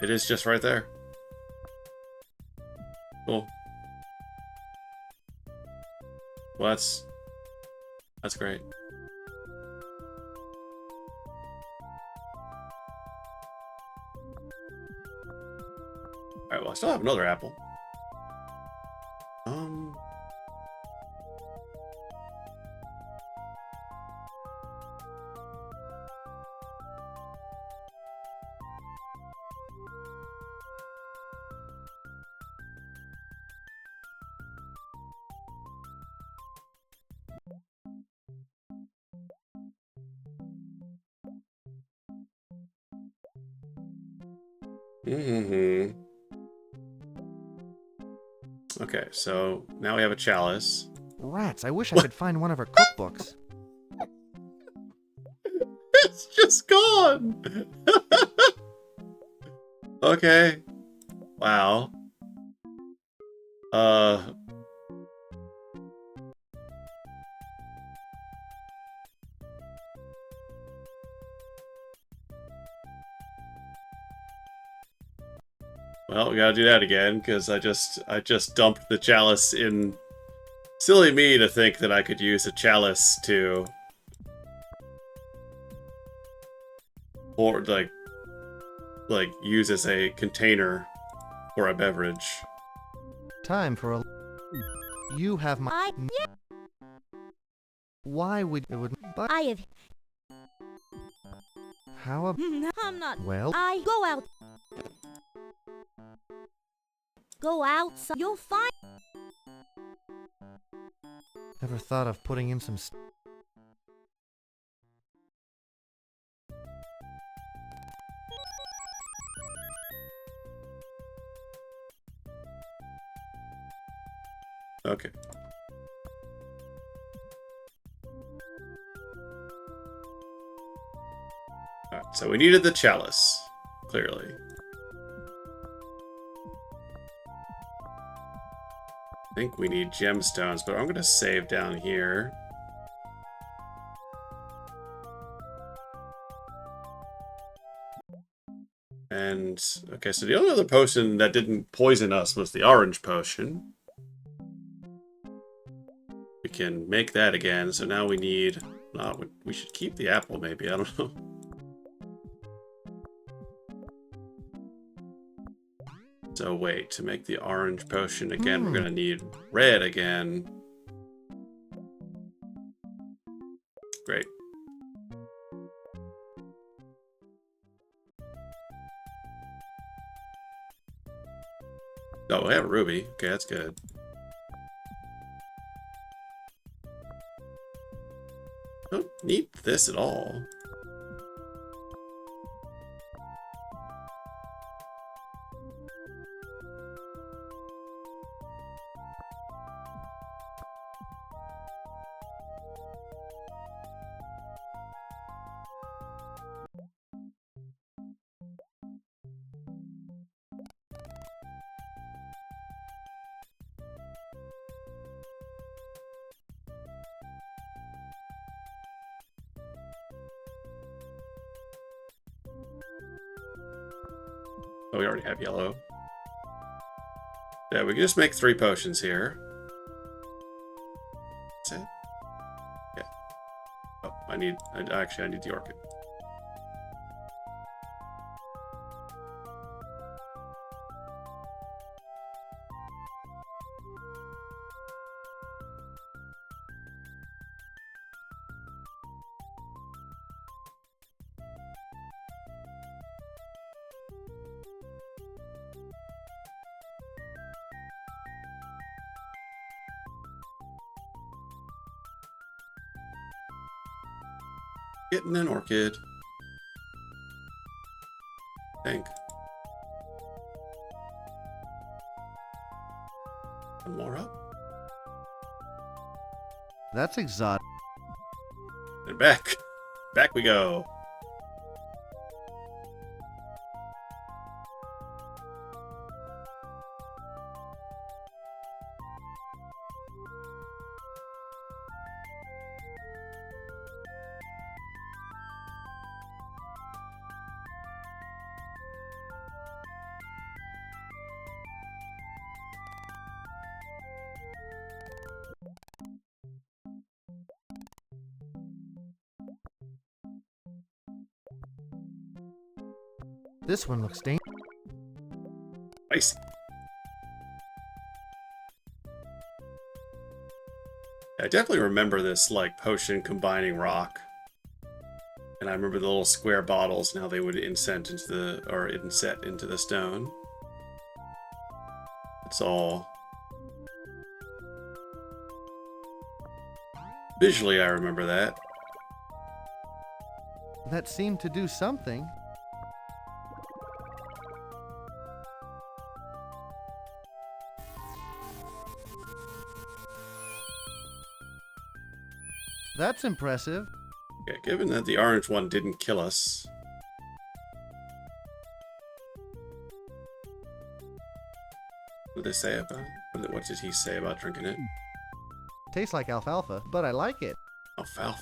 It is just right there. Cool. Well, that's great. Alright, well, I still have another apple. Okay, so now we have a chalice. Rats, I wish I could find one of her cookbooks. It's just gone! Okay. Wow. Well, we gotta do that again, because I just dumped the chalice in. Silly me to think that I could use a chalice to... or, like use as a container for a beverage. Time for a... You have my... Why would... It would... But... I have... How ab... I'm not... Well... I... Go out... Go outside. You'll find... Ever thought of putting in some... Okay. Alright, so we needed the chalice, clearly. I think we need gemstones, but I'm going to save down here. And, okay, so the only other potion that didn't poison us was the orange potion. We can make that again, so now we need... we should keep the apple, maybe, I don't know. So wait, to make the orange potion again, we're gonna need red again. Great. Oh, we have a ruby. Okay, that's good. Don't need this at all. Oh, we already have yellow. Yeah, we can just make 3 potions here. That's it. Yeah. Oh, I need the orchid. Getting an orchid. Thank. One more up. That's exotic. And back. Back we go. This one looks dangerous. Nice. I definitely remember this, like, potion combining rock. And I remember the little square bottles and how they would inset into the stone. It's all... Visually, I remember that. That seemed to do something. That's impressive. Yeah, given that the orange one didn't kill us. What did they say about it? What did he say about drinking it? Tastes like alfalfa, but I like it. Alfalfa.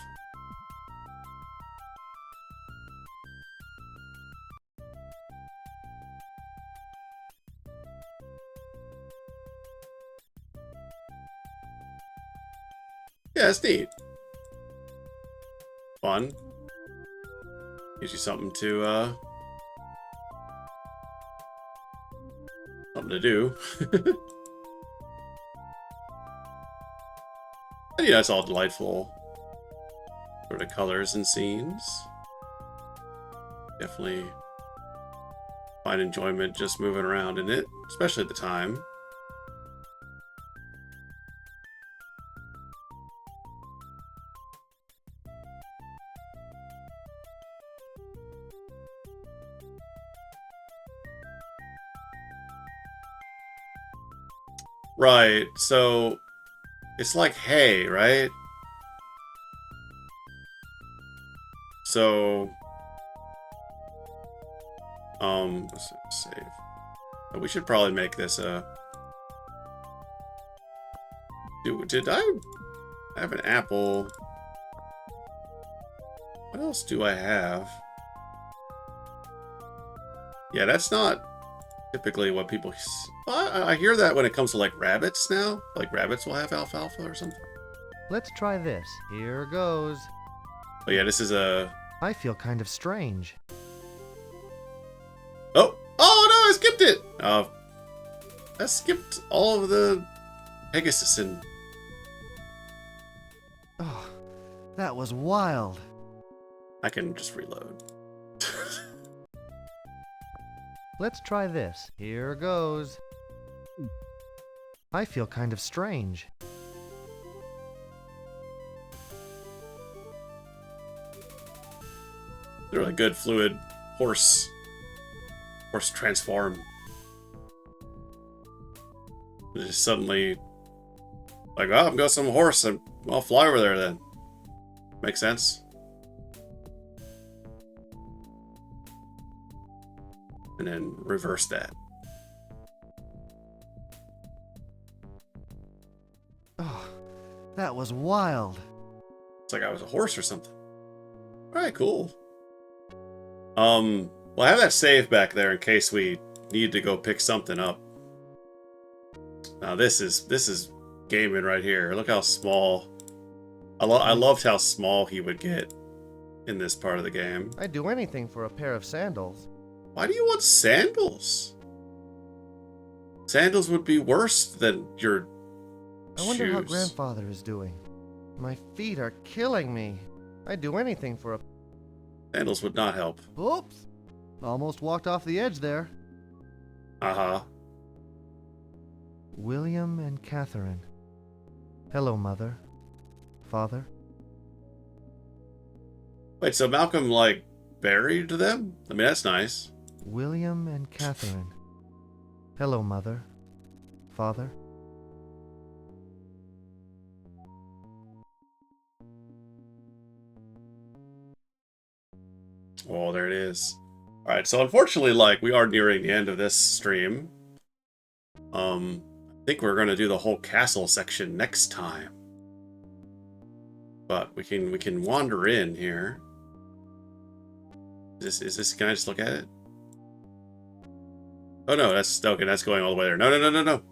Yeah, it's neat. Fun. Gives you something to do. And yeah, it's all delightful sort of colors and scenes. Definitely find enjoyment just moving around in it, especially at the time. Right, so it's like hay, right? So, let's save. We should probably make this a. Did I have an apple? What else do I have? Yeah, that's not typically what people. I hear that when it comes to like rabbits now. Like rabbits will have alfalfa or something. Let's try this. Here goes. Oh yeah, this is a. I feel kind of strange. Oh! Oh no, I skipped it! I skipped all of the Pegasus and... Oh, that was wild. I can just reload. Let's try this. Here goes. I feel kind of strange. They're really good fluid horse transform. Just suddenly like, oh, I've got some horse and I'll fly over there then. Makes sense. And then reverse that. Oh, that was wild. It's like I was a horse or something. Alright, cool. Well, I have that save back there in case we need to go pick something up. Now this is gaming right here. Look how small. I loved how small he would get in this part of the game. I'd do anything for a pair of sandals. Why do you want sandals? Sandals would be worse than your I wonder how shoes. Grandfather is doing. My feet are killing me. I'd do anything for a... Sandals would not help. Oops! Almost walked off the edge there. Uh-huh. William and Catherine. Hello, Mother. Father. Wait, so Malcolm, like, buried them? I mean, that's nice. William and Catherine. Hello, Mother. Father. Oh, there it is. Alright, so unfortunately, like, we are nearing the end of this stream. I think we're gonna do the whole castle section next time. But we can wander in here. Is this, can I just look at it? Oh no, that's okay, that's going all the way there. No.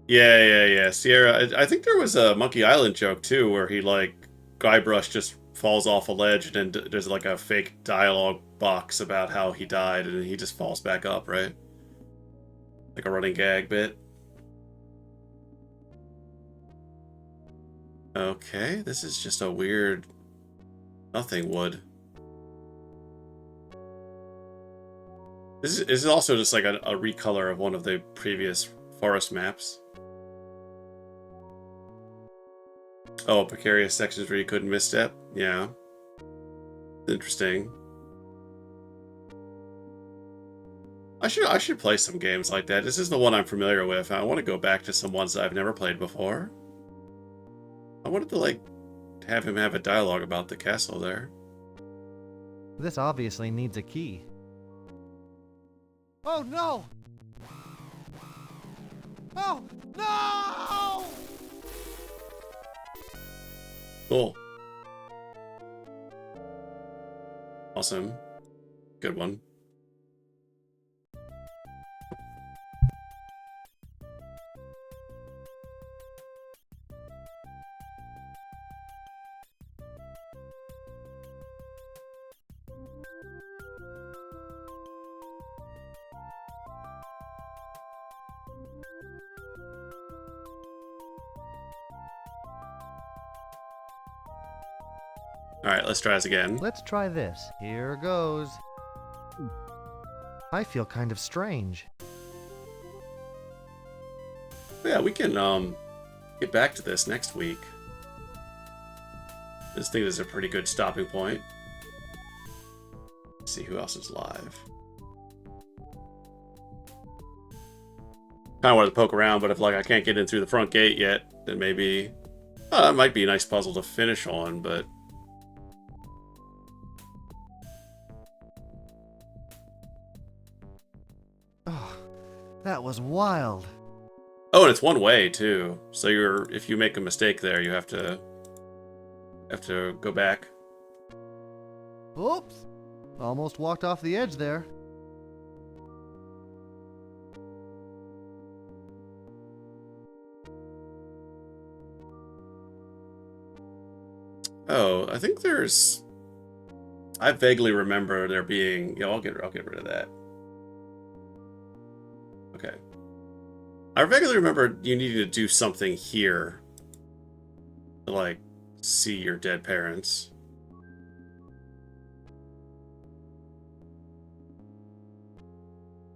Yeah. Sierra, I think there was a Monkey Island joke too, where he like Guybrush just falls off a ledge and then there's like a fake dialogue box about how he died and then he just falls back up, right? Like a running gag bit. Okay, this is just a weird nothing wood. This is also just like a recolor of one of the previous forest maps. Oh, precarious sections where you couldn't misstep? Yeah. Interesting. I should play some games like that. This is the one I'm familiar with. I want to go back to some ones that I've never played before. I wanted to, like, have him have a dialogue about the castle there. This obviously needs a key. Oh no! Oh no! Cool. Awesome. Good one. Alright, let's try this again. Let's try this. Here goes. I feel kind of strange. Yeah, we can get back to this next week. I just think this is a pretty good stopping point. Let's see who else is live. Kind of wanted to poke around, but if like I can't get in through the front gate yet, then maybe that might be a nice puzzle to finish on. But Oh, that was wild. oh, and it's one way too. So if you make a mistake there, you have to go back. Oops! Almost walked off the edge there. Oh, I think there's. I vaguely remember there being. Yeah, I'll get rid of that. Okay. I vaguely remember you needed to do something here to like see your dead parents.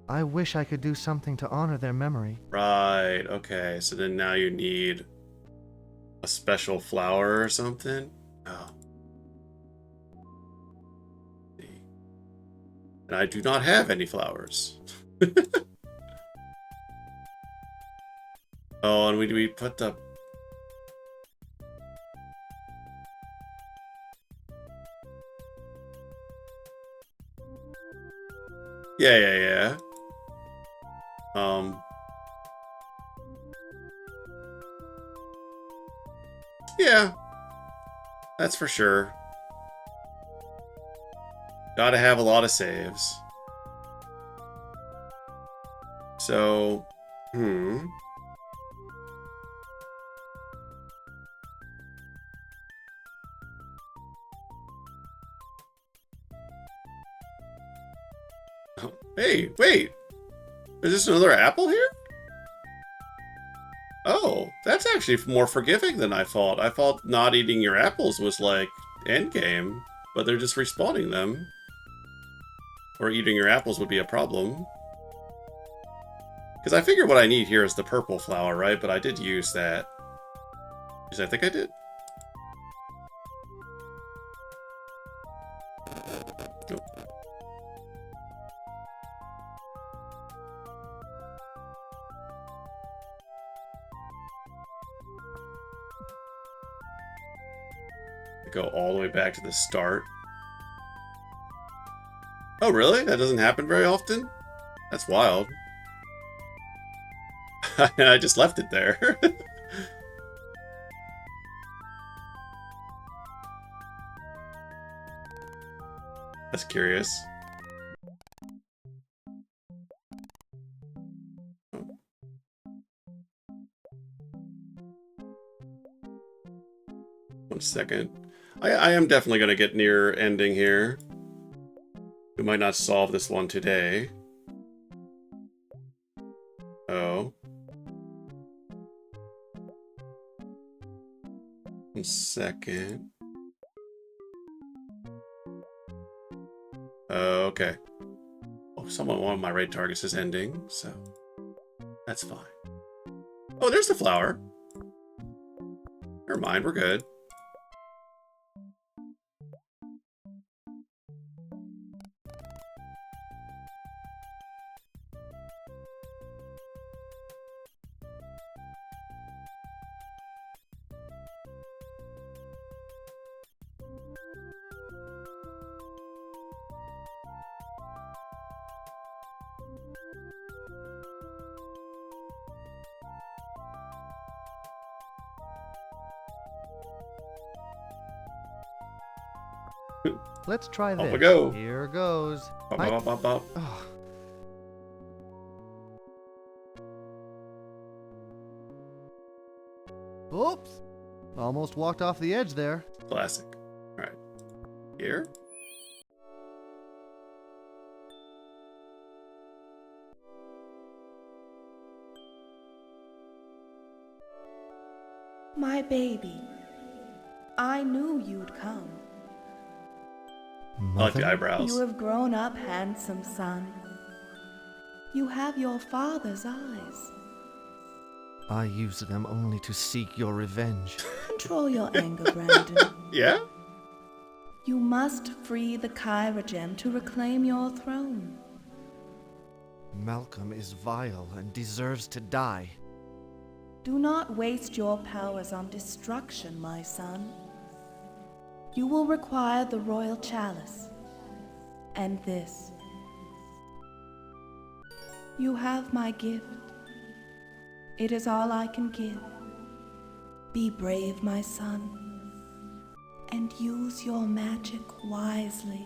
I wish I could do something to honor their memory. Right. Okay. So then now you need a special flower or something. Oh. And I do not have any flowers. Oh, and we put the... Yeah. Yeah. That's for sure. Gotta have a lot of saves. So, Hey, wait! Is this another apple here? Oh, that's actually more forgiving than I thought. I thought not eating your apples was like endgame, but they're just respawning them. Or eating your apples would be a problem. Because I figure what I need here is the purple flower, right? But I did use that. Because I think I did. Nope. Go all the way back to the start. Oh, really? That doesn't happen very often? That's wild. I just left it there. That's curious. One second. I am definitely going to get near ending here. We might not solve this one today. Oh. 1 second. Okay. Oh, one of my raid targets is ending, so that's fine. Oh, there's the flower. Never mind, we're good. Let's try this. Off we go. Here goes. Bop. Oh. Oops! Almost walked off the edge there. Classic. Alright. Here. My baby, I knew you'd come. I like the eyebrows. You have grown up handsome, son. You have your father's eyes. I use them only to seek your revenge. Control your anger, Brandon. Yeah? You must free the Kyra gem to reclaim your throne. Malcolm is vile and deserves to die. Do not waste your powers on destruction, my son. You will require the royal chalice. And this. You have my gift. It is all I can give. Be brave, my son, and use your magic wisely.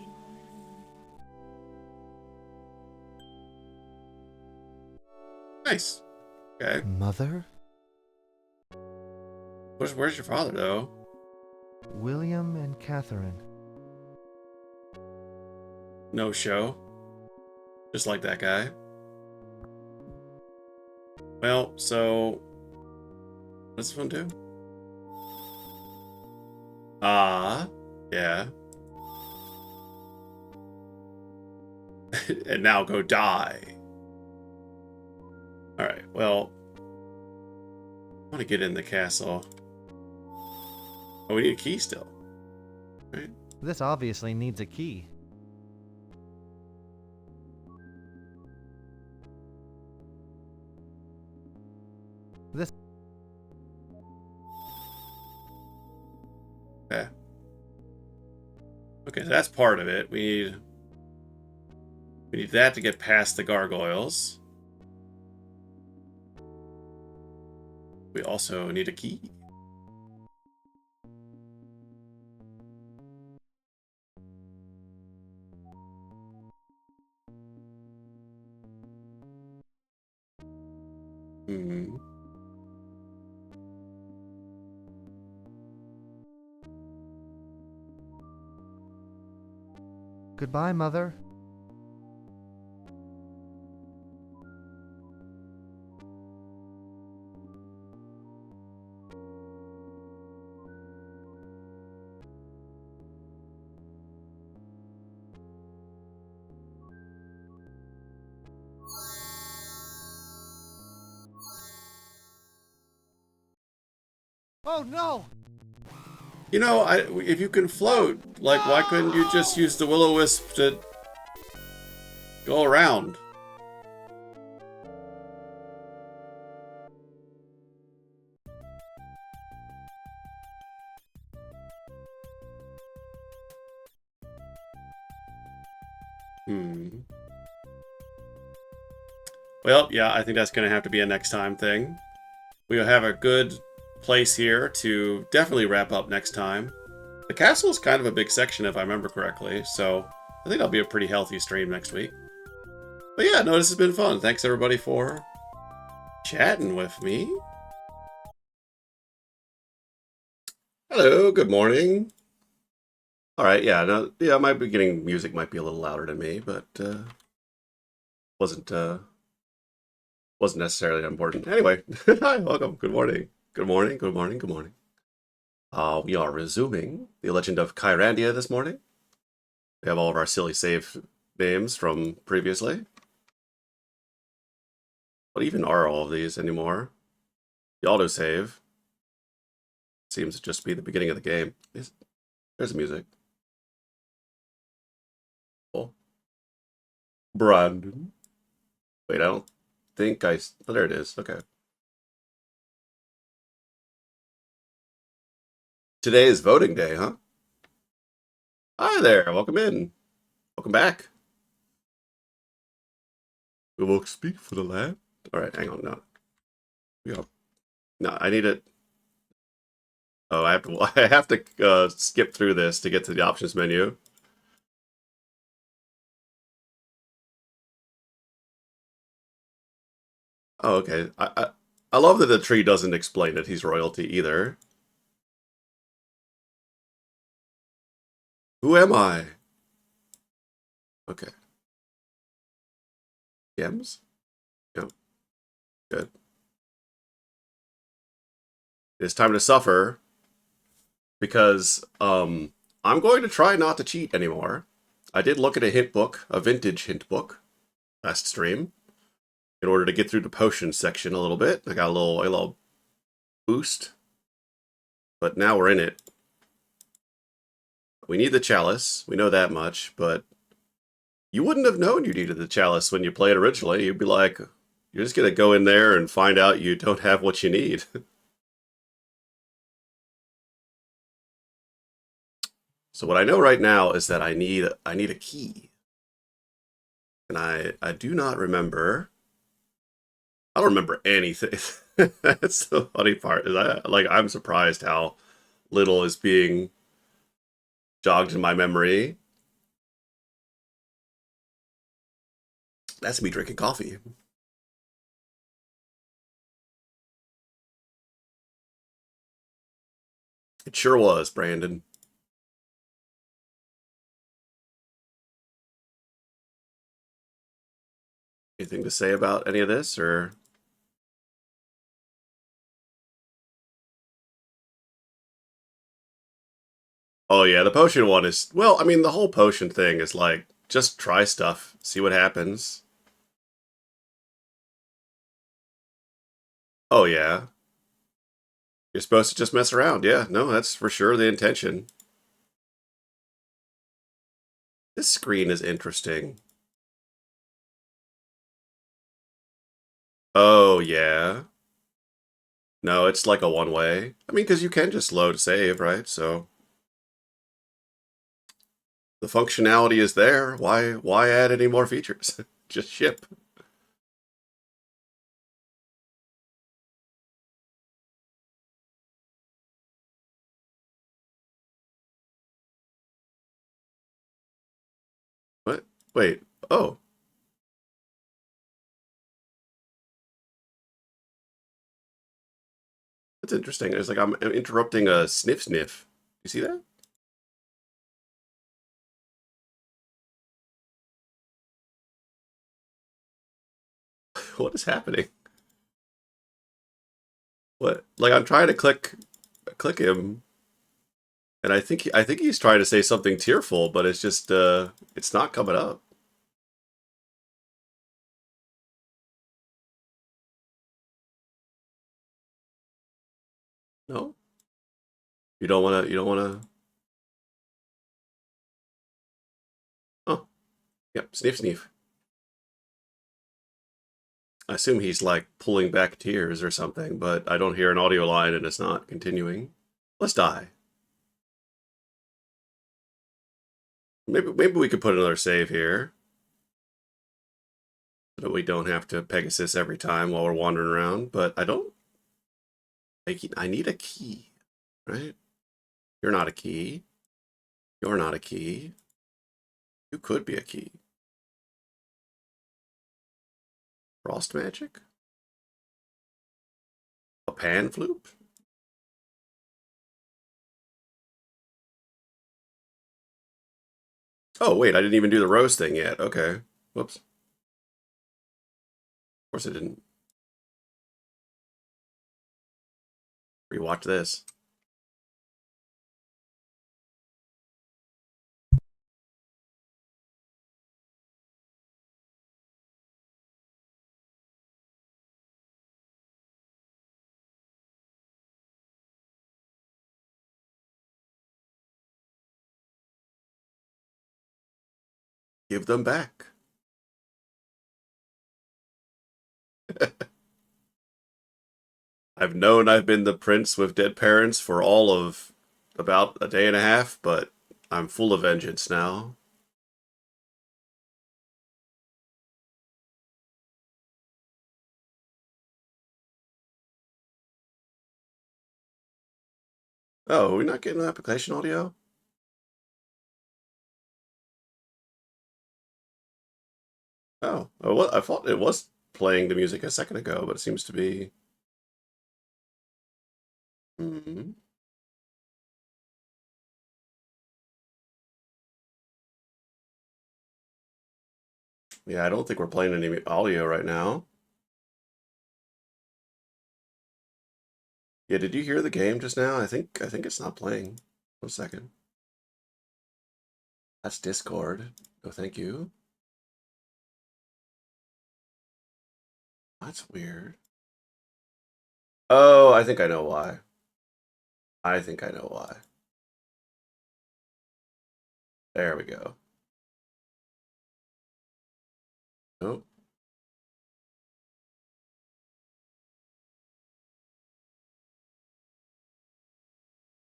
Nice. Okay. Mother? Where's your father, though? William and Catherine. No show. Just like that guy. Well, so... what does this one do? Yeah. And now go die. Alright, well... I want to get in the castle. Oh, we need a key still. Right? This obviously needs a key. This... Okay. Okay, so that's part of it. We need that to get past the gargoyles. We also need a key. Hmm. Goodbye, Mother. Oh no! You know, if you can float, like, why couldn't you just use the will-o-wisp to go around? Well, yeah, I think that's going to have to be a next time thing. We'll have a good place here to definitely wrap up next time. The castle is kind of a big section if I remember correctly, so I think that'll be a pretty healthy stream next week. But yeah, no, this has been fun. Thanks everybody for chatting with me. Hello, good morning. Alright, yeah, no, yeah, my beginning music might be a little louder than me, but wasn't necessarily important. Anyway, hi, welcome, good morning. Good morning, good morning, good morning. We are resuming the Legend of Kyrandia this morning. We have all of our silly save names from previously. What even are all of these anymore? The autosave seems to just be the beginning of the game. There's the music. Cool. Brandon. Wait, I don't think oh, there it is. Okay. Today is voting day, huh? Hi there, welcome in. Welcome back. We will speak for the land. Alright, hang on, no. No, I need it. Oh, I have to skip through this to get to the options menu. Oh, okay. I love that the tree doesn't explain that he's royalty either. Who am I? Okay. Gems? Yep. Good. It's time to suffer because I'm going to try not to cheat anymore. I did look at a hint book, a vintage hint book, last stream, in order to get through the potion section a little bit. I got a little boost, but now we're in it. We need the chalice. We know that much, but you wouldn't have known you needed the chalice when you played originally. You'd be like, you're just going to go in there and find out you don't have what you need. So what I know right now is that I need a key. And I do not remember. I don't remember anything. That's the funny part. Is I'm surprised how little is being jogged in my memory. That's me drinking coffee. It sure was, Brandon. Anything to say about any of this, or? Oh yeah, the potion one is, well, I mean, the whole potion thing is like, just try stuff, see what happens. Oh yeah. You're supposed to just mess around, yeah. No, that's for sure the intention. This screen is interesting. Oh yeah. No, it's like a one-way. I mean, because you can just load save, right? So the functionality is there. Why add any more features? Just ship. What? Wait. Oh. That's interesting. It's like I'm interrupting a sniff sniff. You see that? What is happening? What? Like I'm trying to click him, and I think he's trying to say something tearful, but it's just it's not coming up. No? You don't wanna Oh. Yep, sniff sniff. I assume he's like pulling back tears or something, but I don't hear an audio line and it's not continuing. Let's die. Maybe we could put another save here. So that we don't have to Pegasus every time while we're wandering around, but I don't... I need a key, right? You're not a key. You're not a key. You could be a key. Frost magic? A pan flute? Oh, wait, I didn't even do the rose thing yet. Okay. Whoops. Of course I didn't. Rewatch this. Give them back. I've known I've been the prince with dead parents for all of about a day and a half, but I'm full of vengeance now. Oh, we're not getting application audio? Oh, well, I thought it was playing the music a second ago, but it seems to be... Hmm. Yeah, I don't think we're playing any audio right now. Yeah, did you hear the game just now? I think it's not playing. 1 second. That's Discord. No, thank you. That's weird. Oh, I think I know why. I think I know why. There we go. Nope.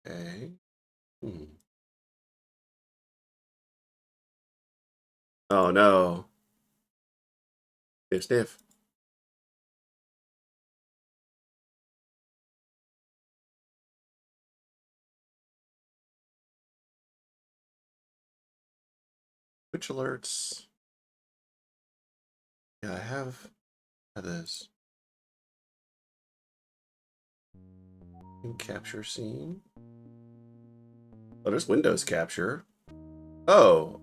Okay. Oh no. Sniff sniff. Twitch alerts. Yeah, I have this. Capture scene. Oh, there's Windows capture. Oh,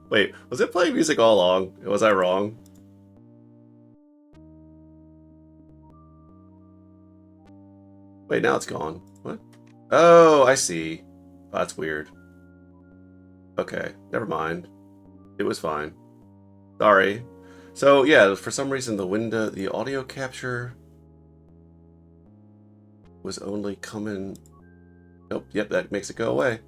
wait, was it playing music all along? Was I wrong? Wait, now it's gone. What? Oh, I see. Oh, that's weird. Okay, never mind. It was fine. Sorry. So yeah, for some reason the audio capture was only coming. Nope. Yep, that makes it go away.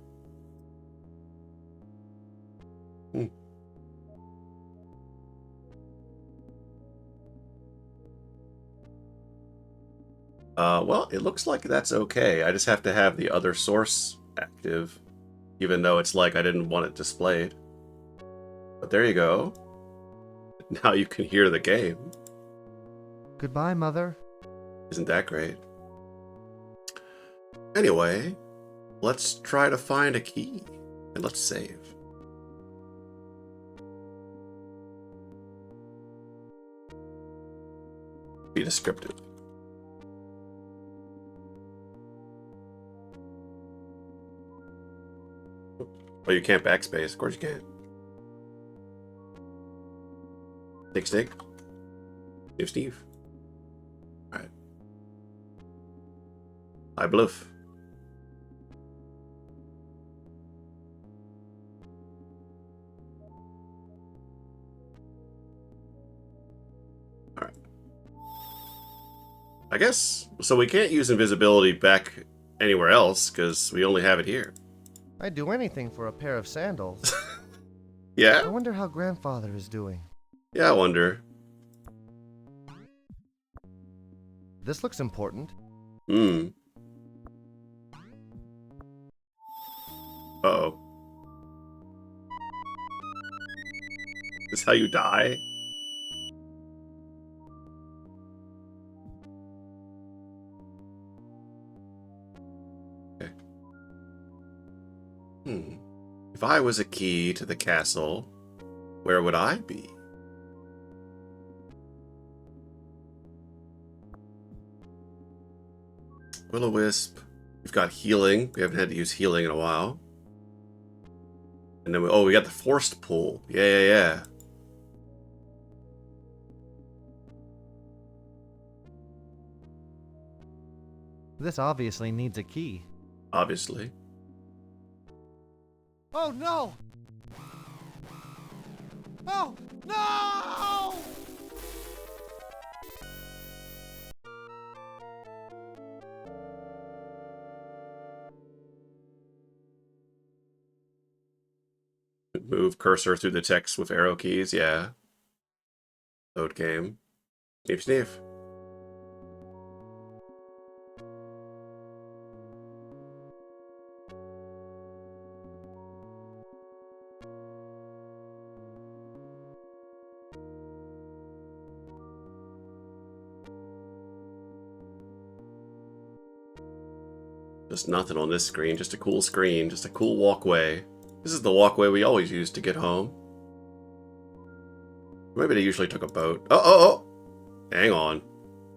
Well, it looks like that's okay. I just have to have the other source active, even though it's like I didn't want it displayed. But there you go. Now you can hear the game. Goodbye, Mother. Isn't that great? Anyway, let's try to find a key, and let's save. Be descriptive. Oh, you can't backspace. Of course you can't. Stick. Steve. Alright. I bluff. Alright. I guess, so we can't use invisibility back anywhere else, because we only have it here. I'd do anything for a pair of sandals. Yeah? I wonder how Grandfather is doing. Yeah, I wonder. This looks important. Uh-oh. Is this how you die? Okay. If I was a key to the castle, where would I be? Will-o-wisp. We've got healing. We haven't had to use healing in a while. And then we got the forced pull. Yeah. This obviously needs a key. Obviously. Oh no! Oh no! Move cursor through the text with arrow keys, yeah. Load game. Sniff sniff. Just nothing on this screen, just a cool screen, just a cool walkway. This is the walkway we always use to get home. Maybe they usually took a boat. Oh! Hang on.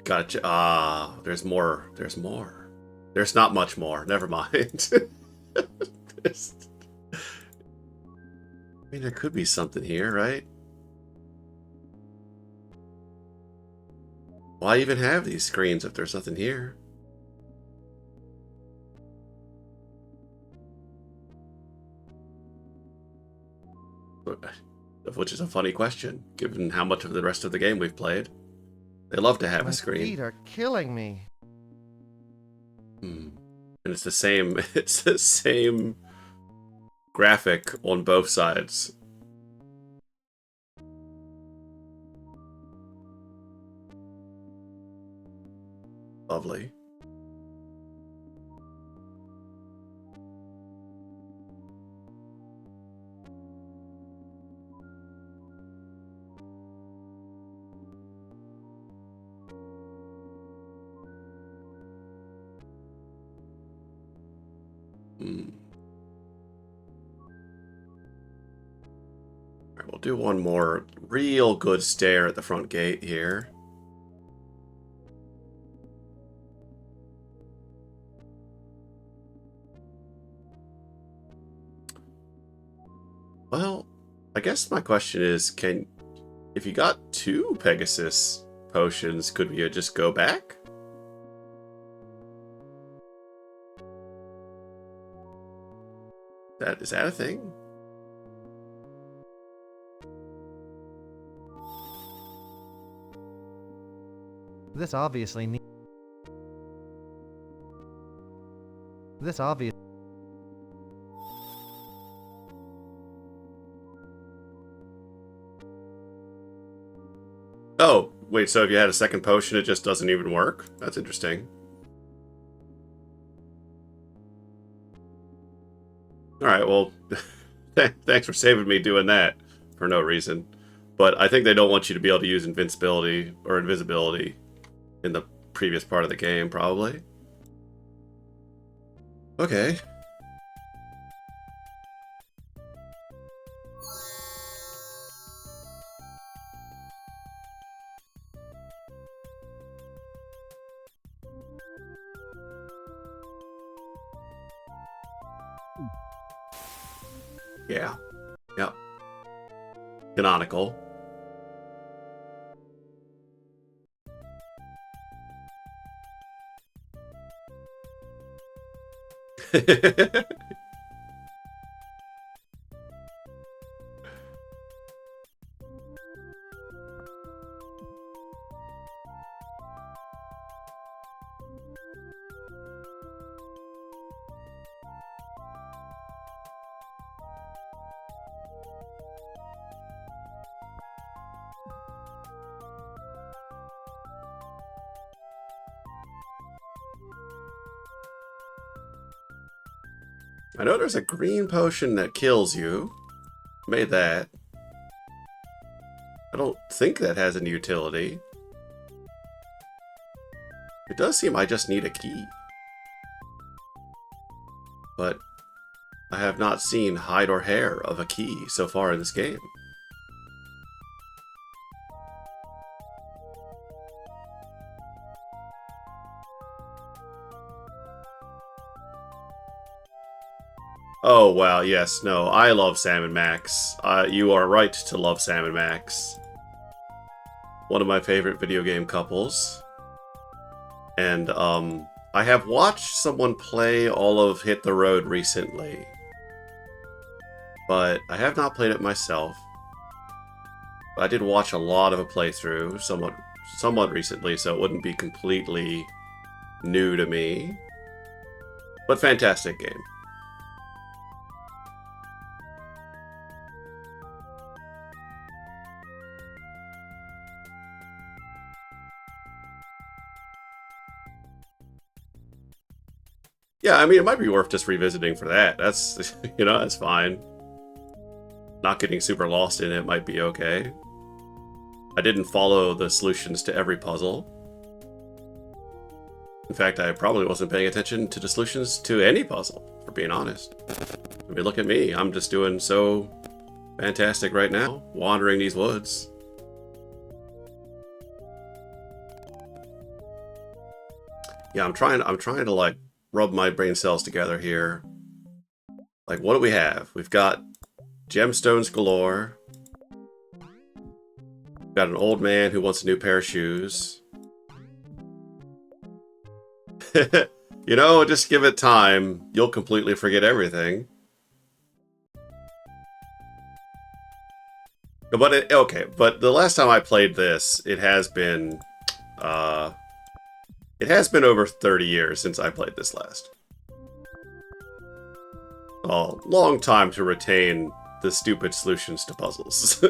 Gotta there's more. There's more. There's not much more. Never mind. I mean, there could be something here, right? Why even have these screens if there's nothing here? Which is a funny question, given how much of the rest of the game we've played. They love to have My a screen. feet are killing me. And it's the same. It's the same graphic on both sides. Lovely. Alright, we'll do one more real good stare at the front gate here. Well, I guess my question is, if you got 2 Pegasus potions, could we just go back? Is that a thing? This obviously Oh, wait, so if you had a second potion, it just doesn't even work? That's interesting. Alright, well, thanks for saving me doing that for no reason. But I think they don't want you to be able to use invincibility or invisibility in the previous part of the game, probably. Okay. Yeah. Yep. Canonical. I know there's a green potion that kills you. Made that. I don't think that has any utility. It does seem I just need a key. But I have not seen hide or hair of a key so far in this game. Oh, wow, yes, no, I love Sam and Max. You are right to love Sam and Max. One of my favorite video game couples. And, I have watched someone play all of Hit the Road recently. But I have not played it myself. But I did watch a lot of a playthrough, somewhat recently, so it wouldn't be completely new to me. But fantastic game. Yeah, I mean, it might be worth just revisiting for that. That's, you know, that's fine. Not getting super lost in it might be okay. I didn't follow the solutions to every puzzle. In fact, I probably wasn't paying attention to the solutions to any puzzle, for being honest. I mean, look at me. I'm just doing so fantastic right now, wandering these woods. Yeah, I'm trying to, like, rub my brain cells together here. Like, what do we have? We've got gemstones galore. We've got an old man who wants a new pair of shoes. You know, just give it time. You'll completely forget everything. But okay, but the last time I played this, it has been over 30 years since I played this last. A long time to retain the stupid solutions to puzzles.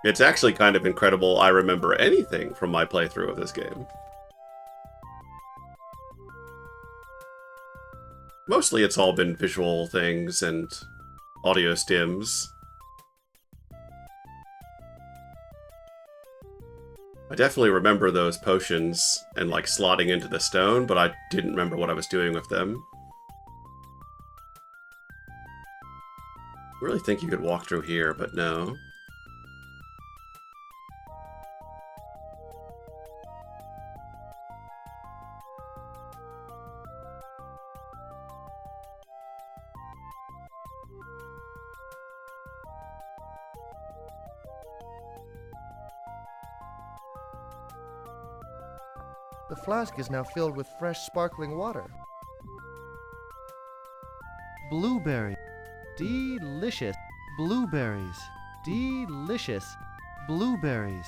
It's actually kind of incredible I remember anything from my playthrough of this game. Mostly it's all been visual things and audio stims. I definitely remember those potions and like slotting into the stone, but I didn't remember what I was doing with them. I really think you could walk through here, but no. The flask is now filled with fresh, sparkling water. Blueberry. Delicious. Blueberries. Delicious. Blueberries.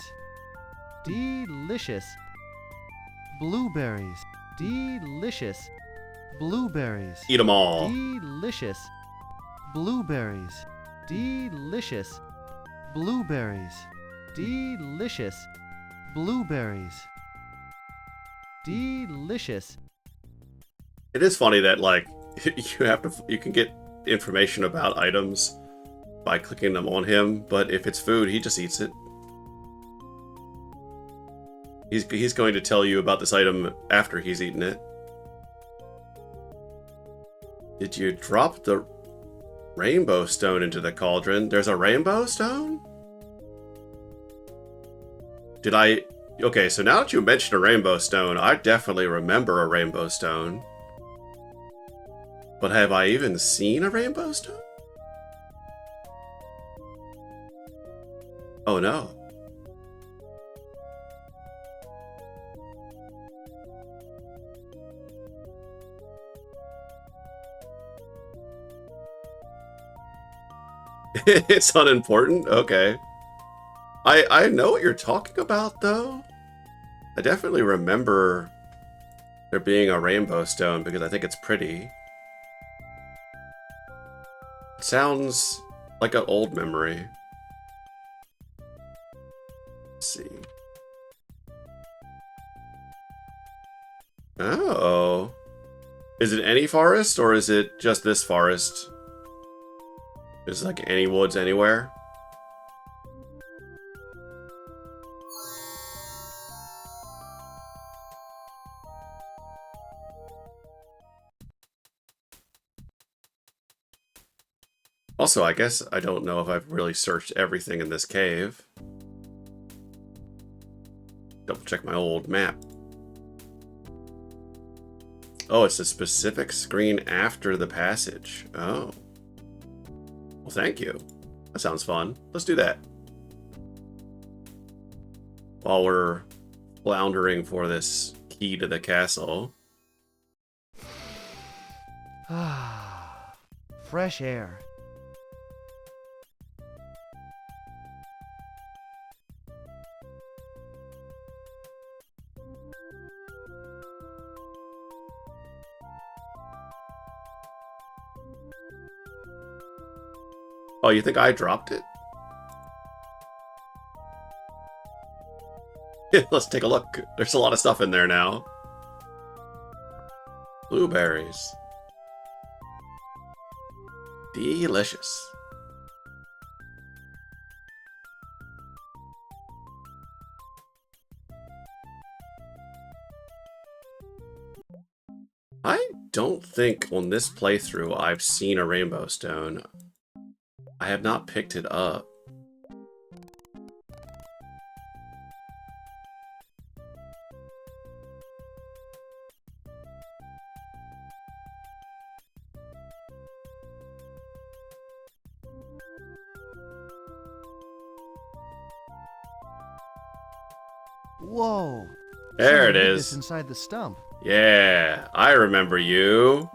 Delicious. Blueberries. Delicious. Blueberries. Eat them all. Delicious. Blueberries. Delicious. Blueberries. Delicious. Blueberries. Delicious. It is funny that like you can get information about items by clicking them on him, but if it's food, he just eats it. He's going to tell you about this item after he's eaten it. Did you drop the rainbow stone into the cauldron? There's a rainbow stone? Did I... Okay, so now that you mentioned a rainbow stone, I definitely remember a rainbow stone. But have I even seen a rainbow stone? Oh no. It's unimportant? Okay. I know what you're talking about, though. I definitely remember there being a rainbow stone because I think it's pretty. It sounds like an old memory. Let's see. Oh. Is it any forest or is it just this forest? Is it like any woods anywhere? Also, I guess I don't know if I've really searched everything in this cave. Double check my old map. Oh, it's a specific screen after the passage. Oh. Well, thank you. That sounds fun. Let's do that. While we're floundering for this key to the castle. Ah, fresh air. Oh, you think I dropped it? Yeah, let's take a look. There's a lot of stuff in there now. Blueberries. Delicious. I don't think on this playthrough I've seen a rainbow stone. I have not picked it up. Whoa! There it Someone hid is. this inside the stump. Yeah, I remember you.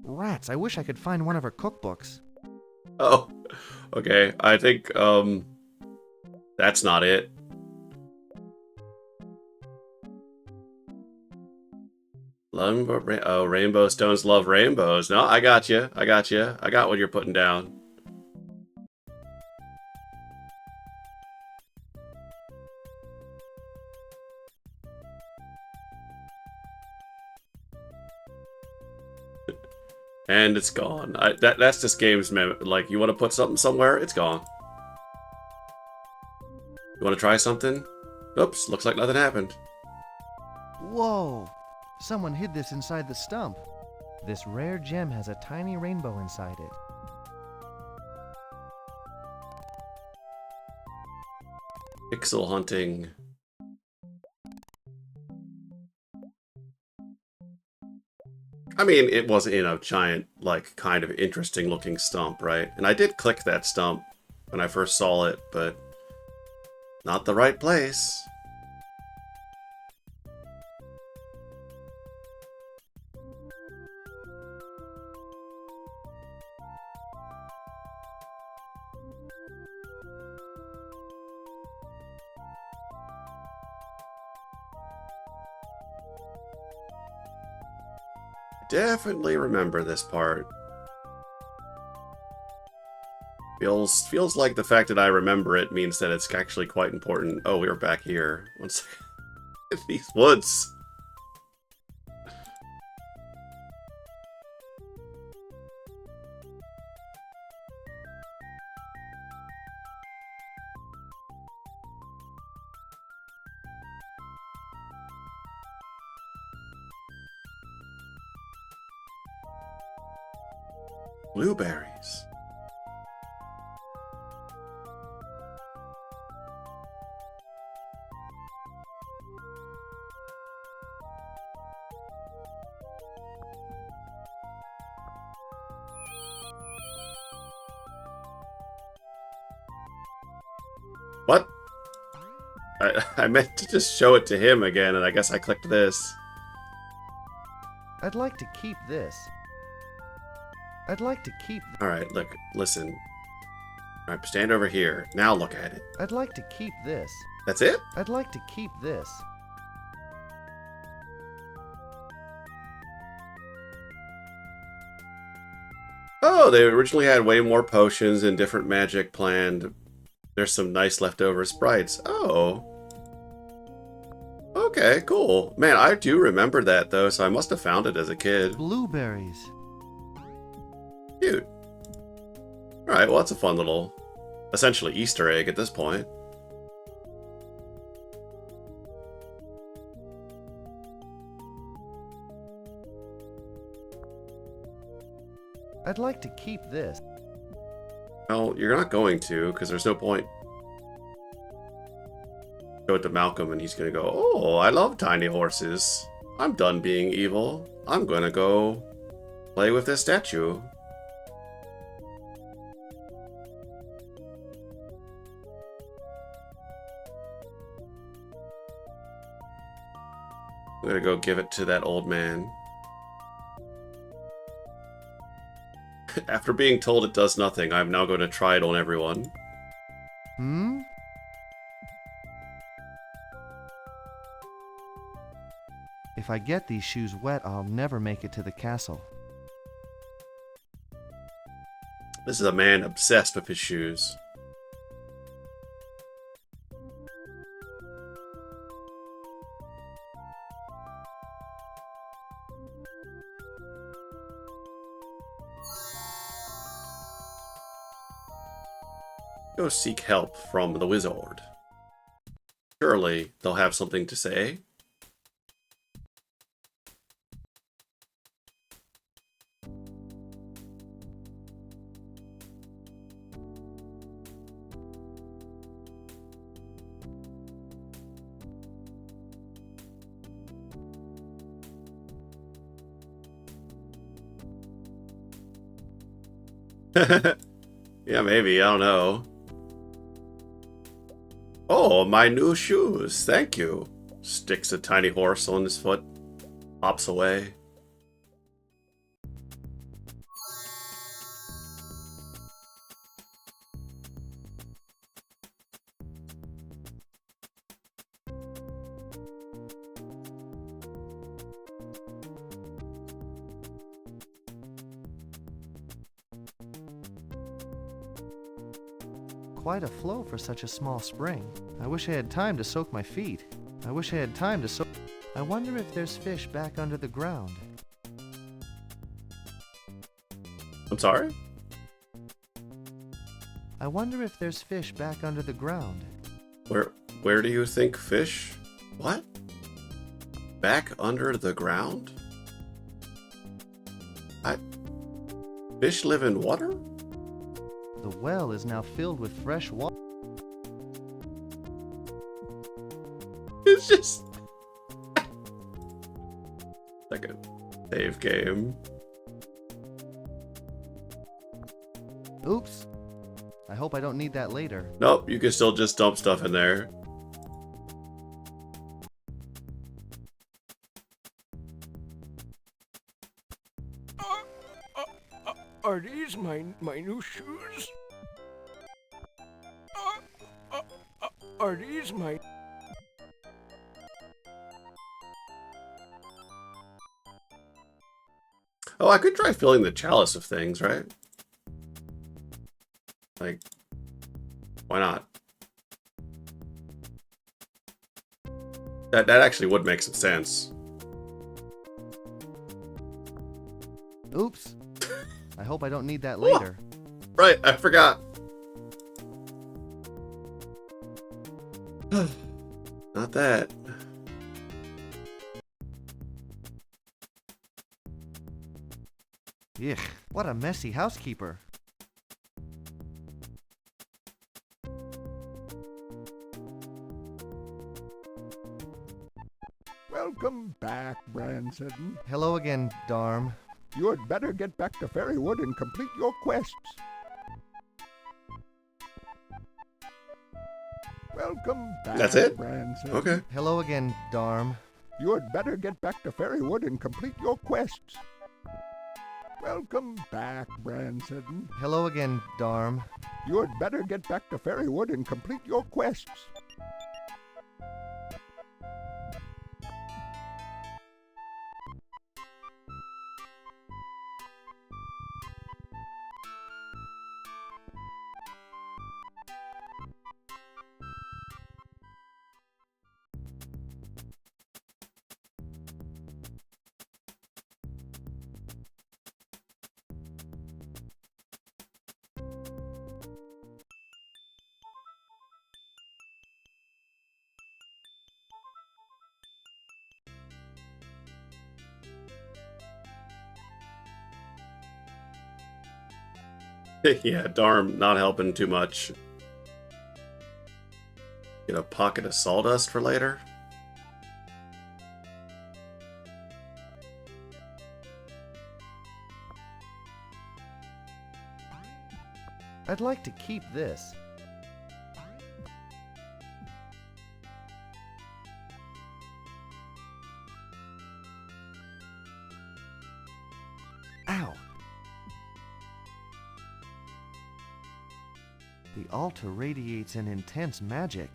Rats, I wish I could find one of her cookbooks. Oh, okay. I think, that's not it. Rainbow stones love rainbows. No, I got you. I got you. I got what you're putting down. And it's gone. That's this game's like, you want to put something somewhere, it's gone. You want to try something? Oops, looks like nothing happened. Whoa! Someone hid this inside the stump. This rare gem has a tiny rainbow inside it. Pixel hunting. I mean, it was in a giant, like, kind of interesting looking stump, right? And I did click that stump when I first saw it, but not the right place. Definitely remember this part. Feels like the fact that I remember it means that it's actually quite important. Oh, we were back here. One second. These woods. Blueberries. What? I meant to just show it to him again, and I guess I clicked this. I'd like to keep this. I'd like to keep... Alright, look, listen. Alright, stand over here. Now look at it. I'd like to keep this. That's it? I'd like to keep this. Oh, they originally had way more potions and different magic planned. There's some nice leftover sprites. Oh. Okay, cool. Man, I do remember that, though, so I must have found it as a kid. Blueberries. Cute. Alright, well, that's a fun little, essentially, Easter egg at this point. I'd like to keep this. Well, you're not going to, because there's no point. Show it to Malcolm, and he's going to go, oh, I love tiny horses. I'm done being evil. I'm going to go play with this statue. I'm going to go give it to that old man. After being told it does nothing, I'm now going to try it on everyone. Hmm? If I get these shoes wet, I'll never make it to the castle. This is a man obsessed with his shoes. Go seek help from the wizard. Surely they'll have something to say. Yeah, maybe. I don't know. Oh, my new shoes. Thank you. Sticks a tiny horse on his foot. Hops away. Quite a flow for such a small spring. I wish I had time to soak my feet. I wish I had time to soak. I wonder if there's fish back under the ground. I'm sorry? I wonder if there's fish back under the ground. Where do you think fish? What? Back under the ground? Fish live in water? The well is now filled with fresh water. It's just like a save game. Oops. I hope I don't need that later. Nope, you can still just dump stuff in there. Are these my new shoes? Are these my... Oh, I could try filling the chalice of things, right? Like, why not? That actually would make some sense. Oops. I hope I don't need that later. Right, I forgot. Not that. Yuck, what a messy housekeeper. Welcome back, Branson. Hello again, Darm. You had better get back to Fairywood and complete your quests. Welcome back, That's it? Branson. Okay. Hello again, Darm. You had better get back to Fairywood and complete your quests. Welcome back, Branson. Hello again, Darm. You had better get back to Fairywood and complete your quests. Yeah, Darm not helping too much. Get a pocket of sawdust for later. I'd like to keep this. Ow! The altar radiates an intense magic.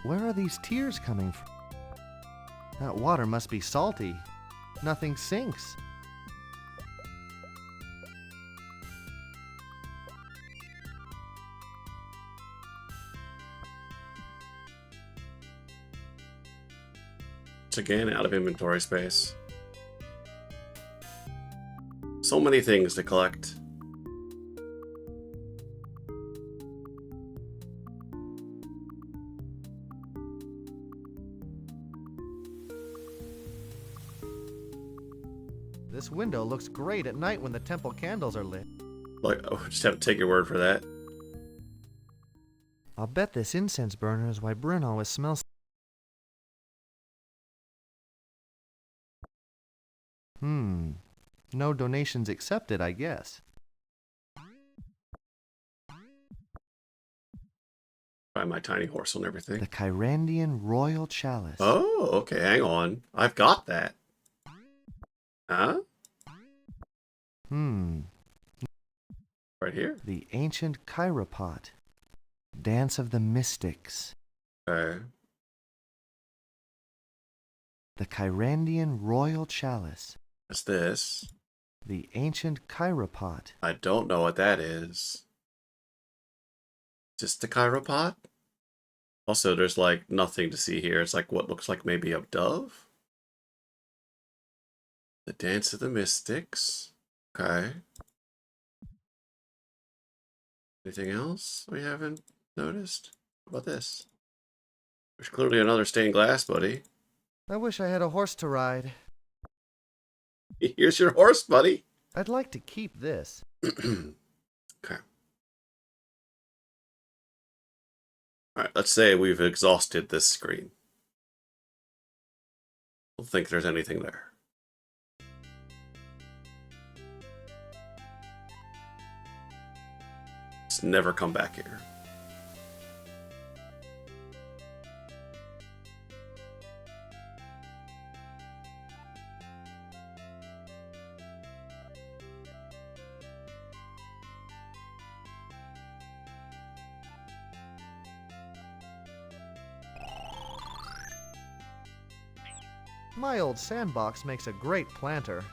Where are these tears coming from? That water must be salty. Nothing sinks. It's again out of inventory space. So many things to collect. This window looks great at night when the temple candles are lit. Like, oh, just have to take your word for that. I'll bet this incense burner is why Bryn always smells. No donations accepted, I guess. Buy my tiny horse and everything. The Kyrandian Royal Chalice. Oh, okay, hang on. I've got that. Huh? Right here. The Ancient Chiropot. Dance of the Mystics. Okay. The Kyrandian Royal Chalice. What's this? The Ancient Chiropot. I don't know what that is. Just the chiropod? Also, there's like nothing to see here. It's like what looks like maybe a dove? The Dance of the Mystics. Okay. Anything else we haven't noticed? What about this? There's clearly another stained glass, buddy. I wish I had a horse to ride. Here's your horse, buddy. I'd like to keep this. Okay. Alright, let's say we've exhausted this screen. I don't think there's anything there. Let's never come back here. My old sandbox makes a great planter.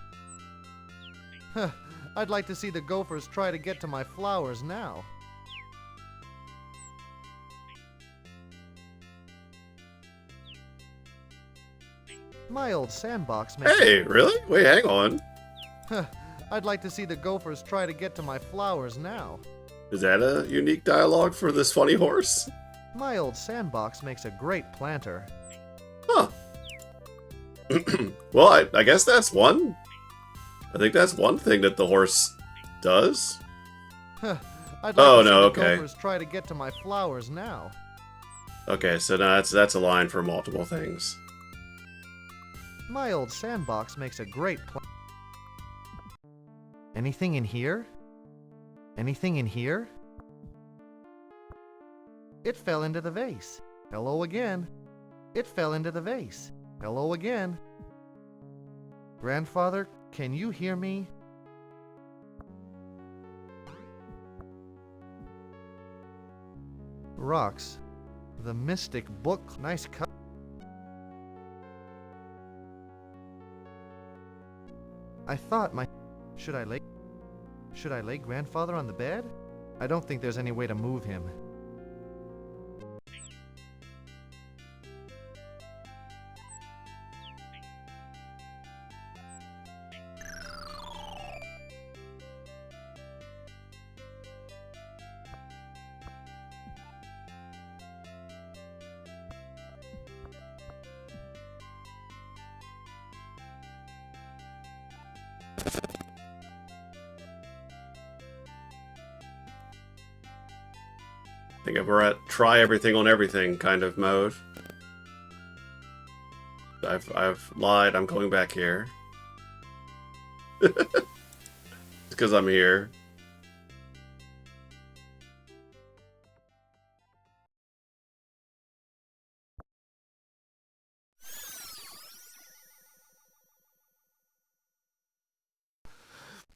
Huh, I'd like to see the gophers try to get to my flowers now. My old sandbox makes Hey, really? Wait, hang on. Huh, I'd like to see the gophers try to get to my flowers now. Is that a unique dialogue for this funny horse? My old sandbox makes a great planter. Huh. Well, I guess that's one. I think that's one thing that the horse does. Huh, I'd like Oh, to see no, the okay. gophers try to get to my flowers now. Okay, so now that's a line for multiple things. My old sandbox makes a great Anything in here? Anything in here? It fell into the vase. Hello again. It fell into the vase. Hello again. Grandfather, can you hear me? Rocks. The Mystic Book. Nice cut. I thought my... Should I lay Grandfather on the bed? I don't think there's any way to move him. I think we're at try everything on everything kind of mode. I've lied. I'm going back here. Because I'm here.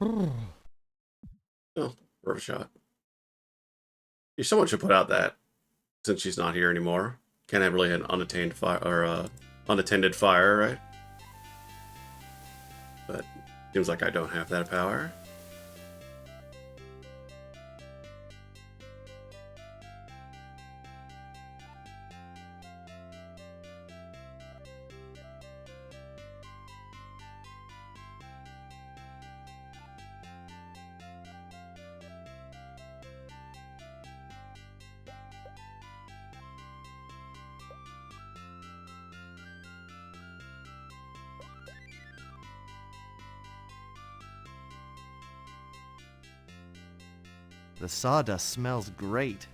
Oh, bird shot. Someone should put out that, since she's not here anymore. Can't have really an unattained fire or unattended fire, right? But seems like I don't have that power. The sawdust smells great.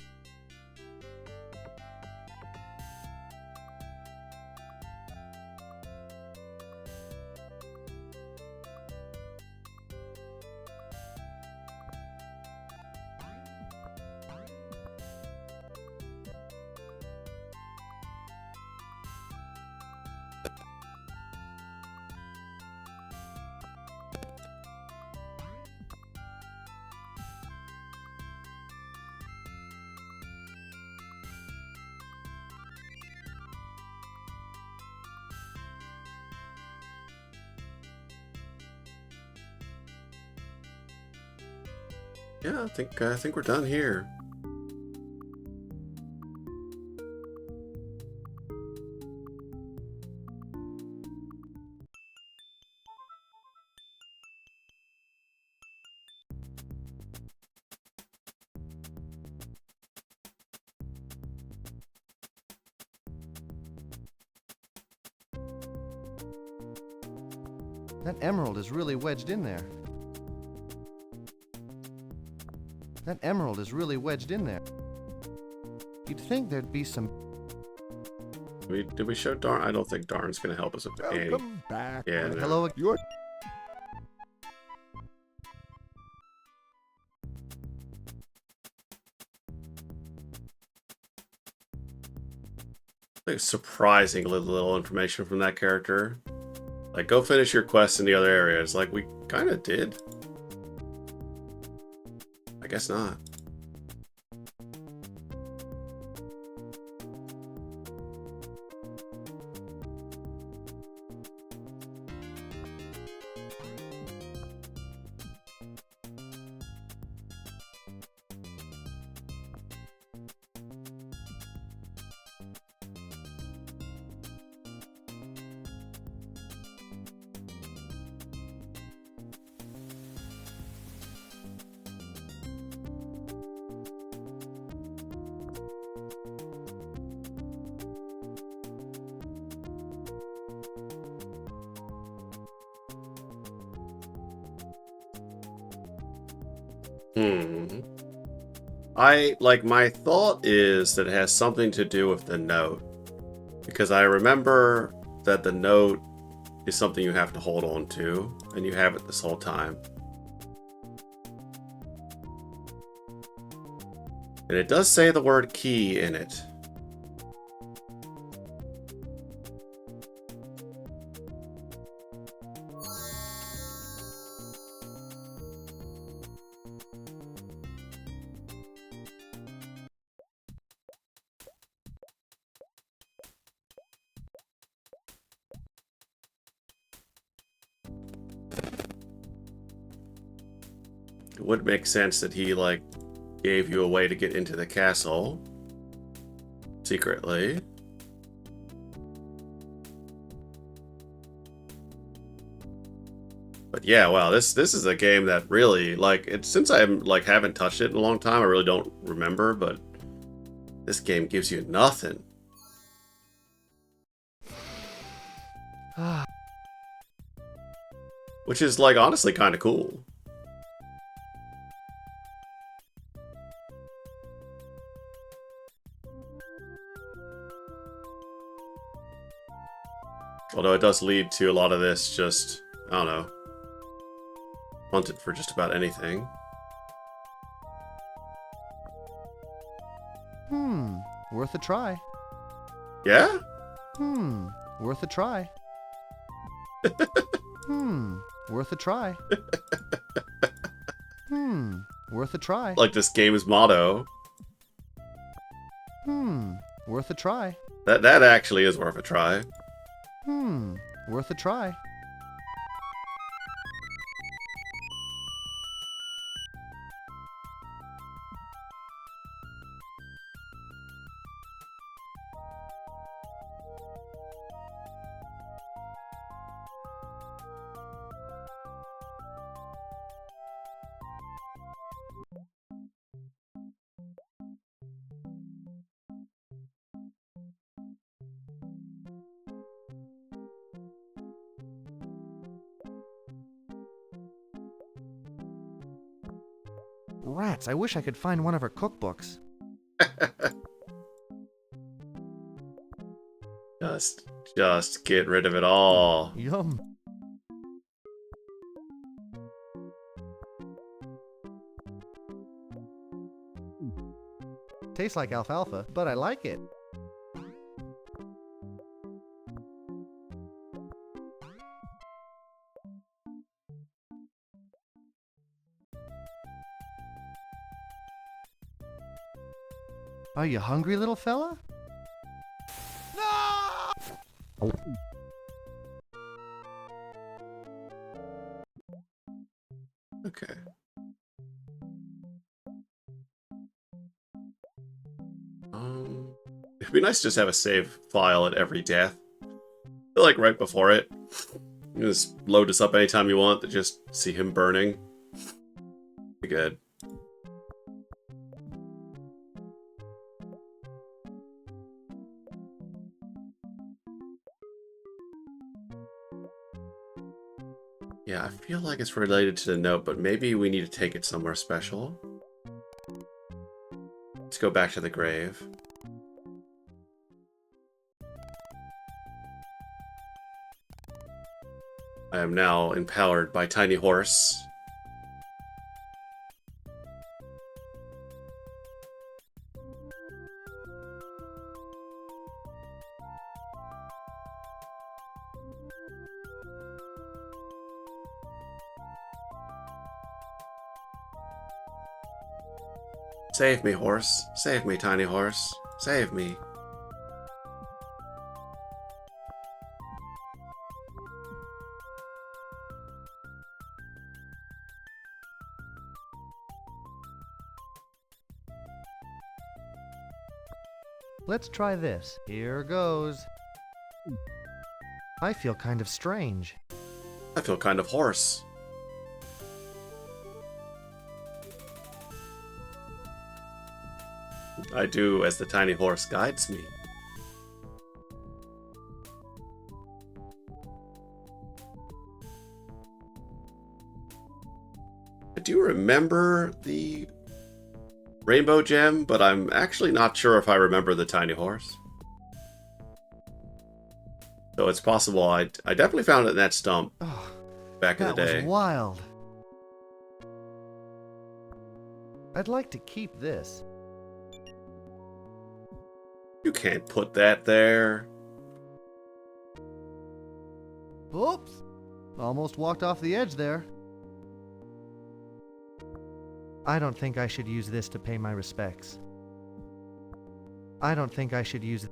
Yeah, I think we're done here. That emerald is really wedged in there. That emerald is really wedged in there. You'd think there'd be some... Did we show Darn? I don't think Darn's going to help us with any. Welcome back. Yeah, no. Hello. You're Like surprisingly little information from that character. Like, go finish your quest in the other areas. Like, we kind of did. I guess not. My thought is that it has something to do with the note. Because I remember that the note is something you have to hold on to, and you have it this whole time. And it does say the word key in it. It would make sense that he, like, gave you a way to get into the castle secretly. But yeah, wow, this is a game that really, like, since I haven't touched it in a long time, I really don't remember, but this game gives you nothing. Which is, like, honestly kind of cool. Although it does lead to a lot of this just, I don't know, wanted for just about anything. Worth a try. Yeah? Worth a try. Worth a try. Worth a try. Like this game's motto. Worth a try. That actually is worth a try. Worth a try. Rats, I wish I could find one of her cookbooks. Just get rid of it all. Yum. Tastes like alfalfa, but I like it. Are you hungry, little fella? Okay. It'd be nice to just have a save file at every death. Like right before it. You just load this up anytime you want to just see him burning. Be good. Yeah, I feel like it's related to the note, but maybe we need to take it somewhere special. Let's go back to the grave. I am now empowered by Tiny Horse. Save me, horse. Save me, Tiny Horse. Save me. Let's try this. Here goes. I feel kind of strange. I feel kind of hoarse. I do as the tiny horse guides me. I do remember the rainbow gem, but I'm actually not sure if I remember the tiny horse. So it's possible I definitely found it in that stump back in the day. That was wild. I'd like to keep this. You can't put that there. Oops! Almost walked off the edge there. I don't think I should use this to pay my respects. I don't think I should use...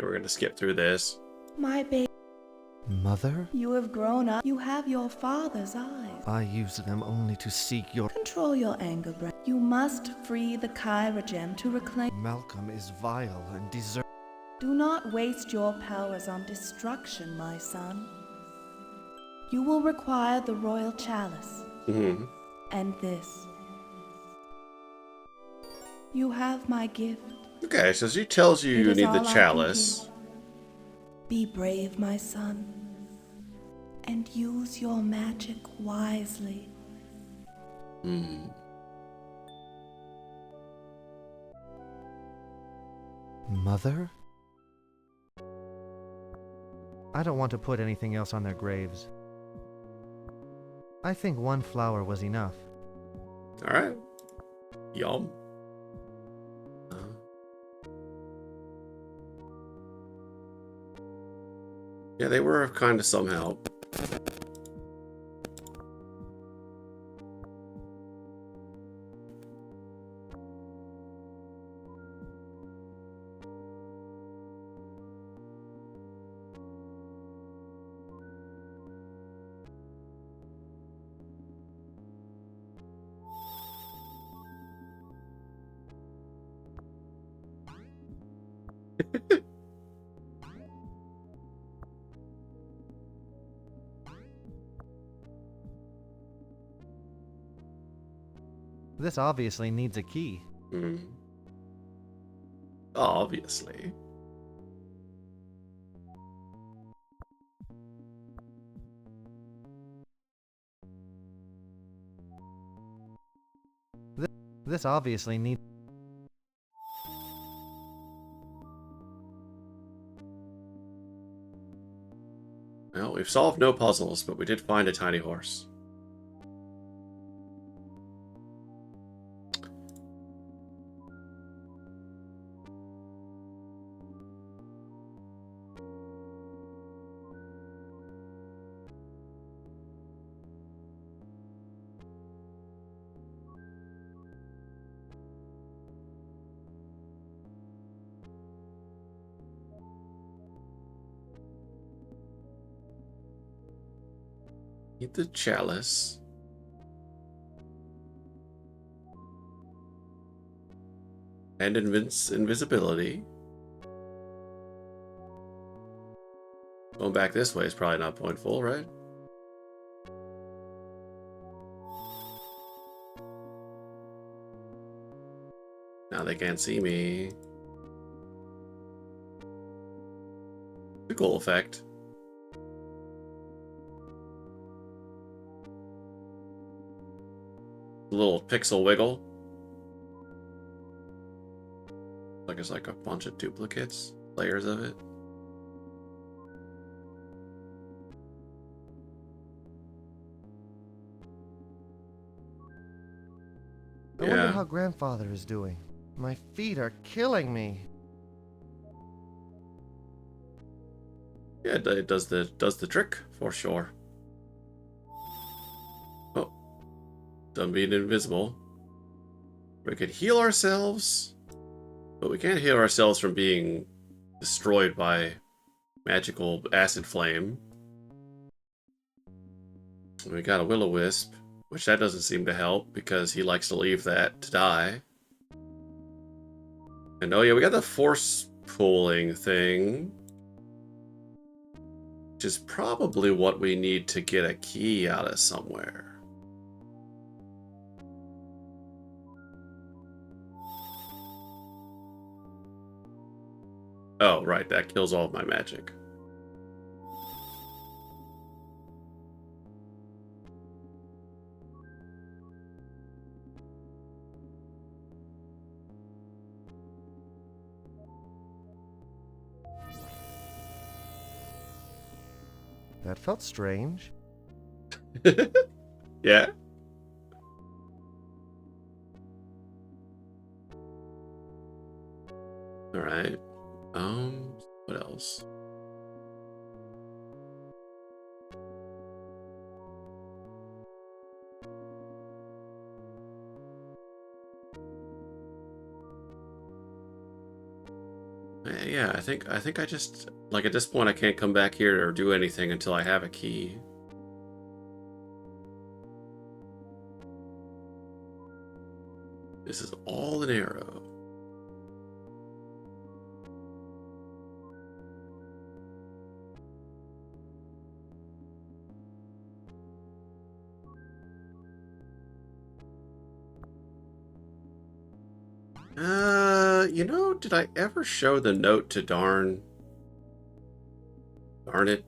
We're gonna skip through this. My baby. Mother? You have grown up. You have your father's eyes. I use them only to seek your... Control your anger, Brett. You must free the Kyra gem to reclaim... Malcolm is vile and deserves... Do not waste your powers on destruction, my son. You will require the royal chalice. And this. You have my gift. Okay, so she tells you you need the chalice. Be brave, my son, and use your magic wisely. Mother? I don't want to put anything else on their graves. I think one flower was enough. Alright. Yum. Yeah, they were kind of some help. This obviously needs a key. Obviously. This obviously needs... Well, we've solved no puzzles, but we did find a tiny horse. Need the chalice. And invisibility. Going back this way is probably not point full, right? Now they can't see me. It's a cool effect. A little pixel wiggle. Like it's like a bunch of duplicates, layers of it. I wonder how Grandfather is doing. My feet are killing me. Yeah, it does the trick for sure. Oh, done being invisible. We could heal ourselves, but we can't heal ourselves from being destroyed by magical acid flame. We got a will-o-wisp, which that doesn't seem to help because he likes to leave that to die. And oh yeah, we got the force pulling thing, which is probably what we need to get a key out of somewhere. Oh, right, that kills all of my magic. That felt strange. Yeah? Alright. What else? Yeah, I think I just, like, at this point I can't come back here or do anything until I have a key. This is all an arrow. You know, did I ever show the note to Darn it?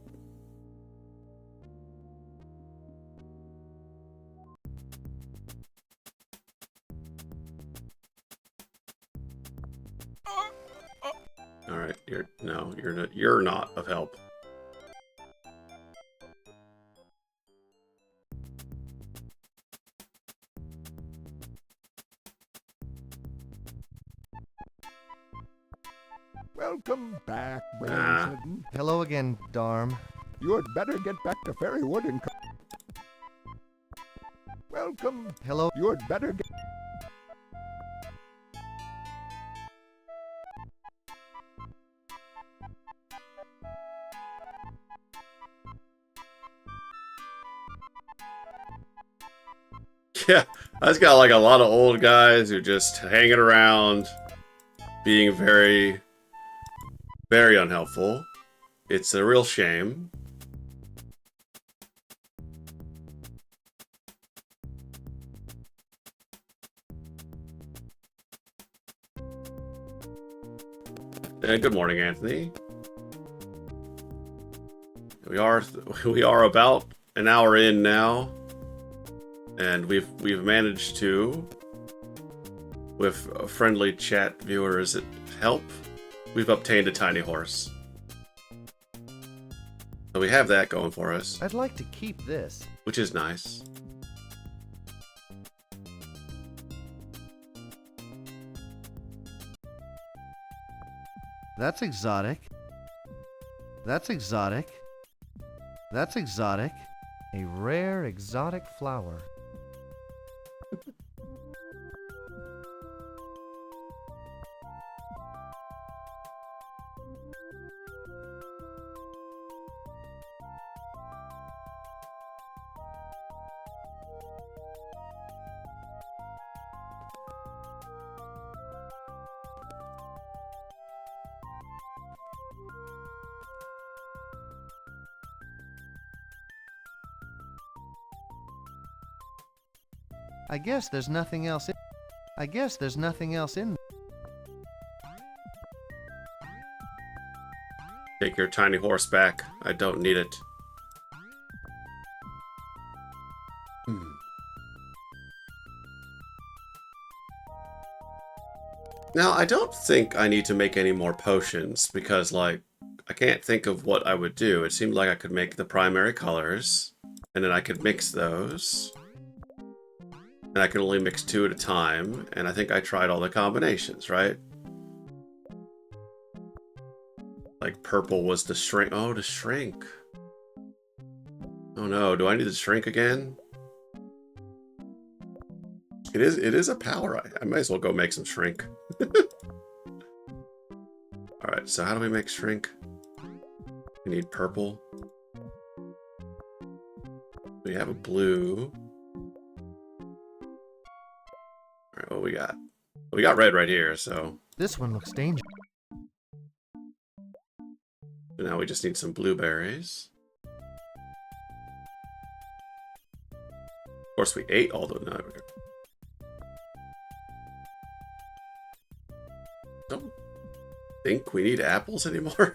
Alright, you're not of help. Welcome back, Brandon. Hello again, Darm. You had better get back to Fairywood and welcome. Hello. You had better get... Yeah, I just got like a lot of old guys who just hanging around, being very, very unhelpful. It's a real shame. Good morning, Anthony. We are about an hour in now, and we've managed to with a friendly chat viewers that help, we've obtained a tiny horse. So we have that going for us. I'd like to keep this. Which is nice. That's exotic. That's exotic. That's exotic. A rare exotic flower. I guess there's nothing else in. Take your tiny horse back. I don't need it. Now, I don't think I need to make any more potions because, like, I can't think of what I would do. It seemed like I could make the primary colors, and then I could mix those. And I can only mix 2 at a time, and I think I tried all the combinations, right? Like purple was the shrink. Oh, the shrink. Oh no, do I need to shrink again? It is a power. I might as well go make some shrink. Alright, so how do we make shrink? We need purple. We have a blue. Alright, what we got? We got red right here, so... This one looks dangerous. Now we just need some blueberries. Of course, we ate all the... No, don't think we need apples anymore.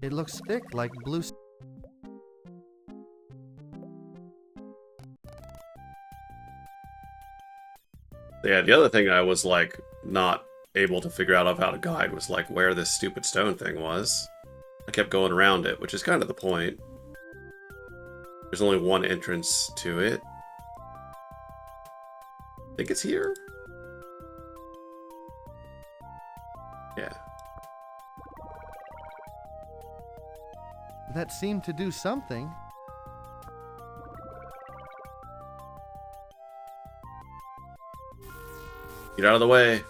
It looks thick like blue. Yeah, the other thing I was like not able to figure out of how to guide was like where this stupid stone thing was. I kept going around it, which is kind of the point. There's only one entrance to it. I think it's here. Yeah. That seemed to do something. Get out of the way.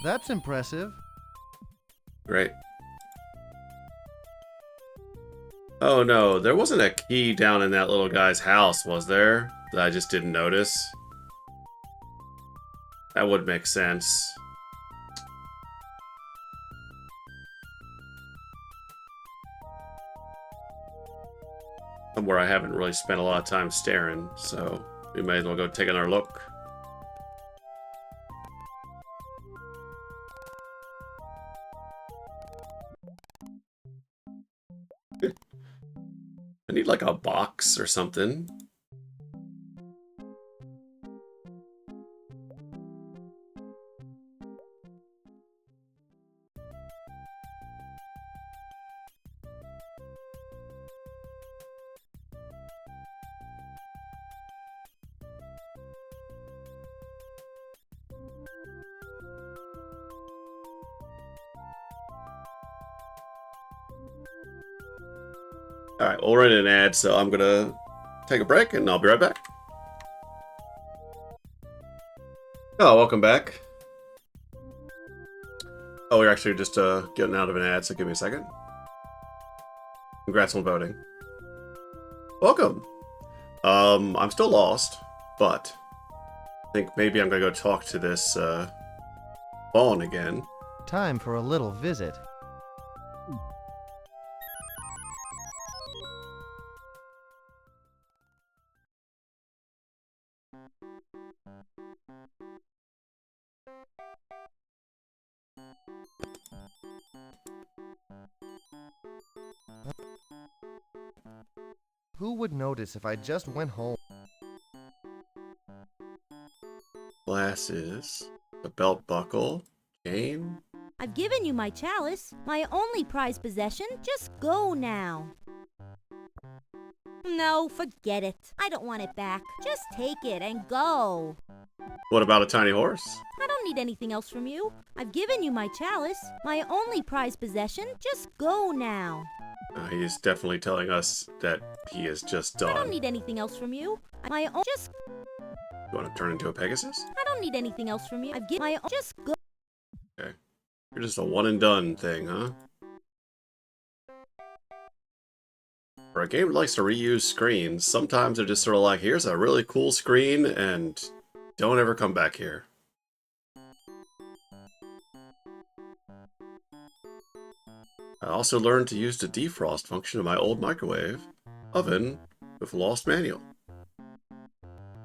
That's impressive. Great. Oh no, there wasn't a key down in that little guy's house, was there? That I just didn't notice. That would make sense. Somewhere I haven't really spent a lot of time staring, so we may as well go take another look. I need like a box or something. Alright, we'll run an ad, so I'm gonna take a break and I'll be right back. Oh, welcome back. Oh, we're actually just getting out of an ad, so give me a second. Congrats on voting. Welcome. I'm still lost, but I think maybe I'm gonna go talk to this Vaughn again. Time for a little visit. Who would notice if I just went home? Glasses, the belt buckle, chain. I've given you my chalice, my only prized possession. Just go now. No, forget it. I don't want it back. Just take it and go. What about a tiny horse? I don't need anything else from you. I've given you my chalice, my only prized possession. Just go now. He's definitely telling us that he is just done. I don't need anything else from you. Just. You want to turn into a Pegasus? I don't need anything else from you. I've given my. Just go. Okay. You're just a one and done thing, huh? For a game that likes to reuse screens, sometimes they're just sort of like, here's a really cool screen, and don't ever come back here. I also learned to use the defrost function of my old microwave oven with lost manual.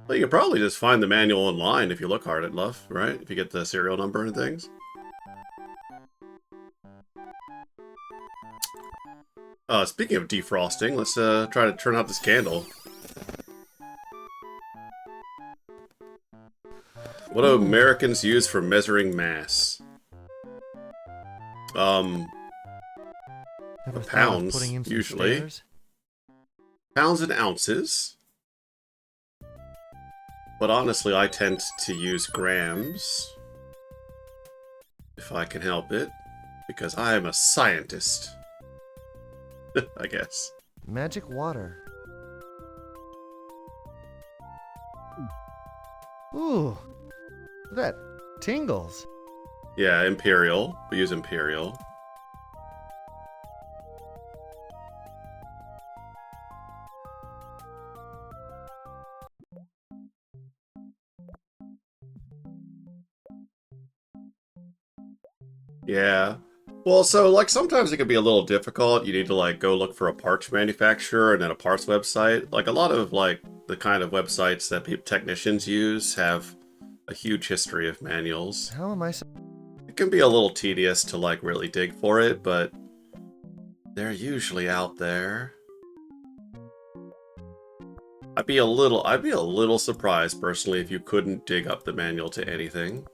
Well, you can probably just find the manual online if you look hard enough, right? If you get the serial number and things. Speaking of defrosting, let's try to turn out this candle. What do Americans use for measuring mass? Pounds, usually. Stairs? Pounds and ounces. But honestly, I tend to use grams. If I can help it. Because I am a scientist. I guess. Magic water. Ooh, that tingles. Yeah, Imperial. We use Imperial. Yeah. Well, so, like, sometimes it can be a little difficult. You need to, like, go look for a parts manufacturer and then a parts website. Like, a lot of, like, the kind of websites that technicians use have a huge history of manuals. How am I It can be a little tedious to, like, really dig for it, but they're usually out there. I'd be a little surprised, personally, if you couldn't dig up the manual to anything.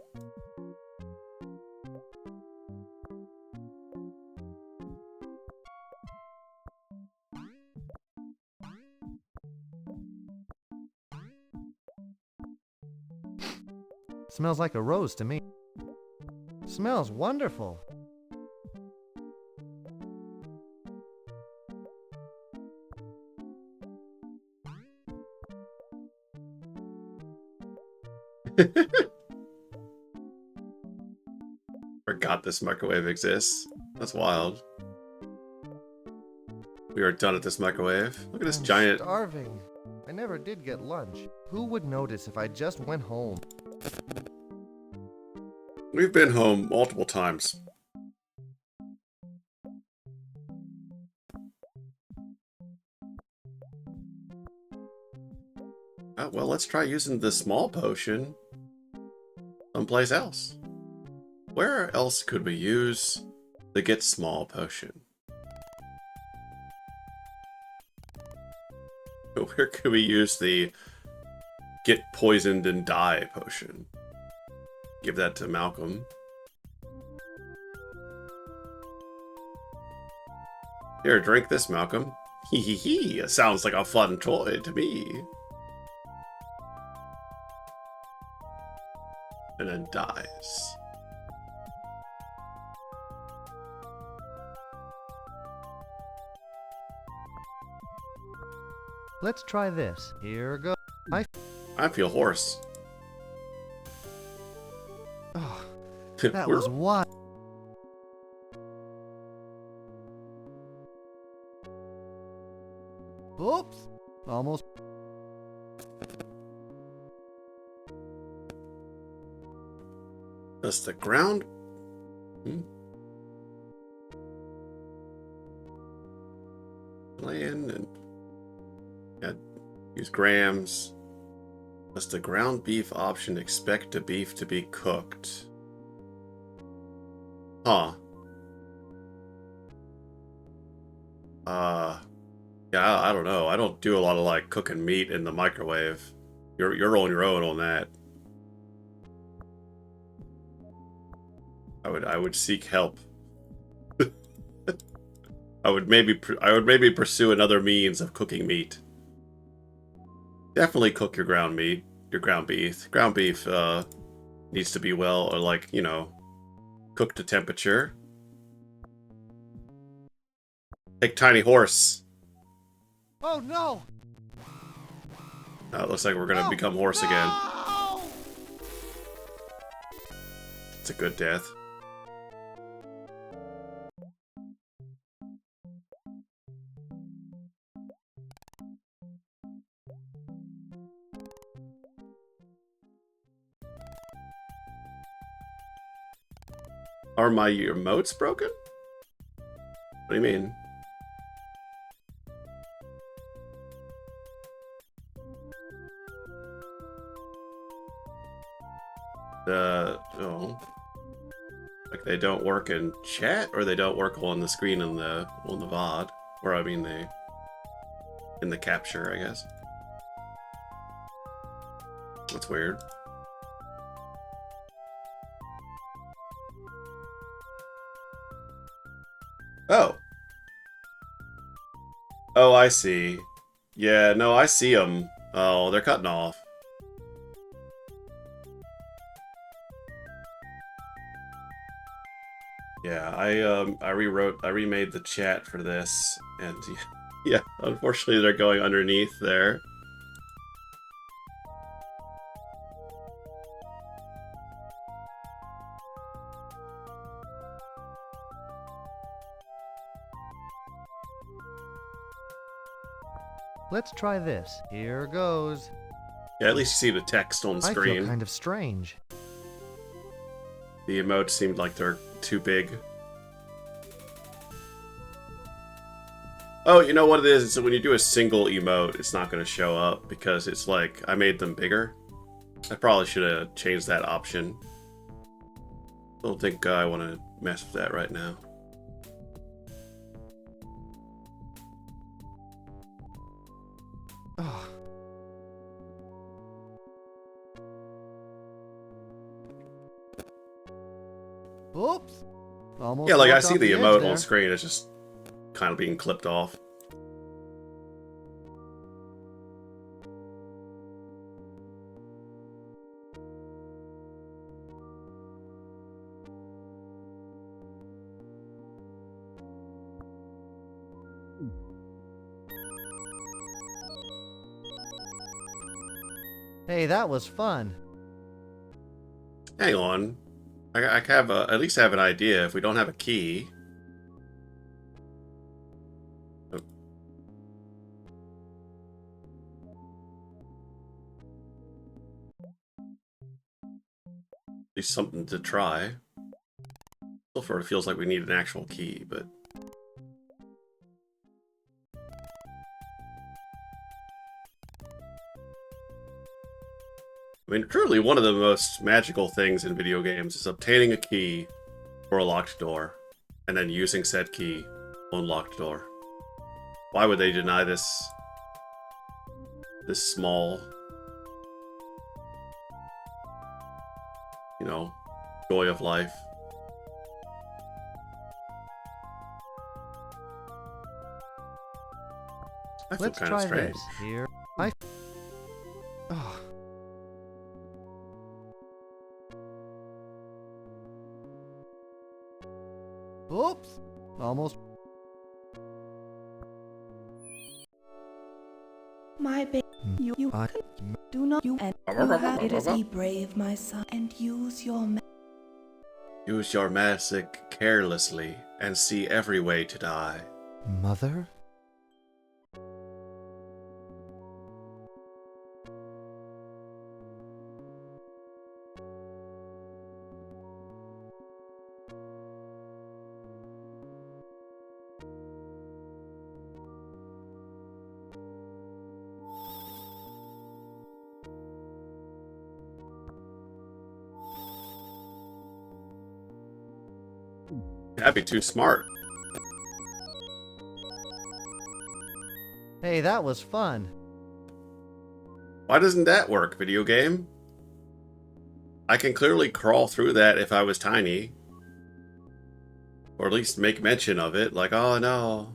Smells like a rose to me. Smells wonderful. Forgot this microwave exists. That's wild. We are done at this microwave. Look at this giant... Starving. I never did get lunch. Who would notice if I just went home? We've been home multiple times. Well, let's try using the small potion someplace else. Where else could we use the get small potion? Where could we use the get poisoned and die potion? Give that to Malcolm. Here, drink this, Malcolm. Hee hee hee, it sounds like a fun toy to me. And then dies. Let's try this. Here goes. I feel hoarse. Oh, that was wild. Oops. Almost. Does the ground... Land and... Yeah, use grams. Does the ground beef option expect the beef to be cooked? Huh. Yeah, I don't know. I don't do a lot of like cooking meat in the microwave. You're on your own on that. I would seek help. I would maybe pursue another means of cooking meat. Definitely cook your ground meat, your ground beef. Ground beef needs to be well, or like, you know, cooked to temperature. Take tiny horse. Oh no! It looks like we're gonna become horse again. It's a good death. Are my emotes broken? What do you mean? Oh. Like they don't work in chat, or they don't work on the screen on the VOD, or I mean in the capture, I guess. That's weird. Oh. Oh, I see. Yeah, no, I see them. Oh, they're cutting off. Yeah, I remade the chat for this, and yeah, unfortunately they're going underneath there. Let's try this. Here goes. Yeah, at least you see the text on screen. I feel kind of strange. The emotes seemed like they're too big. Oh, you know what it is? So when you do a single emote, it's not going to show up because it's like, I made them bigger. I probably should have changed that option. Don't think I want to mess with that right now. Oh. Oops. Almost. Yeah, like I see off the edge emote there. on screen. It's just kind of being clipped off. Hey, that was fun. Hang on. I have at least have an idea. If we don't have a key... Oh. At least something to try. So far it feels like we need an actual key, but... I mean, truly, one of the most magical things in video games is obtaining a key for a locked door, and then using said key on locked door. Why would they deny this small, you know, joy of life? I feel Let's kind try of strange. this. Here. Oh. Oops. Almost. My baby, you do not you and you have it is be brave, my son, and use your Use your magic carelessly and see every way to die. Mother? That'd be too smart. Hey, that was fun. Why doesn't that work, video game? I can clearly crawl through that if I was tiny. Or at least make mention of it, like, oh no.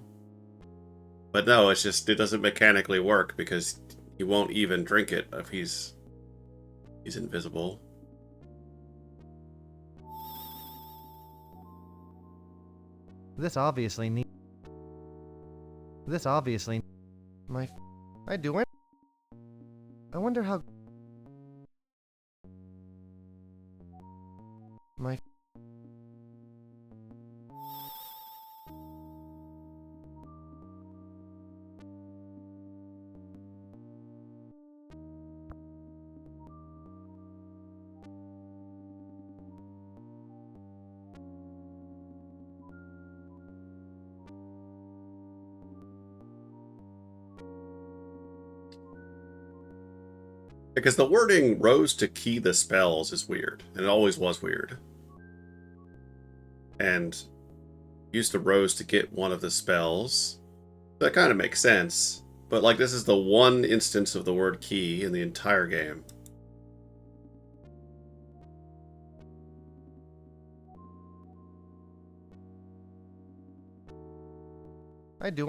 But no, it's just, it doesn't mechanically work because he won't even drink it if he's invisible. This obviously I do it. I wonder how my Because the wording rose to key the spells is weird, and it always was weird. And used the rose to get one of the spells. That kind of makes sense. But like, this is the one instance of the word key in the entire game. I do.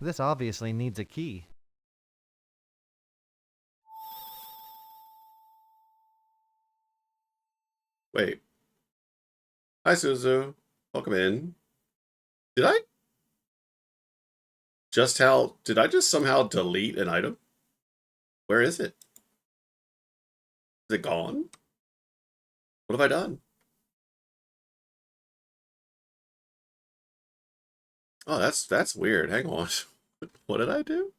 This obviously needs a key. Wait. Hi, Suzu. Welcome in. Did I just somehow delete an item? Where is it? Is it gone? What have I done? Oh, that's weird. Hang on. What did I do?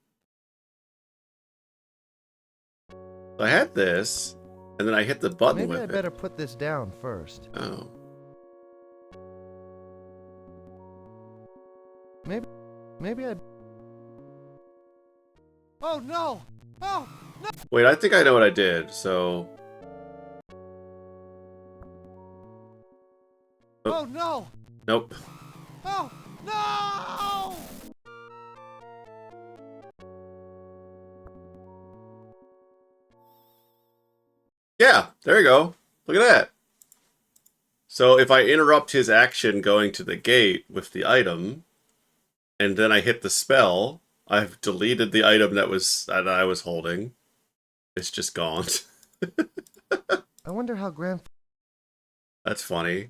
I had this, and then I hit the button Maybe with I it. better put this down first. Oh. Maybe I. Oh no! Oh no! Wait, I think I know what I did, so... Oh no! Nope. Oh no! Yeah, there you go. Look at that. So if I interrupt his action going to the gate with the item, and then I hit the spell, I've deleted the item that I was holding. It's just gone. I wonder how That's funny.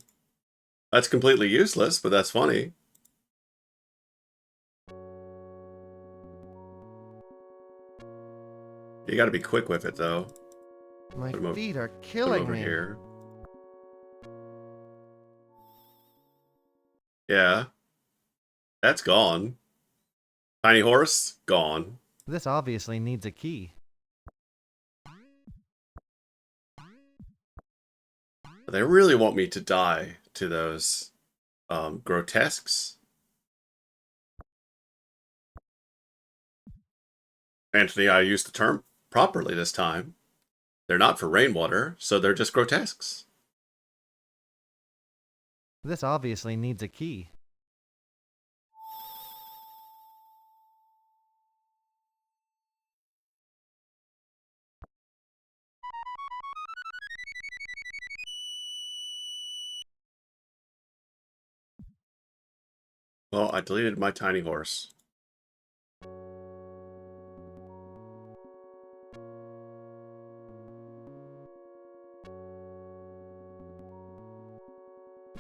That's completely useless, but that's funny. You gotta be quick with it, though. My feet are Put him killing over me. here. Yeah. That's gone. Tiny horse, gone. This obviously needs a key. They really want me to die to those grotesques. Anthony, I used the term properly this time. They're not for rainwater, so they're just grotesques. This obviously needs a key. Well, I deleted my tiny horse.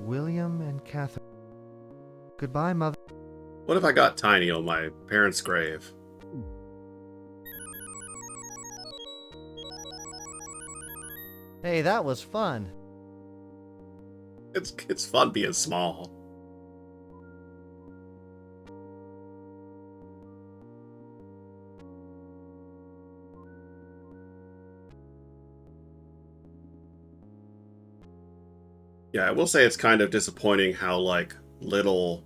William and Catherine. Goodbye, Mother. What if I got Tiny on my parents' grave? Hey, that was fun. It's fun being small. Yeah, I will say it's kind of disappointing how, like, little...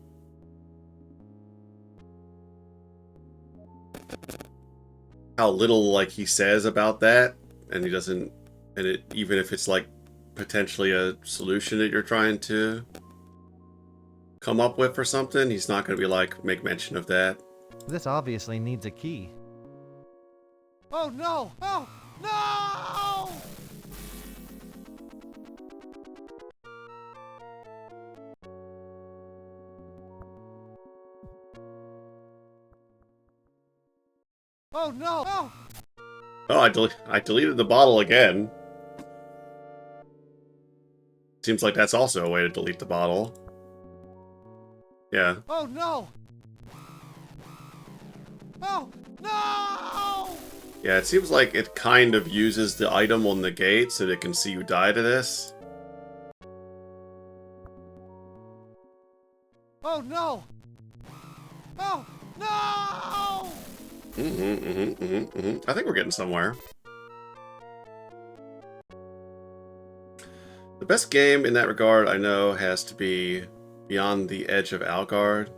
How little, like, he says about that, and he doesn't... And it, even if it's, like, potentially a solution that you're trying to come up with or something, he's not going to be like, make mention of that. This obviously needs a key. Oh no! Oh no! Oh no! Oh! Oh, I deleted the bottle again. Seems like that's also a way to delete the bottle. Yeah. Oh no! Oh no! Yeah, it seems like it kind of uses the item on the gate so that it can see you die to this. Oh no! Oh no! I think we're getting somewhere. The best game in that regard, I know, has to be Beyond the Edge of Algard.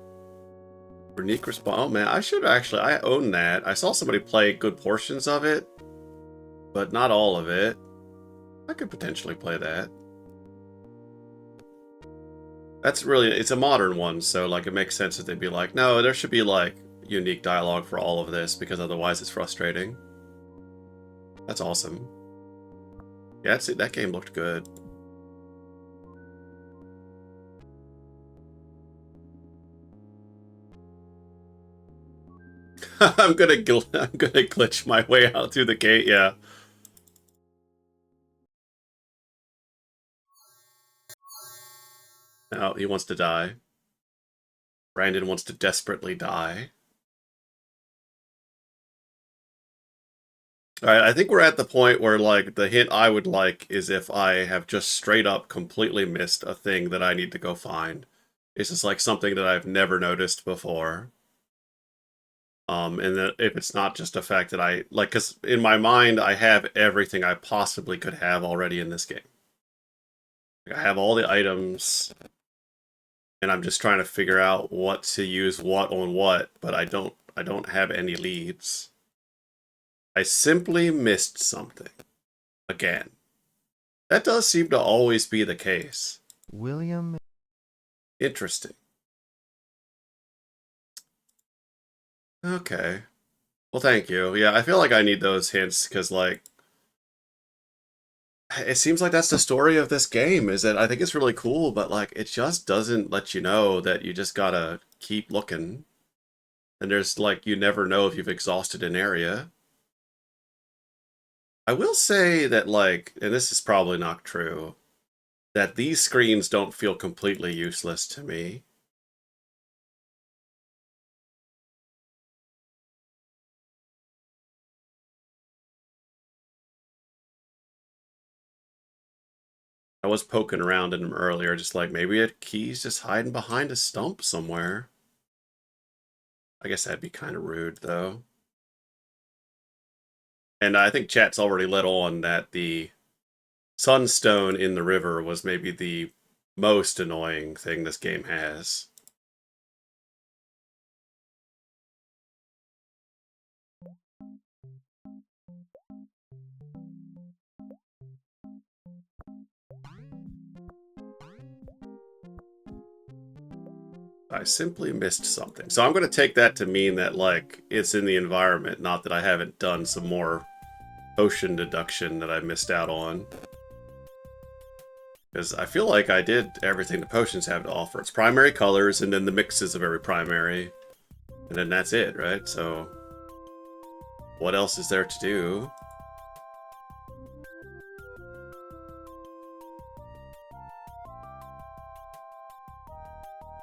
Unique response. Oh man, I should actually. I own that. I saw somebody play good portions of it, but not all of it. I could potentially play that. That's really. It's a modern one, so like it makes sense that they'd be like, no, there should be like unique dialogue for all of this because otherwise it's frustrating. That's awesome. Yeah, that's it. That game looked good. I'm gonna glitch my way out through the gate. Yeah. Now he wants to die. Brandon wants to desperately die. Alright, I think we're at the point where, like, the hint I would like is if I have just straight up completely missed a thing that I need to go find. It's just, like, something that I've never noticed before. And that if it's not just a fact that I, like, because in my mind, I have everything I possibly could have already in this game. Like, I have all the items, and I'm just trying to figure out what to use what on what, but I don't have any leads. I simply missed something. Again. That does seem to always be the case. William. Interesting. Okay. Well, thank you. Yeah, I feel like I need those hints, because, like, it seems like that's the story of this game, is that I think it's really cool, but, like, it just doesn't let you know that you just gotta keep looking. And there's, like, you never know if you've exhausted an area. I will say that, like, and this is probably not true, that these screens don't feel completely useless to me. I was poking around in them earlier, just like, maybe a key's just hiding behind a stump somewhere. I guess that'd be kind of rude, though. And I think chat's already let on that the sunstone in the river was maybe the most annoying thing this game has. I simply missed something. So I'm going to take that to mean that, like, it's in the environment, not that I haven't done some more potion deduction that I missed out on. Because I feel like I did everything the potions have to offer. It's primary colors, and then the mixes of every primary. And then that's it, right? So, what else is there to do?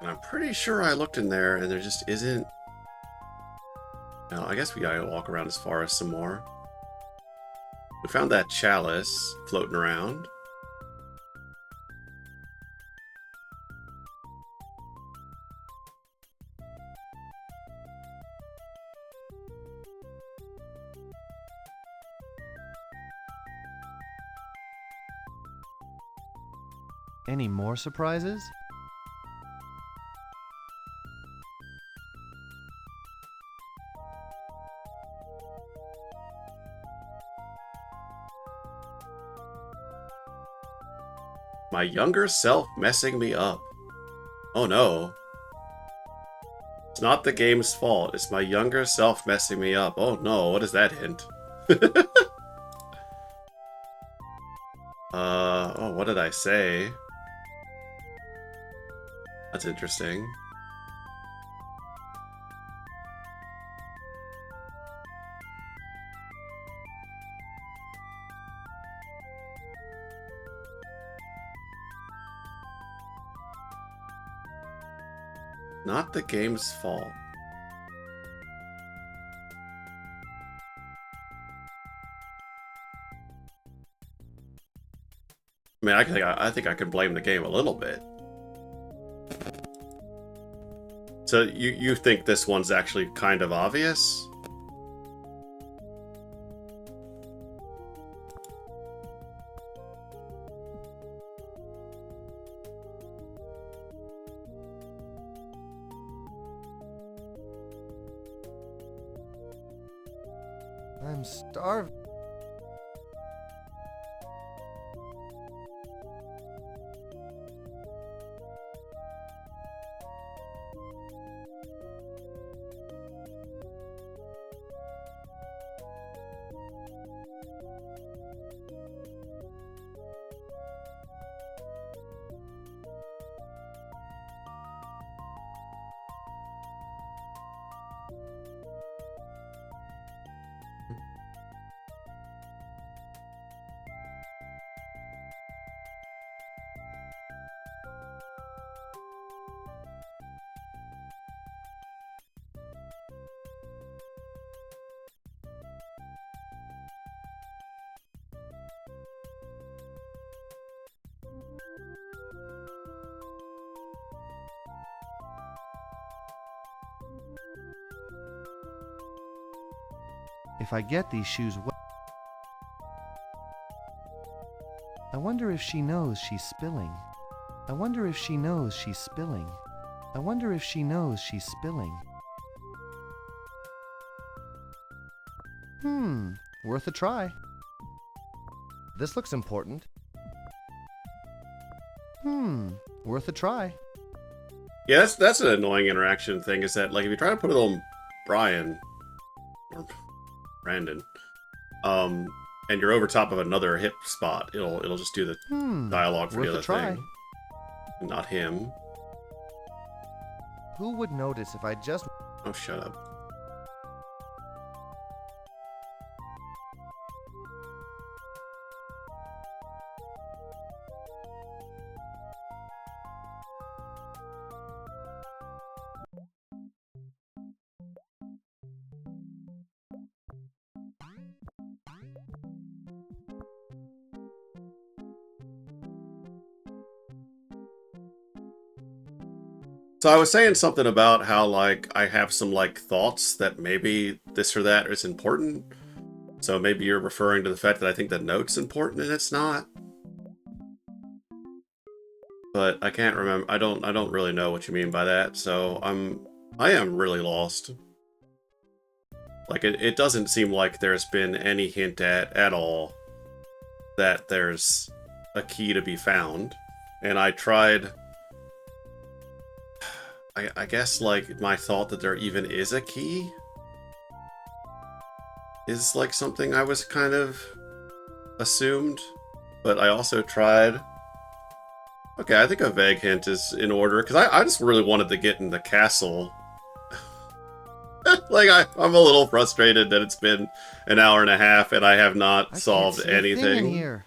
And I'm pretty sure I looked in there, and there just isn't... No, I guess we gotta walk around as far as some more. We found that chalice floating around. Any more surprises? My younger self messing me up. Oh no. It's not the game's fault. It's my younger self messing me up. Oh no, what does that hint? Oh, what did I say? That's interesting. Not the game's fault. I mean, I think I can blame the game a little bit. So you think this one's actually kind of obvious? I'm starving. If I get these shoes I wonder if she knows she's spilling. I wonder if she knows she's spilling. I wonder if she knows she's spilling. Worth a try. This looks important. Worth a try. Yeah, that's an annoying interaction thing, is that, like, if you try to put it on Brian, or Brandon, and you're over top of another hip spot, it'll just do the dialogue for the other thing. Not him. Who would notice if I just... Oh, shut up. So I was saying something about how, like, I have some, like, thoughts that maybe this or that is important. So maybe you're referring to the fact that I think the note's important and it's not. But I can't remember. I don't really know what you mean by that. So I am really lost. Like, it doesn't seem like there's been any hint at all that there's a key to be found. And I tried... I guess, like, my thought that there even is a key is, like, something I was kind of assumed. But I also tried... Okay, I think a vague hint is in order, because I just really wanted to get in the castle. Like, I'm a little frustrated that it's been an hour and a half and I have not solved anything. Here.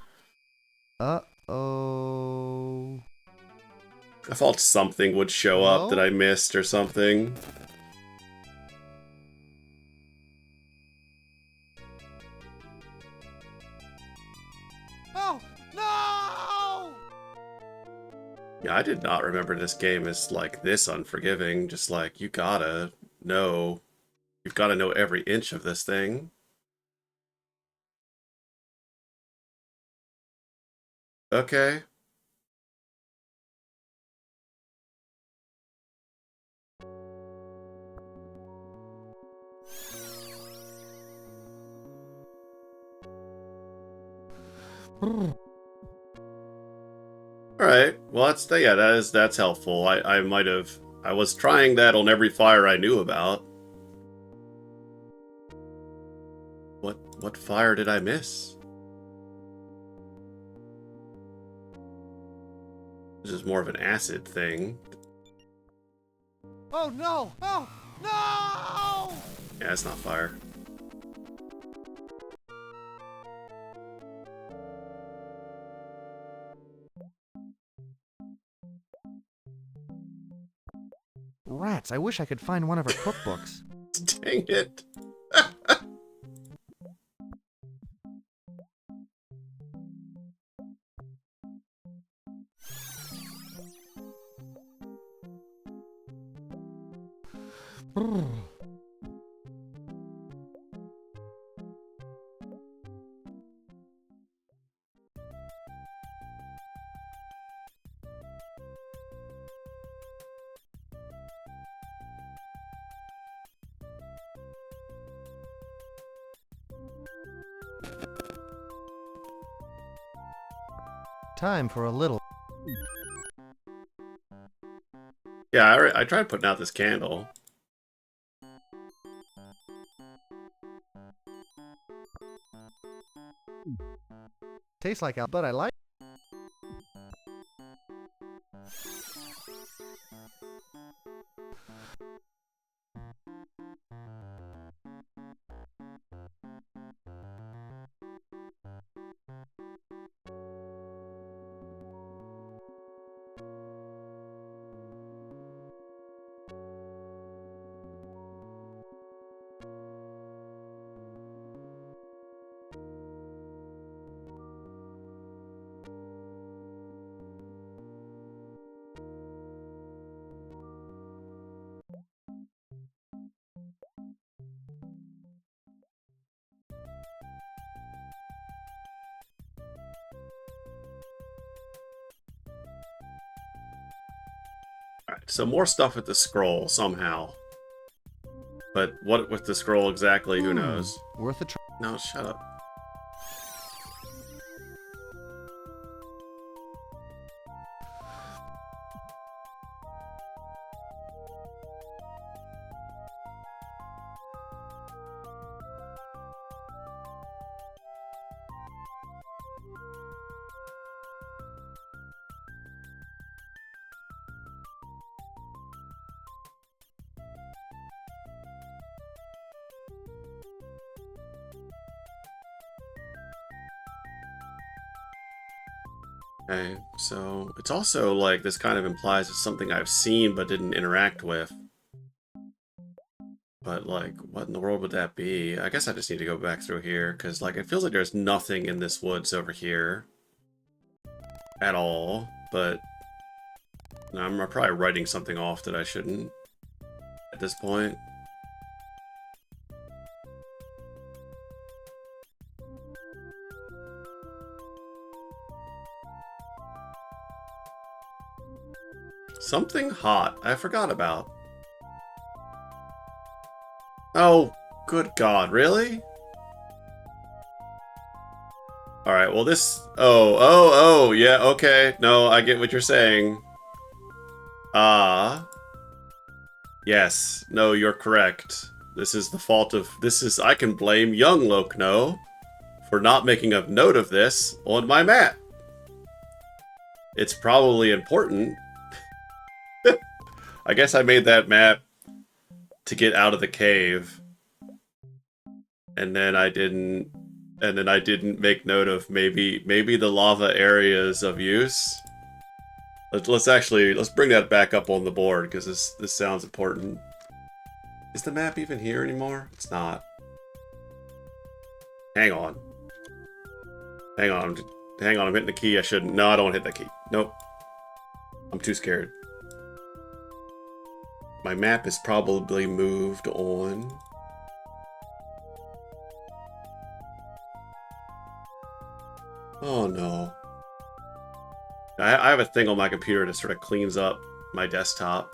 Uh-oh... I thought something would show up that I missed or something. Oh, no! Yeah, I did not remember this game as, like, this unforgiving. Just like, you've got to know every inch of this thing. Okay. All right. Well, that's helpful. I was trying that on every fire I knew about. What fire did I miss? This is more of an acid thing. Oh no! Oh no! Yeah, it's not fire. Rats, I wish I could find one of her cookbooks. Dang it. Time for a little. Yeah, I tried putting out this candle. Tastes like but I like. Alright, so more stuff with the scroll somehow. But what with the scroll exactly, who knows? Worth a try. No, shut up. Okay, so it's also like this kind of implies it's something I've seen but didn't interact with. But like, what in the world would that be? I guess I just need to go back through here, because like, it feels like there's nothing in this woods over here at all, but I'm probably writing something off that I shouldn't at this point. Something hot I forgot about. Oh, good God, really? Alright, well this... Oh, yeah, okay. No, I get what you're saying. Yes. No, you're correct. This is the fault of... I can blame young Lokno for not making a note of this on my map. It's probably important. I guess I made that map to get out of the cave. And then I didn't make note of maybe the lava areas of use. Let's bring that back up on the board, because this sounds important. Is the map even here anymore? It's not. Hang on. Hang on, I'm hitting the key. I shouldn't. No, I don't hit the key. Nope. I'm too scared. My map is probably moved on. Oh no. I have a thing on my computer that sort of cleans up my desktop.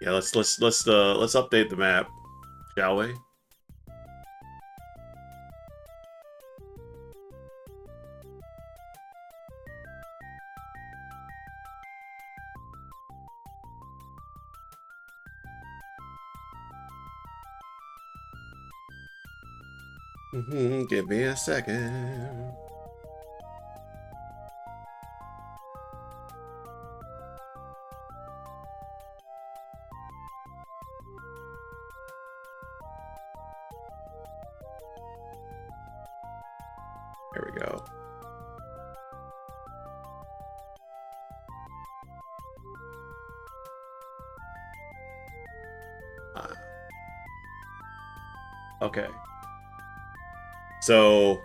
Yeah, let's update the map, shall we? Give me a second. There we go. Okay. So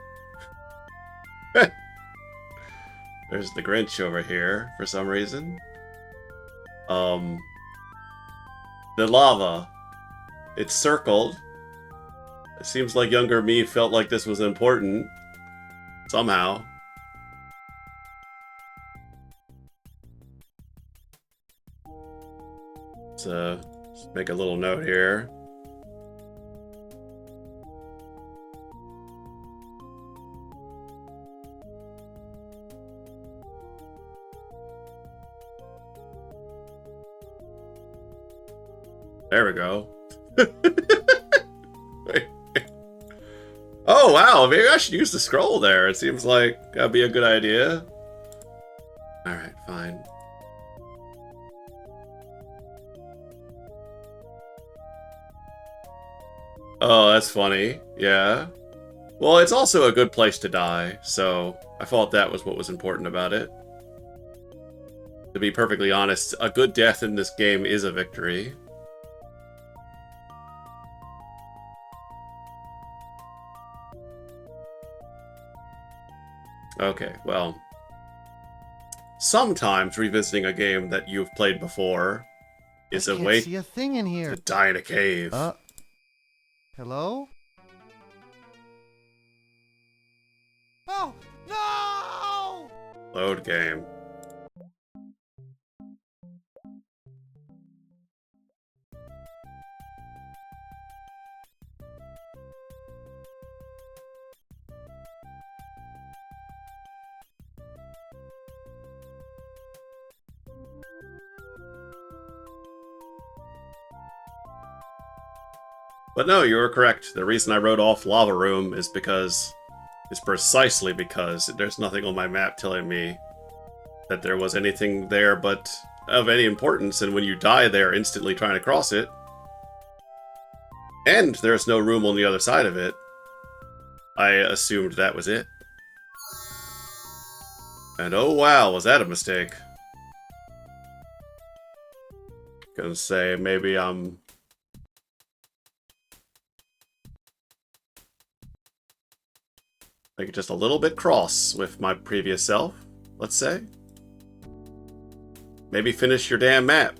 there's the Grinch over here for some reason. The lava. It's circled. It seems like younger me felt like this was important. Somehow. So, let's make a little note here. There we go. Oh, wow. Maybe I should use the scroll there. It seems like that'd be a good idea. Alright, fine. Oh, that's funny. Yeah. Well, it's also a good place to die, so I thought that was what was important about it. To be perfectly honest, a good death in this game is a victory. Okay, well, sometimes revisiting a game that you've played before is a way see a thing in here. to die in a cave. Hello? Oh, no! Load game. But no, you were correct. The reason I wrote off Lava Room is precisely because there's nothing on my map telling me that there was anything there but of any importance, and when you die they are instantly trying to cross it. And there's no room on the other side of it. I assumed that was it. And oh wow, was that a mistake. Gonna say maybe I'm like just a little bit cross with my previous self, let's say. Maybe finish your damn map.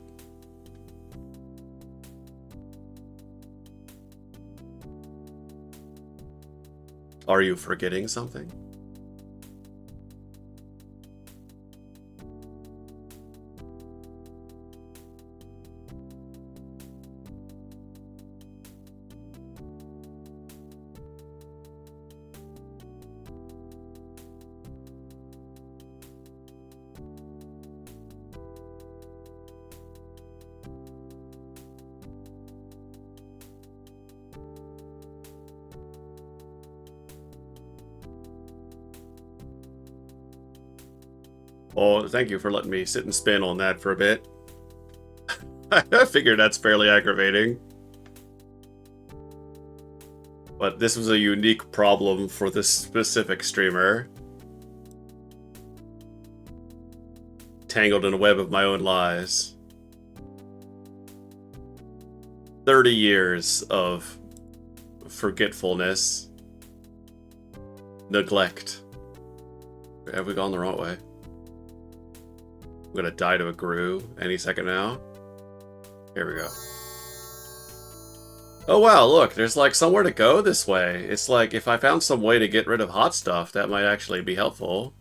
Are you forgetting something? Oh, thank you for letting me sit and spin on that for a bit. I figured that's fairly aggravating. But this was a unique problem for this specific streamer. Tangled in a web of my own lies. 30 years of forgetfulness. Neglect. Have we gone the wrong way? I'm gonna die to a Gru any second now. Here we go. Oh wow, look, there's like somewhere to go this way. It's like if I found some way to get rid of hot stuff, that might actually be helpful.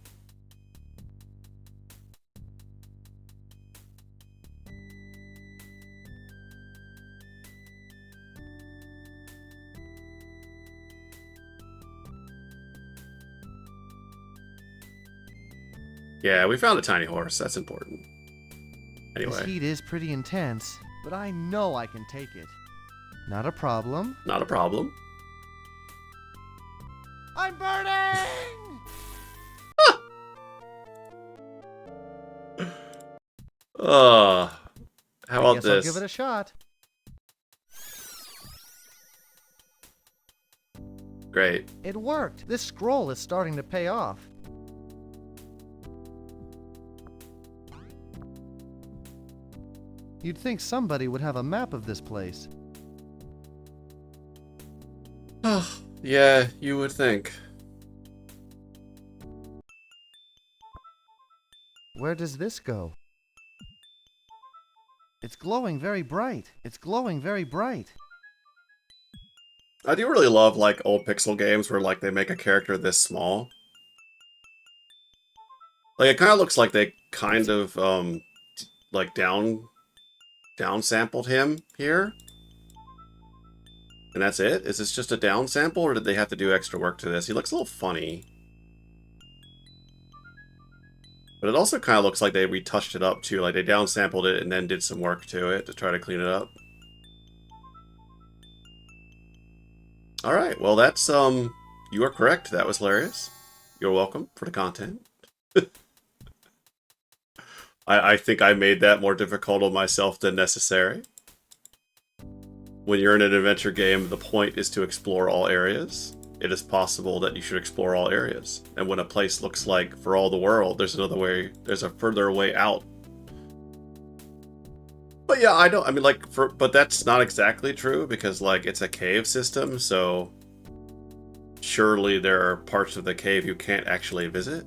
Yeah, we found a tiny horse. That's important. Anyway. This heat is pretty intense, but I know I can take it. Not a problem. Not a problem. I'm burning! How I about guess this? I'll give it a shot. Great. It worked. This scroll is starting to pay off. You'd think somebody would have a map of this place. Yeah, you would think. Where does this go? It's glowing very bright. It's glowing very bright. I do really love like old pixel games where like they make a character this small. Like it kind of looks like they kind of like down sampled him here. And that's it? Is this just a down sample, or did they have to do extra work to this? He looks a little funny. But it also kind of looks like they retouched it up too, like they down sampled it and then did some work to it to try to clean it up. Alright, well that's, you are correct. That was hilarious. You're welcome for the content. I think I made that more difficult on myself than necessary. When you're in an adventure game, the point is to explore all areas. It is possible that you should explore all areas. And when a place looks like for all the world, there's another way, there's a further way out. But yeah, but that's not exactly true because like it's a cave system, so surely there are parts of the cave you can't actually visit.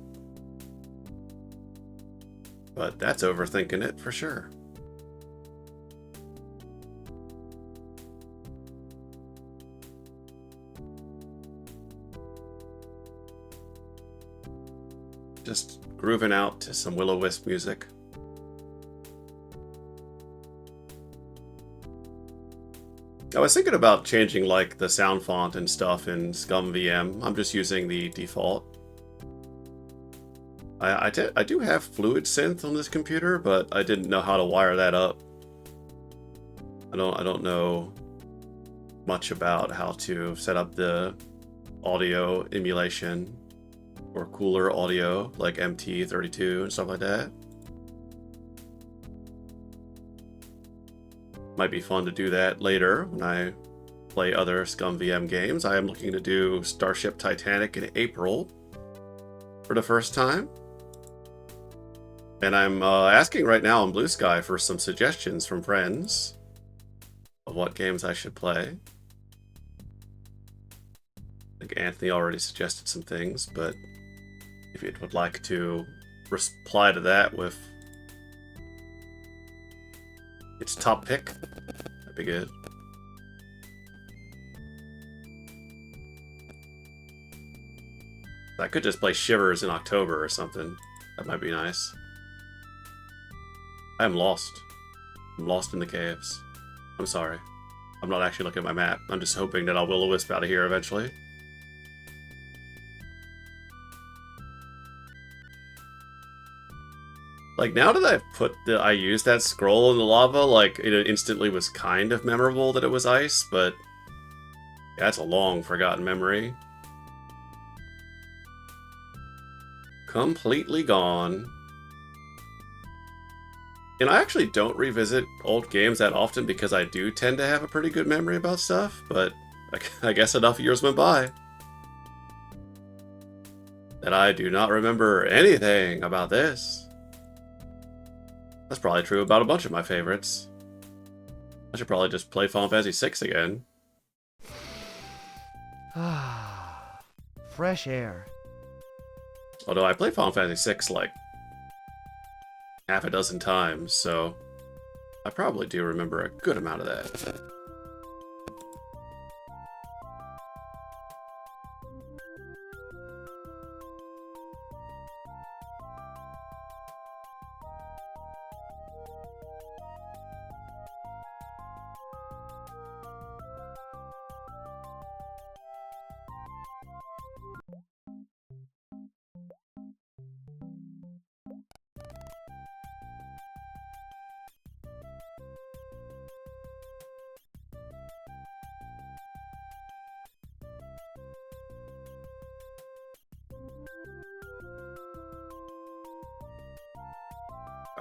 But that's overthinking it for sure. Just grooving out to some will-o-wisp music. I was thinking about changing like the sound font and stuff in ScummVM. I'm just using the default. I do have Fluid Synth on this computer, but I didn't know how to wire that up. I don't know much about how to set up the audio emulation or cooler audio like MT32 and stuff like that. Might be fun to do that later when I play other ScummVM games. I am looking to do Starship Titanic in April for the first time. And I'm asking right now on Blue Sky for some suggestions from friends of what games I should play. I think Anthony already suggested some things, but if you would like to reply to that with its top pick, that'd be good. I could just play Shivers in October or something. That might be nice. I am lost. I'm lost in the caves. I'm sorry. I'm not actually looking at my map. I'm just hoping that I'll will-o-wisp out of here eventually. Like, now that I used that scroll in the lava, like, it instantly was kind of memorable that it was ice, but yeah, that's a long forgotten memory. Completely gone. And I actually don't revisit old games that often because I do tend to have a pretty good memory about stuff, but I guess enough years went by that I do not remember anything about this. That's probably true about a bunch of my favorites. I should probably just play Final Fantasy VI again. Fresh air. Although I played Final Fantasy VI like half a dozen times, so I probably do remember a good amount of that.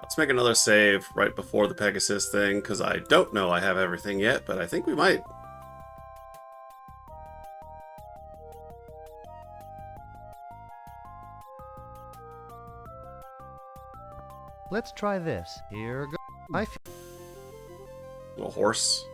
Let's make another save right before the Pegasus thing, because I don't know I have everything yet, but I think we might. Let's try this. Here goes. Little horse.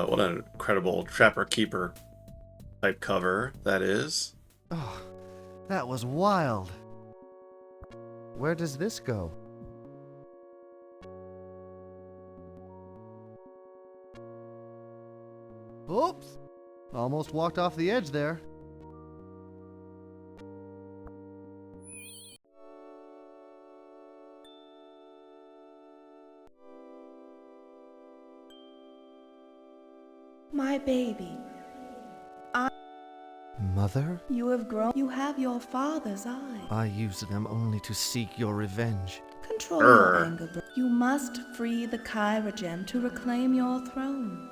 What an incredible Trapper Keeper type cover that is. Oh, that was wild. Where does this go? Oops! Almost walked off the edge there. My baby, Mother? you have grown. You have your father's eye. I use them only to seek your revenge. Control your anger. You must free the Kyra gem to reclaim your throne.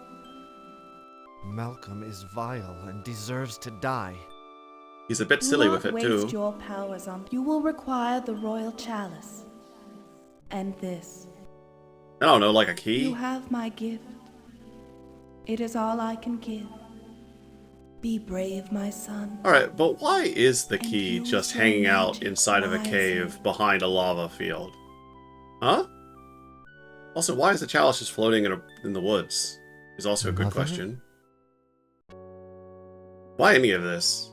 Malcolm is vile and deserves to die. He's a bit silly with it, Do not too. waste your powers on. You will require the royal chalice. And this. I don't know, like a key? You have my gift. It is all I can give. Be brave, my son. Alright, but why is the key just hanging out inside of a cave behind a lava field? Huh? Also, why is the chalice just floating in the woods? Is also a good question. Why any of this?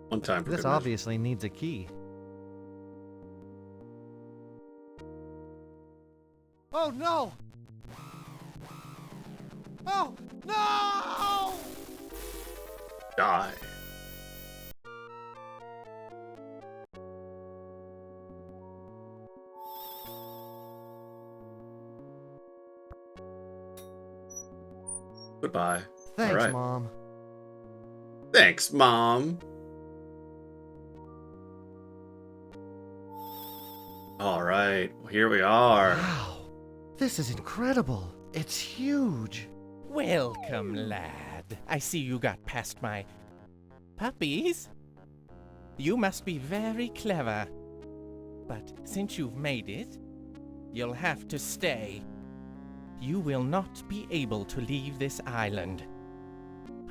One time for This good measure. obviously needs a key. Oh no! Oh no! Die. Goodbye. Thanks, All right. Mom. Thanks, Mom. All right, here we are. Wow, this is incredible. It's huge. Welcome, lad. I see you got past my puppies. You must be very clever. But since you've made it, you'll have to stay. You will not be able to leave this island.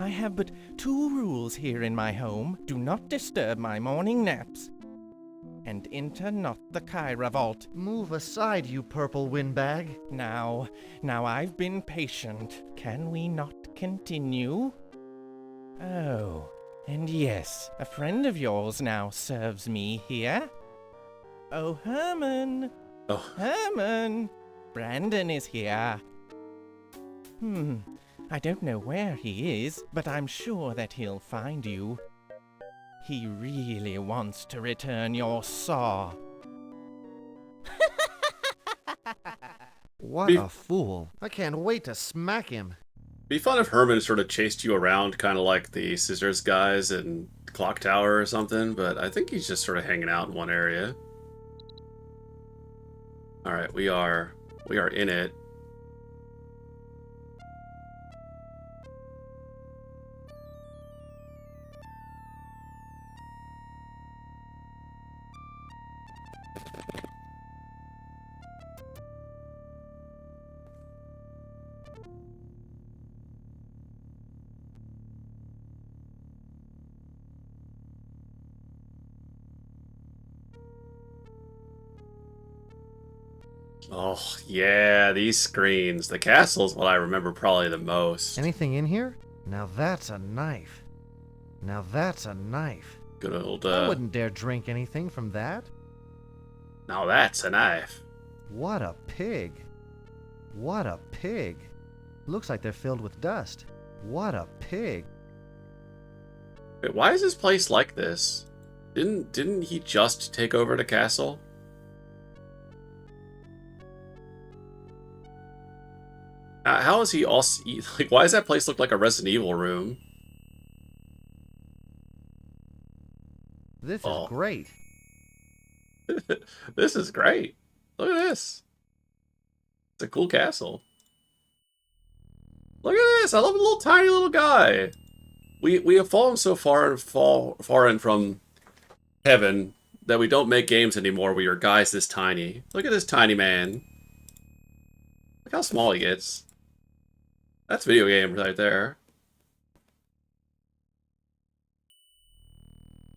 I have but 2 rules here in my home. Do not disturb my morning naps. And enter not the Kyra vault. Move aside, you purple windbag. Now I've been patient. Can we not continue? Oh, and yes, a friend of yours now serves me here. Oh, Herman! Oh. Herman! Brandon is here. I don't know where he is, but I'm sure that he'll find you. He really wants to return your saw. What a fool. I can't wait to smack him. Be fun if Herman sort of chased you around, kind of like the scissors guys in Clock Tower or something, but I think he's just sort of hanging out in one area. Alright, we are in it. Oh, yeah, these screens. The castle's what I remember probably the most. Anything in here? Now that's a knife. Now that's a knife. Good old, I wouldn't dare drink anything from that. Now that's a knife. What a pig. What a pig. Looks like they're filled with dust. What a pig. Wait, why is this place like this? Didn't he just take over the castle? How is he also... Like, why does that place look like a Resident Evil room? This is great. This is great. Look at this. It's a cool castle. Look at this. I love the little tiny little guy. We have fallen so far in from heaven that we don't make games anymore where your guy's this tiny. Look at this tiny man. Look how small he gets. That's video game right there.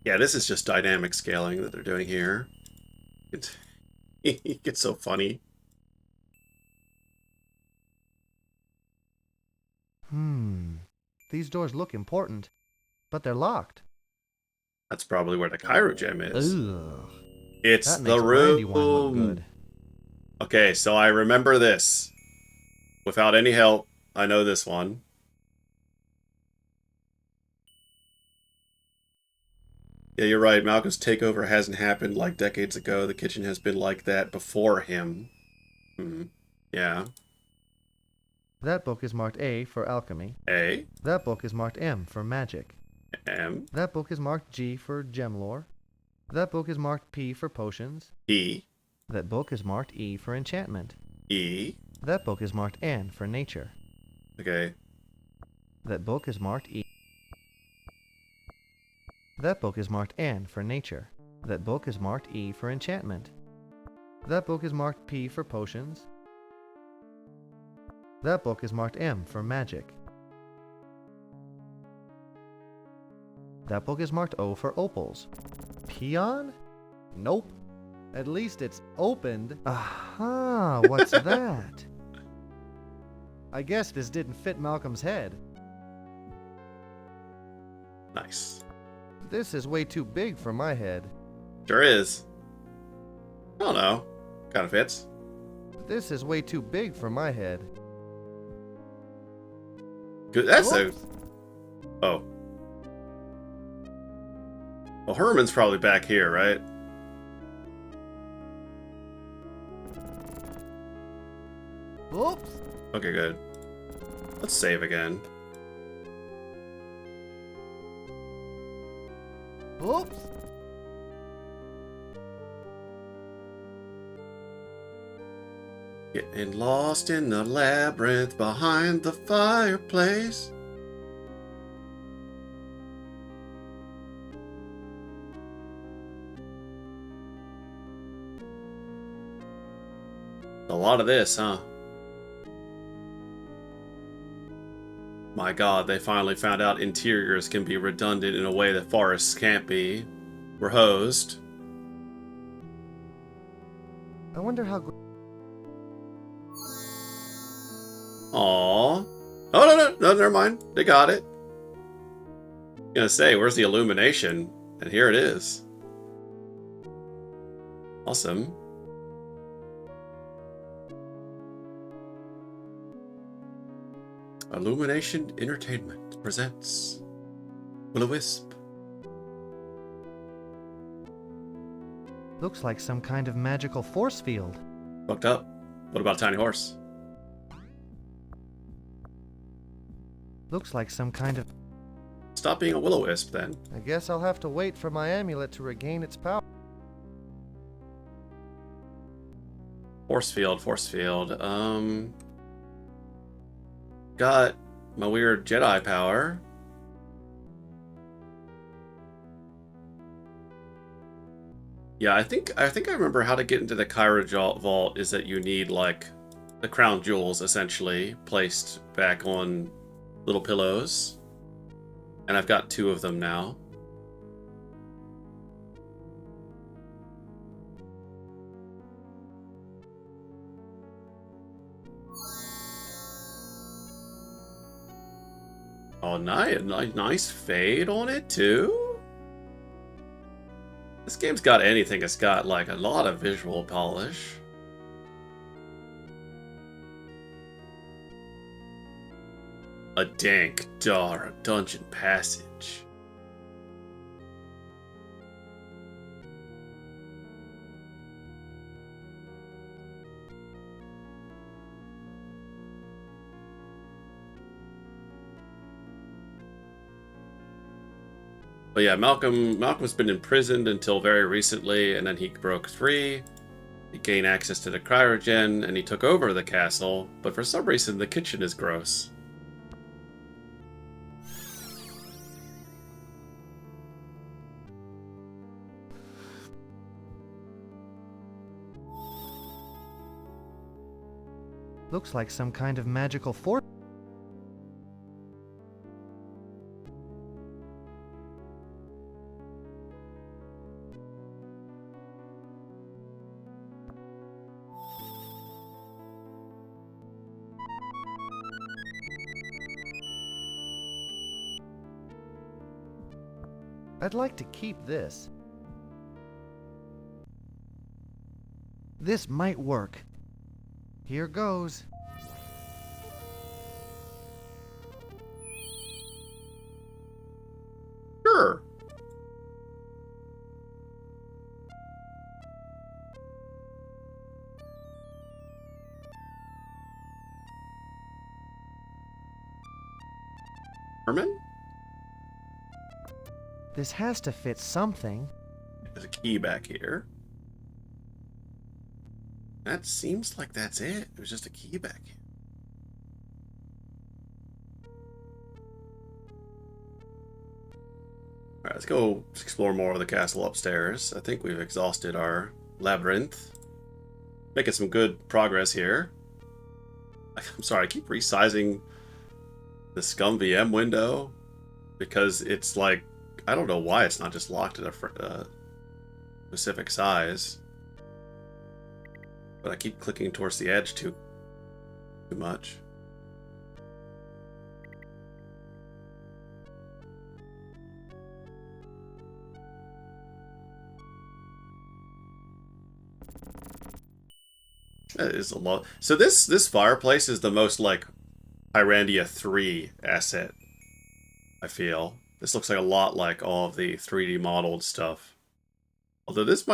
Yeah, this is just dynamic scaling that they're doing here. It gets so funny. These doors look important, but they're locked. That's probably where the Kyro gem is. Ugh. It's That the makes brandy room. wine look good. Okay, so I remember this. Without any help, I know this one. Yeah, you're right. Malcolm's takeover hasn't happened like decades ago. The kitchen has been like that before him. Yeah. That book is marked A for alchemy. A. That book is marked M for magic. M. That book is marked G for gem lore. That book is marked P for potions. P. That book is marked E for enchantment. E. That book is marked N for nature. Okay. That book is marked E. That book is marked N for nature. That book is marked E for enchantment. That book is marked P for potions. That book is marked M for magic. That book is marked O for opals. Peon? Nope. At least it's opened. Aha, what's that? I guess this didn't fit Malcolm's head. Nice. This is way too big for my head. Sure is. I don't know. Kind of fits. This is way too big for my head. Good. That's a... Oh. Well, Herman's probably back here, right? Oops. Okay, good. Let's save again. Oops. Getting lost in the labyrinth behind the fireplace. A lot of this, huh? My god, they finally found out interiors can be redundant in a way that forests can't be. We're hosed. I wonder how... Aww. Oh, no, never mind. They got it. I'm gonna say, where's the illumination? And here it is. Awesome. Illumination Entertainment presents Will-O-Wisp. Looks like some kind of magical force field. Fucked up. What about a tiny horse? Looks like some kind of... Stop being a Will-O-Wisp, then. I guess I'll have to wait for my amulet to regain its power. Force field. Got my weird Jedi power. Yeah, I think I remember how to get into the Kyra vault is that you need, like, the crown jewels, essentially, placed back on little pillows. And I've got 2 of them now. Oh, nice fade on it, too? This game's got anything. It's got, like, a lot of visual polish. A dank, dark dungeon passage. But yeah, Malcolm's been imprisoned until very recently, and then he broke free. He gained access to the cryogen, and he took over the castle. But for some reason, the kitchen is gross. Looks like some kind of magical fort. I'd like to keep this. This might work. Here goes. Sure. Herman? This has to fit something. There's a key back here. That seems like that's it. It was just a key back here. Alright, let's go explore more of the castle upstairs. I think we've exhausted our labyrinth. Making some good progress here. I'm sorry, I keep resizing the ScummVM window because it's like, I don't know why it's not just locked at a specific size. But I keep clicking towards the edge too much. That is a lot. So this fireplace is the most like Kyrandia 3 asset, I feel. This looks like a lot like all of the 3D modeled stuff. Although this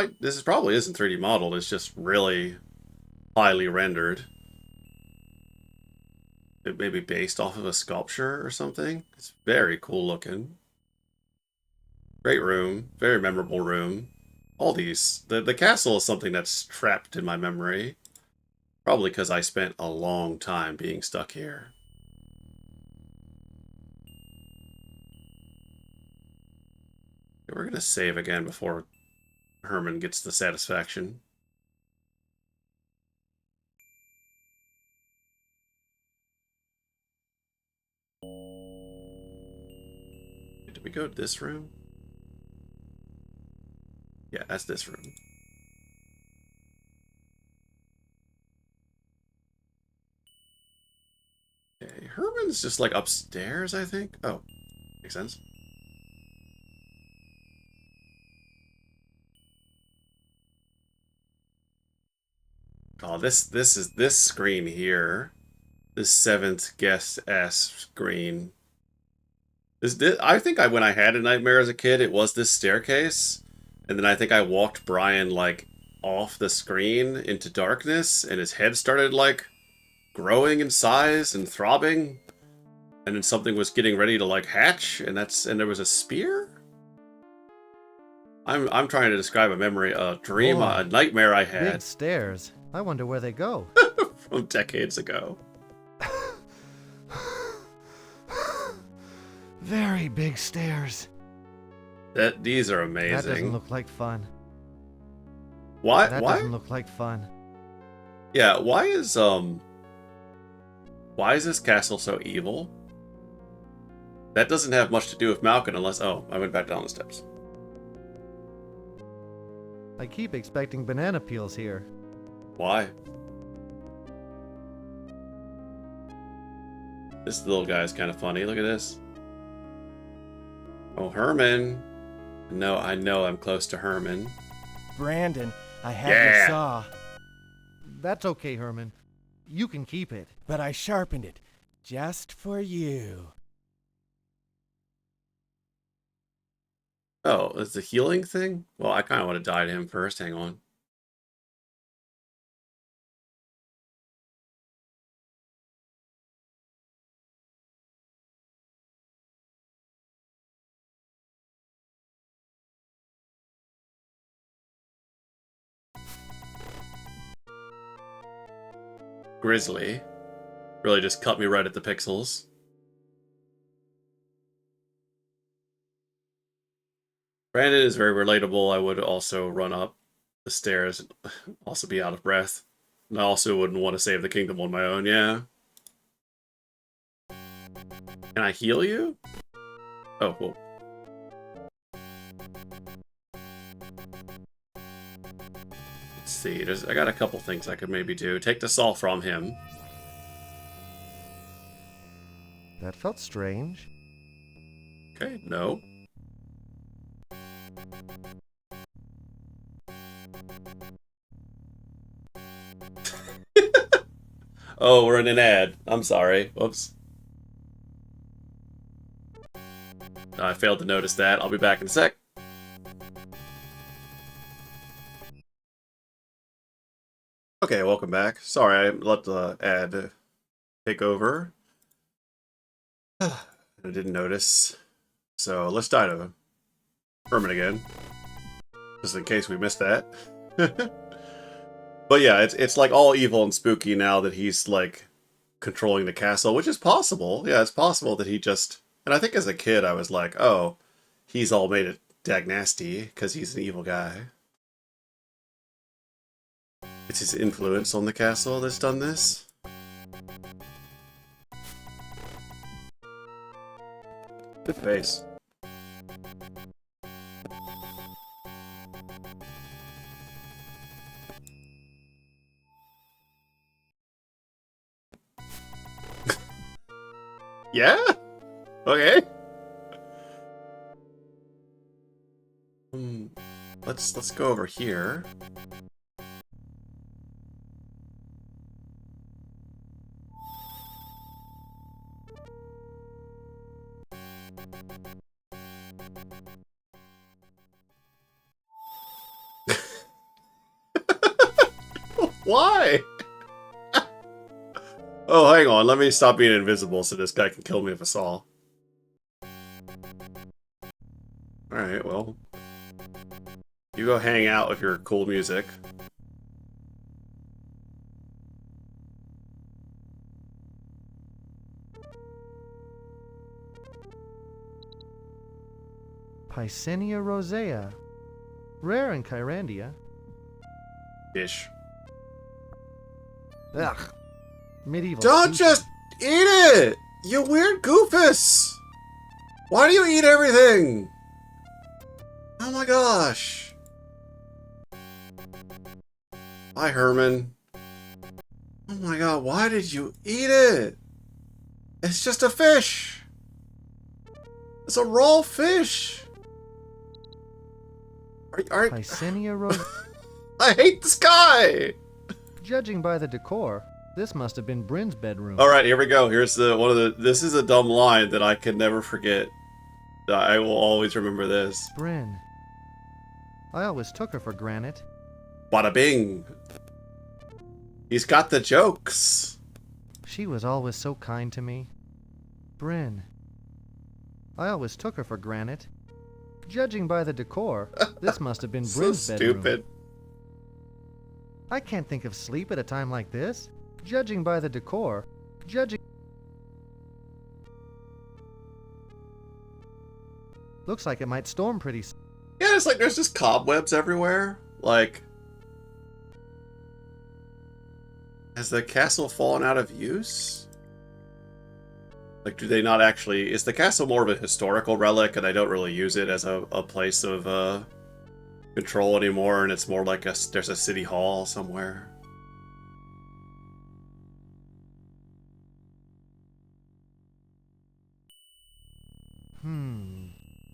probably isn't 3D modeled, it's just really highly rendered. It may be based off of a sculpture or something. It's very cool looking. Great room, very memorable room. All these, the castle is something that's trapped in my memory. Probably because I spent a long time being stuck here. We're gonna save again before Herman gets the satisfaction. Did we go to this room? Yeah, that's this room. Okay, Herman's just like upstairs, I think. Oh, makes sense. Oh, this screen here, this 7th guest S screen. I think when I had a nightmare as a kid, it was this staircase, and then I think I walked Brian like off the screen into darkness, and his head started like growing in size and throbbing, and then something was getting ready to like hatch, and there was a spear. I'm trying to describe a memory, a dream, Boy, a nightmare I had. Big stairs. I wonder where they go. From decades ago. Very big stairs. These are amazing. That doesn't look like fun. Why? That doesn't look like fun. Yeah, why is this castle so evil? That doesn't have much to do with Malkin unless... Oh, I went back down the steps. I keep expecting banana peels here. Why? This little guy's kind of funny. Look at this. Oh, Herman. No, I know I'm close to Herman. Brandon, I have your saw. That's okay, Herman. You can keep it. But I sharpened it just for you. Oh, it's the healing thing? Well, I kind of want to die to him first. Hang on. Grizzly. Really just cut me right at the pixels. Brandon is very relatable. I would also run up the stairs, also be out of breath. And I also wouldn't want to save the kingdom on my own, yeah. Can I heal you? Oh, cool. Let's see, I got a couple things I could maybe do. Take the saw from him. That felt strange. Okay, no. Oh, we're in an ad. I'm sorry. Whoops. I failed to notice that. I'll be back in a sec. Okay, welcome back. Sorry, I let the ad take over. I didn't notice. So let's die to Herman again. Just in case we missed that. But yeah, it's like all evil and spooky now that he's like controlling the castle, which is possible. Yeah, it's possible that he just... And I think as a kid I was like, oh, he's all made it dag nasty because he's an evil guy. It's his influence on the castle that's done this. Good face. Yeah? Okay. Let's go over here. Why? Oh, hang on. Let me stop being invisible so this guy can kill me with a saw. Alright, well. You go hang out with your cool music. Piscenia rosea. Rare in Kyrandia. Ish. Ugh. Medieval. Don't sushi. just eat it! You weird goofus! Why do you eat everything? Oh my gosh. Hi, Herman. Oh my god, why did you eat it? It's just a fish. It's a raw fish. Piscenia rosea. I hate this guy! Judging by the decor, this must have been Bryn's bedroom. Alright, here we go. Here's this is a dumb line that I can never forget. I will always remember this. Bryn. I always took her for granite. Bada bing. He's got the jokes. She was always so kind to me. Bryn. I always took her for granite. Judging by the decor, this must have been Bryn's bedroom. Stupid. I can't think of sleep at a time like this. Judging by the decor, looks like it might storm pretty soon. Yeah, it's like there's just cobwebs everywhere. Like, has the castle fallen out of use? Like, do they not actually... Is the castle more of a historical relic and I don't really use it as a place of control anymore, and it's more like there's a city hall somewhere?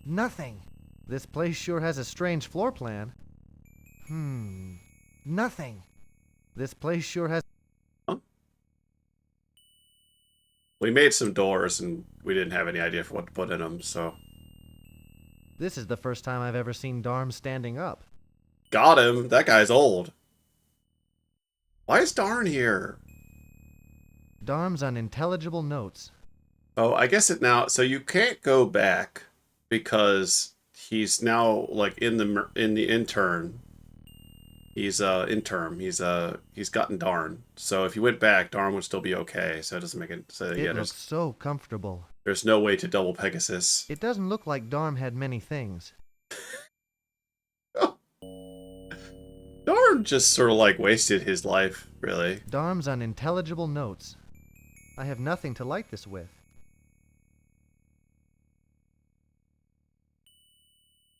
Nothing. This place sure has a strange floor plan. Nothing. This place sure has... Huh? We made some doors and we didn't have any idea for what to put in them, so... This is the first time I've ever seen Darm standing up. Got him! That guy's old. Why is Darn here? Darm's unintelligible notes. Oh, I guess it now... So you can't go back because he's now, like, in the intern. He's interim. He's gotten Darn. So if you went back, Darn would still be okay. So it doesn't make it. So yeah, It looks so comfortable. there's no way to double Pegasus. It doesn't look like Darm had many things. Darn just sort of like wasted his life, really. Darm's unintelligible notes. I have nothing to light this with.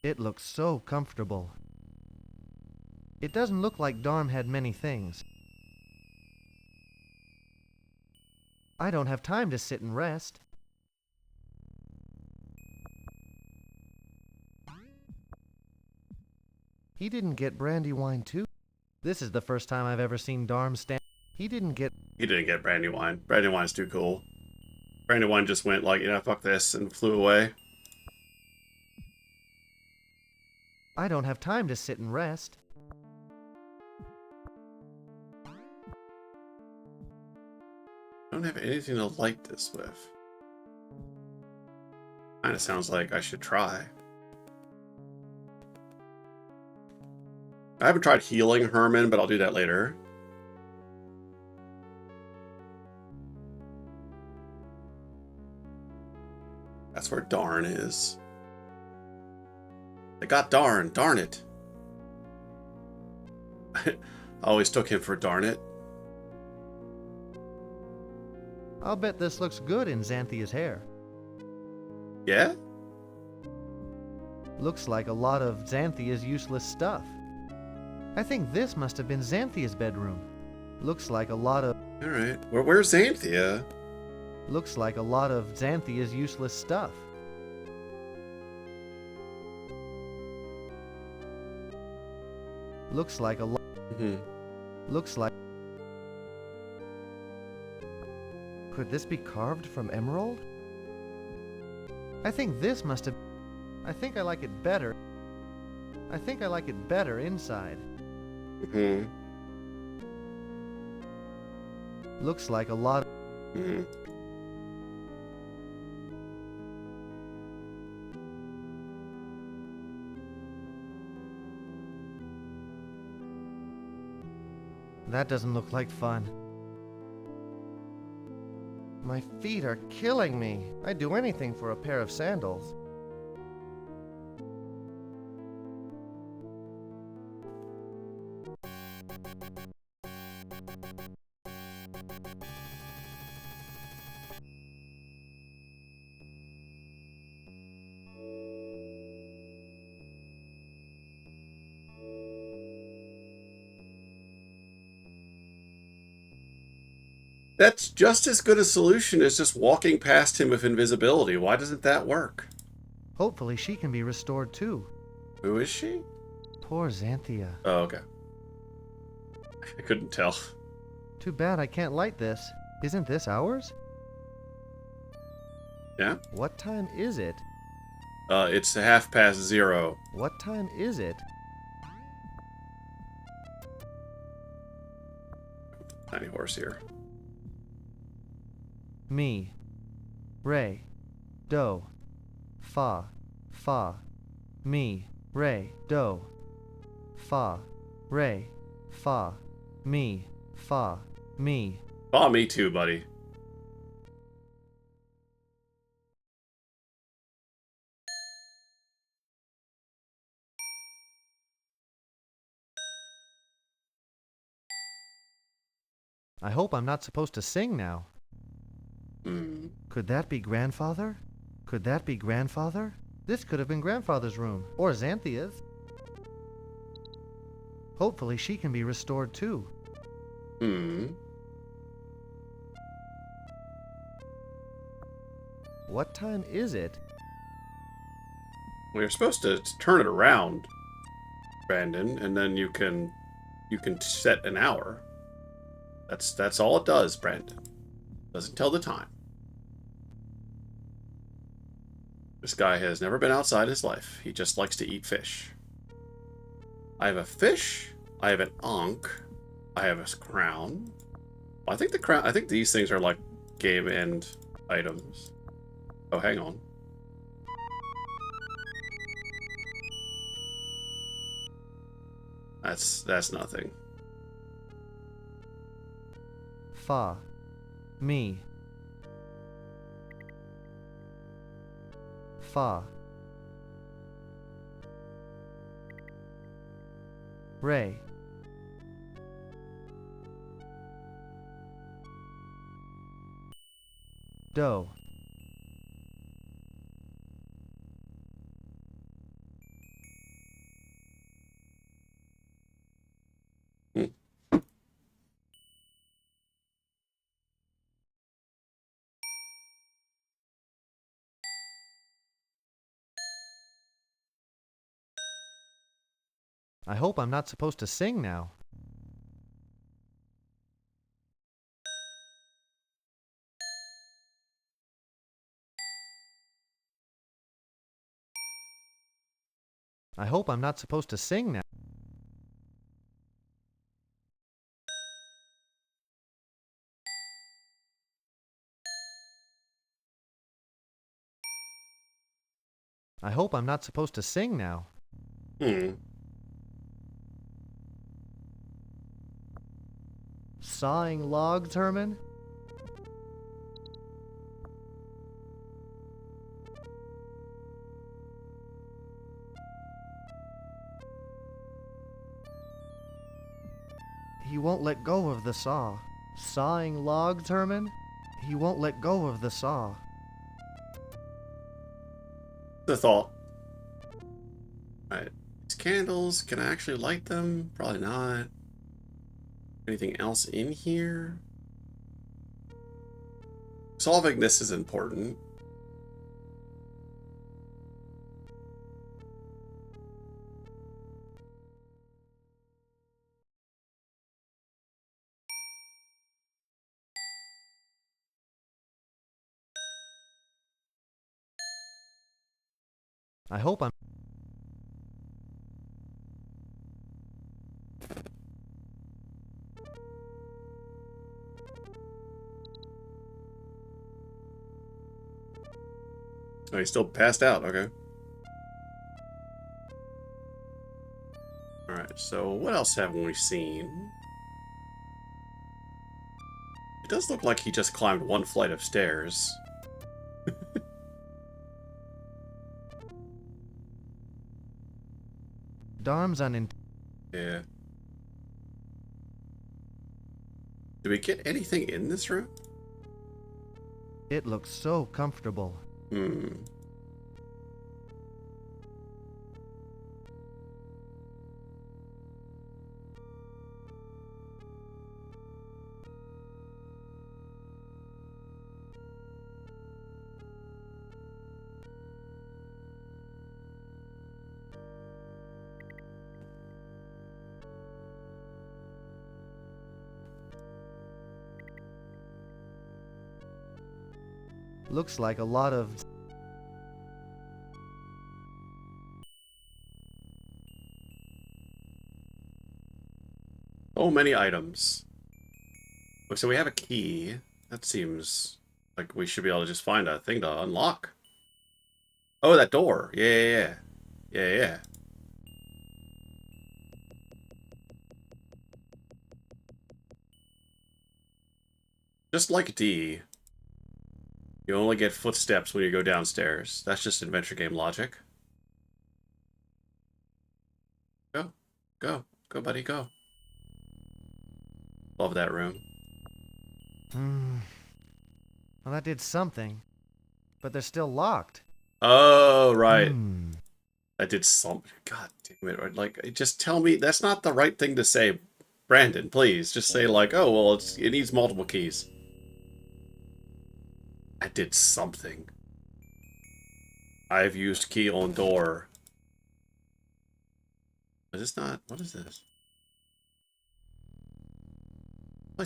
It looks so comfortable. It doesn't look like Darm had many things. I don't have time to sit and rest. He didn't get brandy wine too. This is the first time I've ever seen Darm stand. He didn't get Brandywine. Brandywine's too cool. Brandywine just went like, fuck this, and flew away. I don't have time to sit and rest. I don't have anything to light this with. Kinda sounds like I should try. I haven't tried healing Herman, but I'll do that later. That's where Darn is. I got Darn. Darn it. I always took him for Darn it. I'll bet this looks good in Xanthia's hair. Yeah? Looks like a lot of Xanthia's useless stuff. I think this must have been Xanthia's bedroom. Looks like a lot of... Alright. Where's Xanthia? Looks like a lot of Xanthia's useless stuff. Looks like a lot... Looks like... Could this be carved from emerald? I think this must have... I think I like it better. I think I like it better inside. Looks like a lot... That doesn't look like fun. My feet are killing me. I'd do anything for a pair of sandals. That's just as good a solution as just walking past him with invisibility. Why doesn't that work? Hopefully she can be restored too. Who is she? Poor Xanthia. Oh, okay. I couldn't tell. Too bad I can't light this. Isn't this ours? Yeah? What time is it? It's 0:30. What time is it? Tiny horse here. Mi, re, do, fa, fa, mi, re, do, fa, re, fa, mi, fa, mi. Oh, me too, buddy. I hope I'm not supposed to sing now. Could that be Grandfather? Could that be Grandfather? This could have been Grandfather's room, or Xanthia's. Hopefully she can be restored too. What time is it? Well, you're supposed to turn it around, Brandon, and then you can set an hour. That's all it does, Brandon. Doesn't tell the time. This guy has never been outside his life. He just likes to eat fish. I have a fish. I have an ankh. I have a crown. I think the crown. I think these things are like game end items. Oh, hang on. That's nothing. Fa. Me. Fa. Ray. Do. Hmm. I hope I'm not supposed to sing now. I hope I'm not supposed to sing now. I hope I'm not supposed to sing now. Sawing logs, Herman? He won't let go of the saw. Sawing logs, Herman? He won't let go of the saw. The thought. Alright. These candles, can I actually light them? Probably not. Anything else in here? Solving this is important. I hope I'm... Oh, he's still passed out, okay. Alright, so what else haven't we seen? It does look like he just climbed one flight of stairs. Darm's unin... Yeah. Did we get anything in this room? It looks so comfortable. Looks like a lot of... Oh, many items. Oh, so we have a key. That seems like we should be able to just find a thing to unlock. Oh, that door. Yeah. Just like D, you only get footsteps when you go downstairs. That's just adventure game logic. Go. Go, buddy, go. Love that room. Well, that did something. But they're still locked. Oh, right. That did something. God damn it. Like, just tell me. That's not the right thing to say. Brandon, please. Just say, like, oh, well, it needs multiple keys. That did something. I've used key on door. Is this not? What is this?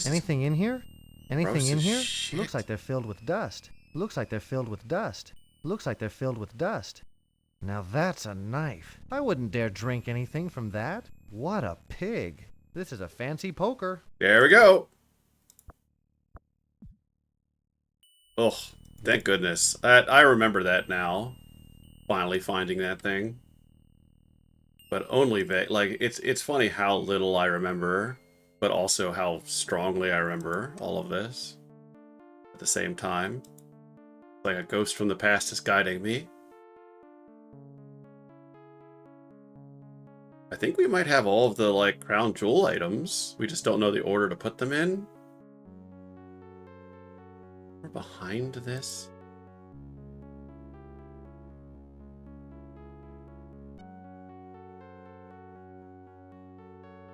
Anything in here? Anything Gross in as here? shit. Looks like they're filled with dust. Looks like they're filled with dust. Looks like they're filled with dust. Now that's a knife. I wouldn't dare drink anything from that. What a pig. This is a fancy poker. There we go. Oh, thank goodness. I remember that now. Finally finding that thing. but only like it's funny how little I remember, but also how strongly I remember all of this at the same time. Like a ghost from the past is guiding me. I think we might have all of the like crown jewel items. We just don't know the order to put them in. We're behind this.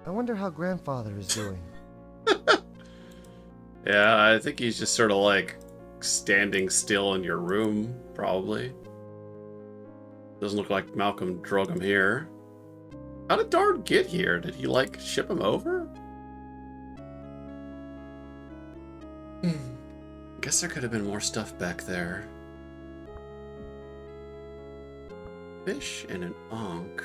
I wonder how Grandfather is doing. Yeah, I think he's just sort of like standing still in your room, probably. Doesn't look like Malcolm drug him here. How did Darn get here? Did he like ship him over? Guess there could have been more stuff back there. Fish and an ankh.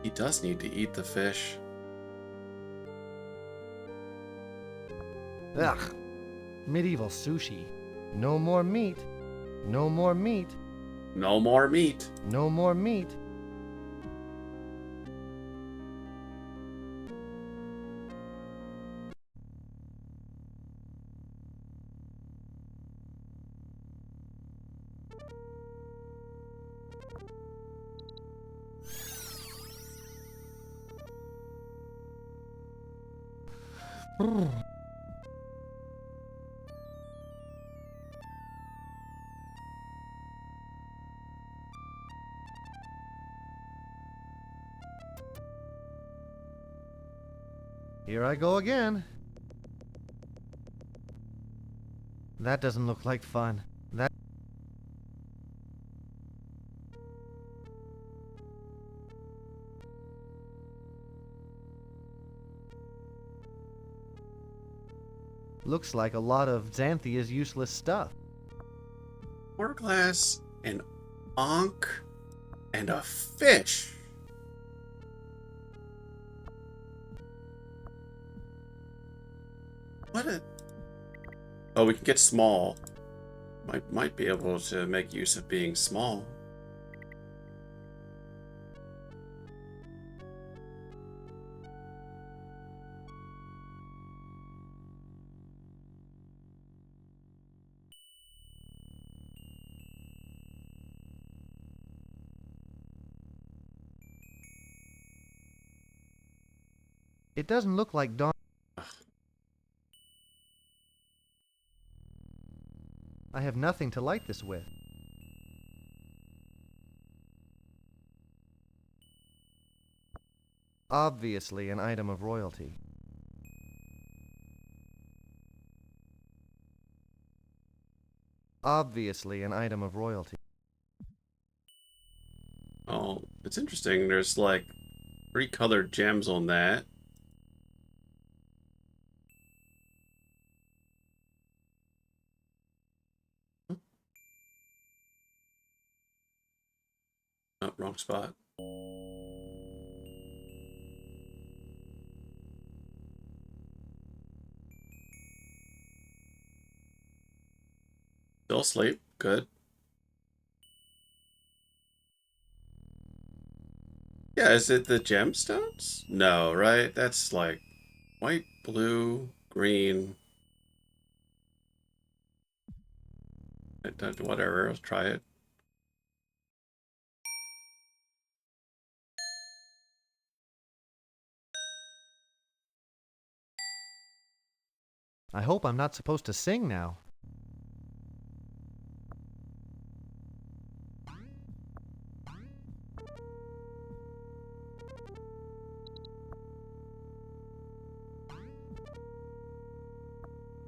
He does need to eat the fish. Ugh. Medieval sushi. No more meat. No more meat. No more meat. No more meat. Here I go again. That doesn't look like fun. That looks like a lot of Xanthia's useless stuff. Hourglass, an ankh, and a fish. What a... Oh, we can get small. Might be able to make use of being small. It doesn't look like Dawn. I have nothing to light this with. Obviously an item of royalty. Obviously an item of royalty. Oh, it's interesting. There's like 3 colored gems on that. Oh, wrong spot. Still asleep. Good. Yeah, is it the gemstones? No, right? That's like white, blue, green. Whatever, let's try it. I hope I'm not supposed to sing now.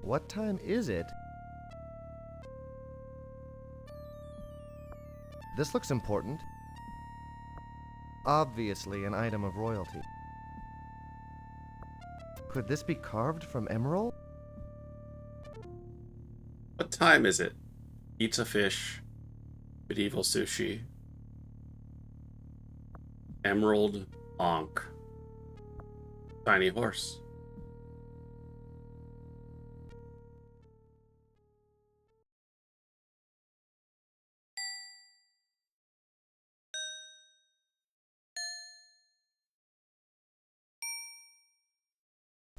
What time is it? This looks important. Obviously an item of royalty. Could this be carved from emerald? What time is it? Eats a fish. Medieval sushi. Emerald ankh. Tiny horse.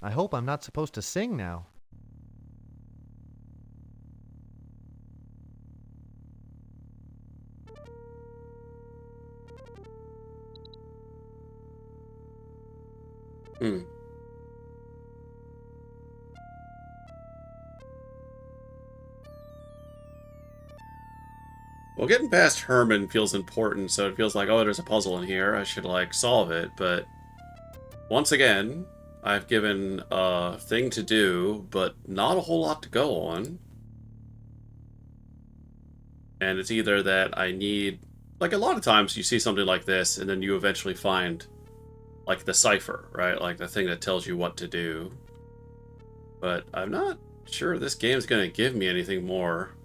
I hope I'm not supposed to sing now. Hmm. Well, getting past Herman feels important, so it feels like, oh, there's a puzzle in here. I should, like, solve it, but once again, I've given a thing to do, but not a whole lot to go on. And it's either that I need... Like, a lot of times you see something like this, and then you eventually find, like, the cipher, right? Like, the thing that tells you what to do. But I'm not sure this game's gonna give me anything more.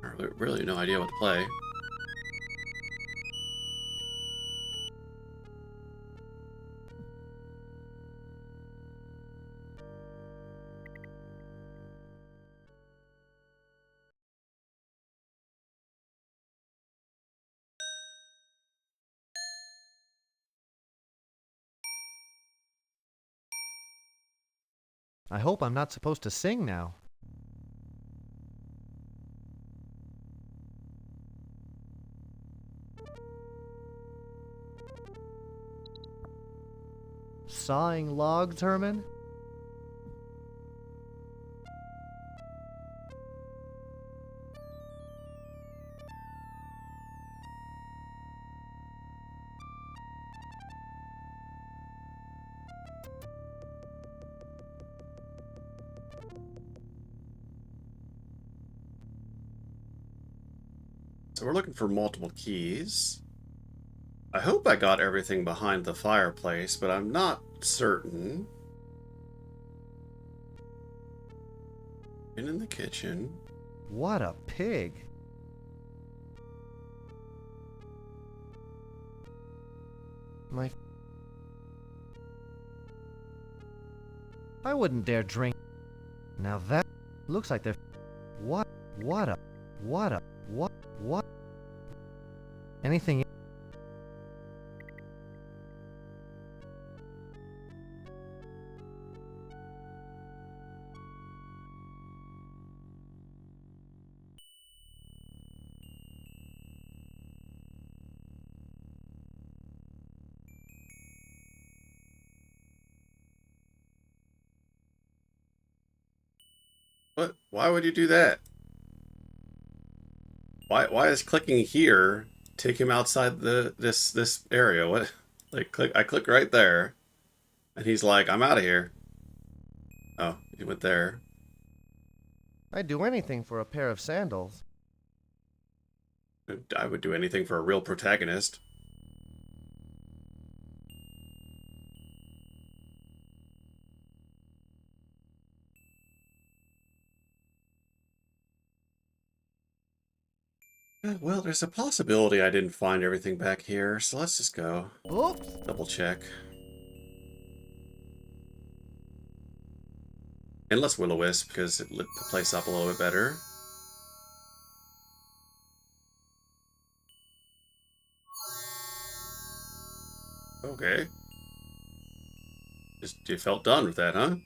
I have really no idea what to play. I hope I'm not supposed to sing now. Sawing logs, Herman? So we're looking for multiple keys. I hope I got everything behind the fireplace, but I'm not certain. And in the kitchen. What a pig. I wouldn't dare drink. Now that looks like they're... What? Anything... What? Why would you do that? Why is clicking here take him outside this area? What? Like I click right there, and he's like, I'm out of here. Oh, he went there. I'd do anything for a pair of sandals. I would do anything for a real protagonist. Well, there's a possibility I didn't find everything back here, so let's just go. Oops! Double check. And let's will-o-wisp, because it lit the place up a little bit better. Okay. Just you felt done with that, huh?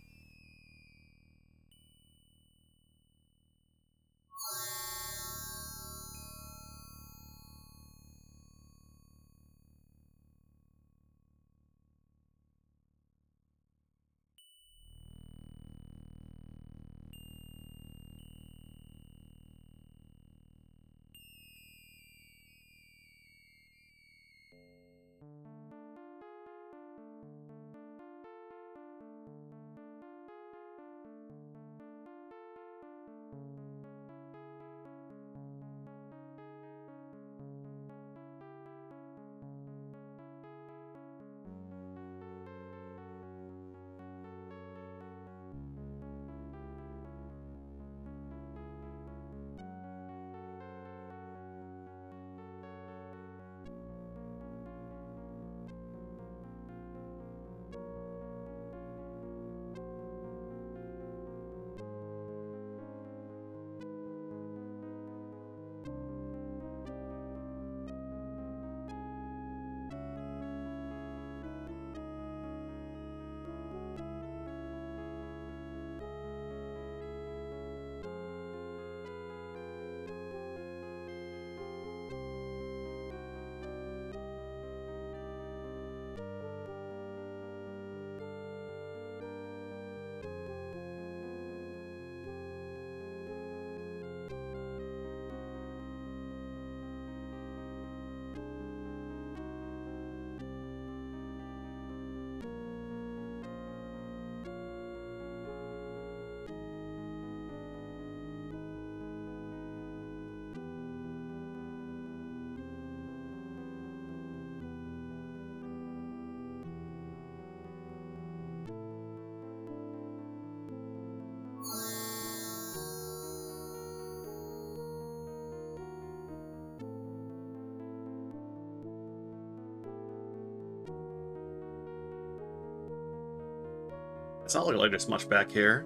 It's not looking like there's much back here.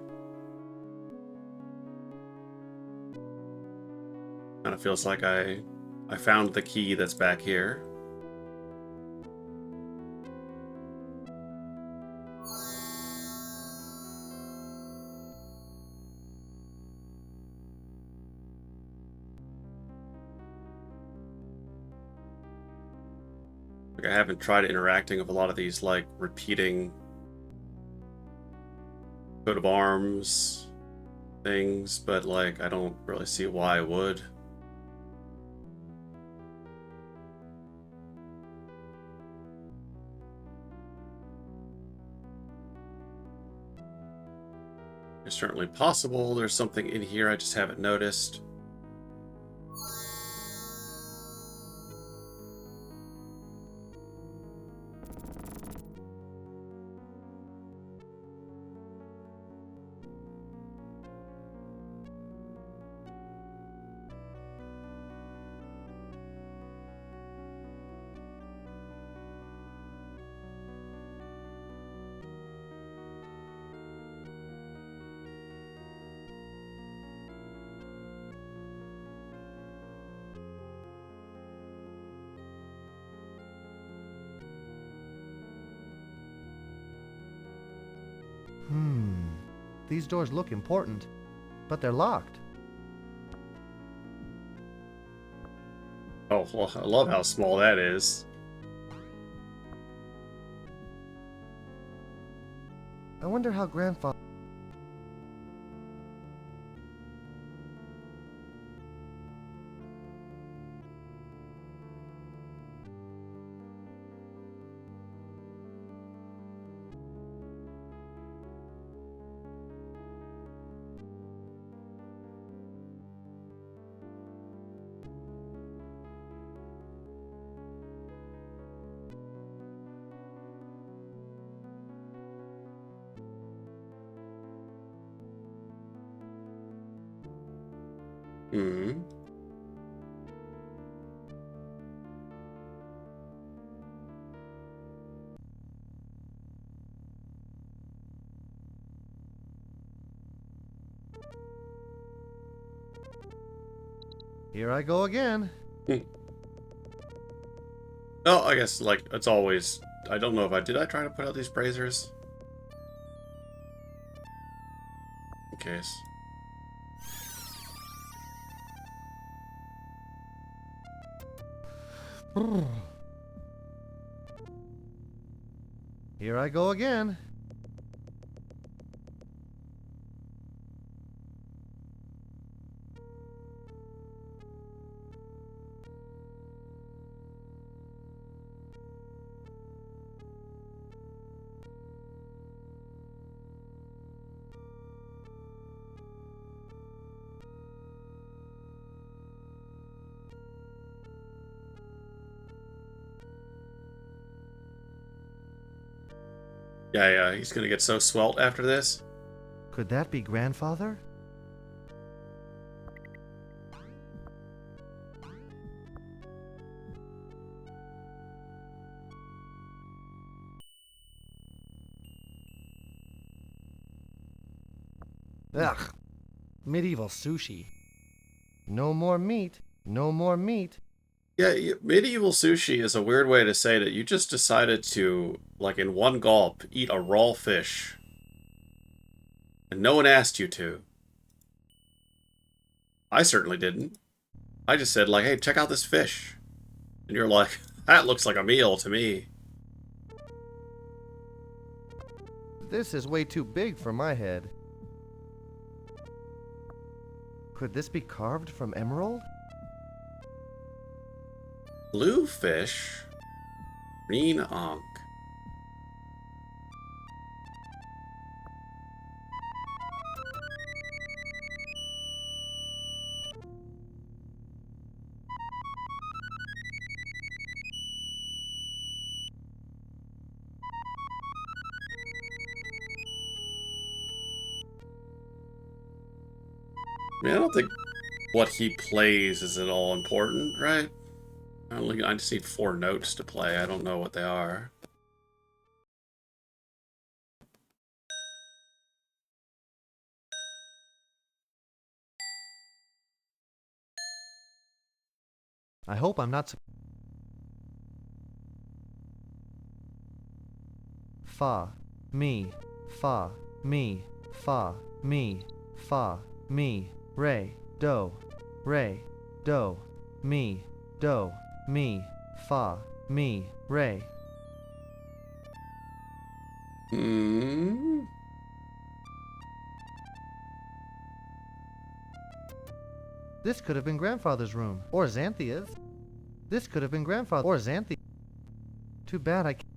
Kind of feels like I found the key that's back here. Like, I haven't tried interacting with a lot of these, like, repeating coat of arms things, but, like, I don't really see why I would. It's certainly possible there's something in here I just haven't noticed. These doors look important, but they're locked. Oh, well, I love how small that is. I wonder how Grandfather... Hmm. Here I go again. Oh, I guess, like, it's always... I don't know if I... Did I try to put out these braziers? In case. Here I go again. Yeah, he's gonna get so swelt after this. Could that be Grandfather? Ugh. Medieval sushi. No more meat. No more meat. Yeah, medieval sushi is a weird way to say that you just decided to, like, in one gulp, eat a raw fish. And no one asked you to. I certainly didn't. I just said, like, hey, check out this fish. And you're like, that looks like a meal to me. This is way too big for my head. Could this be carved from emerald? Blue fish. Green ankh. I mean, I don't think what he plays is at all important, right? I just need 4 notes to play. I don't know what they are. I hope I'm not. Fa, mi, fa, mi, fa, mi, fa, mi, re, do, mi, do, mi, fa, mi, re. Hmm. This could have been Grandfather's room, or Xanthia's. This could have been Grandfather or Xanthia. Too bad I can't.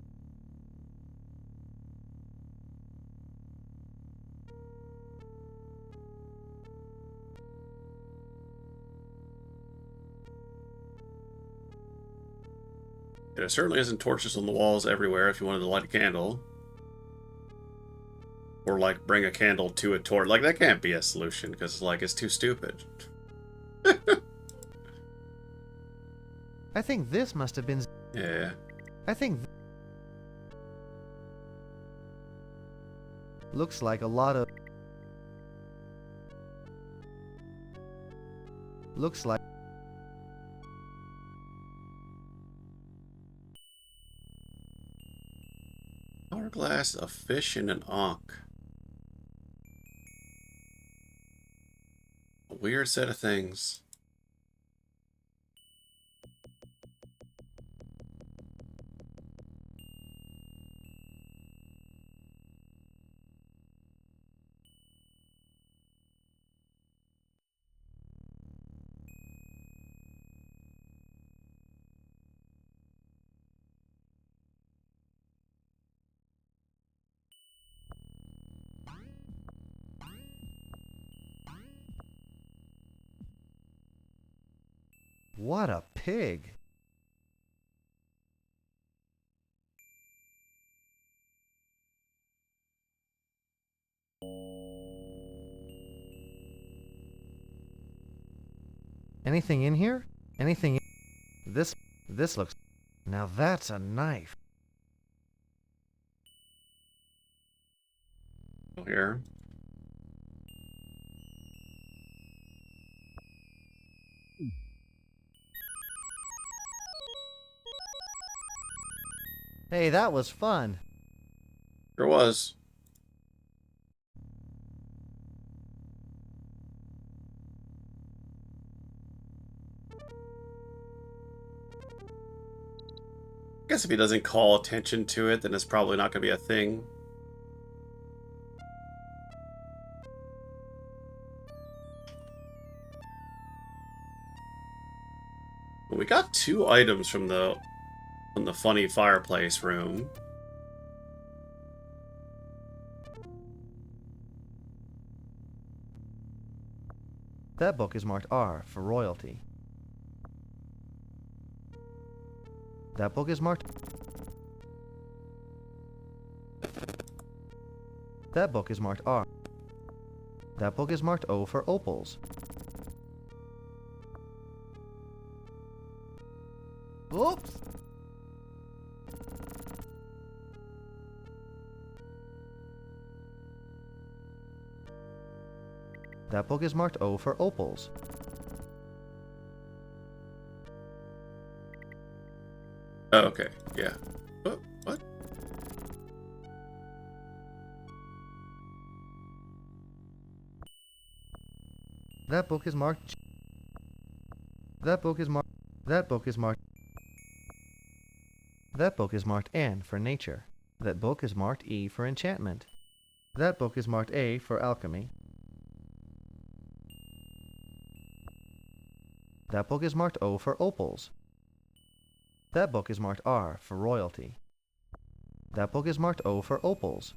There certainly isn't torches on the walls everywhere if you wanted to light a candle. Or, like, bring a candle to a torch. Like, that can't be a solution, because, like, it's too stupid. I think this must have been. Yeah. I think. Looks like a lot of. Looks like. Hourglass, a fish, and an ankh. A weird set of things. What a pig. Anything in here? Anything in... This looks... Now that's a knife. Here. Hey, that was fun. Sure was. I guess if he doesn't call attention to it, then it's probably not going to be a thing. We got 2 items from the funny fireplace room. That book is marked R for royalty. That book is marked... That book is marked R. That book is marked O for opals. Oops! That book is marked O for opals. Oh, okay, yeah. What? That book is marked... That book is marked... That book is marked... That book is marked N for nature. That book is marked E for enchantment. That book is marked A for alchemy. That book is marked O for opals. That book is marked R for royalty. That book is marked O for opals.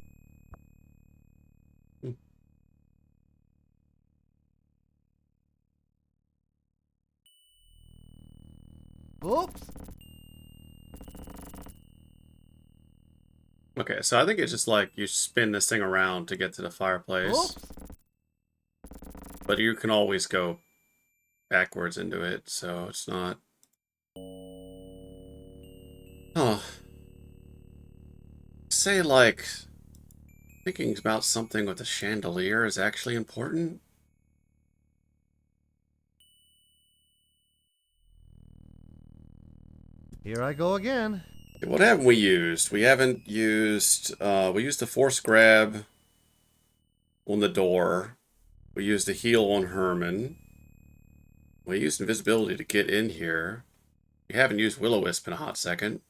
Oops! Okay, so I think it's just like you spin this thing around to get to the fireplace. Oops! But you can always go backwards into it, so it's not... Oh. Say, like, thinking about something with a chandelier is actually important? Here I go again. What haven't we used? We haven't used, we used the force grab on the door. We used the heal on Herman. We used invisibility to get in here. We haven't used Will-O-Wisp in a hot second.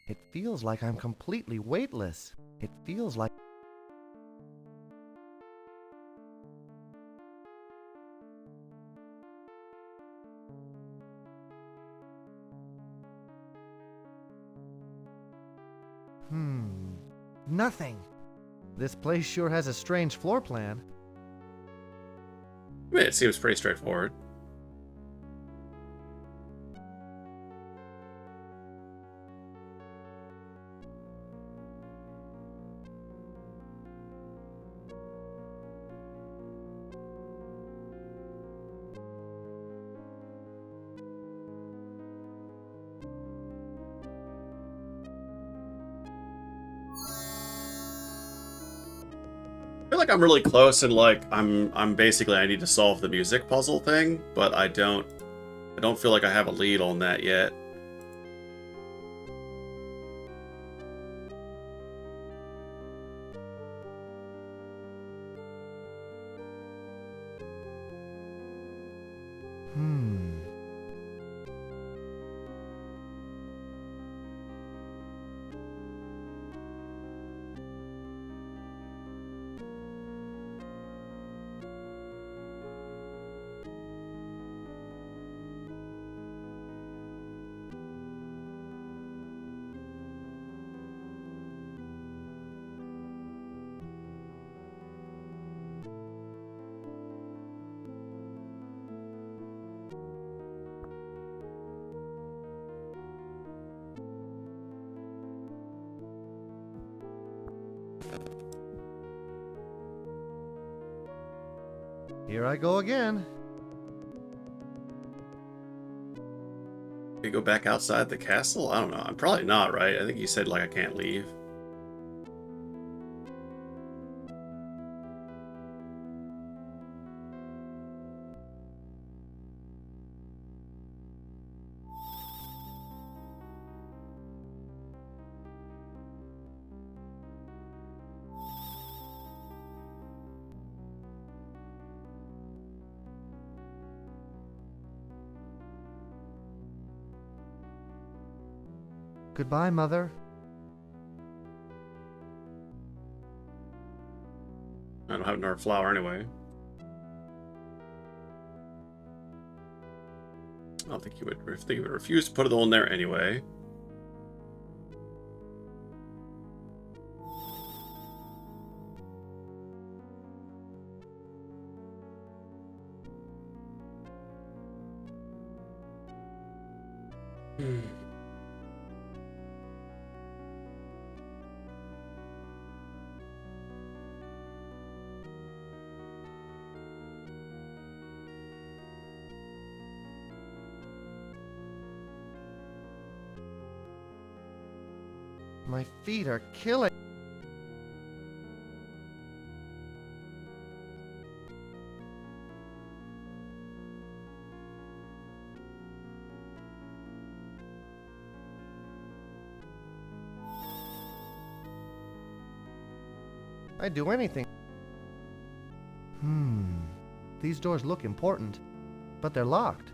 It feels like I'm completely weightless. It feels like... Nothing. This place sure has a strange floor plan. I mean, it seems pretty straightforward. I feel like I'm really close and like I'm basically I need to solve the music puzzle thing, but I don't feel like I have a lead on that yet. Here I go again. Can you go back outside the castle? I don't know. I'm probably not, right? I think you said like I can't leave. Goodbye, Mother. I don't have another flower anyway. I don't think you would refuse to put it on there anyway. My feet are killing. I'd do anything. These doors look important, but they're locked.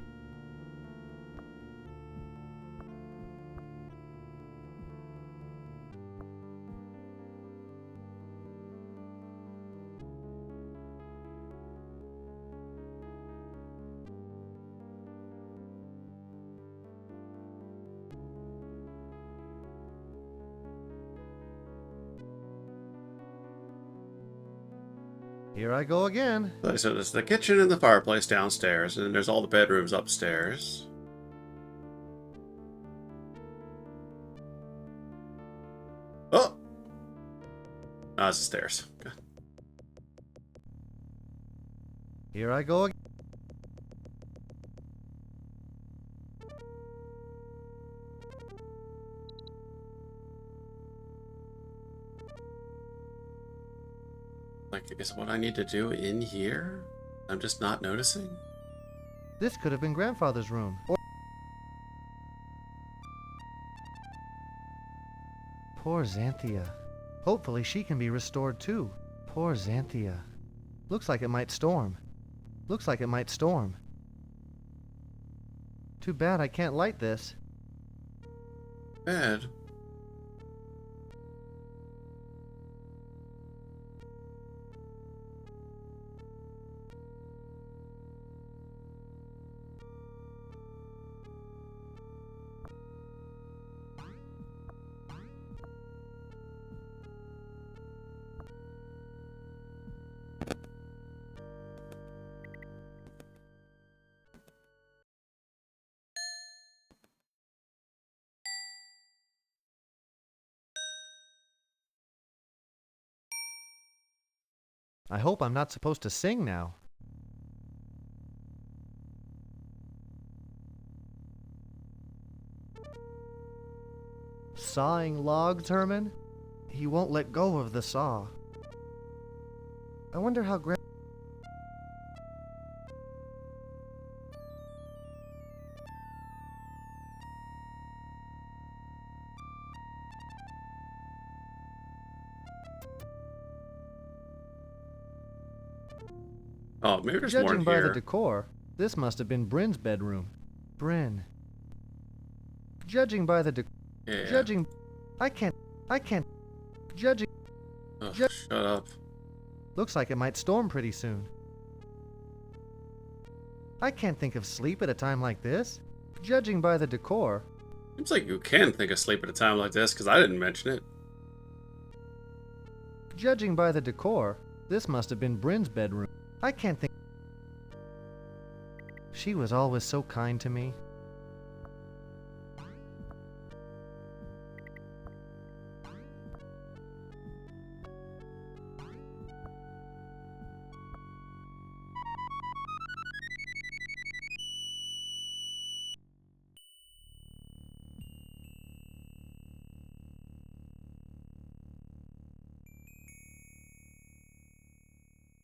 Here I go again. So there's the kitchen and the fireplace downstairs, and then there's all the bedrooms upstairs. Oh! Ah, it's the stairs. Okay. Here I go again. Like, is what I need to do in here? I'm just not noticing? This could have been Grandfather's room. Or poor Xanthia. Hopefully she can be restored too. Poor Xanthia. Looks like it might storm. Looks like it might storm. Too bad I can't light this. Bad. I hope I'm not supposed to sing now. Sawing logs, Herman? He won't let go of the saw. I wonder how Oh, maybe there's more Judging in by the here. decor, this must have been Bryn's bedroom. Bryn. Judging by the Yeah. I can't. Judging. Oh, shut up. Looks like it might storm pretty soon. I can't think of sleep at a time like this. Judging by the decor. Seems like you can think of sleep at a time like this, because I didn't mention it. Judging by the decor, this must have been Bryn's bedroom. I can't think. She was always so kind to me.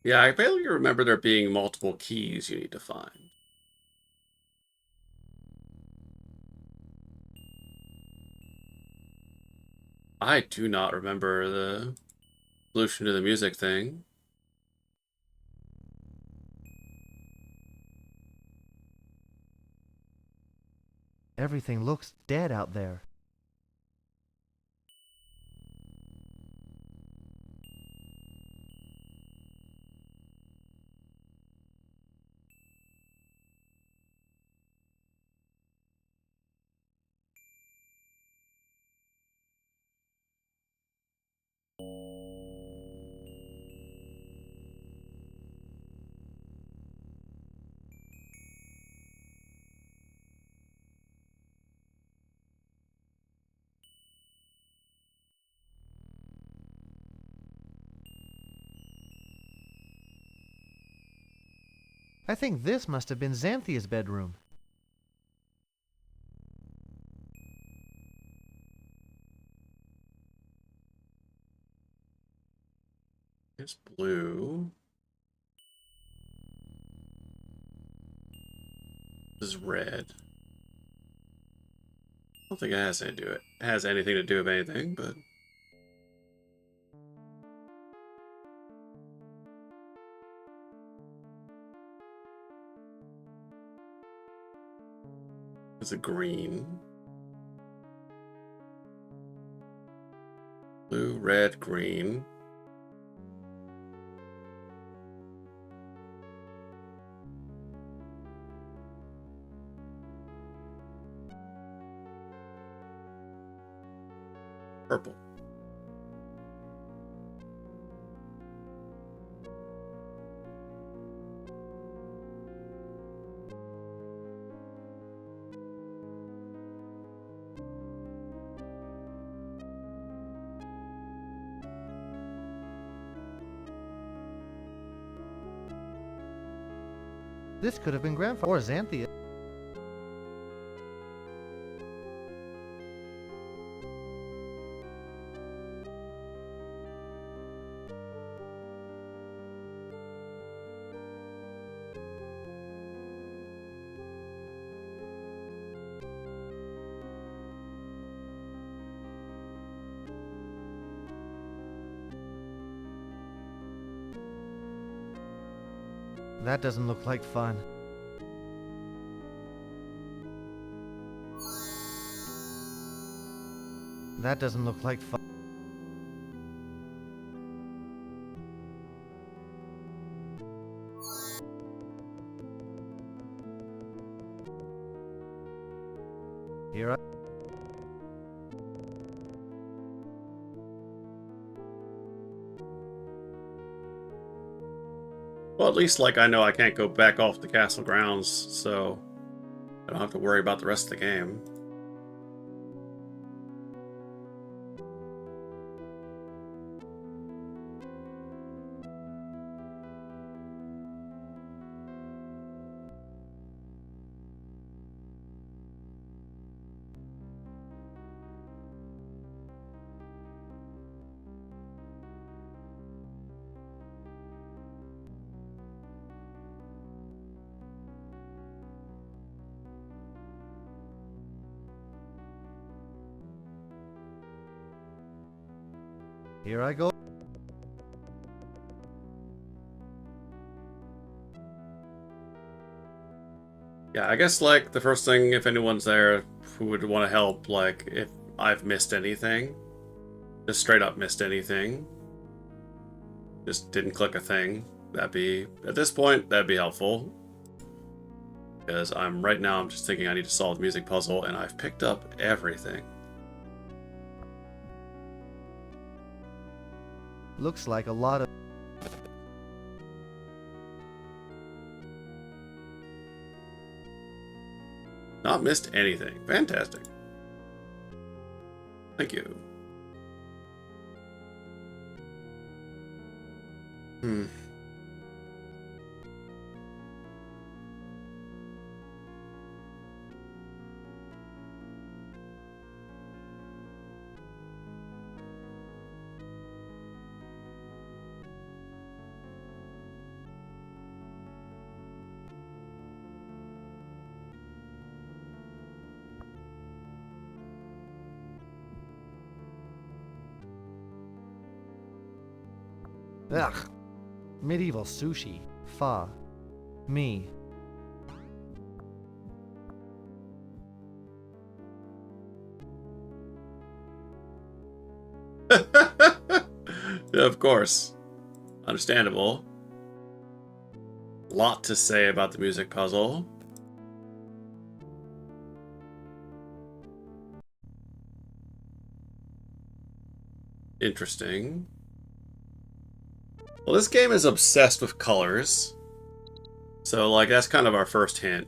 Yeah, I barely remember there being multiple keys you need to find. I do not remember the solution to the music thing. Everything looks dead out there. I think this must have been Xanthia's bedroom. It's blue. This is red. I don't think it has anything to do it. It has anything to do with anything, but it's a green. Blue, red, green. Purple. This could have been Grandfather or Xanthia. That doesn't look like fun. That doesn't look like fun. Here I... Well, at least, like, I know I can't go back off the castle grounds, so I don't have to worry about the rest of the game. Here I go. Yeah, I guess, like, the first thing, if anyone's there who would want to help, like, if I've missed anything, just straight up missed anything, just didn't click a thing, that'd be, at this point, that'd be helpful. Because right now, I'm just thinking I need to solve the music puzzle, and I've picked up everything. Looks like a lot of... Not missed anything. Fantastic. Thank you. Ugh. Medieval sushi. Pho. Me. Of course. Understandable. Lot to say about the music puzzle. Interesting. Well, this game is obsessed with colors. So, like, that's kind of our first hint.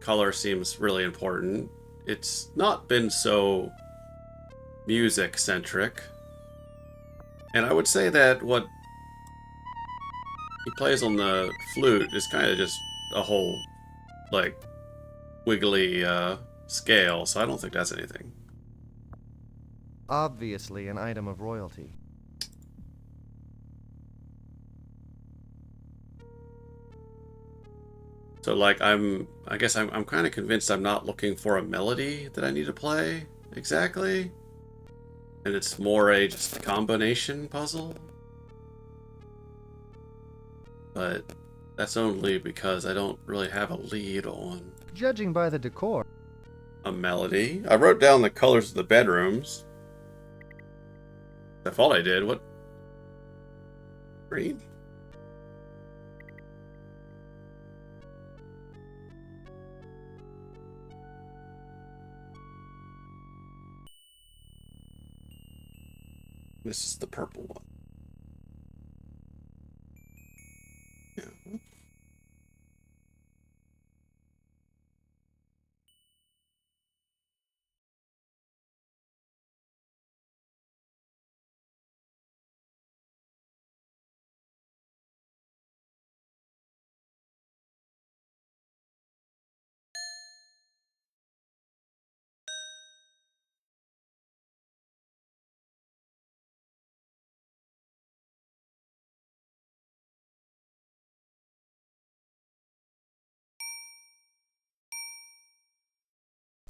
Color seems really important. It's not been so music-centric. And I would say that what he plays on the flute is kind of just a whole, like, wiggly scale, so I don't think that's anything. Obviously an item of royalty. So, like, I guess I'm kind of convinced I'm not looking for a melody that I need to play, exactly. And it's more just a combination puzzle. But that's only because I don't really have a lead on Judging by the decor. a melody. I wrote down the colors of the bedrooms. I thought I did. What? Green? This is the purple one. Yeah.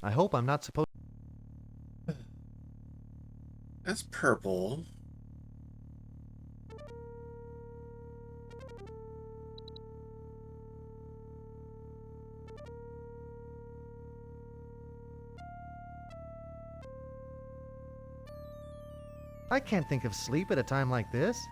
I hope I'm not supposed... That's purple. I can't think of sleep at a time like this.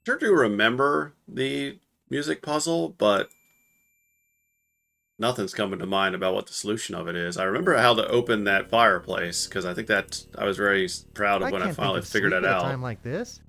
Sure do remember the music puzzle, but nothing's coming to mind about what the solution of it is. I remember how to open that fireplace, because I think that I was very proud of when I finally figured it out. At a time like this.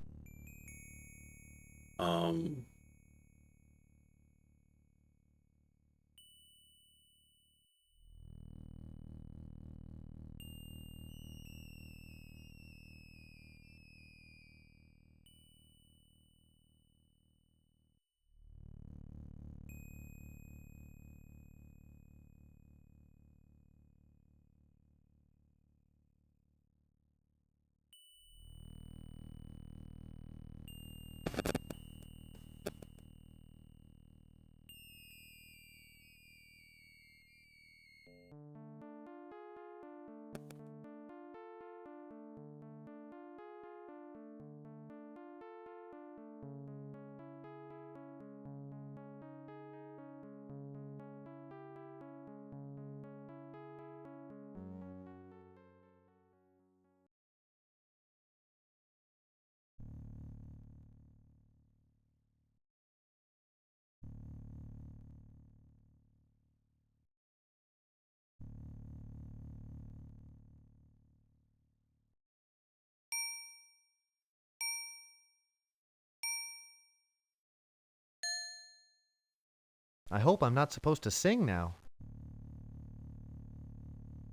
I hope I'm not supposed to sing now.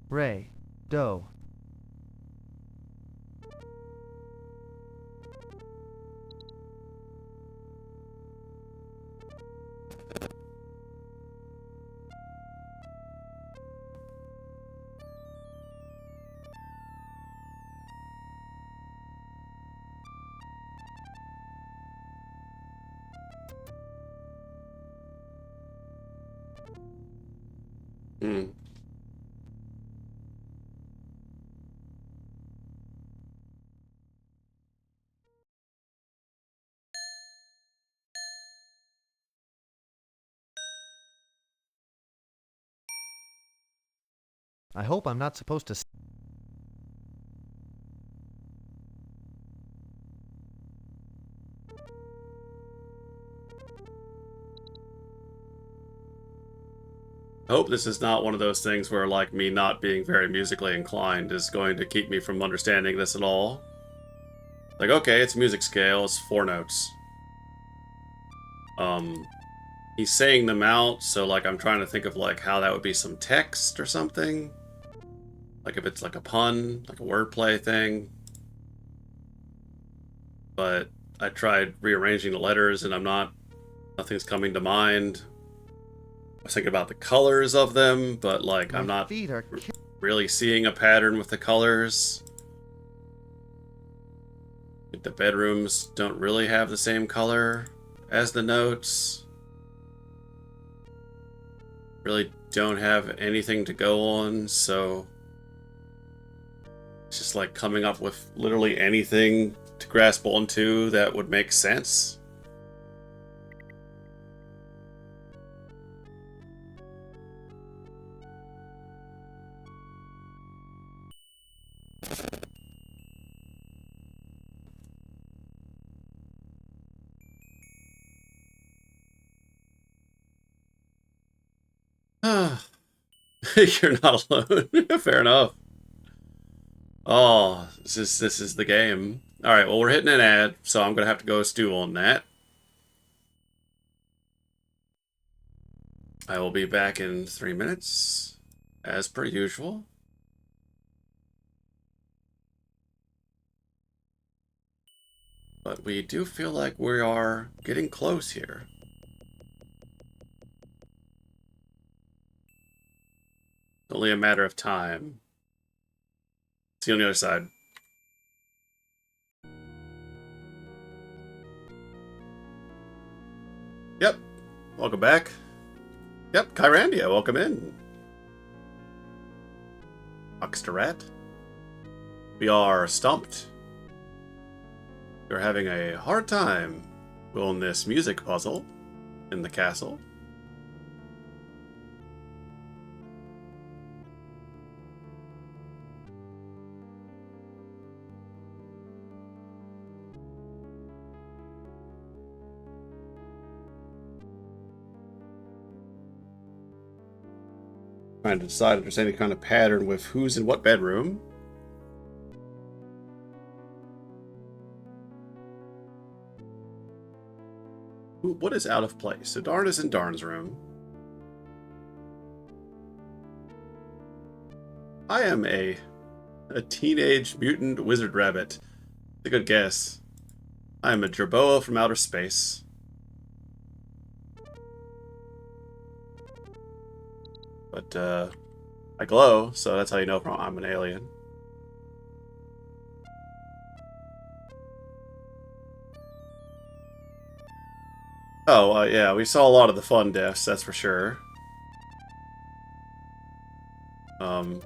Re, do. I hope I'm not supposed to. I hope this is not one of those things where, like, me not being very musically inclined is going to keep me from understanding this at all. Like, okay, it's music scale, it's 4 notes. He's saying them out, so, like, I'm trying to think of, like, how that would be some text or something. Like, if it's, like, a pun, like a wordplay thing. But I tried rearranging the letters, and nothing's coming to mind. I was thinking about the colors of them, but, like, I'm not really seeing a pattern with the colors. The bedrooms don't really have the same color as the notes. Really don't have anything to go on, so it's just like coming up with literally anything to grasp onto that would make sense. You're not alone. Fair enough. Oh, this is the game. Alright, well, we're hitting an ad, so I'm gonna have to go stew on that. I will be back in 3 minutes, as per usual. But we do feel like we are getting close here. Only a matter of time. See you on the other side. Yep. Welcome back. Yep, Kyrandia, welcome in. Oxterat. We are stumped. We're having a hard time on this music puzzle in the castle. Trying to decide if there's any kind of pattern with who's in what bedroom. What is out of place? So Darn is in Darn's room. I am a teenage mutant wizard rabbit. That's a good guess. I am a jerboa from outer space. But, I glow, so that's how you know I'm an alien. Oh, yeah, we saw a lot of the fun deaths, that's for sure. Hang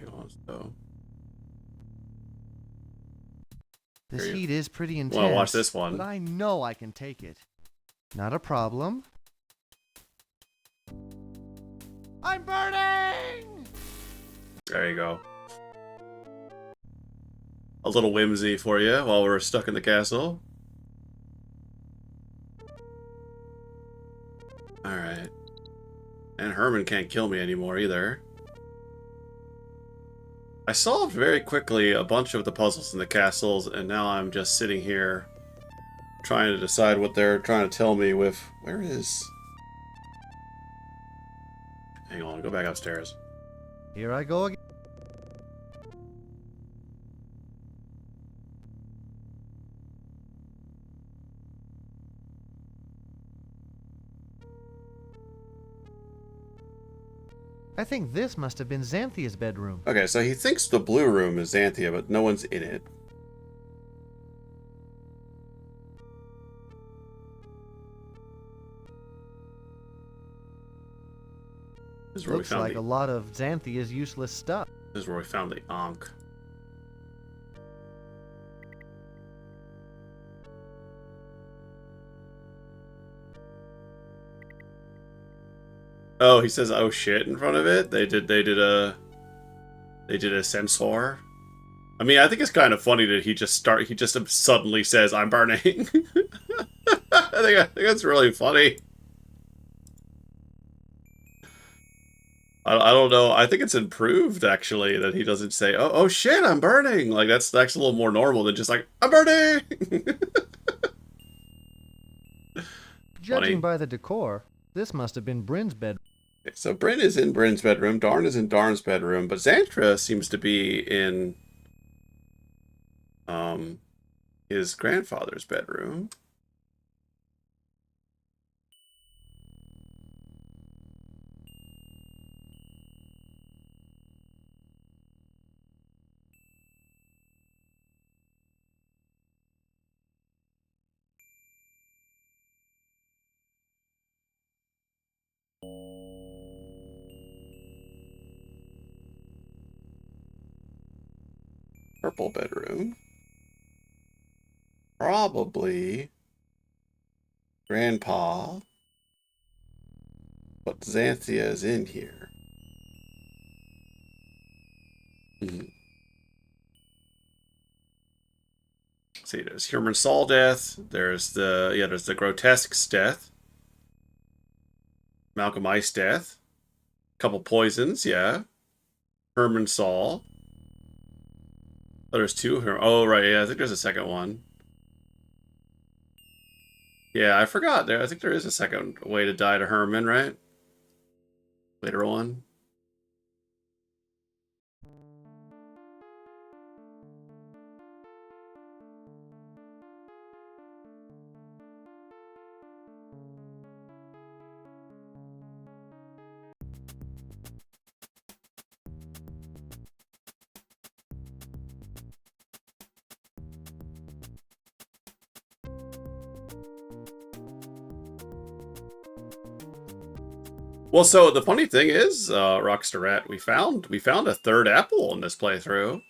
on, so... This heat is pretty intense. Wanna watch this one? But I know I can take it. Not a problem. I'm burning! There you go. A little whimsy for you while we're stuck in the castle. Alright. And Herman can't kill me anymore either. I solved very quickly a bunch of the puzzles in the castles, and now I'm just sitting here trying to decide what they're trying to tell me with... Where is... Hang on, go back upstairs. Here I go again. I think this must have been Xanthia's bedroom. Okay, so he thinks the blue room is Xanthia, but no one's in it. This is where Looks like a lot of Xanthia's useless stuff. This is where we found the Ankh. Oh, he says "oh shit" in front of it. They did a censor. I mean, I think it's kind of funny that he just suddenly says "I'm burning." I think that's really funny. I don't know. I think it's improved actually that he doesn't say oh shit, I'm burning. Like that's actually a little more normal than just like I'm burning. Judging by the decor, this must have been Bryn's bed. Okay, so Bryn is in Bryn's bedroom, Darn is in Darn's bedroom, but Xantra seems to be in his grandfather's bedroom. Purple bedroom. Probably Grandpa. But Xanthia is in here. See, there's Herman Saul death. There's the Grotesque's death. Malcolm Ice death. Couple poisons, yeah. Herman Saul. Oh, there's two. Oh, right, yeah, I think there's a second one. Yeah, I forgot. I think there is a second way to die to Herman, right? Later on. Well, so the funny thing is, Rockstar Rat, we found a third apple in this playthrough.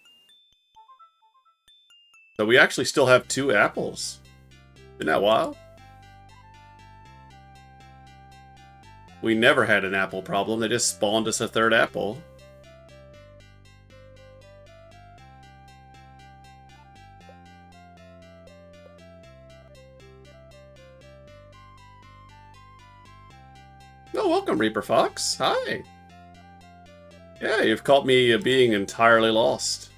So we actually still have 2 apples. Isn't that wild? We never had an apple problem. They just spawned us a third apple. Oh, welcome, Reaper Fox. Hi. Yeah, you've caught me being entirely lost.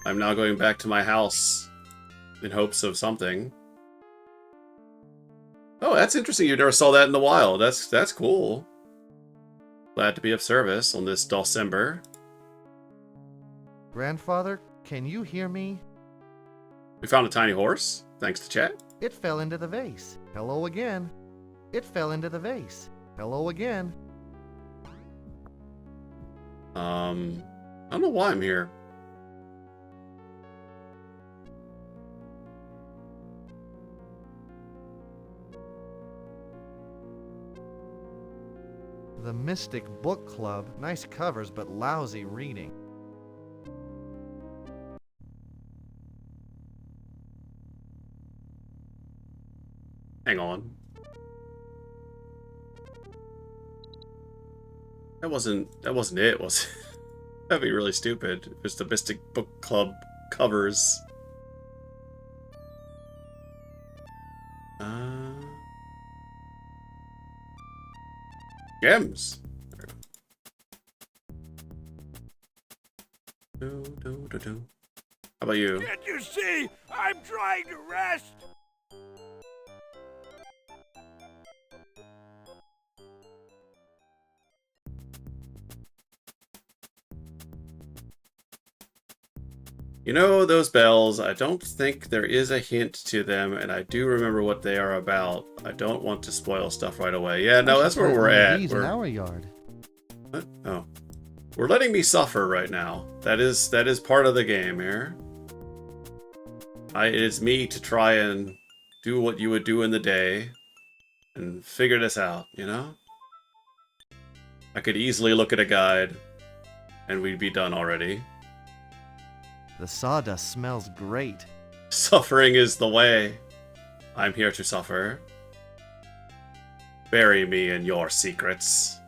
I'm now going back to my house in hopes of something. Oh, that's interesting. You never saw that in the wild. That's cool. Glad to be of service on this December. Grandfather, can you hear me? We found a tiny horse, thanks to chat. It fell into the vase. Hello again. It fell into the vase. Hello again. I don't know why I'm here. The Mystic Book Club. Nice covers, but lousy reading. Hang on. That wasn't it, was it? That'd be really stupid. It's the Mystic Book Club covers. Gems. How about you? Can't you see? I'm trying to rest. You know, those bells, I don't think there is a hint to them, and I do remember what they are about. I don't want to spoil stuff right away. Yeah, no, that's where we're at. In our yard. What? Oh. We're letting me suffer right now. That is part of the game here. It is me to try and do what you would do in the day and figure this out, you know? I could easily look at a guide and we'd be done already. The sawdust smells great. Suffering is the way. I'm here to suffer. Bury me in your secrets.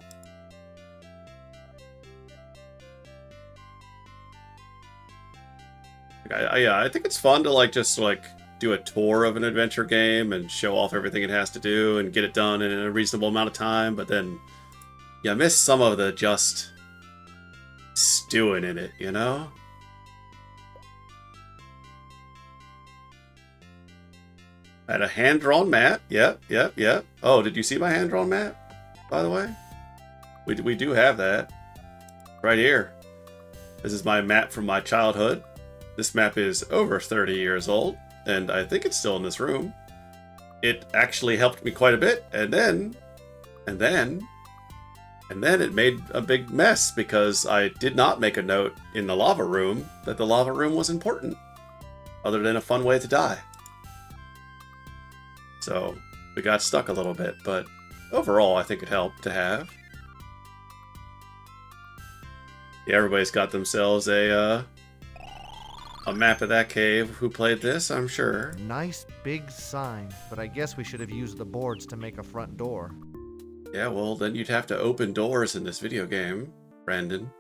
I think it's fun to just do a tour of an adventure game and show off everything it has to do and get it done in a reasonable amount of time, but then you miss some of the just stewing in it, you know? I had a hand-drawn map. Yep. Oh, did you see my hand-drawn map, by the way? We do have that. Right here. This is my map from my childhood. This map is over 30 years old, and I think it's still in this room. It actually helped me quite a bit, and then it made a big mess because I did not make a note in the lava room that the lava room was important, other than a fun way to die. So we got stuck a little bit, but overall I think it helped to have. Yeah, everybody's got themselves a map of that cave. Who played this? I'm sure. Nice big sign, but I guess we should have used the boards to make a front door. Yeah, well, then you'd have to open doors in this video game, Brandon.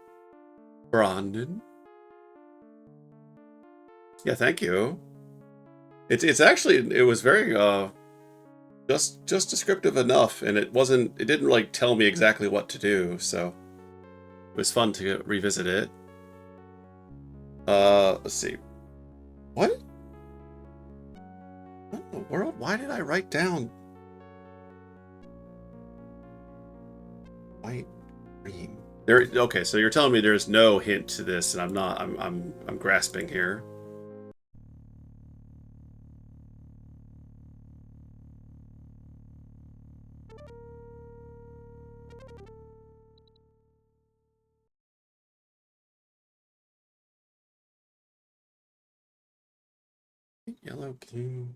Yeah, thank you. It's actually, it was very just descriptive enough, and it didn't like tell me exactly what to do, so it was fun to revisit it. Let's see. What? What in the world? Why did I write down white, green? There. Okay, so you're telling me there's no hint to this, and I'm not. I'm grasping here. Yellow, blue.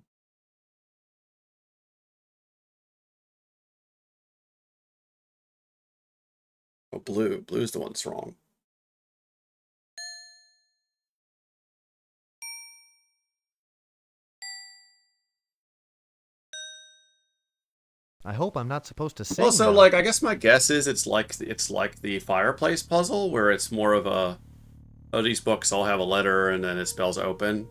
Oh, blue. Blue's the one that's wrong. I hope I'm not supposed to sing. Well, so now. like, I guess my guess is it's like the fireplace puzzle, where it's more of a, oh, these books all have a letter and then it spells open.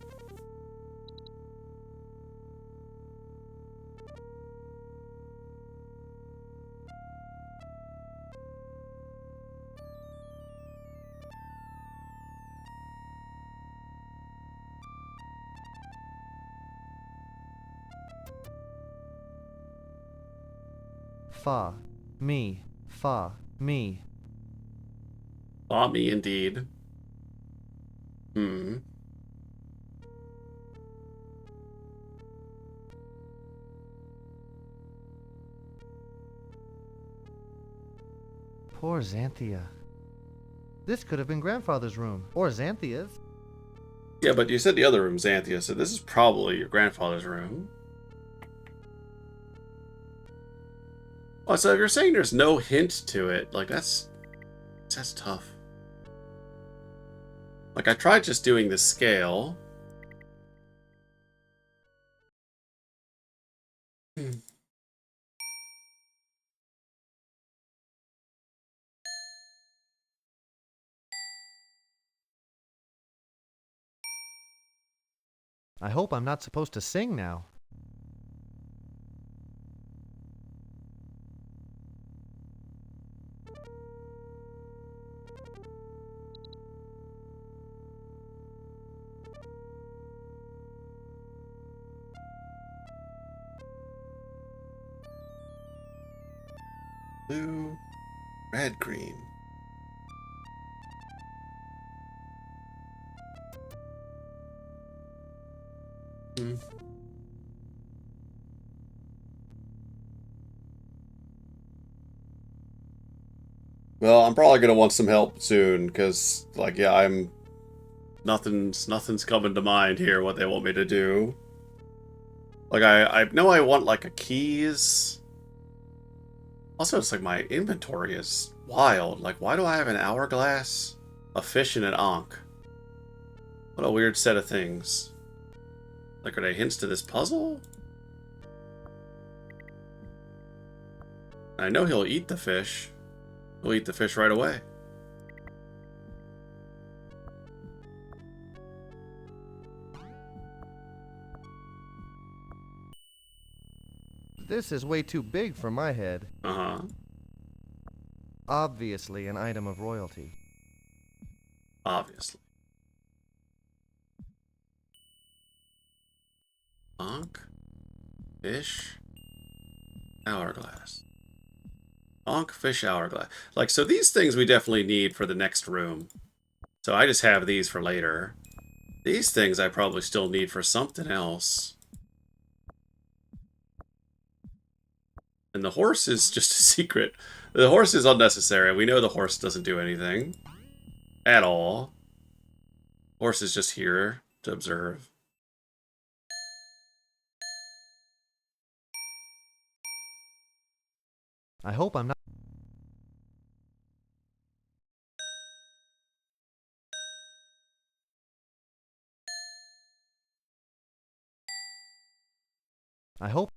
Fa, me, fa, me. Ah, me indeed. Hmm. Poor Xanthia. This could have been Grandfather's room, or Xanthia's. Yeah, but you said the other room's Xanthia, so this is probably your grandfather's room. Oh, so if you're saying there's no hint to it, like that's tough. Like I tried just doing the scale. I hope I'm not supposed to sing now. Blue, red, green. Hmm. Well, I'm probably gonna want some help soon, because, like, yeah, nothing's coming to mind here what they want me to do. Like, I know I want, like, a keys. Also, it's like my inventory is wild. Like, why do I have an hourglass, a fish, and an ankh? What a weird set of things. Like, are they hints to this puzzle? I know he'll eat the fish. He'll eat the fish right away. This is way too big for my head. Uh-huh. Obviously an item of royalty. Obviously. Ankh, fish, hourglass. Ankh, fish, hourglass. Like, so these things we definitely need for the next room. So I just have these for later. These things I probably still need for something else. And the horse is just a secret. The horse is unnecessary. We know the horse doesn't do anything. At all. Horse is just here to observe. I hope I'm not... I hope.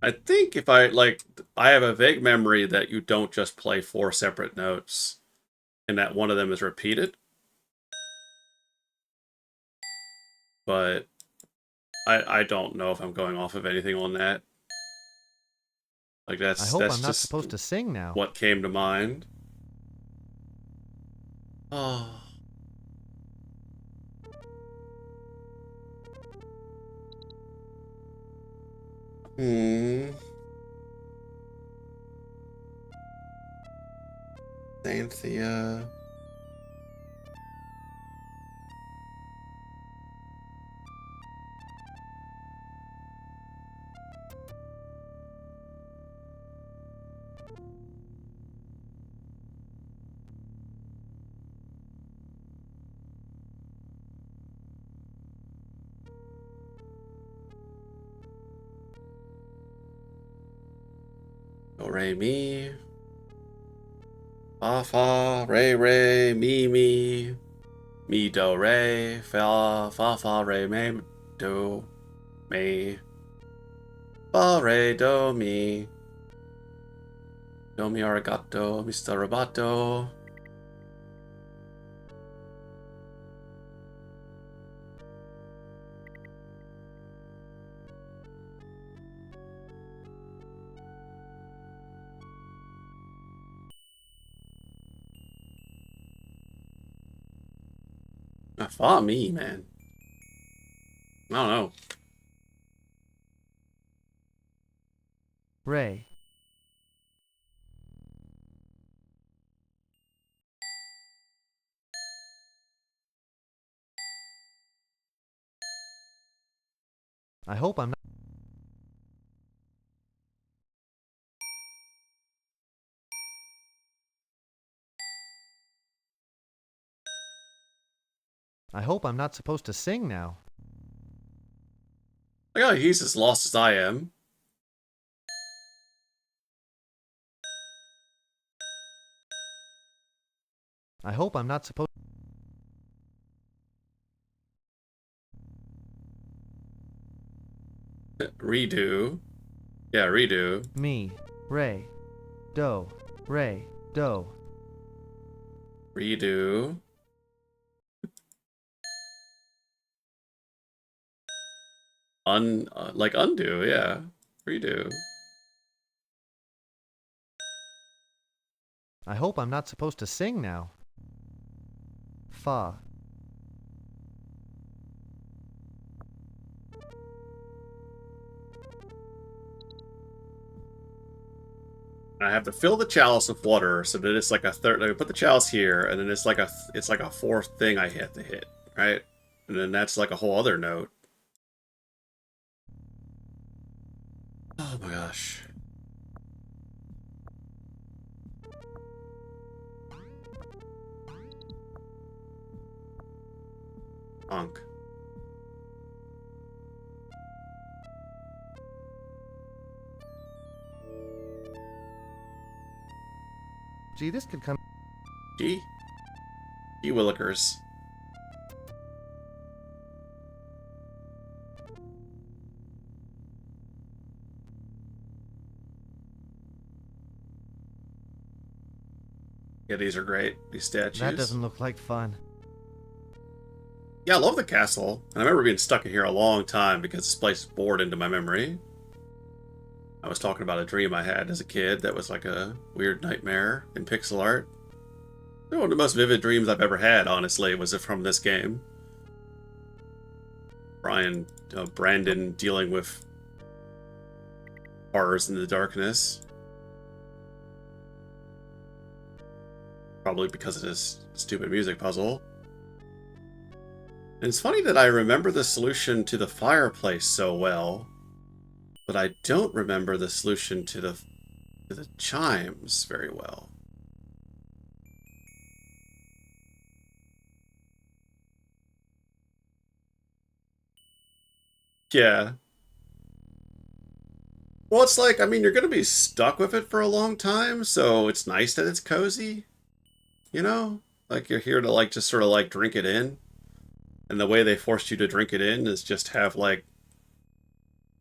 I think if I, like, I have a vague memory that you don't just play 4 separate notes, and that one of them is repeated. But I don't know if I'm going off of anything on that. Like, I that's hope I'm not just supposed to sing now. what came to mind. Oh. Xanthia. Do, re, mi. Fa, fa, re, re, mi, mi. Mi, do, re. Fa, fa, fa, re, me, do, me. Fa, re, do, mi. Do, mi, arigato, Mr. Roboto. Fa, me, man. I don't know. Ray. I hope I'm not. I hope I'm not supposed to sing now. I got he's as lost as I am. I hope I'm not supposed. Redo. Yeah, redo. Me. Ray. Do. Ray. Do. Redo. Like undo, yeah. Redo. I hope I'm not supposed to sing now. Fa. I have to fill the chalice with water so that it's like a third. I put the chalice here, and then it's like a fourth thing I have to hit, right? And then that's like a whole other note. Oh my gosh. Honk. Gee, this could come. Gee. Gee willikers. Yeah, these are great. These statues. That doesn't look like fun. Yeah, I love the castle. And I remember being stuck in here a long time because this place bored into my memory. I was talking about a dream I had as a kid that was like a weird nightmare in pixel art. One of the most vivid dreams I've ever had, honestly, was from this game. Brandon dealing with horrors in the darkness. Probably because of this stupid music puzzle. And it's funny that I remember the solution to the fireplace so well, but I don't remember the solution to the chimes very well. Yeah. Well, it's like, I mean, you're going to be stuck with it for a long time, so it's nice that it's cozy. You know? Like, you're here to, like, just sort of, like, drink it in. And the way they forced you to drink it in is just have, like,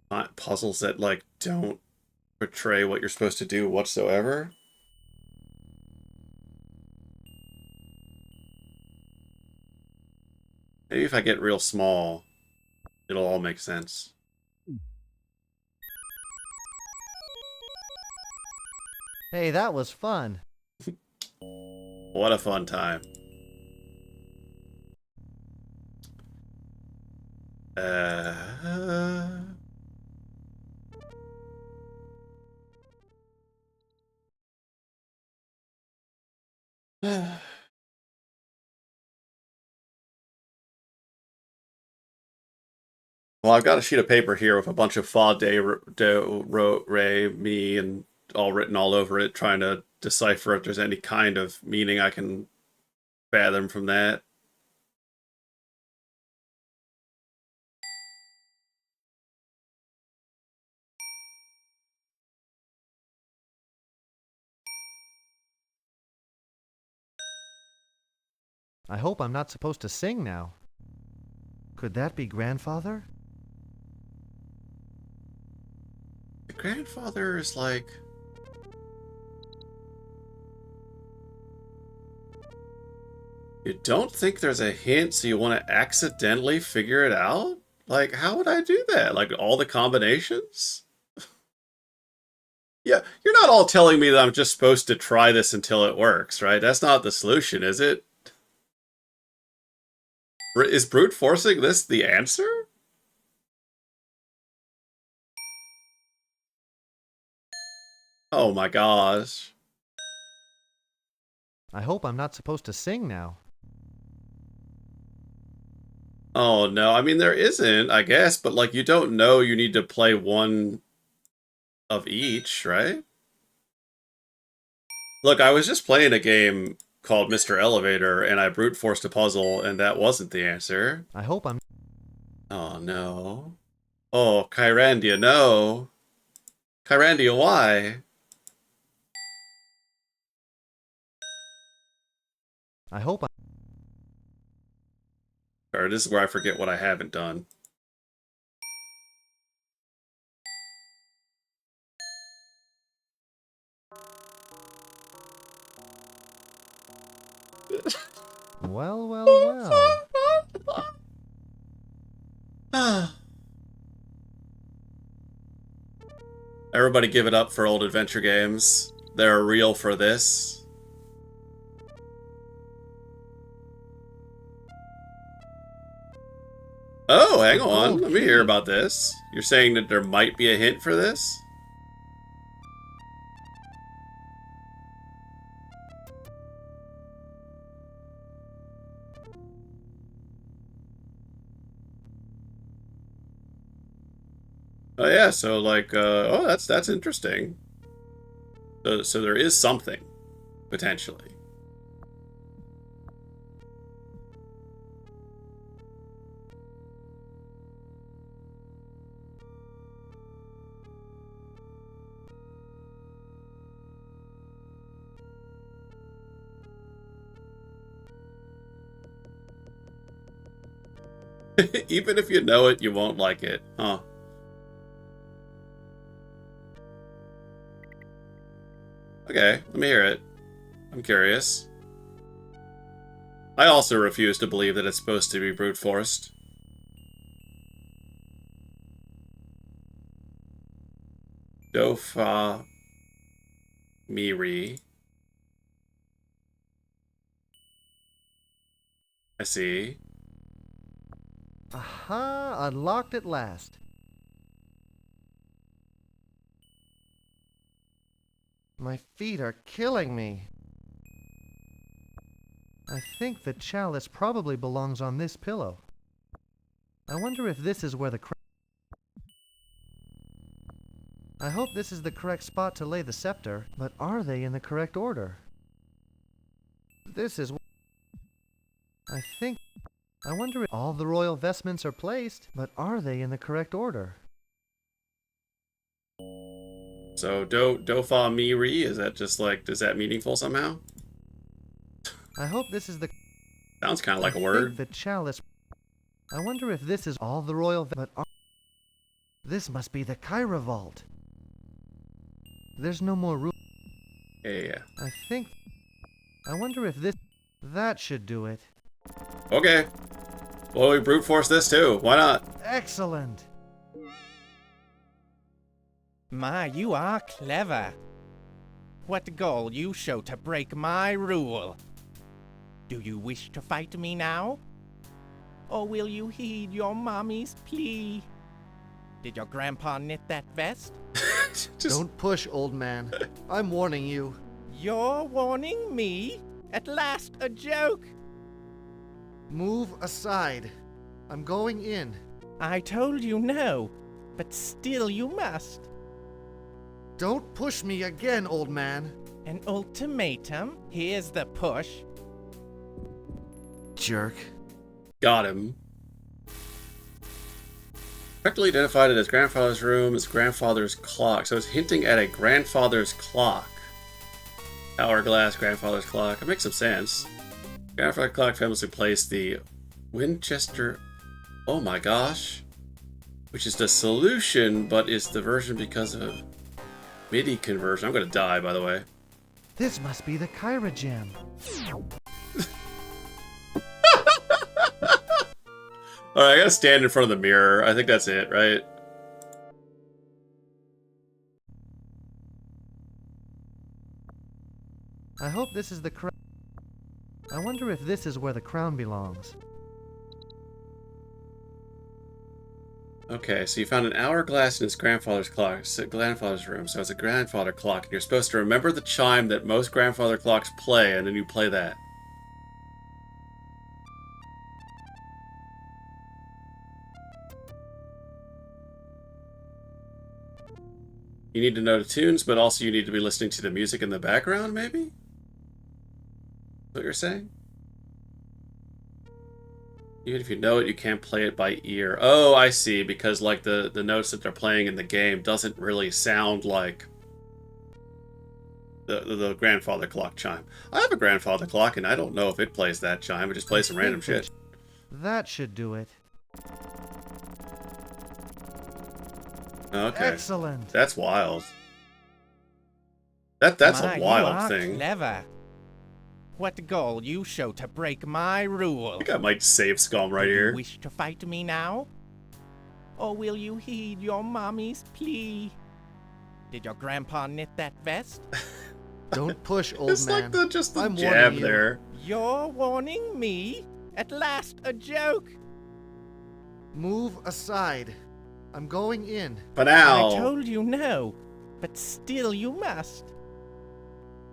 Puzzles that, like, don't portray what you're supposed to do whatsoever. Maybe if I get real small, it'll all make sense. Hey, that was fun. What a fun time. Well, I've got a sheet of paper here with a bunch of fa, de, re, mi, and all written all over it, trying to decipher if there's any kind of meaning I can fathom from that. I hope I'm not supposed to sing now. Could that be grandfather? The grandfather is like... You don't think there's a hint, so you want to accidentally figure it out? Like, how would I do that? Like, all the combinations? Yeah, you're not all telling me that I'm just supposed to try this until it works, right? That's not the solution, is it? Is brute forcing this the answer? Oh my gosh. I hope I'm not supposed to sing now. Oh no, I mean there isn't, I guess, but like you don't know you need to play one of each, right? Look, I was just playing a game called Mr. Elevator and I brute forced a puzzle and that wasn't the answer. I hope I'm... Oh no. Oh, Kyrandia, no. Kyrandia, why? I hope I'm... Or this is where I forget what I haven't done. Well, well, well. Everybody give it up for old adventure games. They're real for this. Oh, hang on. Let me hear about this. You're saying that there might be a hint for this? Oh yeah, so like, oh, that's interesting. So there is something, potentially. Even if you know it, you won't like it, huh? Okay, let me hear it. I'm curious. I also refuse to believe that it's supposed to be brute forced. Do, fa, mi, re. I see. Aha, unlocked at last. My feet are killing me. I think the chalice probably belongs on this pillow. I wonder if this is where the... I hope this is the correct spot to lay the scepter, but are they in the correct order? This is... I think... I wonder if all the royal vestments are placed, but are they in the correct order? So, do, fa, mi, re, is that just like, is that meaningful somehow? I hope this is the... Sounds kind of like a word. The chalice... I wonder if this is all the royal... But are... This must be the Kyra vault. There's no more room. Yeah. I think... I wonder if this... That should do it. Okay. Well, we brute force this too. Why not? Excellent. My, you are clever. What goal you show to break my rule? Do you wish to fight me now? Or will you heed your mommy's plea? Did your grandpa knit that vest? Don't push, old man. I'm warning you. You're warning me? At last, a joke? Move aside. I'm going in. I told you no, but still you must. Don't push me again, old man. An ultimatum? Here's the push. Jerk. Got him. Correctly identified it as grandfather's room, as grandfather's clock. So it's hinting at a grandfather's clock. Hourglass, grandfather's clock. It makes some sense. Grandfather's clock famously placed the Winchester... Oh my gosh. Which is the solution, but is the version because of MIDI conversion. I'm gonna die, by the way. This must be the Kyra gem. Alright, I gotta stand in front of the mirror. I think that's it, right? I hope this is the crown. I wonder if this is where the crown belongs. Okay, so you found an hourglass in his grandfather's clock, grandfather's room, so it's a grandfather clock, and you're supposed to remember the chime that most grandfather clocks play, and then you play that. You need to know the tunes, but also you need to be listening to the music in the background, maybe? Is what you're saying? Even if you know it, you can't play it by ear. Oh, I see, because like the notes that they're playing in the game doesn't really sound like the grandfather clock chime. I have a grandfather clock, and I don't know if it plays that chime. It just plays some random shit. That should do it. Okay. Excellent. That's wild. That's a wild thing. Clever. What goal you show to break my rule? I think I might save Scum right here. Do you wish to fight me now? Or will you heed your mommy's plea? Did your grandpa knit that vest? Don't push, old it's man. Like just the I'm jab warning there. You're warning me? At last, a joke? Move aside. I'm going in. But now. I told you no, but still you must.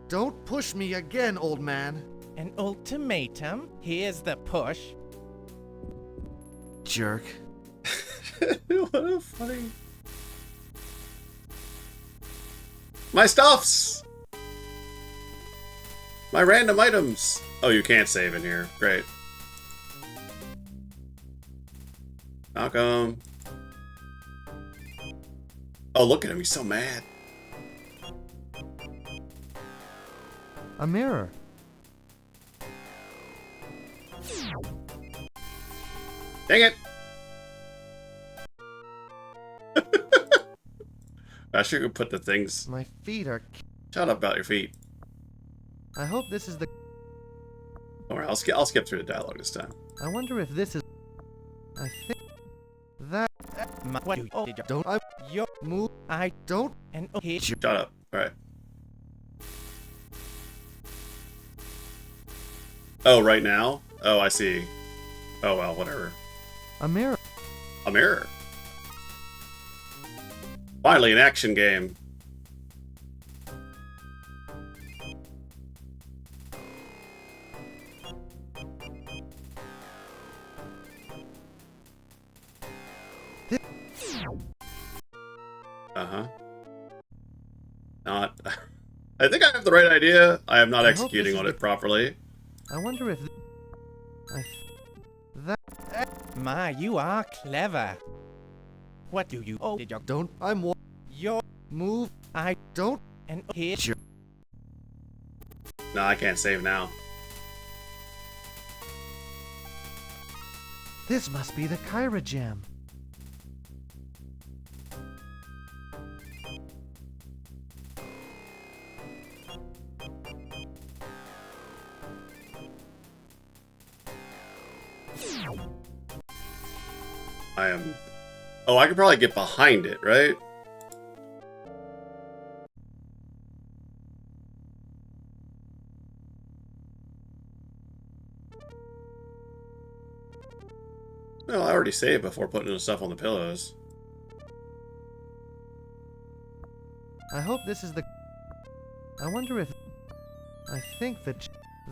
Don't push me again, old man. An ultimatum? Here's the push. Jerk. What a funny... My stuffs! My random items! Oh, you can't save in here. Great. Malcolm. Oh, look at him. He's so mad. A mirror. Dang it! I should have put the things... My feet are... Shut up about your feet. I hope this is the... Alright, I'll skip through the dialogue this time. I wonder if this is... I think... That... What did you... Don't... I... Yo... Move... I... Don't... And... Okay. Shut up. Alright. Oh, right now? Oh, I see. Oh, well, whatever. A mirror. A mirror. Finally, an action game. Uh-huh. Not... I think I have the right idea. I am not executing on it properly. I wonder if... That... My, you are clever. What do you... Oh, did you... Don't... I'm... Your... Move... I... Don't... And... Here... No, I can't save now. This must be the Kyra gem. I am... Oh, I could probably get behind it, right? No, I already saved before putting the stuff on the pillows. I hope this is the... I wonder if... I think that...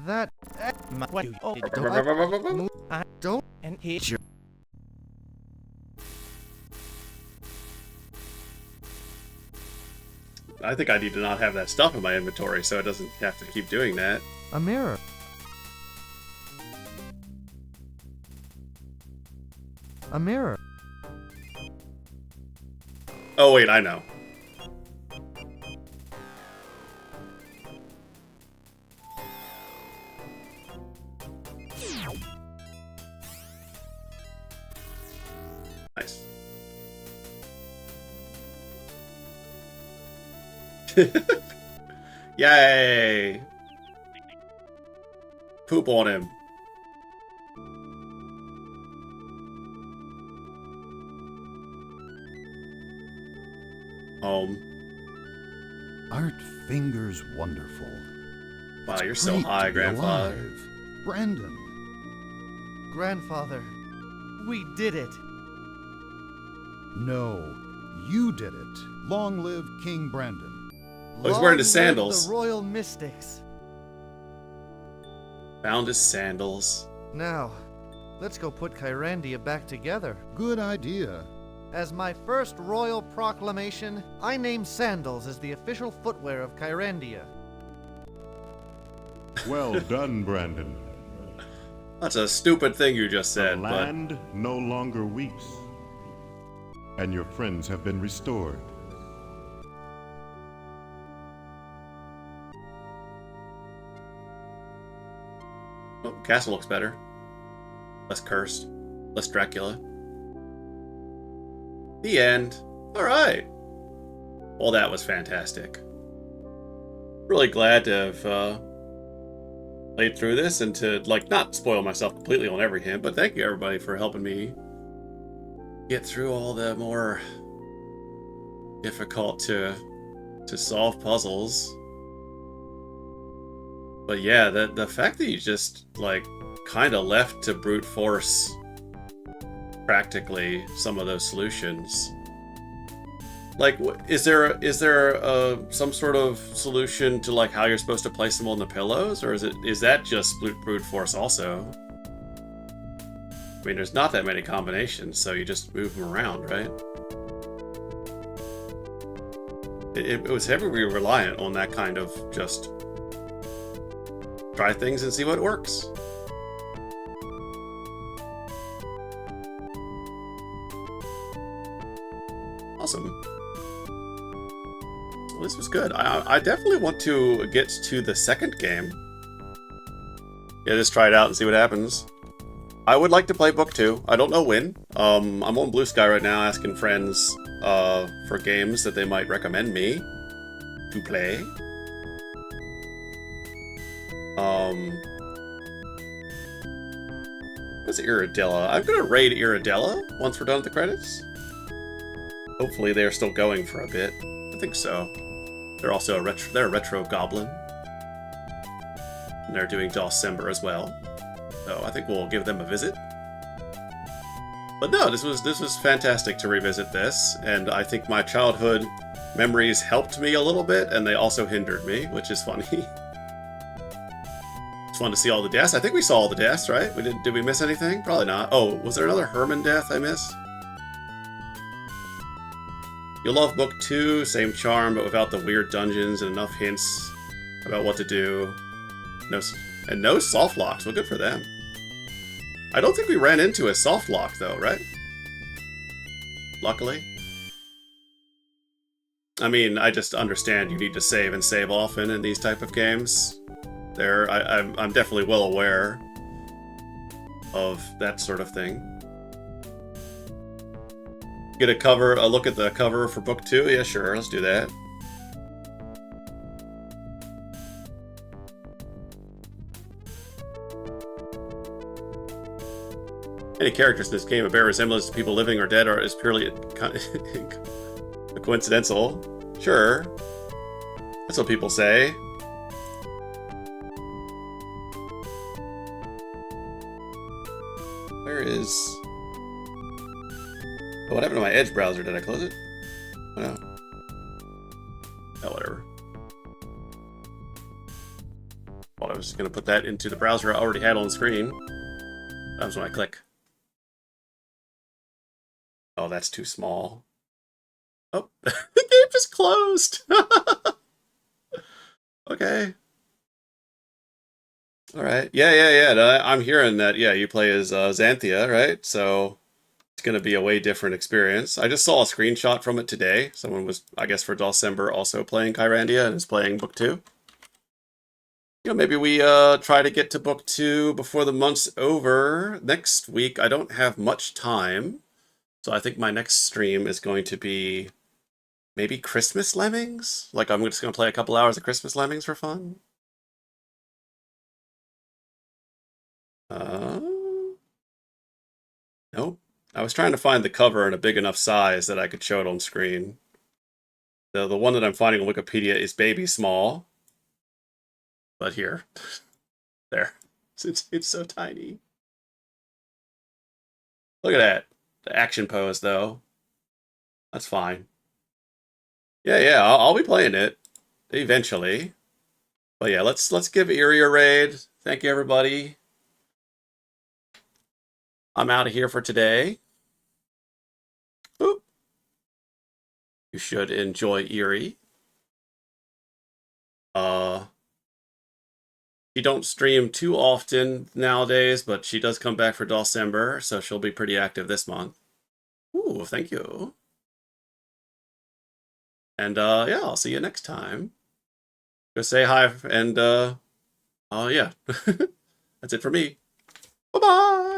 That... What do you... I don't... And here's your... I think I need to not have that stuff in my inventory so it doesn't have to keep doing that. A mirror. A mirror. Oh wait, I know. Nice. Yay! Poop on him. Aren't fingers wonderful? Wow, It's you're so great high, to be Grandfather. alive. Brandon. Grandfather, we did it. No, you did it. Long live King Brandon. Oh, he's wearing his Long live sandals. The royal mystics. Found his sandals. Now, let's go put Kyrandia back together. Good idea. As my first royal proclamation, I name sandals as the official footwear of Kyrandia. Well done, Brandon. That's a stupid thing you just said, The land no longer weeps, and your friends have been restored. but... Oh, castle looks better. Less cursed. Less Dracula. The end. Alright. Well, that was fantastic. Really glad to have played through this and to, like, not spoil myself completely on every hint, but thank you everybody for helping me get through all the more difficult to solve puzzles. But yeah, the fact that you just, like, kind of left to brute force practically some of those solutions. Like, is there some sort of solution to, like, how you're supposed to place them on the pillows, or is that just brute force also? I mean, there's not that many combinations, so you just move them around, right? It was heavily reliant on that kind of just try things and see what works. Awesome. Well, this was good. I definitely want to get to the second game. Yeah, just try it out and see what happens. I would like to play book 2. I don't know when. I'm on Blue Sky right now asking friends for games that they might recommend me to play. What's Iridella? I'm gonna raid Iridella once we're done with the credits. Hopefully they're still going for a bit. I think so. They're also a retro goblin. And they're doing Dawsember as well. So I think we'll give them a visit. But no, this was fantastic to revisit this, and I think my childhood memories helped me a little bit, and they also hindered me, which is funny. It's fun to see all the deaths. I think we saw all the deaths, right? Did we miss anything? Probably not. Oh, was there another Herman death I missed? You'll love book 2, same charm, but without the weird dungeons and enough hints about what to do. No soft locks. Well, good for them. I don't think we ran into a soft lock, though, right? Luckily. I mean, I just understand you need to save and save often in these type of games. I'm definitely well aware of that sort of thing. Get a look at the cover for book 2? Yeah, sure, let's do that. Any characters in this game bear resemblance to people living or dead or is purely coincidental. Sure. That's what people say. Where is... Oh, what happened to my Edge browser? Did I close it? Oh, no. Oh, whatever. Thought I was just going to put that into the browser I already had on the screen. That was when I click. Oh, that's too small. Oh, the game just closed! Okay. Alright. Yeah. No, I'm hearing that, yeah, you play as Xanthia, right? So it's going to be a way different experience. I just saw a screenshot from it today. Someone was, I guess for December, also playing Kyrandia and is playing Book 2. You know, maybe we try to get to Book 2 before the month's over. Next week, I don't have much time. So I think my next stream is going to be maybe Christmas Lemmings? Like, I'm just going to play a couple hours of Christmas Lemmings for fun. Nope. I was trying to find the cover in a big enough size that I could show it on screen. The one that I'm finding on Wikipedia is baby small. But here. There. It's so tiny. Look at that. The action pose, though. That's fine. Yeah, I'll be playing it. Eventually. But yeah, let's give Eerie a raid. Thank you, everybody. I'm out of here for today. Boop. You should enjoy Eerie. She don't stream too often nowadays, but she does come back for December, so she'll be pretty active this month. Ooh, thank you. And yeah, I'll see you next time. Go say hi, and oh yeah. That's it for me. Bye-bye!